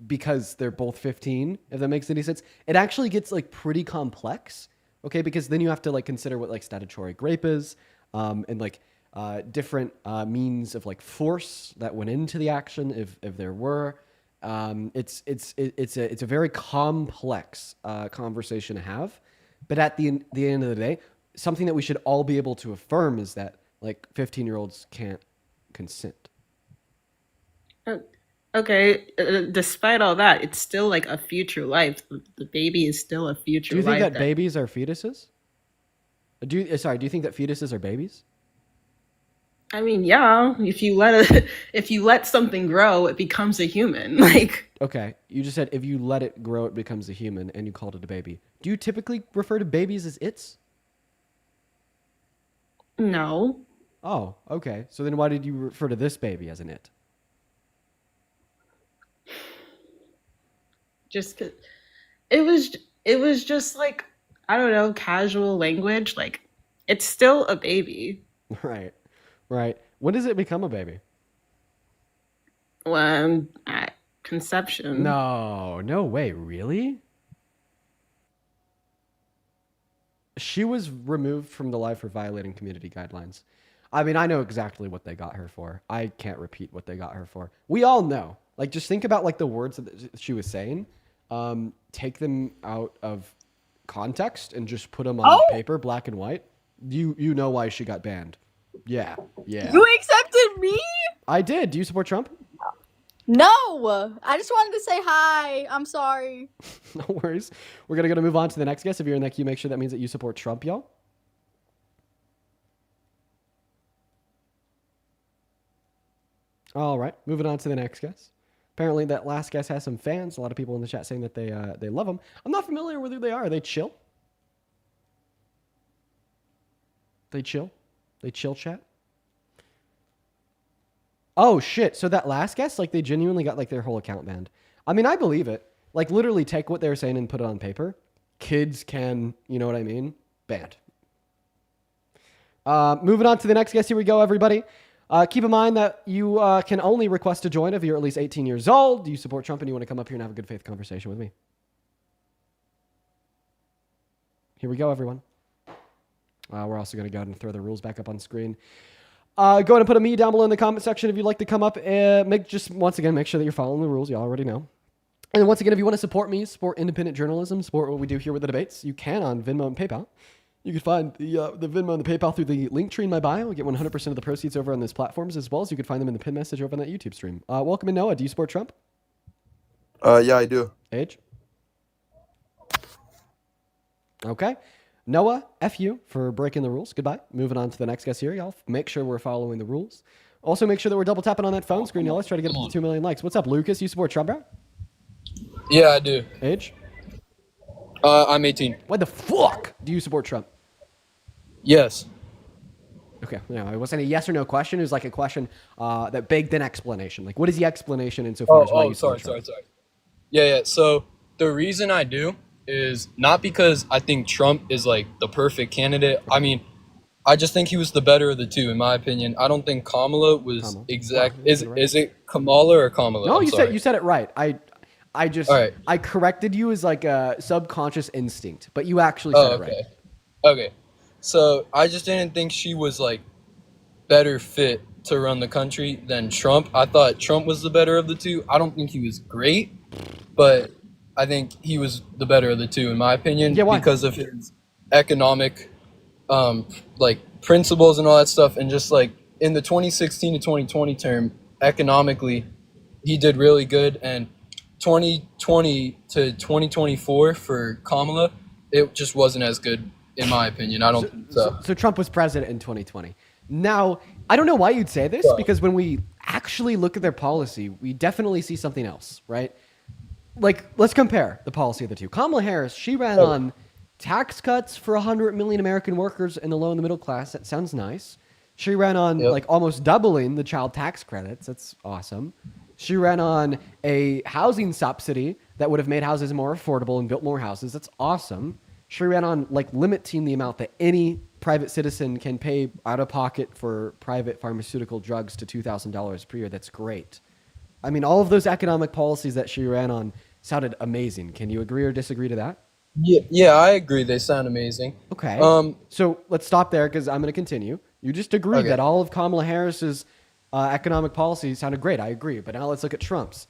Because they're both 15, if that makes any sense. It actually gets like pretty complex, okay? Because then you have to like consider what like statutory rape is, and like different means of like force that went into the action, if there were. It's a very complex conversation to have, but at the end of the day, something that we should all be able to affirm is that like 15-year-olds can't consent. Okay, despite all that, it's still like a future life. The baby is still a future life. Do you think that babies are fetuses? Do you think that fetuses are babies? I mean, yeah, if you let something grow, it becomes a human. Like, okay, you just said if you let it grow, it becomes a human, and you called it a baby. Do you typically refer to babies as its? No. Oh, okay. So then why did you refer to this baby as an it? Just 'cause it was just like, I don't know, casual language. Like, it's still a baby. Right. When does it become a baby? When at conception. No way, really? She was removed from the life for violating community guidelines. I mean, I know exactly what they got her for. I can't repeat what they got her for. We all know. Like, just think about like the words that she was saying. Take them out of context and just put them on paper, black and white. You know why she got banned. Yeah. You accepted me? I did. Do you support Trump? No. I just wanted to say hi. I'm sorry. No worries. We're going to move on to the next guest. If you're in that queue, make sure that means that you support Trump, y'all. All right. Moving on to the next guest. Apparently, that last guest has some fans. A lot of people in the chat saying that they love him. I'm not familiar with who they are. Are they chill? They chill? They chill chat? Oh, shit. So that last guest, like, they genuinely got, like, their whole account banned. I mean, I believe it. Like, literally take what they were saying and put it on paper. Kids can, you know what I mean? Banned. Moving on to the next guest. Here we go, everybody. Keep in mind that you can only request to join if you're at least 18 years old. Do you support Trump and you want to come up here and have a good faith conversation with me? Here we go, everyone. We're also going to go ahead and throw the rules back up on screen. Go ahead and put a me down below in the comment section if you'd like to come up. Once again, make sure that you're following the rules. You already know. And once again, if you want to support me, support independent journalism, support what we do here with the debates, you can on Venmo and PayPal. You can find the Venmo and the PayPal through the link tree in my bio. You get 100% of the proceeds over on those platforms, as well as you can find them in the pin message over on that YouTube stream. Welcome in, Noah. Do you support Trump? Yeah, I do. Age? Okay. Noah, F you for breaking the rules. Goodbye. Moving on to the next guest here, y'all. Make sure we're following the rules. Also, make sure that we're double tapping on that phone screen, y'all. Let's try to get up to 2 million likes. What's up, Lucas? You support Trump, bro? Yeah, I do. Age? I'm 18. Why the fuck do you support Trump? Yes. Okay, no, it wasn't a yes or no question. It was like a question that begged an explanation. Like, what is the explanation insofar as why you support Trump? Sorry. Yeah. So the reason I do is not because I think Trump is like the perfect candidate. I mean, I just think he was the better of the two, in my opinion. I don't think Kamala was exact. Is it Kamala or Kamala? No, I'm you sorry. said it right. I just I corrected you as like a subconscious instinct, but you actually said it right. Okay. So I just didn't think she was like better fit to run the country than Trump. I thought Trump was the better of the two. I don't think he was great, but I think he was the better of the two, in my opinion, because of his economic like principles and all that stuff. And just like in the 2016 to 2020 term, economically, he did really good. And 2020 to 2024 for Kamala, it just wasn't as good, in my opinion. I don't think so. So Trump was president in 2020. Now, I don't know why you'd say this, because when we actually look at their policy, we definitely see something else, right? Like, let's compare the policy of the two. Kamala Harris, she ran on tax cuts for 100 million American workers in the low and the middle class. That sounds nice. She ran on like almost doubling the child tax credits. That's awesome. She ran on a housing subsidy that would have made houses more affordable and built more houses. That's awesome. She ran on like limiting the amount that any private citizen can pay out of pocket for private pharmaceutical drugs to $2,000 per year. That's great. I mean, all of those economic policies that she ran on sounded amazing. Can you agree or disagree to that? Yeah, I agree. They sound amazing. Okay. So let's stop there because I'm going to continue. You just agreed that all of Kamala Harris's economic policies sounded great. I agree. But now let's look at Trump's.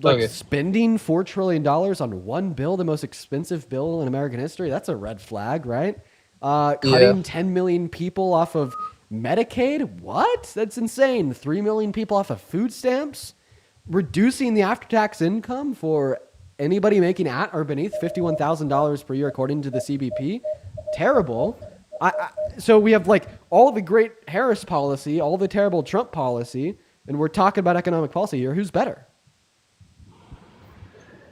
Like spending $4 trillion on one bill, the most expensive bill in American history, that's a red flag, right? Cutting 10 million people off of Medicaid? What? That's insane. 3 million people off of food stamps? Reducing the after-tax income for anybody making at or beneath $51,000 per year, according to the CBP? Terrible. So we have like all the great Harris policy, all the terrible Trump policy, and we're talking about economic policy here. Who's better?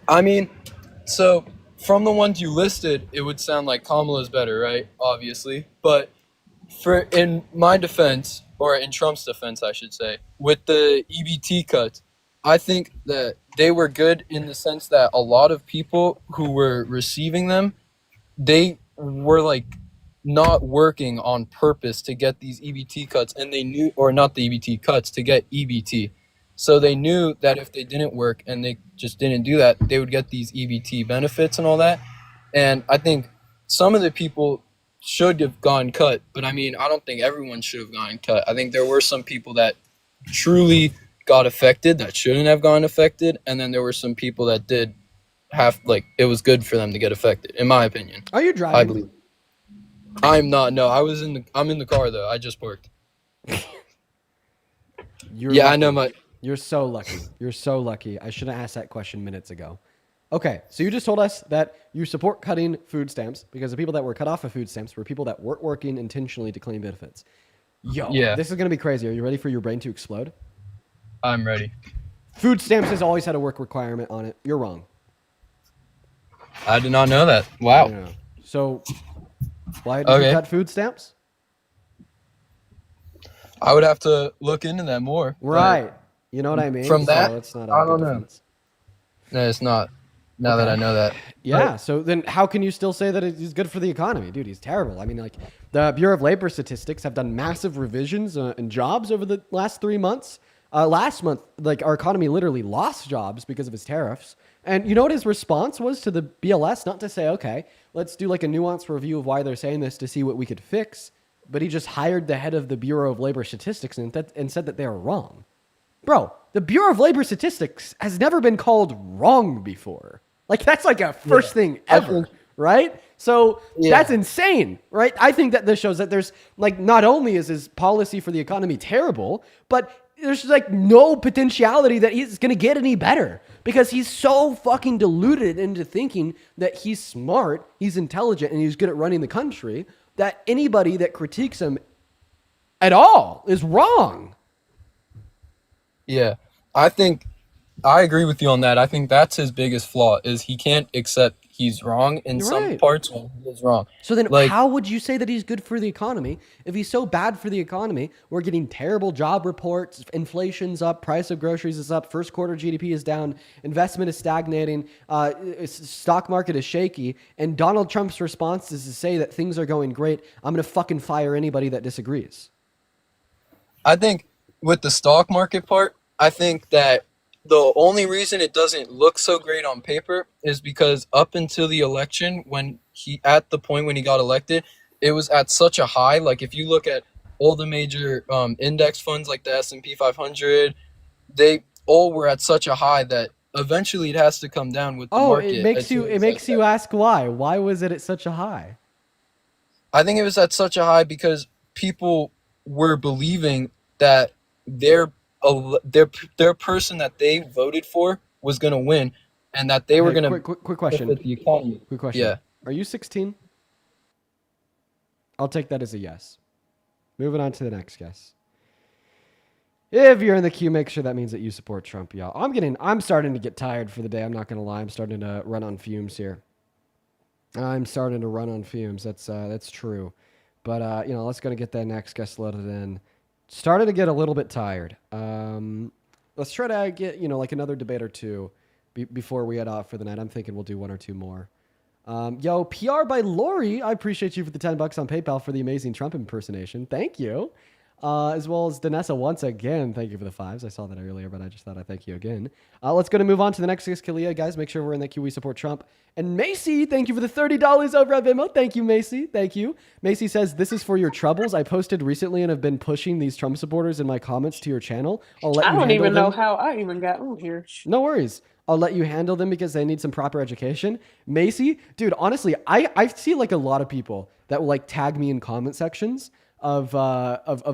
I mean, so from the ones you listed, it would sound like Kamala's better, right? Obviously. But in my defense, or in Trump's defense, I should say, with the EBT cuts, I think that they were good in the sense that a lot of people who were receiving them, they were like not working on purpose to get these EBT cuts, and they knew, or not the EBT cuts, to get EBT. So they knew that if they didn't work and they just didn't do that, they would get these EBT benefits and all that. And I think some of the people should have gone cut, but I mean, I don't think everyone should have gone cut. I think there were some people that truly got affected that shouldn't have gone affected, and then there were some people that did have, like, it was good for them to get affected, in my opinion. Are you driving? I believe. I'm not. No, I'm in the car though. I just parked. I know You're so lucky. You're so lucky. I should have asked that question minutes ago. Okay, so you just told us that you support cutting food stamps because the people that were cut off of food stamps were people that weren't working intentionally to claim benefits. This is going to be crazy. Are you ready for your brain to explode? I'm ready. Food stamps has always had a work requirement on it. You're wrong. I did not know that. Wow. Yeah. So why did you cut food stamps? I would have to look into that more. Right. You know what I mean? From that, it's not I don't know. No, it's not. Now that I know that. Yeah. So then how can you still say that he's good for the economy? Dude, he's terrible. I mean, like, the Bureau of Labor Statistics have done massive revisions in jobs over the last 3 months. Last month, like, our economy literally lost jobs because of his tariffs. And you know what his response was to the BLS? Not to say, okay, let's do like a nuanced review of why they're saying this to see what we could fix. But he just hired the head of the Bureau of Labor Statistics and said that they were wrong. Bro, the Bureau of Labor Statistics has never been called wrong before. Like, that's like a first thing ever, right? So that's insane, right? I think that this shows that there's, like, not only is his policy for the economy terrible, but there's like no potentiality that he's going to get any better because he's so fucking deluded into thinking that he's smart, he's intelligent, and he's good at running the country, that anybody that critiques him at all is wrong. Yeah, I think I agree with you on that. I think that's his biggest flaw is he can't accept he's wrong in You're some right. parts when he's wrong. So then Like, how would you say that he's good for the economy if he's so bad for the economy? We're getting terrible job reports, inflation's up, price of groceries is up, first quarter GDP is down, investment is stagnating, stock market is shaky, and Donald Trump's response is to say that things are going great. I'm going to fucking fire anybody that disagrees. I think with the stock market part, I think that the only reason it doesn't look so great on paper is because up until the election, at the point when he got elected, it was at such a high. Like, if you look at all the major index funds like the S&P 500, they all were at such a high that eventually it has to come down with the market. It makes you ask why. Why was it at such a high? I think it was at such a high because people were believing that their person that they voted for was going to win, and that they were going to quick question. benefit the economy. Quick question. Yeah. Are you 16? I'll take that as a yes. Moving on to the next guess. If you're in the queue, make sure that means that you support Trump, y'all. I'm starting to get tired for the day. I'm not going to lie. I'm starting to run on fumes here. That's true. But, let's go and get that next guest loaded in. Started to get a little bit tired. Let's try to get, like another debate or two before we head off for the night. I'm thinking we'll do one or two more. PR by Lori. I appreciate you for the $10 on PayPal for the amazing Trump impersonation. Thank you. As well as Danessa once again. Thank you for the 5s. I saw that earlier, but I just thought I'd thank you again. Let's go to move on to the next guest, Kalia. Guys, make sure we're in the queue. We support Trump. And Macy, thank you for the $30 over at Venmo. Thank you, Macy. Thank you. Macy says, this is for your troubles. I posted recently and have been pushing these Trump supporters in my comments to your channel. I don't even know how I even got on here. No worries. I'll let you handle them because they need some proper education. Macy, dude, honestly, I see like a lot of people that will like tag me in comment sections of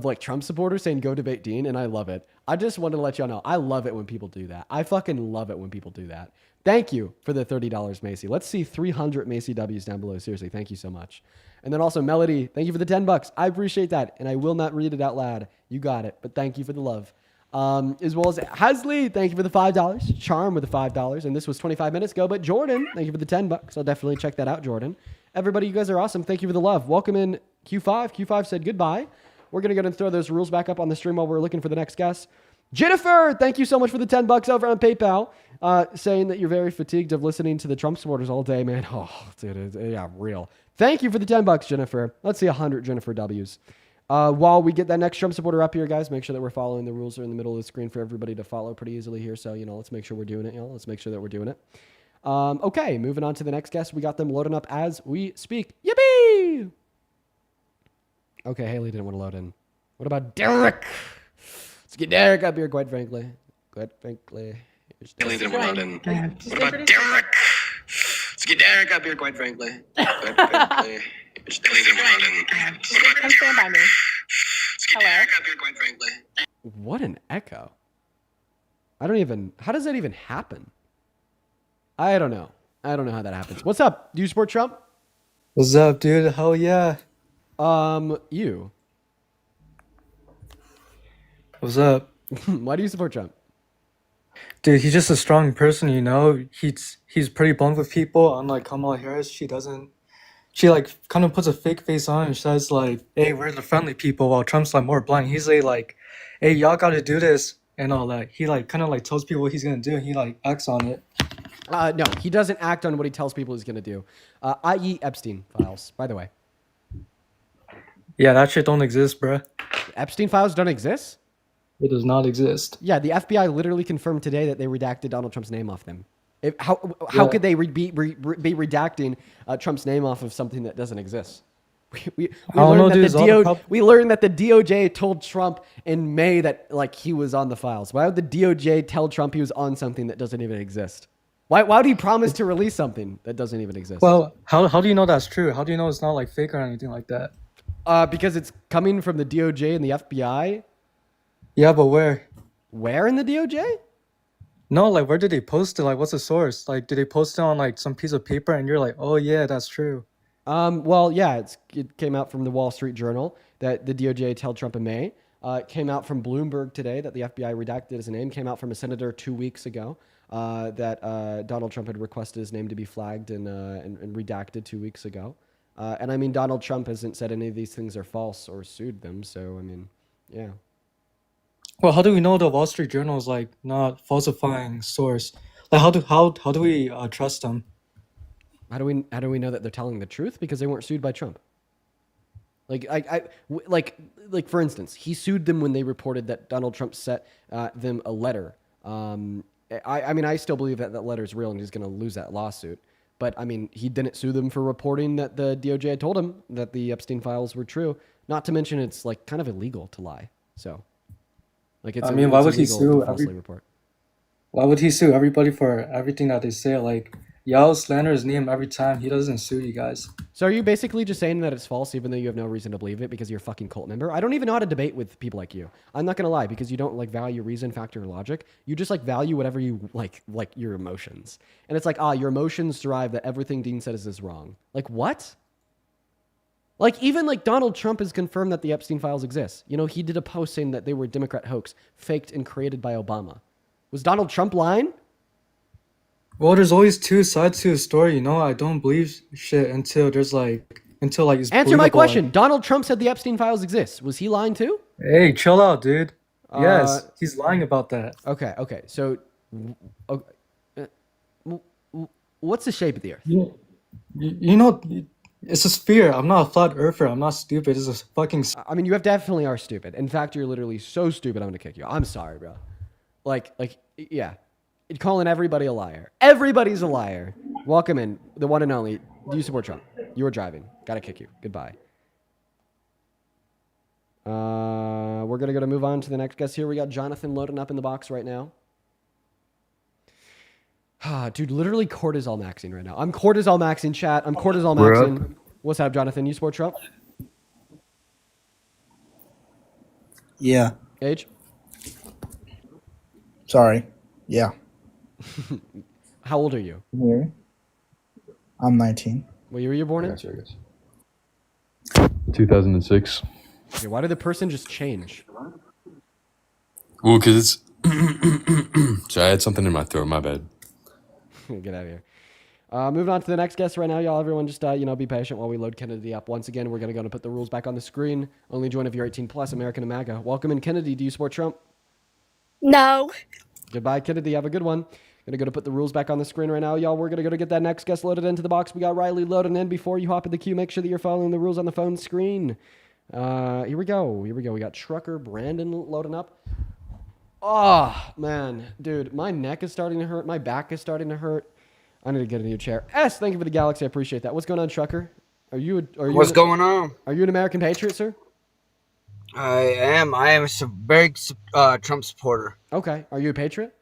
like Trump supporters saying go debate Dean, and I love it. I just wanted to let y'all know I love it when people do that. I fucking love it when people do that. Thank you for the $30, Macy. Let's see 300 Macy W's down below. Seriously, thank you so much. And then also Melody, thank you for the $10. I appreciate that, and I will not read it out loud. You got it, but thank you for the love. As well as Hasley, thank you for the $5. Charm with the $5, and this was 25 minutes ago. But Jordan, thank you for the $10. I'll definitely check that out, Jordan. Everybody, you guys are awesome. Thank you for the love. Welcome in Q5. Q5 said goodbye. We're gonna go ahead and throw those rules back up on the stream while we're looking for the next guest. Jennifer, thank you so much for the $10 over on PayPal. Saying that you're very fatigued of listening to the Trump supporters all day, man. Oh, dude, yeah, real. Thank you for the $10, Jennifer. Let's see 100 Jennifer W's. While we get that next Trump supporter up here, guys, make sure that we're following the rules are in the middle of the screen for everybody to follow pretty easily here. So, let's make sure we're doing it. Let's make sure that we're doing it. Okay, moving on to the next guest. We got them loading up as we speak. Yippee! Okay, Haley didn't want to load in. What about Derek? Let's get Derek up here, quite frankly. Haley didn't want to load in. What about Derek? Let's get Derek up here, quite frankly. Quite frankly. Come stand by me. Hello? What an echo. How does that even happen? I don't know. I don't know how that happens. What's up? Do you support Trump? What's up, dude? Hell yeah. You. What's up? Why do you support Trump? Dude, he's just a strong person, He's pretty blunt with people. Unlike Kamala Harris, she like kind of puts a fake face on and says like, hey, we're the friendly people, while Trump's like more blunt. He's like, hey, y'all gotta do this and all that. He like kind of like tells people what he's gonna do and he like acts on it. No, he doesn't act on what he tells people he's going to do, i.e. Epstein files, by the way. Yeah, that shit don't exist, bruh. Epstein files don't exist? It does not exist. Yeah, the FBI literally confirmed today that they redacted Donald Trump's name off them. How could they be redacting Trump's name off of something that doesn't exist? We learned that the DOJ told Trump in May that like he was on the files. Why would the DOJ tell Trump he was on something that doesn't even exist? Why would he promise to release something that doesn't even exist? Well, how do you know that's true? How do you know it's not like fake or anything like that? Because it's coming from the DOJ and the FBI. Yeah, but where? Where in the DOJ? No, like where did they post it? Like what's the source? Like did they post it on like some piece of paper and you're like, oh yeah, that's true? Well, yeah, it came out from the Wall Street Journal that the DOJ told Trump in May. It came out from Bloomberg today that the FBI redacted his name. Came out from a senator 2 weeks ago that Donald Trump had requested his name to be flagged and redacted 2 weeks ago. And I mean, Donald Trump hasn't said any of these things are false or sued them. So, I mean, yeah. Well, how do we know the Wall Street Journal is like not falsifying source? Like how do we trust them? How do we know that they're telling the truth? Because they weren't sued by Trump. Like for instance, he sued them when they reported that Donald Trump sent them a letter. I mean, I still believe that letter is real and he's going to lose that lawsuit. But I mean, he didn't sue them for reporting that the DOJ had told him that the Epstein files were true. Not to mention, it's like kind of illegal to lie. So, like, it's. I mean, why would he sue report? Why would he sue everybody for everything that they say? Like, y'all slander his name every time. He doesn't sue you guys. So are you basically just saying that it's false even though you have no reason to believe it because you're a fucking cult member? I don't even know how to debate with people like you. I'm not going to lie, because you don't like value reason, fact, or logic. You just like value whatever you like your emotions. And it's like, your emotions derive that everything Dean says is wrong. Like what? Like even like Donald Trump has confirmed that the Epstein files exist. You know, he did a post saying that they were Democrat hoax, faked and created by Obama. Was Donald Trump lying? Well, there's always two sides to a story, you know? I don't believe shit until it's Answer my question. Donald Trump said the Epstein files exist. Was he lying too? Hey, chill out, dude. Yes, he's lying about that. Okay. So, what's the shape of the Earth? You know, it's a sphere. I'm not a flat earther. I'm not stupid. It's a fucking... I mean, you definitely are stupid. In fact, you're literally so stupid, I'm going to kick you. I'm sorry, bro. Yeah. You're calling everybody a liar. Everybody's a liar. Welcome in, the one and only. Do you support Trump? You were driving. Gotta kick you. Goodbye. We're going to move on to the next guest here. We got Jonathan loading up in the box right now. Dude, literally cortisol maxing right now. I'm cortisol maxing, chat. I'm cortisol maxing. What's up, Jonathan? You support Trump? Yeah. Age? Sorry. Yeah. How old are you? Yeah. I'm 19. What year were you born in? 2006. Okay, why did the person just change? Well, because it's... Sorry, I had something in my throat. My bad. Get out of here. Moving on to the next guest right now, y'all. Everyone just, be patient while we load Kennedy up. Once again, we're going to go and put the rules back on the screen. Only join if you're 18 plus, American and MAGA. Welcome in, Kennedy. Do you support Trump? No. Goodbye, Kennedy. Have a good one. Gonna go to put the rules back on the screen right now, y'all. We're gonna go to get that next guest loaded into the box. We got Riley loading in. Before you hop in the queue, make sure that you're following the rules on the phone screen. Here we go. We got Trucker Brandon loading up. Oh, man. Dude, my neck is starting to hurt. My back is starting to hurt. I need to get a new chair. S, thank you for the Galaxy. I appreciate that. What's going on, Trucker? What's going on? Are you an American patriot, sir? I am. I am a very Trump supporter. Okay. Are you a patriot?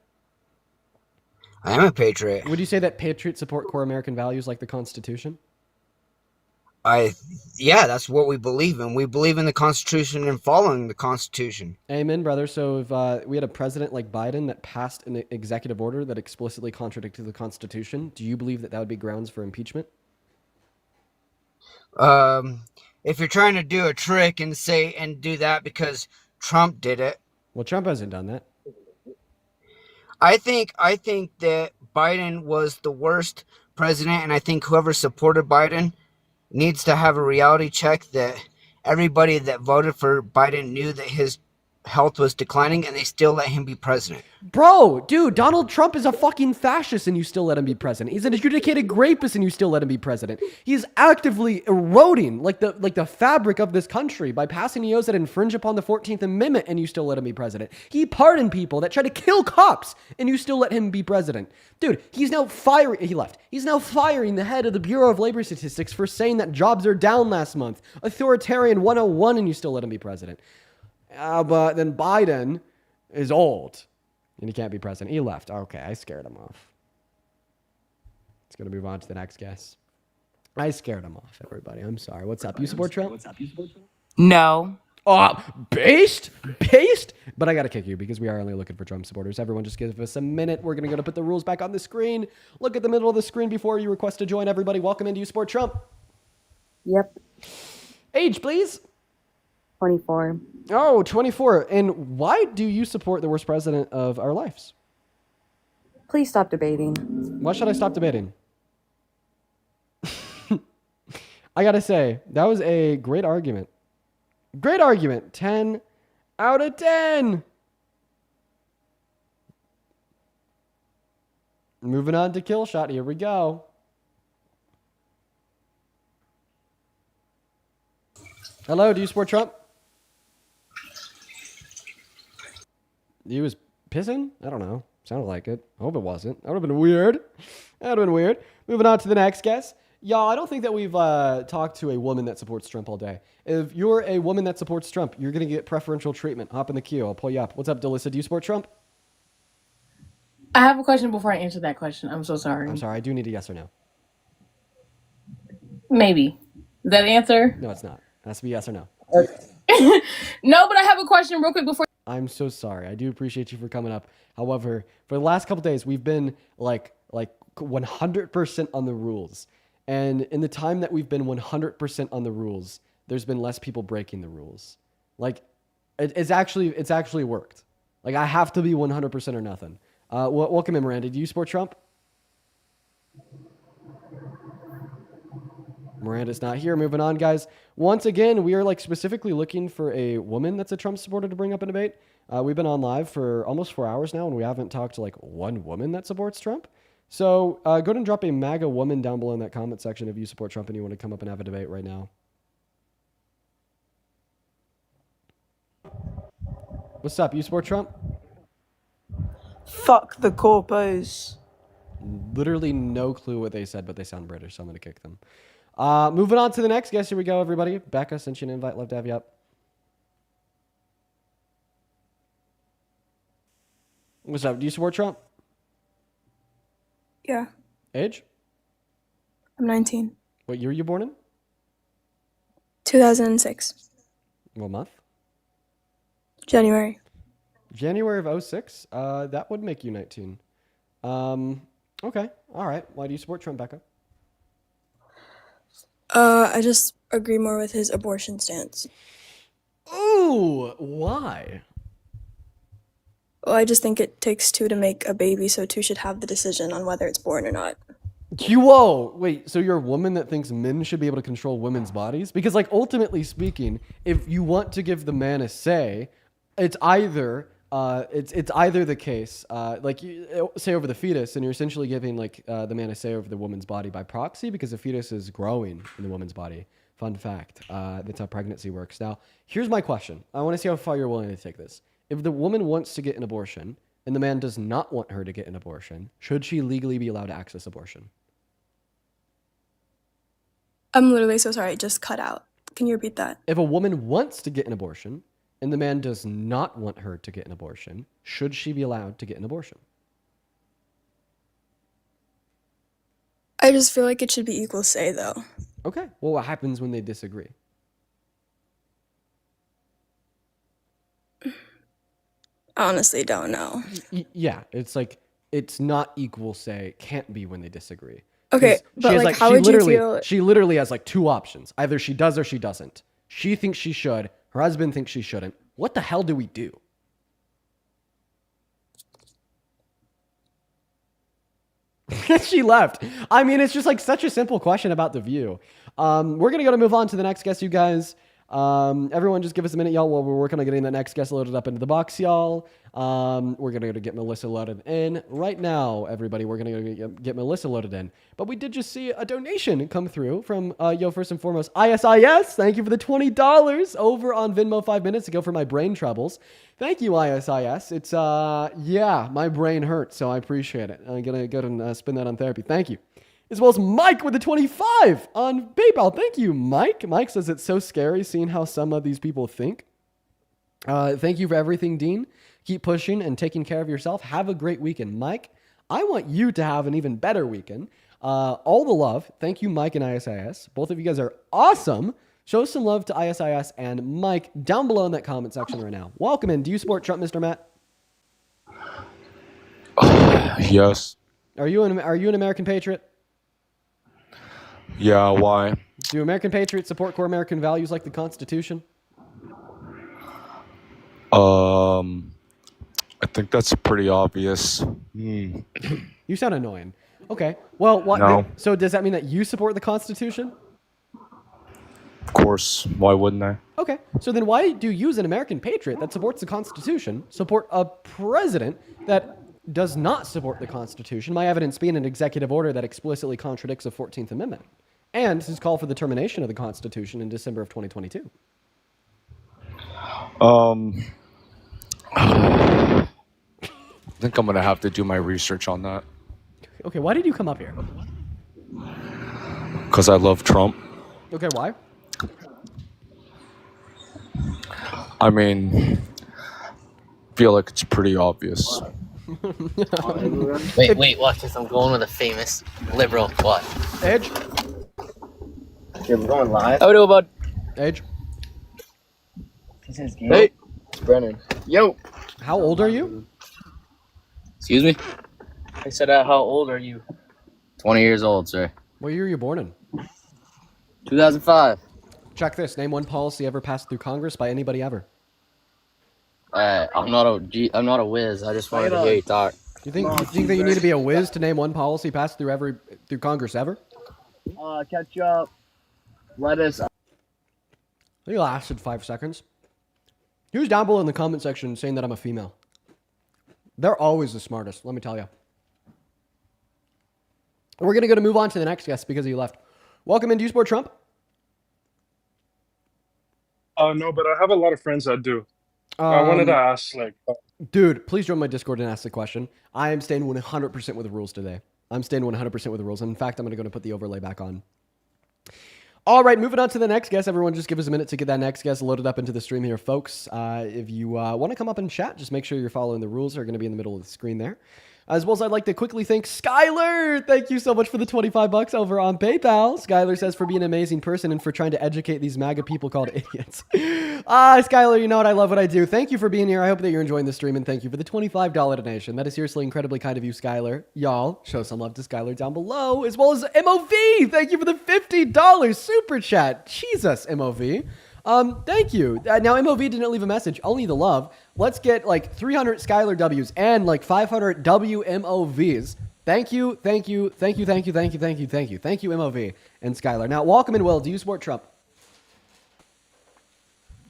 I am a patriot. Would you say that patriots support core American values like the Constitution? Yeah, that's what we believe in. We believe in the Constitution and following the Constitution. Amen, brother. So if we had a president like Biden that passed an executive order that explicitly contradicted the Constitution, do you believe that would be grounds for impeachment? If you're trying to do a trick and do that because Trump did it. Well, Trump hasn't done that. I think that Biden was the worst president, and I think whoever supported Biden needs to have a reality check that everybody that voted for Biden knew that his health was declining, and they still let him be president. Bro, dude, Donald Trump is a fucking fascist and you still let him be president. He's an adjudicated rapist and you still let him be president. He's actively eroding like the fabric of this country by passing EOs that infringe upon the 14th Amendment and you still let him be president. He pardoned people that try to kill cops and you still let him be president. Dude, he's now firing the head of the Bureau of Labor Statistics for saying that jobs are down last month. Authoritarian 101 and you still let him be president. But then Biden is old. And he can't be president. He left. Okay, I scared him off. Let's go to move on to the next guest. I scared him off, everybody. I'm sorry. What's up? You support Trump? No. Oh, based? But I got to kick you because we are only looking for Trump supporters. Everyone just give us a minute. We're going to go to put the rules back on the screen. Look at the middle of the screen before you request to join, everybody. Welcome into You Support Trump. Yep. Age, please. 24. Oh, 24. And why do you support the worst president of our lives? Please stop debating. Why should I stop debating? I gotta say, that was a great argument. Great argument. 10 out of 10. Moving on to kill shot. Here we go. Hello, do you support Trump? He was pissing? I don't know. Sounded like it. I hope it wasn't. That would have been weird. Moving on to the next guest. Y'all, I don't think that we've talked to a woman that supports Trump all day. If you're a woman that supports Trump, you're going to get preferential treatment. Hop in the queue. I'll pull you up. What's up, Delissa? Do you support Trump? I have a question before I answer that question. I'm so sorry. I'm sorry. I do need a yes or no. Maybe. Is that the answer? No, it's not. It has to be yes or no. No, but I have a question real quick before. I'm so sorry. I do appreciate you for coming up. However, for the last couple days, we've been like 100% on the rules. And in the time that we've been 100% on the rules, there's been less people breaking the rules. Like, it's actually worked. Like, I have to be 100% or nothing. Welcome in, Miranda. Do you support Trump? Miranda's not here. Moving on, guys. Once again, we are like specifically looking for a woman that's a Trump supporter to bring up in debate. We've been on live for almost 4 hours now, and we haven't talked to like one woman that supports Trump. So go ahead and drop a MAGA woman down below in that comment section if you support Trump and you want to come up and have a debate right now. What's up? You support Trump? Fuck the corpos. Literally no clue what they said, but they sound British, so I'm going to kick them. Moving on to the next guest. Here we go, everybody. Becca sent you an invite. Love to have you up. What's up? Do you support Trump? Yeah, Age? I'm 19. What year were you born in? 2006. What month? January. January of 06? That would make you 19. Okay. All right. Why do you support Trump, Becca? I just agree more with his abortion stance. Ooh, why? Well, I just think it takes two to make a baby, so two should have the decision on whether it's born or not. Whoa, wait, so you're a woman that thinks men should be able to control women's bodies? Because, like, ultimately speaking, if you want to give the man a say, it's either the case, like, you say over the fetus, and you're essentially giving, like, the man a say over the woman's body by proxy because the fetus is growing in the woman's body. Fun fact. That's how pregnancy works. Now, here's my question. I want to see how far you're willing to take this. If the woman wants to get an abortion and the man does not want her to get an abortion, should she legally be allowed to access abortion? I'm literally so sorry, it just cut out. Can you repeat that? If a woman wants to get an abortion and the man does not want her to get an abortion, should she be allowed to get an abortion? I just feel like it should be equal say, though. Okay. Well, what happens when they disagree? I honestly don't know. Yeah, it's like, it's not equal say. It can't be when they disagree. Okay, but like, how would you feel? She literally has like two options. Either she does or she doesn't. She thinks she should. Her husband thinks she shouldn't. What the hell do we do? She left. I mean, it's just like such a simple question about the view. We're going to move on to the next guest, you guys. Everyone just give us a minute, y'all, while we're working on getting that next guest loaded up into the box, y'all. We're going to get Melissa loaded in right now, everybody. We're going to get Melissa loaded in. But we did just see a donation come through from, first and foremost, ISIS. Thank you for the $20 over on Venmo 5 minutes ago for my brain troubles. Thank you, ISIS. It's, my brain hurts, so I appreciate it. I'm going to go and spend that on therapy. Thank you. As well as Mike with the 25 on PayPal. Thank you, Mike. Mike says it's so scary seeing how some of these people think. Thank you for everything, Dean. Keep pushing and taking care of yourself. Have a great weekend. Mike, I want you to have an even better weekend. All the love. Thank you, Mike and ISIS. Both of you guys are awesome. Show some love to ISIS and Mike down below in that comment section right now. Welcome in. Do you support Trump, Mr. Matt? Yes. Are you an American patriot? Yeah, why? Do American patriots support core American values like the Constitution? I think that's pretty obvious. You sound annoying. Okay. Well, what? No. So does that mean that you support the Constitution? Of course. Why wouldn't I? Okay. So then why do you, as an American patriot that supports the Constitution, support a president that does not support the Constitution, my evidence being an executive order that explicitly contradicts the 14th Amendment, and his call for the termination of the Constitution in December of 2022? I think I'm going to have to do my research on that. Okay, why did you come up here? Because I love Trump. Okay, why? I mean, feel like it's pretty obvious. Wait, watch this. I'm going with a famous liberal. What? Edge? Okay, we're going live. How we doing, bud? Edge? Hey, it's Brennan. Yo. How old are you? Excuse me? I said, how old are you? 20 years old, sir. What year were you born in? 2005. Check this. Name one policy ever passed through Congress by anybody ever. I'm not a whiz. I just wanted to hear you talk. You think that you need to be a whiz to name one policy passed through Congress ever? Ketchup, lettuce. I think it lasted 5 seconds. Who's down below in the comment section saying that I'm a female? They're always the smartest, let me tell you. We're going to move on to the next guest because he left. Welcome in. Do you support Trump? No, but I have a lot of friends that do. I wanted to ask, Dude, please join my Discord and ask the question. I am staying 100% with the rules today. I'm staying 100% with the rules. In fact, I'm going to put the overlay back on. All right, moving on to the next guest. Everyone just give us a minute to get that next guest loaded up into the stream here, folks. If you want to come up and chat, just make sure you're following the rules. They're going to be in the middle of the screen there. As well as I'd like to quickly thank Skylar. Thank you so much for the $25 over on PayPal. Skylar says for being an amazing person and for trying to educate these MAGA people called idiots. Skylar, you know what? I love what I do. Thank you for being here. I hope that you're enjoying the stream, and thank you for the $25 donation. That is seriously incredibly kind of you, Skylar. Y'all, show some love to Skylar down below, as well as MOV. Thank you for the $50 super chat. Jesus, MOV. Thank you. Now, MOV didn't leave a message, only the love. Let's get like 300 Skylar W's and like 500 WMOVs. Thank you, thank you, thank you, thank you, thank you, thank you, thank you. Thank you, MOV and Skylar. Now, welcome in, Will. Do you support Trump?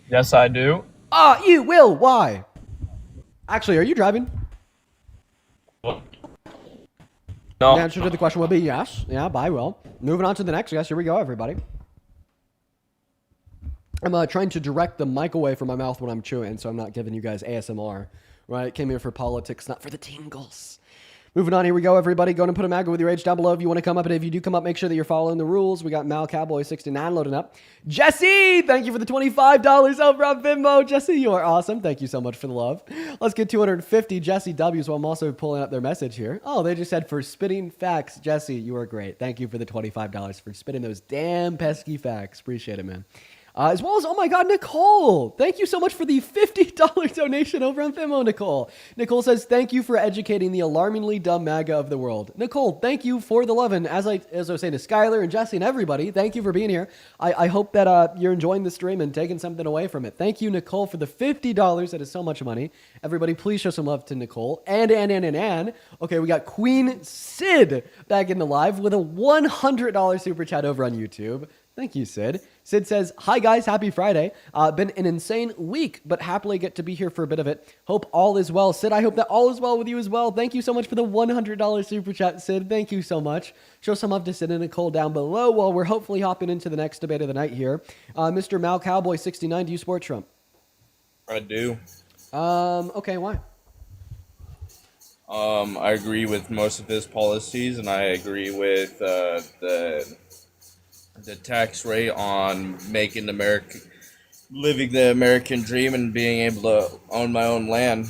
Yes, I do. You will. Why? Actually, are you driving? No. The answer to the question will be yes. Yeah, bye, Will. Moving on to the next guest. Here we go, everybody. I'm trying to direct the mic away from my mouth when I'm chewing, so I'm not giving you guys ASMR. Right? Came here for politics, not for the tingles. Moving on, here we go, everybody. Go and put a MAGA with your age down below if you want to come up. And if you do come up, make sure that you're following the rules. We got Mal Cowboy 69 loading up. Jesse, thank you for the $25 over on Venmo. Jesse, you are awesome. Thank you so much for the love. Let's get 250 Jesse W's while I'm also pulling up their message here. Oh, they just said for spitting facts. Jesse, you are great. Thank you for the $25 for spitting those damn pesky facts. Appreciate it, man. As well as, oh my God, Nicole. Thank you so much for the $50 donation over on Venmo, Nicole. Nicole says, thank you for educating the alarmingly dumb MAGA of the world. Nicole, thank you for the love. And as I was saying to Skylar and Jesse and everybody, thank you for being here. I hope that you're enjoying the stream and taking something away from it. Thank you, Nicole, for the $50. That is so much money. Everybody, please show some love to Nicole. And. Okay, we got Queen Sid back in the live with a $100 super chat over on YouTube. Thank you, Sid. Sid says, hi guys, happy Friday. Been an insane week, but happily get to be here for a bit of it. Hope all is well. Sid, I hope that all is well with you as well. Thank you so much for the $100 super chat, Sid. Thank you so much. Show some love to Sid and Nicole down below while we're hopefully hopping into the next debate of the night here. Mr. Mal Cowboy 69, do you support Trump? I do. Okay, why? I agree with most of his policies, and I agree with the tax rate on making living the American dream and being able to own my own land.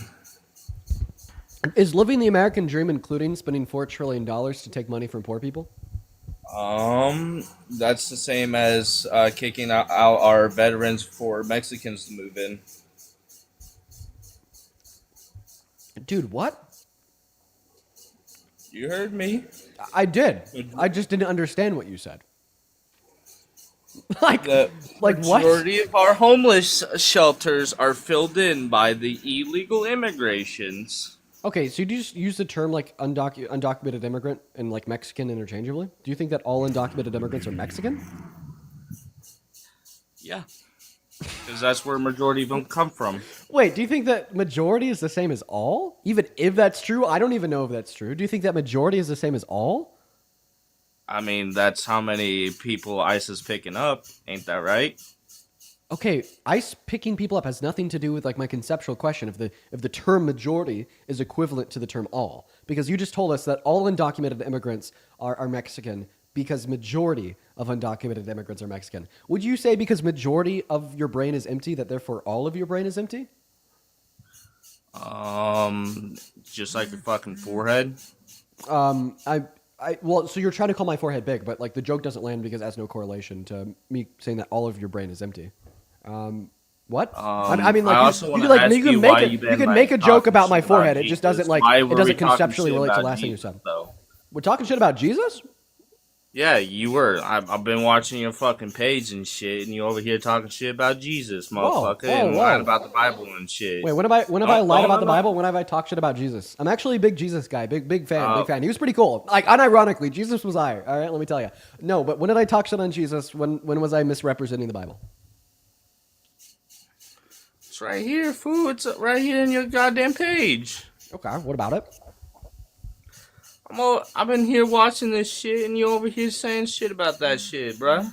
Is living the American dream including spending $4 trillion to take money from poor people? That's the same as kicking out our veterans for Mexicans to move in. Dude, what? You heard me. I did. I just didn't understand what you said. The what? majority of our homeless shelters are filled in by the illegal immigrations. Okay, so you just use the term like undocumented immigrant and like Mexican interchangeably? Do you think that all undocumented immigrants are Mexican? Yeah. Because that's where a majority of them come from. Wait, do you think that majority is the same as all? Even if that's true? I don't even know if that's true. Do you think that majority is the same as all? I mean, that's how many people ICE is picking up. Ain't that right? Okay, ICE picking people up has nothing to do with like my conceptual question if the term majority is equivalent to the term all. Because you just told us that all undocumented immigrants are Mexican because majority of undocumented immigrants are Mexican. Would you say because majority of your brain is empty that therefore all of your brain is empty? Just like your fucking forehead. Well, so you're trying to call my forehead big, but like the joke doesn't land because it has no correlation to me saying that all of your brain is empty. What? I mean, like you can make a joke about my forehead. It just doesn't like it doesn't conceptually relate to the last thing you said. We're talking shit about Jesus? Yeah, you were. I've been watching your fucking page and shit, and you over here talking shit about Jesus, motherfucker, and lying about the Bible and shit. Wait, when have I lied about the Bible? When have I talked shit about Jesus? I'm actually a big Jesus guy, big fan. He was pretty cool. Like unironically, Jesus was higher. All right, let me tell you. No, but when did I talk shit on Jesus? When was I misrepresenting the Bible? It's right here, fool. It's right here in your goddamn page. Okay, what about it? I've been here watching this shit, and you over here saying shit about that shit, bruh.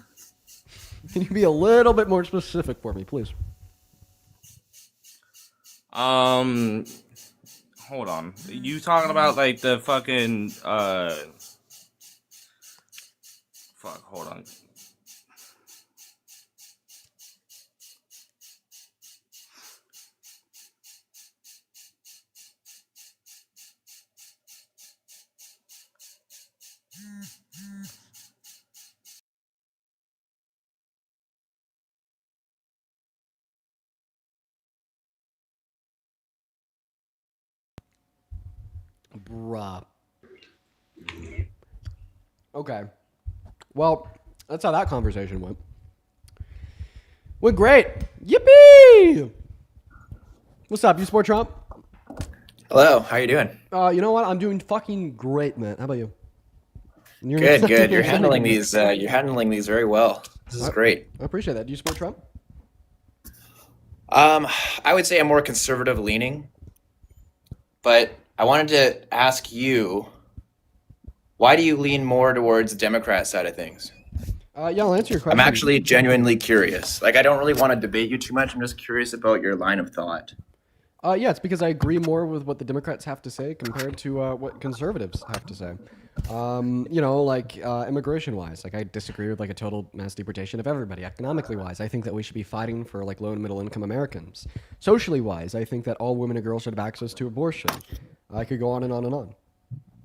Can you be a little bit more specific for me, please? Hold on. You talking about like the fucking fuck, hold on. Bruh. Okay. Well, that's how that conversation went. Went great. Yippee! What's up? You support Trump? Hello. How you doing? You know what? I'm doing fucking great, man. How about you? Good. You're handling these. You're handling these very well. This is great. I appreciate that. Do you support Trump? I would say I'm more conservative leaning, but I wanted to ask you, why do you lean more towards the Democrat side of things? Yeah, I'll answer your question. I'm actually genuinely curious. Like, I don't really want to debate you too much. I'm just curious about your line of thought. Yeah, it's because I agree more with what the Democrats have to say compared to what conservatives have to say. Immigration-wise, like I disagree with like a total mass deportation of everybody. Economically-wise, I think that we should be fighting for like low and middle-income Americans. Socially-wise, I think that all women and girls should have access to abortion. I could go on and on and on.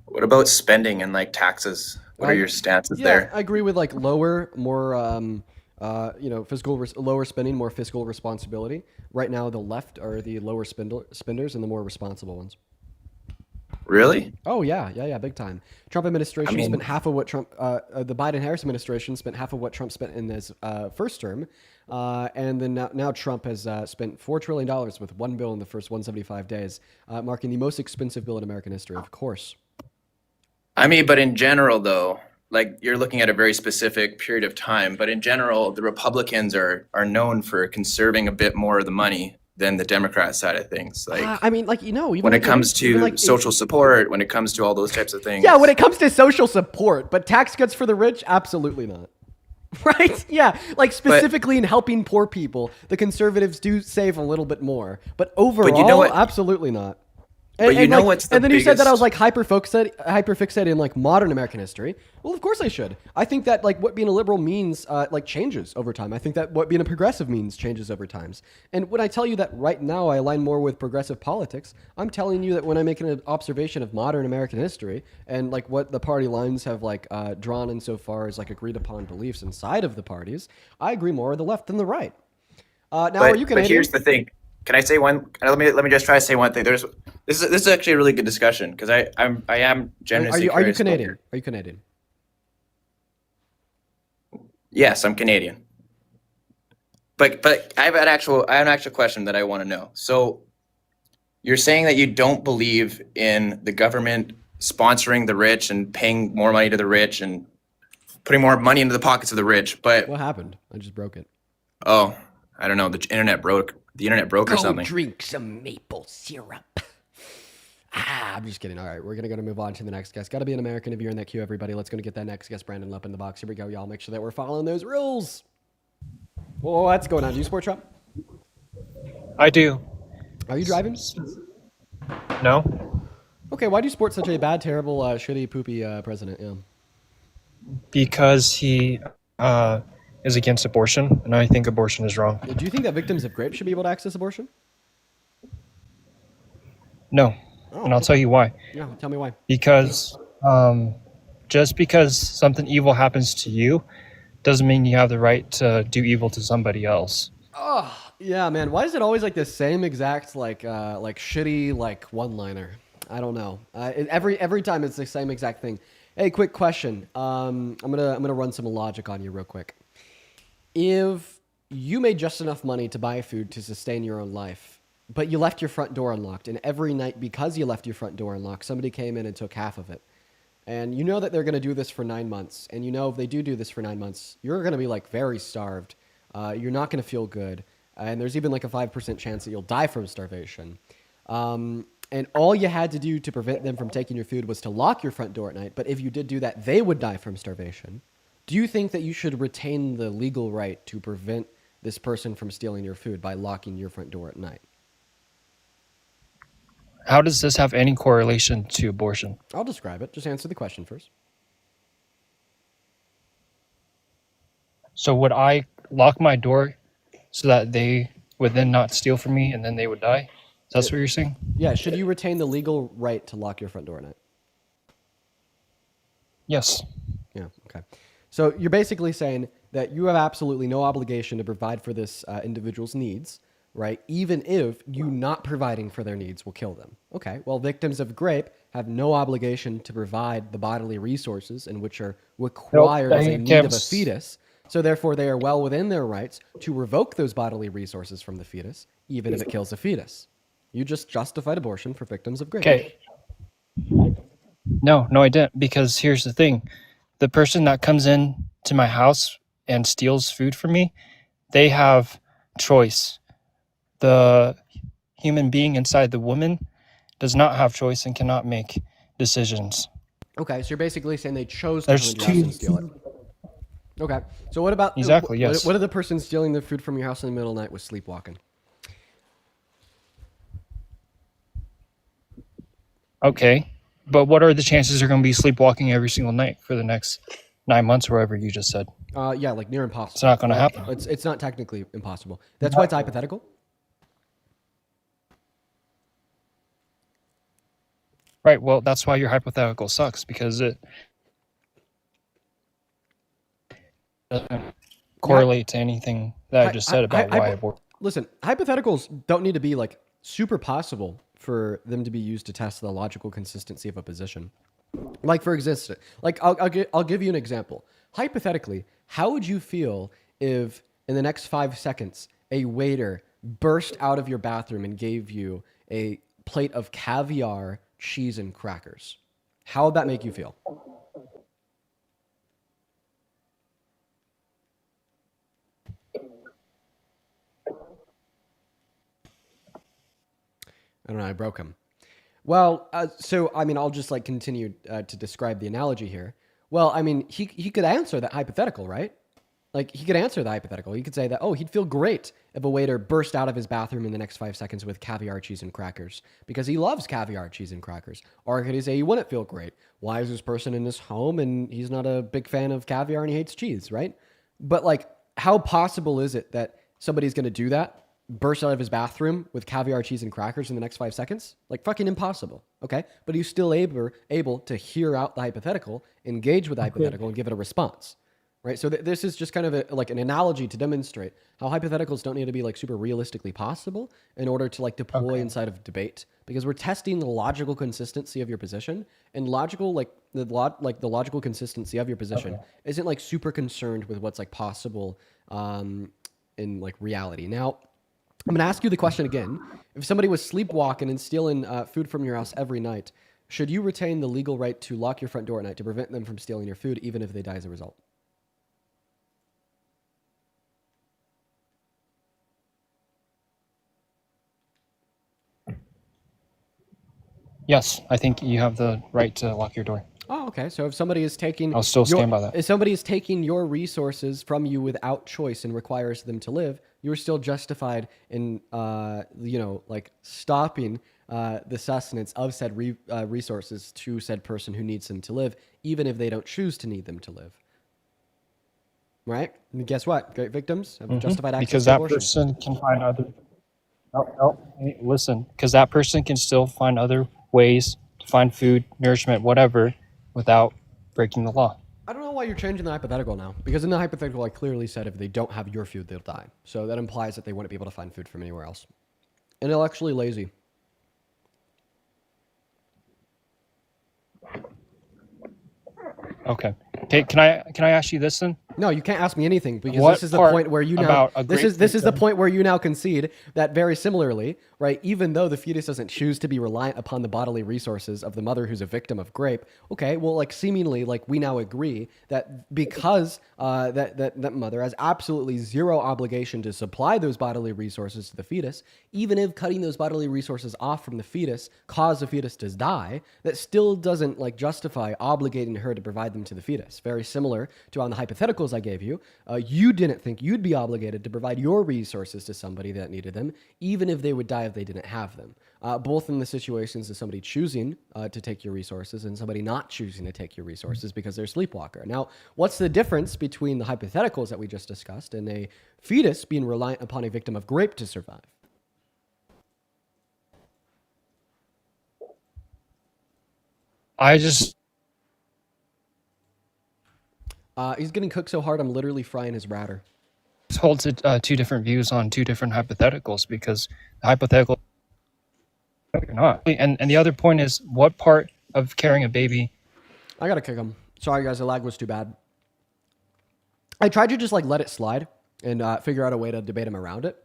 What about spending and like taxes? What are your stances there? I agree with like lower, more lower spending, more fiscal responsibility. Right now, the left are the lower spenders and the more responsible ones. Really? Oh yeah, big time. Trump administration spent half of what the Biden-Harris administration spent half of what Trump spent in his first term, and then now Trump has spent $4 trillion with one bill in the first 175 days, marking the most expensive bill in American history, of course. I mean, but in general, though, like you're looking at a very specific period of time, but in general, the Republicans are known for conserving a bit more of the money than the Democrat side of things. Like, I mean, like, even when it like comes even to like social support, when it comes to all those types of things. yeah, when it comes to social support, but tax cuts for the rich, absolutely not. Right? Yeah, like specifically in helping poor people, the conservatives do save a little bit more, but overall, you know what? absolutely not. But you know like, what's the and then you said that I was biggest- like hyperfixated in like modern American history. Well, of course I should. I think that like what being a liberal means like changes over time. I think that what being a progressive means changes over times. And when I tell you that right now I align more with progressive politics, I'm telling you that when I make an observation of modern American history and like what the party lines have like drawn insofar as like agreed upon beliefs inside of the parties, I agree more with the left than the right. Now, are you Canadian? But here's the thing. Can I say one? Let me just try to say one thing. This is actually a really good discussion because I am genuinely Are you curious about Canadian? your- Are you Canadian? Yes, I'm Canadian. But I have an actual question that I want to know. So you're saying that you don't believe in the government sponsoring the rich and paying more money to the rich and putting more money into the pockets of the rich, but What happened? I just broke it. oh, I don't know, the internet broke or something. Drink some maple syrup. I'm just kidding. All right, we're gonna move on to the next guest. Got to be an American if you're in that queue, everybody. Let's go get that next guest, Brandon Lupp in the box. Here we go, y'all. Make sure that we're following those rules. Whoa, what's going on? Do you support Trump? I do. Are you driving? No. Okay, why do you support such a bad, terrible, shitty, poopy president? Yeah. Because he is against abortion, and I think abortion is wrong. Do you think that victims of rape should be able to access abortion? No. Oh, And I'll tell you why. Yeah, tell me why. Because just because something evil happens to you doesn't mean you have the right to do evil to somebody else. Oh, yeah, man. Why is it always like the same exact like shitty like one-liner? I don't know. Every time it's the same exact thing. Hey, quick question. I'm gonna run some logic on you real quick. If you made just enough money to buy food to sustain your own life, but you left your front door unlocked, and every night because you left your front door unlocked, somebody came in and took half of it, and you know that they're gonna do this for 9 months, and you know if they do this for 9 months, you're gonna be like very starved. You're not gonna feel good, and there's even like a 5% chance that you'll die from starvation. And all you had to do to prevent them from taking your food was to lock your front door at night. But if you did do that, they would die from starvation. Do you think that you should retain the legal right to prevent this person from stealing your food by locking your front door at night? How does this have any correlation to abortion? I'll describe it. Just answer the question first. So would I lock my door so that they would then not steal from me and then they would die? That's what you're saying? Yeah. Should you retain the legal right to lock your front door at night? Yes. Yeah. Okay. So you're basically saying that you have absolutely no obligation to provide for this individual's needs, right? Even if you not providing for their needs will kill them. Okay. Well, victims of rape have no obligation to provide the bodily resources in which are required as a need of a fetus. So therefore, they are well within their rights to revoke those bodily resources from the fetus, even if it kills a fetus. You just justified abortion for victims of rape. Okay. No, I didn't. Because here's the thing. The person that comes in to my house and steals food from me, they have choice. The human being inside the woman does not have choice and cannot make decisions. Okay, so you're basically saying they chose to There's come into your house two- and steal it. Okay, so what about... Exactly, yes. What if the person stealing the food from your house in the middle of the night was sleepwalking? Okay. But what are the chances they're going to be sleepwalking every single night for the next 9 months, or whatever you just said? Yeah, like near impossible. It's not going to happen. It's not technically impossible. That's why it's hypothetical. Right. Well, that's why your hypothetical sucks, because it doesn't correlate to anything that I just said about why abortion. Listen, hypotheticals don't need to be like super possible for them to be used to test the logical consistency of a position. Like for existence, like I'll give you an example. Hypothetically, how would you feel if in the next 5 seconds a waiter burst out of your bathroom and gave you a plate of caviar, cheese, and crackers? How would that make you feel? don't know. I broke him. Well, so I mean, I'll just like continue to describe the analogy here. Well, I mean, he could answer that hypothetical, right? Like he could answer the hypothetical. He could say that, oh, he'd feel great if a waiter burst out of his bathroom in the next 5 seconds with caviar, cheese, and crackers because he loves caviar, cheese, and crackers. Or could he say he wouldn't feel great? Why is this person in this home and he's not a big fan of caviar and he hates cheese, right? But like, how possible is it that somebody's going to do that, burst out of his bathroom with caviar, cheese, and crackers in the next 5 seconds? Like fucking impossible, okay? But he's still able to hear out the hypothetical, engage with the hypothetical, and give it a response. Right, so this is just kind of like an analogy to demonstrate how hypotheticals don't need to be like super realistically possible in order to like deploy inside of debate, because we're testing the logical consistency of your position, and the logical consistency of your position isn't like super concerned with what's like possible in like reality. Now, I'm gonna ask you the question again: if somebody was sleepwalking and stealing food from your house every night, should you retain the legal right to lock your front door at night to prevent them from stealing your food, even if they die as a result? Yes, I think you have the right to lock your door. Oh, okay. So if somebody is taking, I'll still stand by that. If somebody is taking your resources from you without choice and requires them to live, you're still justified in, like stopping the sustenance of said resources to said person who needs them to live, even if they don't choose to need them to live. Right? And guess what? Great victims have justified access because to that abortion. person can find other. Hey, listen, because that person can still find other ways to find food, nourishment, whatever, without breaking the law. I don't know why you're changing the hypothetical now, because in the hypothetical I clearly said if they don't have your food, they'll die. So that implies that they wouldn't be able to find food from anywhere else. Intellectually lazy. Okay. Okay. Can I ask you this then? No, you can't ask me anything because What this is the part point where you now about a this great is the victim- point where you now concede that very similarly, right? Even though the fetus doesn't choose to be reliant upon the bodily resources of the mother who's a victim of grape, okay, well, like seemingly, like we now agree that because that mother has absolutely zero obligation to supply those bodily resources to the fetus, even if cutting those bodily resources off from the fetus cause the fetus to die, that still doesn't like justify obligating her to provide them to the fetus. Very similar to on the hypotheticals I gave you. You didn't think you'd be obligated to provide your resources to somebody that needed them, even if they would die if they didn't have them. Both in the situations of somebody choosing to take your resources and somebody not choosing to take your resources because they're a sleepwalker. Now, what's the difference between the hypotheticals that we just discussed and a fetus being reliant upon a victim of grape to survive? I just He's getting cooked so hard, I'm literally frying his router. hold to two different views on two different hypotheticals because the hypothetical you're not. And the other point is what part of carrying a baby. I gotta kick him. Sorry guys, the lag was too bad. I tried to just like let it slide and figure out a way to debate him around it,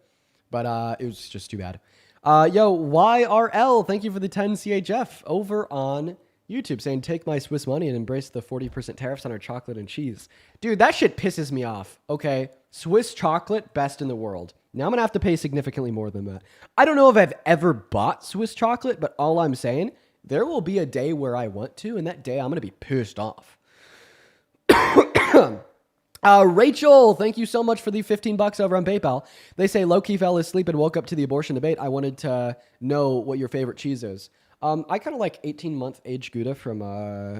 but it was just too bad. Yo, YRL, thank you for the 10 CHF over on YouTube saying, take my Swiss money and embrace the 40% tariffs on our chocolate and cheese. Dude, that shit pisses me off. Okay, Swiss chocolate, best in the world. Now I'm going to have to pay significantly more than that. I don't know if I've ever bought Swiss chocolate, but all I'm saying, there will be a day where I want to, and that day I'm going to be pissed off. Rachel, thank you so much for the $15 over on PayPal. They say low-key fell asleep and woke up to the abortion debate. I wanted to know what your favorite cheese is. I kind of like 18-month aged Gouda from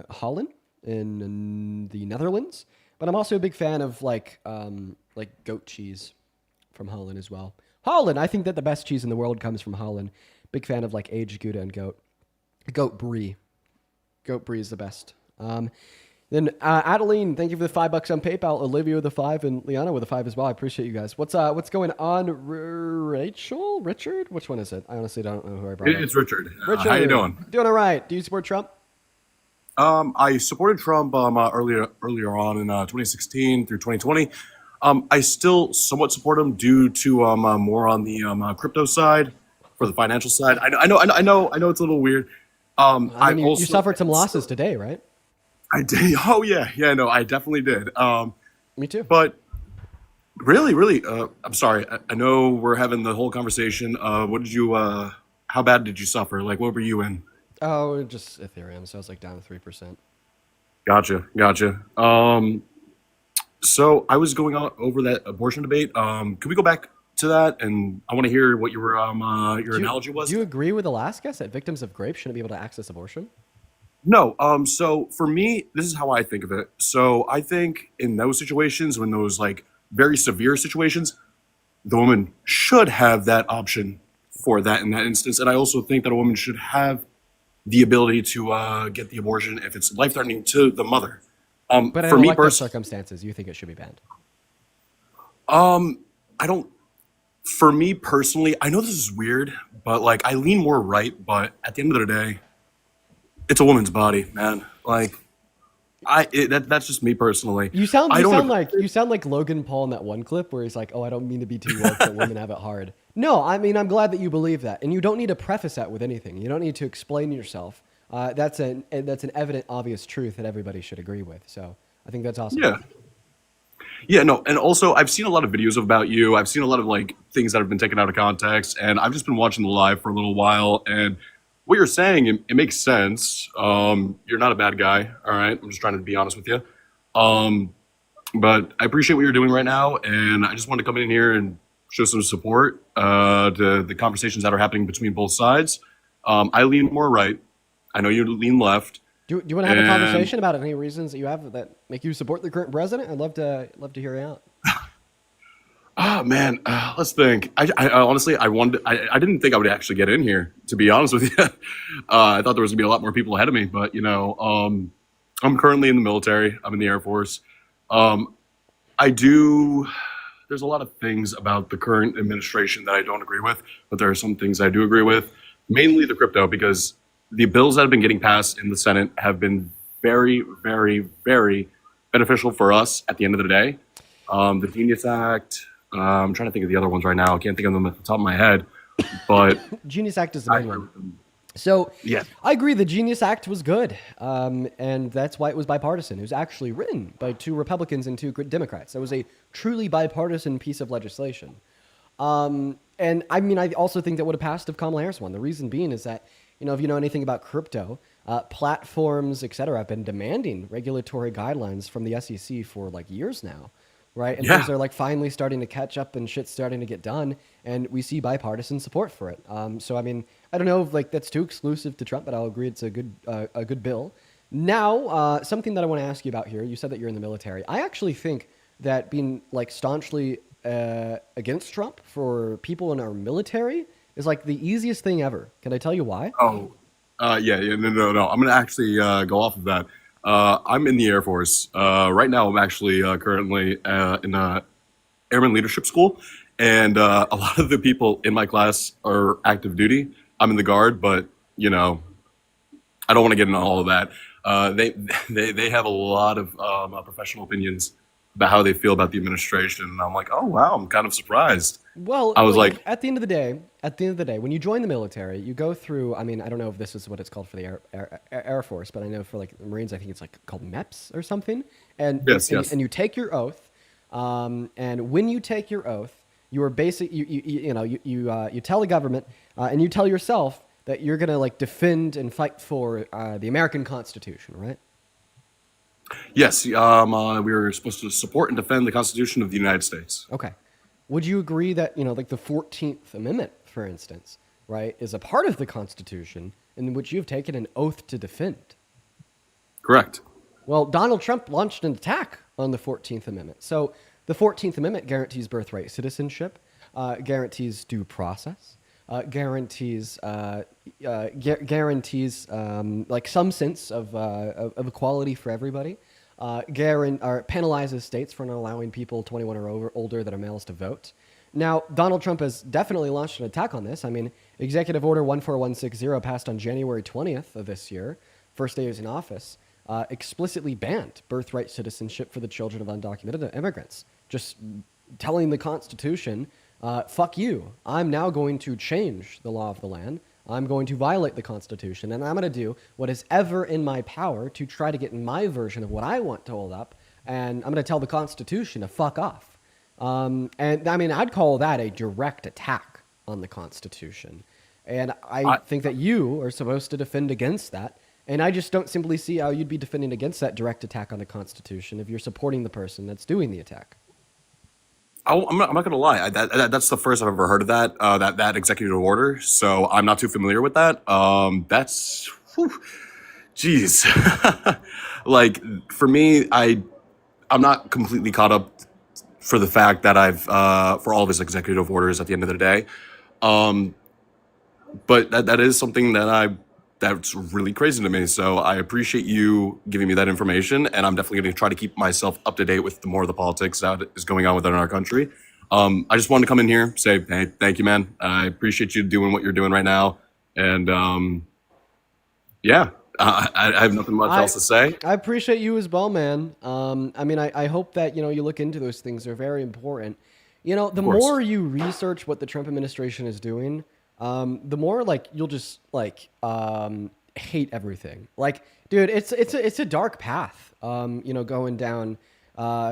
Holland in the Netherlands, but I'm also a big fan of like goat cheese from Holland as well. Holland, I think that the best cheese in the world comes from Holland. Big fan of like aged Gouda and goat brie. Goat brie is the best. Then Adeline, thank you for the $5 on PayPal. Olivia with the 5 and Liana with the 5 as well. I appreciate you guys. What's going on? Rachel? Richard? Which one is it? I honestly don't know who I brought up. It's Richard. Richard. How you doing? Doing all right. Do you support Trump? I supported Trump earlier on in 2016 through 2020. I still somewhat support him due to more on the crypto side, for the financial side. I know it's a little weird. You suffered some losses today, right? I did. Oh yeah, no, I definitely did. Me too. But really, I'm sorry. I know we're having the whole conversation. What did you how bad did you suffer? Like, what were you in? Oh, just Ethereum. So I was like down to 3%. Gotcha. So I was going on over that abortion debate. Can we go back to that? And I want to hear what your analogy was. Do you agree with the last guest that victims of rape shouldn't be able to access abortion? No. So for me, this is how I think of it. So I think in those situations, when those like very severe situations, the woman should have that option for that in that instance. And I also think that a woman should have the ability to get the abortion if it's life-threatening to the mother. But in for me elective personally, circumstances, you think it should be banned? I don't. For me personally, I know this is weird, but like I lean more right. But at the end of the day, it's a woman's body, man. Like that's just me personally. You sound like Logan Paul in that one clip where he's like, "Oh, I don't mean to be too woke, but women have it hard." No, I mean I'm glad that you believe that, and you don't need to preface that with anything. You don't need to explain yourself. That's an evident, obvious truth that everybody should agree with. So I think that's awesome. Yeah, no, and also I've seen a lot of videos about you. I've seen a lot of like things that have been taken out of context, and I've just been watching the live for a little while. And what you're saying, it makes sense. You're not a bad guy, all right? I'm just trying to be honest with you. But I appreciate what you're doing right now, and I just want to come in here and show some support to the conversations that are happening between both sides. I lean more right. I know you lean left. Do you want to have a conversation about any reasons that you have that make you support the current president? I'd love to hear you out. Oh man, let's think. I honestly, I didn't think I would actually get in here. To be honest with you, I thought there was gonna be a lot more people ahead of me. But you know, I'm currently in the military. I'm in the Air Force. There's a lot of things about the current administration that I don't agree with, but there are some things I do agree with. Mainly the crypto, because the bills that have been getting passed in the Senate have been very, very, very beneficial for us at the end of the day. The Genius Act, I'm trying to think of the other ones right now. I can't think of them at the top of my head, but Genius Act is the main one. So yeah, I agree. The Genius Act was good, and that's why it was bipartisan. It was actually written by 2 Republicans and 2 Democrats. It was a truly bipartisan piece of legislation. And I mean, I also think that would have passed if Kamala Harris won. The reason being is that, you know, if you know anything about crypto, platforms, et cetera, have been demanding regulatory guidelines from the SEC for like years now, right? And things are like finally starting to catch up and shit's starting to get done, and we see bipartisan support for it. So I mean, I don't know if like that's too exclusive to Trump, but I'll agree it's a good bill. Now, something that I want to ask you about here. You said that you're in the military. I actually think that being like staunchly against Trump for people in our military is like the easiest thing ever. Can I tell you why? No. I'm gonna actually go off of that. I'm in the Air Force right now. I'm actually currently in Airman Leadership School, and a lot of the people in my class are active duty. I'm in the Guard, but you know, I don't want to get into all of that. They have a lot of professional opinions about how they feel about the administration, and I'm like, oh wow, I'm kind of surprised. Well, I was like, at the end of the day, when you join the military, you go through. I mean, I don't know if this is what it's called for the Air Force, but I know for like the Marines, I think it's like called MEPS or something. And Yes. and you take your oath. And when you take your oath, you are you tell the government and you tell yourself that you're gonna like defend and fight for the American Constitution, right? yes, we were supposed to support and defend the Constitution of the United States. Okay. Would you agree that, you know, like the 14th Amendment, for instance, right, is a part of the Constitution in which you've taken an oath to defend? Correct. Well, Donald Trump launched an attack on the 14th Amendment. So the 14th Amendment guarantees birthright citizenship, guarantees due process, guarantees like some sense of equality for everybody. Penalizes states for not allowing people 21 or older that are males to vote. Now, Donald Trump has definitely launched an attack on this. I mean, Executive Order 14160 passed on January 20th of this year, first day he was in office, explicitly banned birthright citizenship for the children of undocumented immigrants. Just telling the Constitution, fuck you. I'm now going to change the law of the land. I'm going to violate the Constitution, and I'm going to do what is ever in my power to try to get my version of what I want to hold up, and I'm going to tell the Constitution to fuck off. And I mean, I'd call that a direct attack on the Constitution. And I think that you are supposed to defend against that. And I just don't simply see how you'd be defending against that direct attack on the Constitution if you're supporting the person that's doing the attack. I'm not going to lie. That's the first I've ever heard of that executive order. So I'm not too familiar with that. That's, whew, geez. Like for me, I'm not completely caught up for the fact that for all of his executive orders at the end of the day. But that is something that's really crazy to me. So I appreciate you giving me that information, and I'm definitely going to try to keep myself up to date with more of the politics that is going on within our country. I just wanted to come in here, say, hey, thank you, man. I appreciate you doing what you're doing right now. And yeah, I have nothing much else to say. I appreciate you as well, man. I mean, I hope that, you look into those things. They're very important. The more you research what the Trump administration is doing, the more you'll just hate everything. Like, dude, it's a dark path. Going down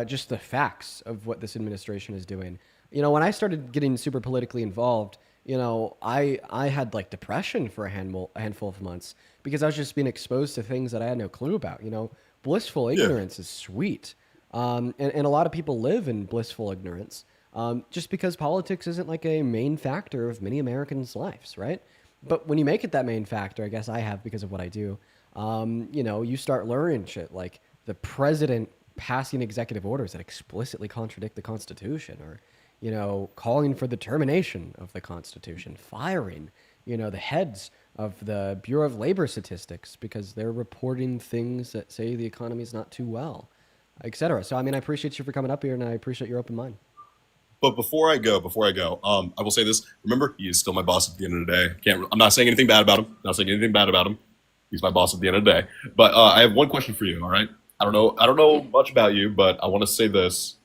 just the facts of what this administration is doing. When I started getting super politically involved, I had depression for a handful of months because I was just being exposed to things that I had no clue about. Blissful ignorance is sweet, and a lot of people live in blissful ignorance. Just because politics isn't a main factor of many Americans' lives, right? But when you make it that main factor, I guess I have because of what I do, you start learning shit like the president passing executive orders that explicitly contradict the Constitution, or, calling for the termination of the Constitution, firing, the heads of the Bureau of Labor Statistics because they're reporting things that say the economy is not too well, etc. So, I mean, I appreciate you for coming up here, and I appreciate your open mind. But before I go, I will say this. Remember, he is still my boss at the end of the day. I'm not saying anything bad about him. He's my boss at the end of the day. But I have one question for you. All right. I don't know much about you, but I want to say this.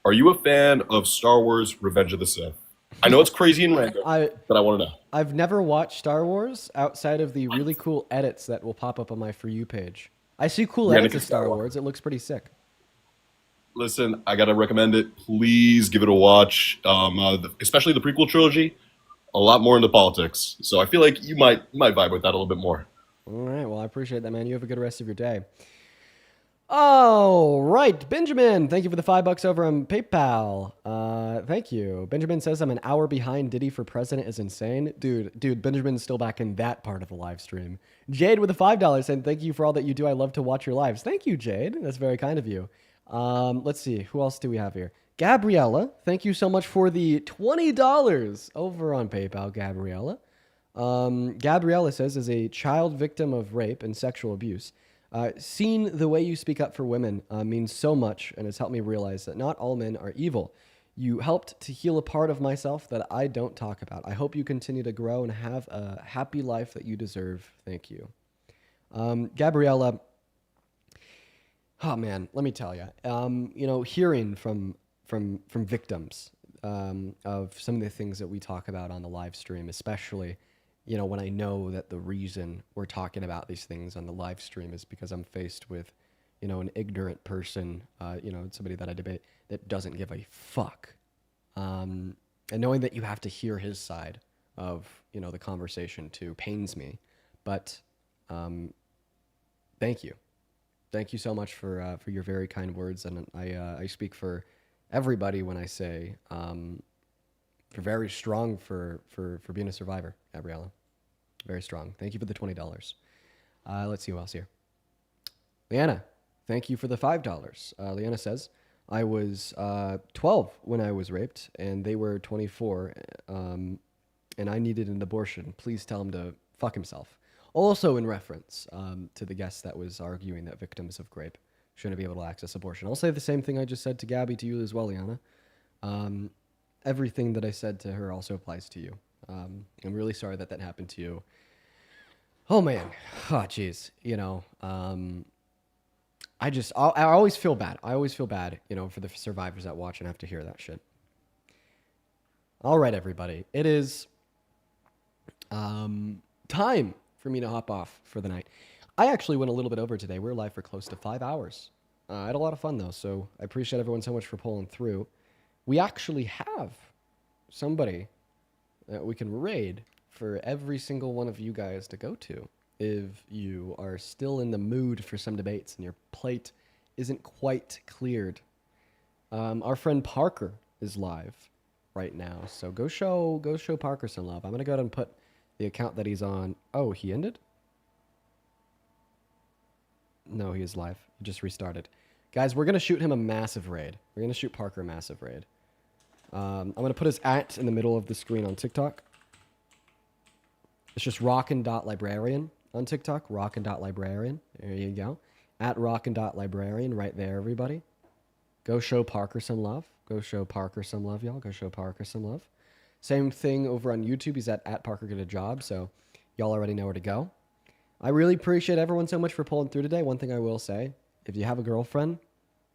Are you a fan of Star Wars: Revenge of the Sith? I know it's crazy and random, but I want to know. I've never watched Star Wars outside of the really cool edits that will pop up on my For You page. I see cool edits of Star Wars. It looks pretty sick. Listen, I gotta recommend it. Please give it a watch. Especially the prequel trilogy. A lot more into politics, so I feel like you might vibe with that a little bit more. All right. Well, I appreciate that, man. You have a good rest of your day. All right, Benjamin. Thank you for the $5 over on PayPal. Thank you. Benjamin says I'm an hour behind. Diddy for president is insane, dude. Benjamin's still back in that part of the live stream. Jade with the $5 saying thank you for all that you do. I love to watch your lives. Thank you, Jade. That's very kind of you. Let's see. Who else do we have here? Gabriella, thank you so much for the $20 over on PayPal, Gabriella. Gabriella says, as a child victim of rape and sexual abuse, seeing the way you speak up for women means so much and has helped me realize that not all men are evil. You helped to heal a part of myself that I don't talk about. I hope you continue to grow and have a happy life that you deserve. Thank you. Gabriella, oh man, let me tell you, hearing from victims of some of the things that we talk about on the live stream, especially, when I know that the reason we're talking about these things on the live stream is because I'm faced with, an ignorant person, somebody that I debate that doesn't give a fuck. And knowing that you have to hear his side of, the conversation too pains me. But thank you. Thank you so much for your very kind words, and I speak for everybody when I say you're very strong for being a survivor, Gabriella. Very strong. Thank you for the $20. Let's see who else here. Leanna, thank you for the $5. Leanna says, I was 12 when I was raped, and they were 24, and I needed an abortion. Please tell him to fuck himself. Also in reference to the guest that was arguing that victims of rape shouldn't be able to access abortion. I'll say the same thing I just said to Gabby to you as well, Liana. Everything that I said to her also applies to you. I'm really sorry that happened to you. Oh, man. Oh, jeez. I always feel bad. I always feel bad, for the survivors that watch and have to hear that shit. All right, everybody. It is time for me to hop off for the night. I actually went a little bit over today. We were live for close to 5 hours. I had a lot of fun, though, so I appreciate everyone so much for pulling through. We actually have somebody that we can raid for every single one of you guys to go to if you are still in the mood for some debates and your plate isn't quite cleared. Our friend Parker is live right now, so go show Parker some love. I'm gonna go ahead and put the account that he's on. Oh, he ended? No, he is live. He just restarted. Guys, we're gonna shoot him a massive raid. We're gonna shoot Parker a massive raid. I'm gonna put his @ in the middle of the screen on TikTok. It's just rockin.librarian on TikTok. Rockin.librarian. There you go. @rockin.librarian right there, everybody. Go show Parker some love. Go show Parker some love, y'all. Go show Parker some love. Same thing over on YouTube. He's at Parker Get a Job, so y'all already know where to go. I really appreciate everyone so much for pulling through today. One thing I will say, if you have a girlfriend,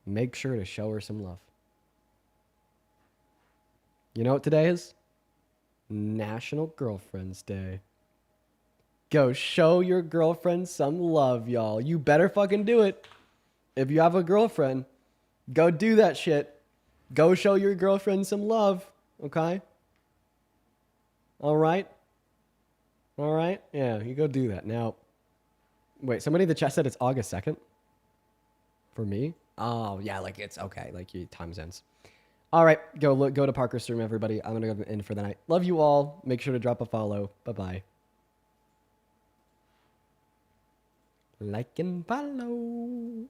make sure to show her some love. You know what today is? National Girlfriend's Day. Go show your girlfriend some love, y'all. You better fucking do it. If you have a girlfriend, go do that shit. Go show your girlfriend some love, okay? All right? All right? Yeah, you go do that. Now, wait, somebody in the chat said it's August 2nd? For me? Oh, yeah, like it's okay. Like your time ends. All right, go to Parker's stream, everybody. I'm going to go in for the night. Love you all. Make sure to drop a follow. Bye-bye. Like and follow.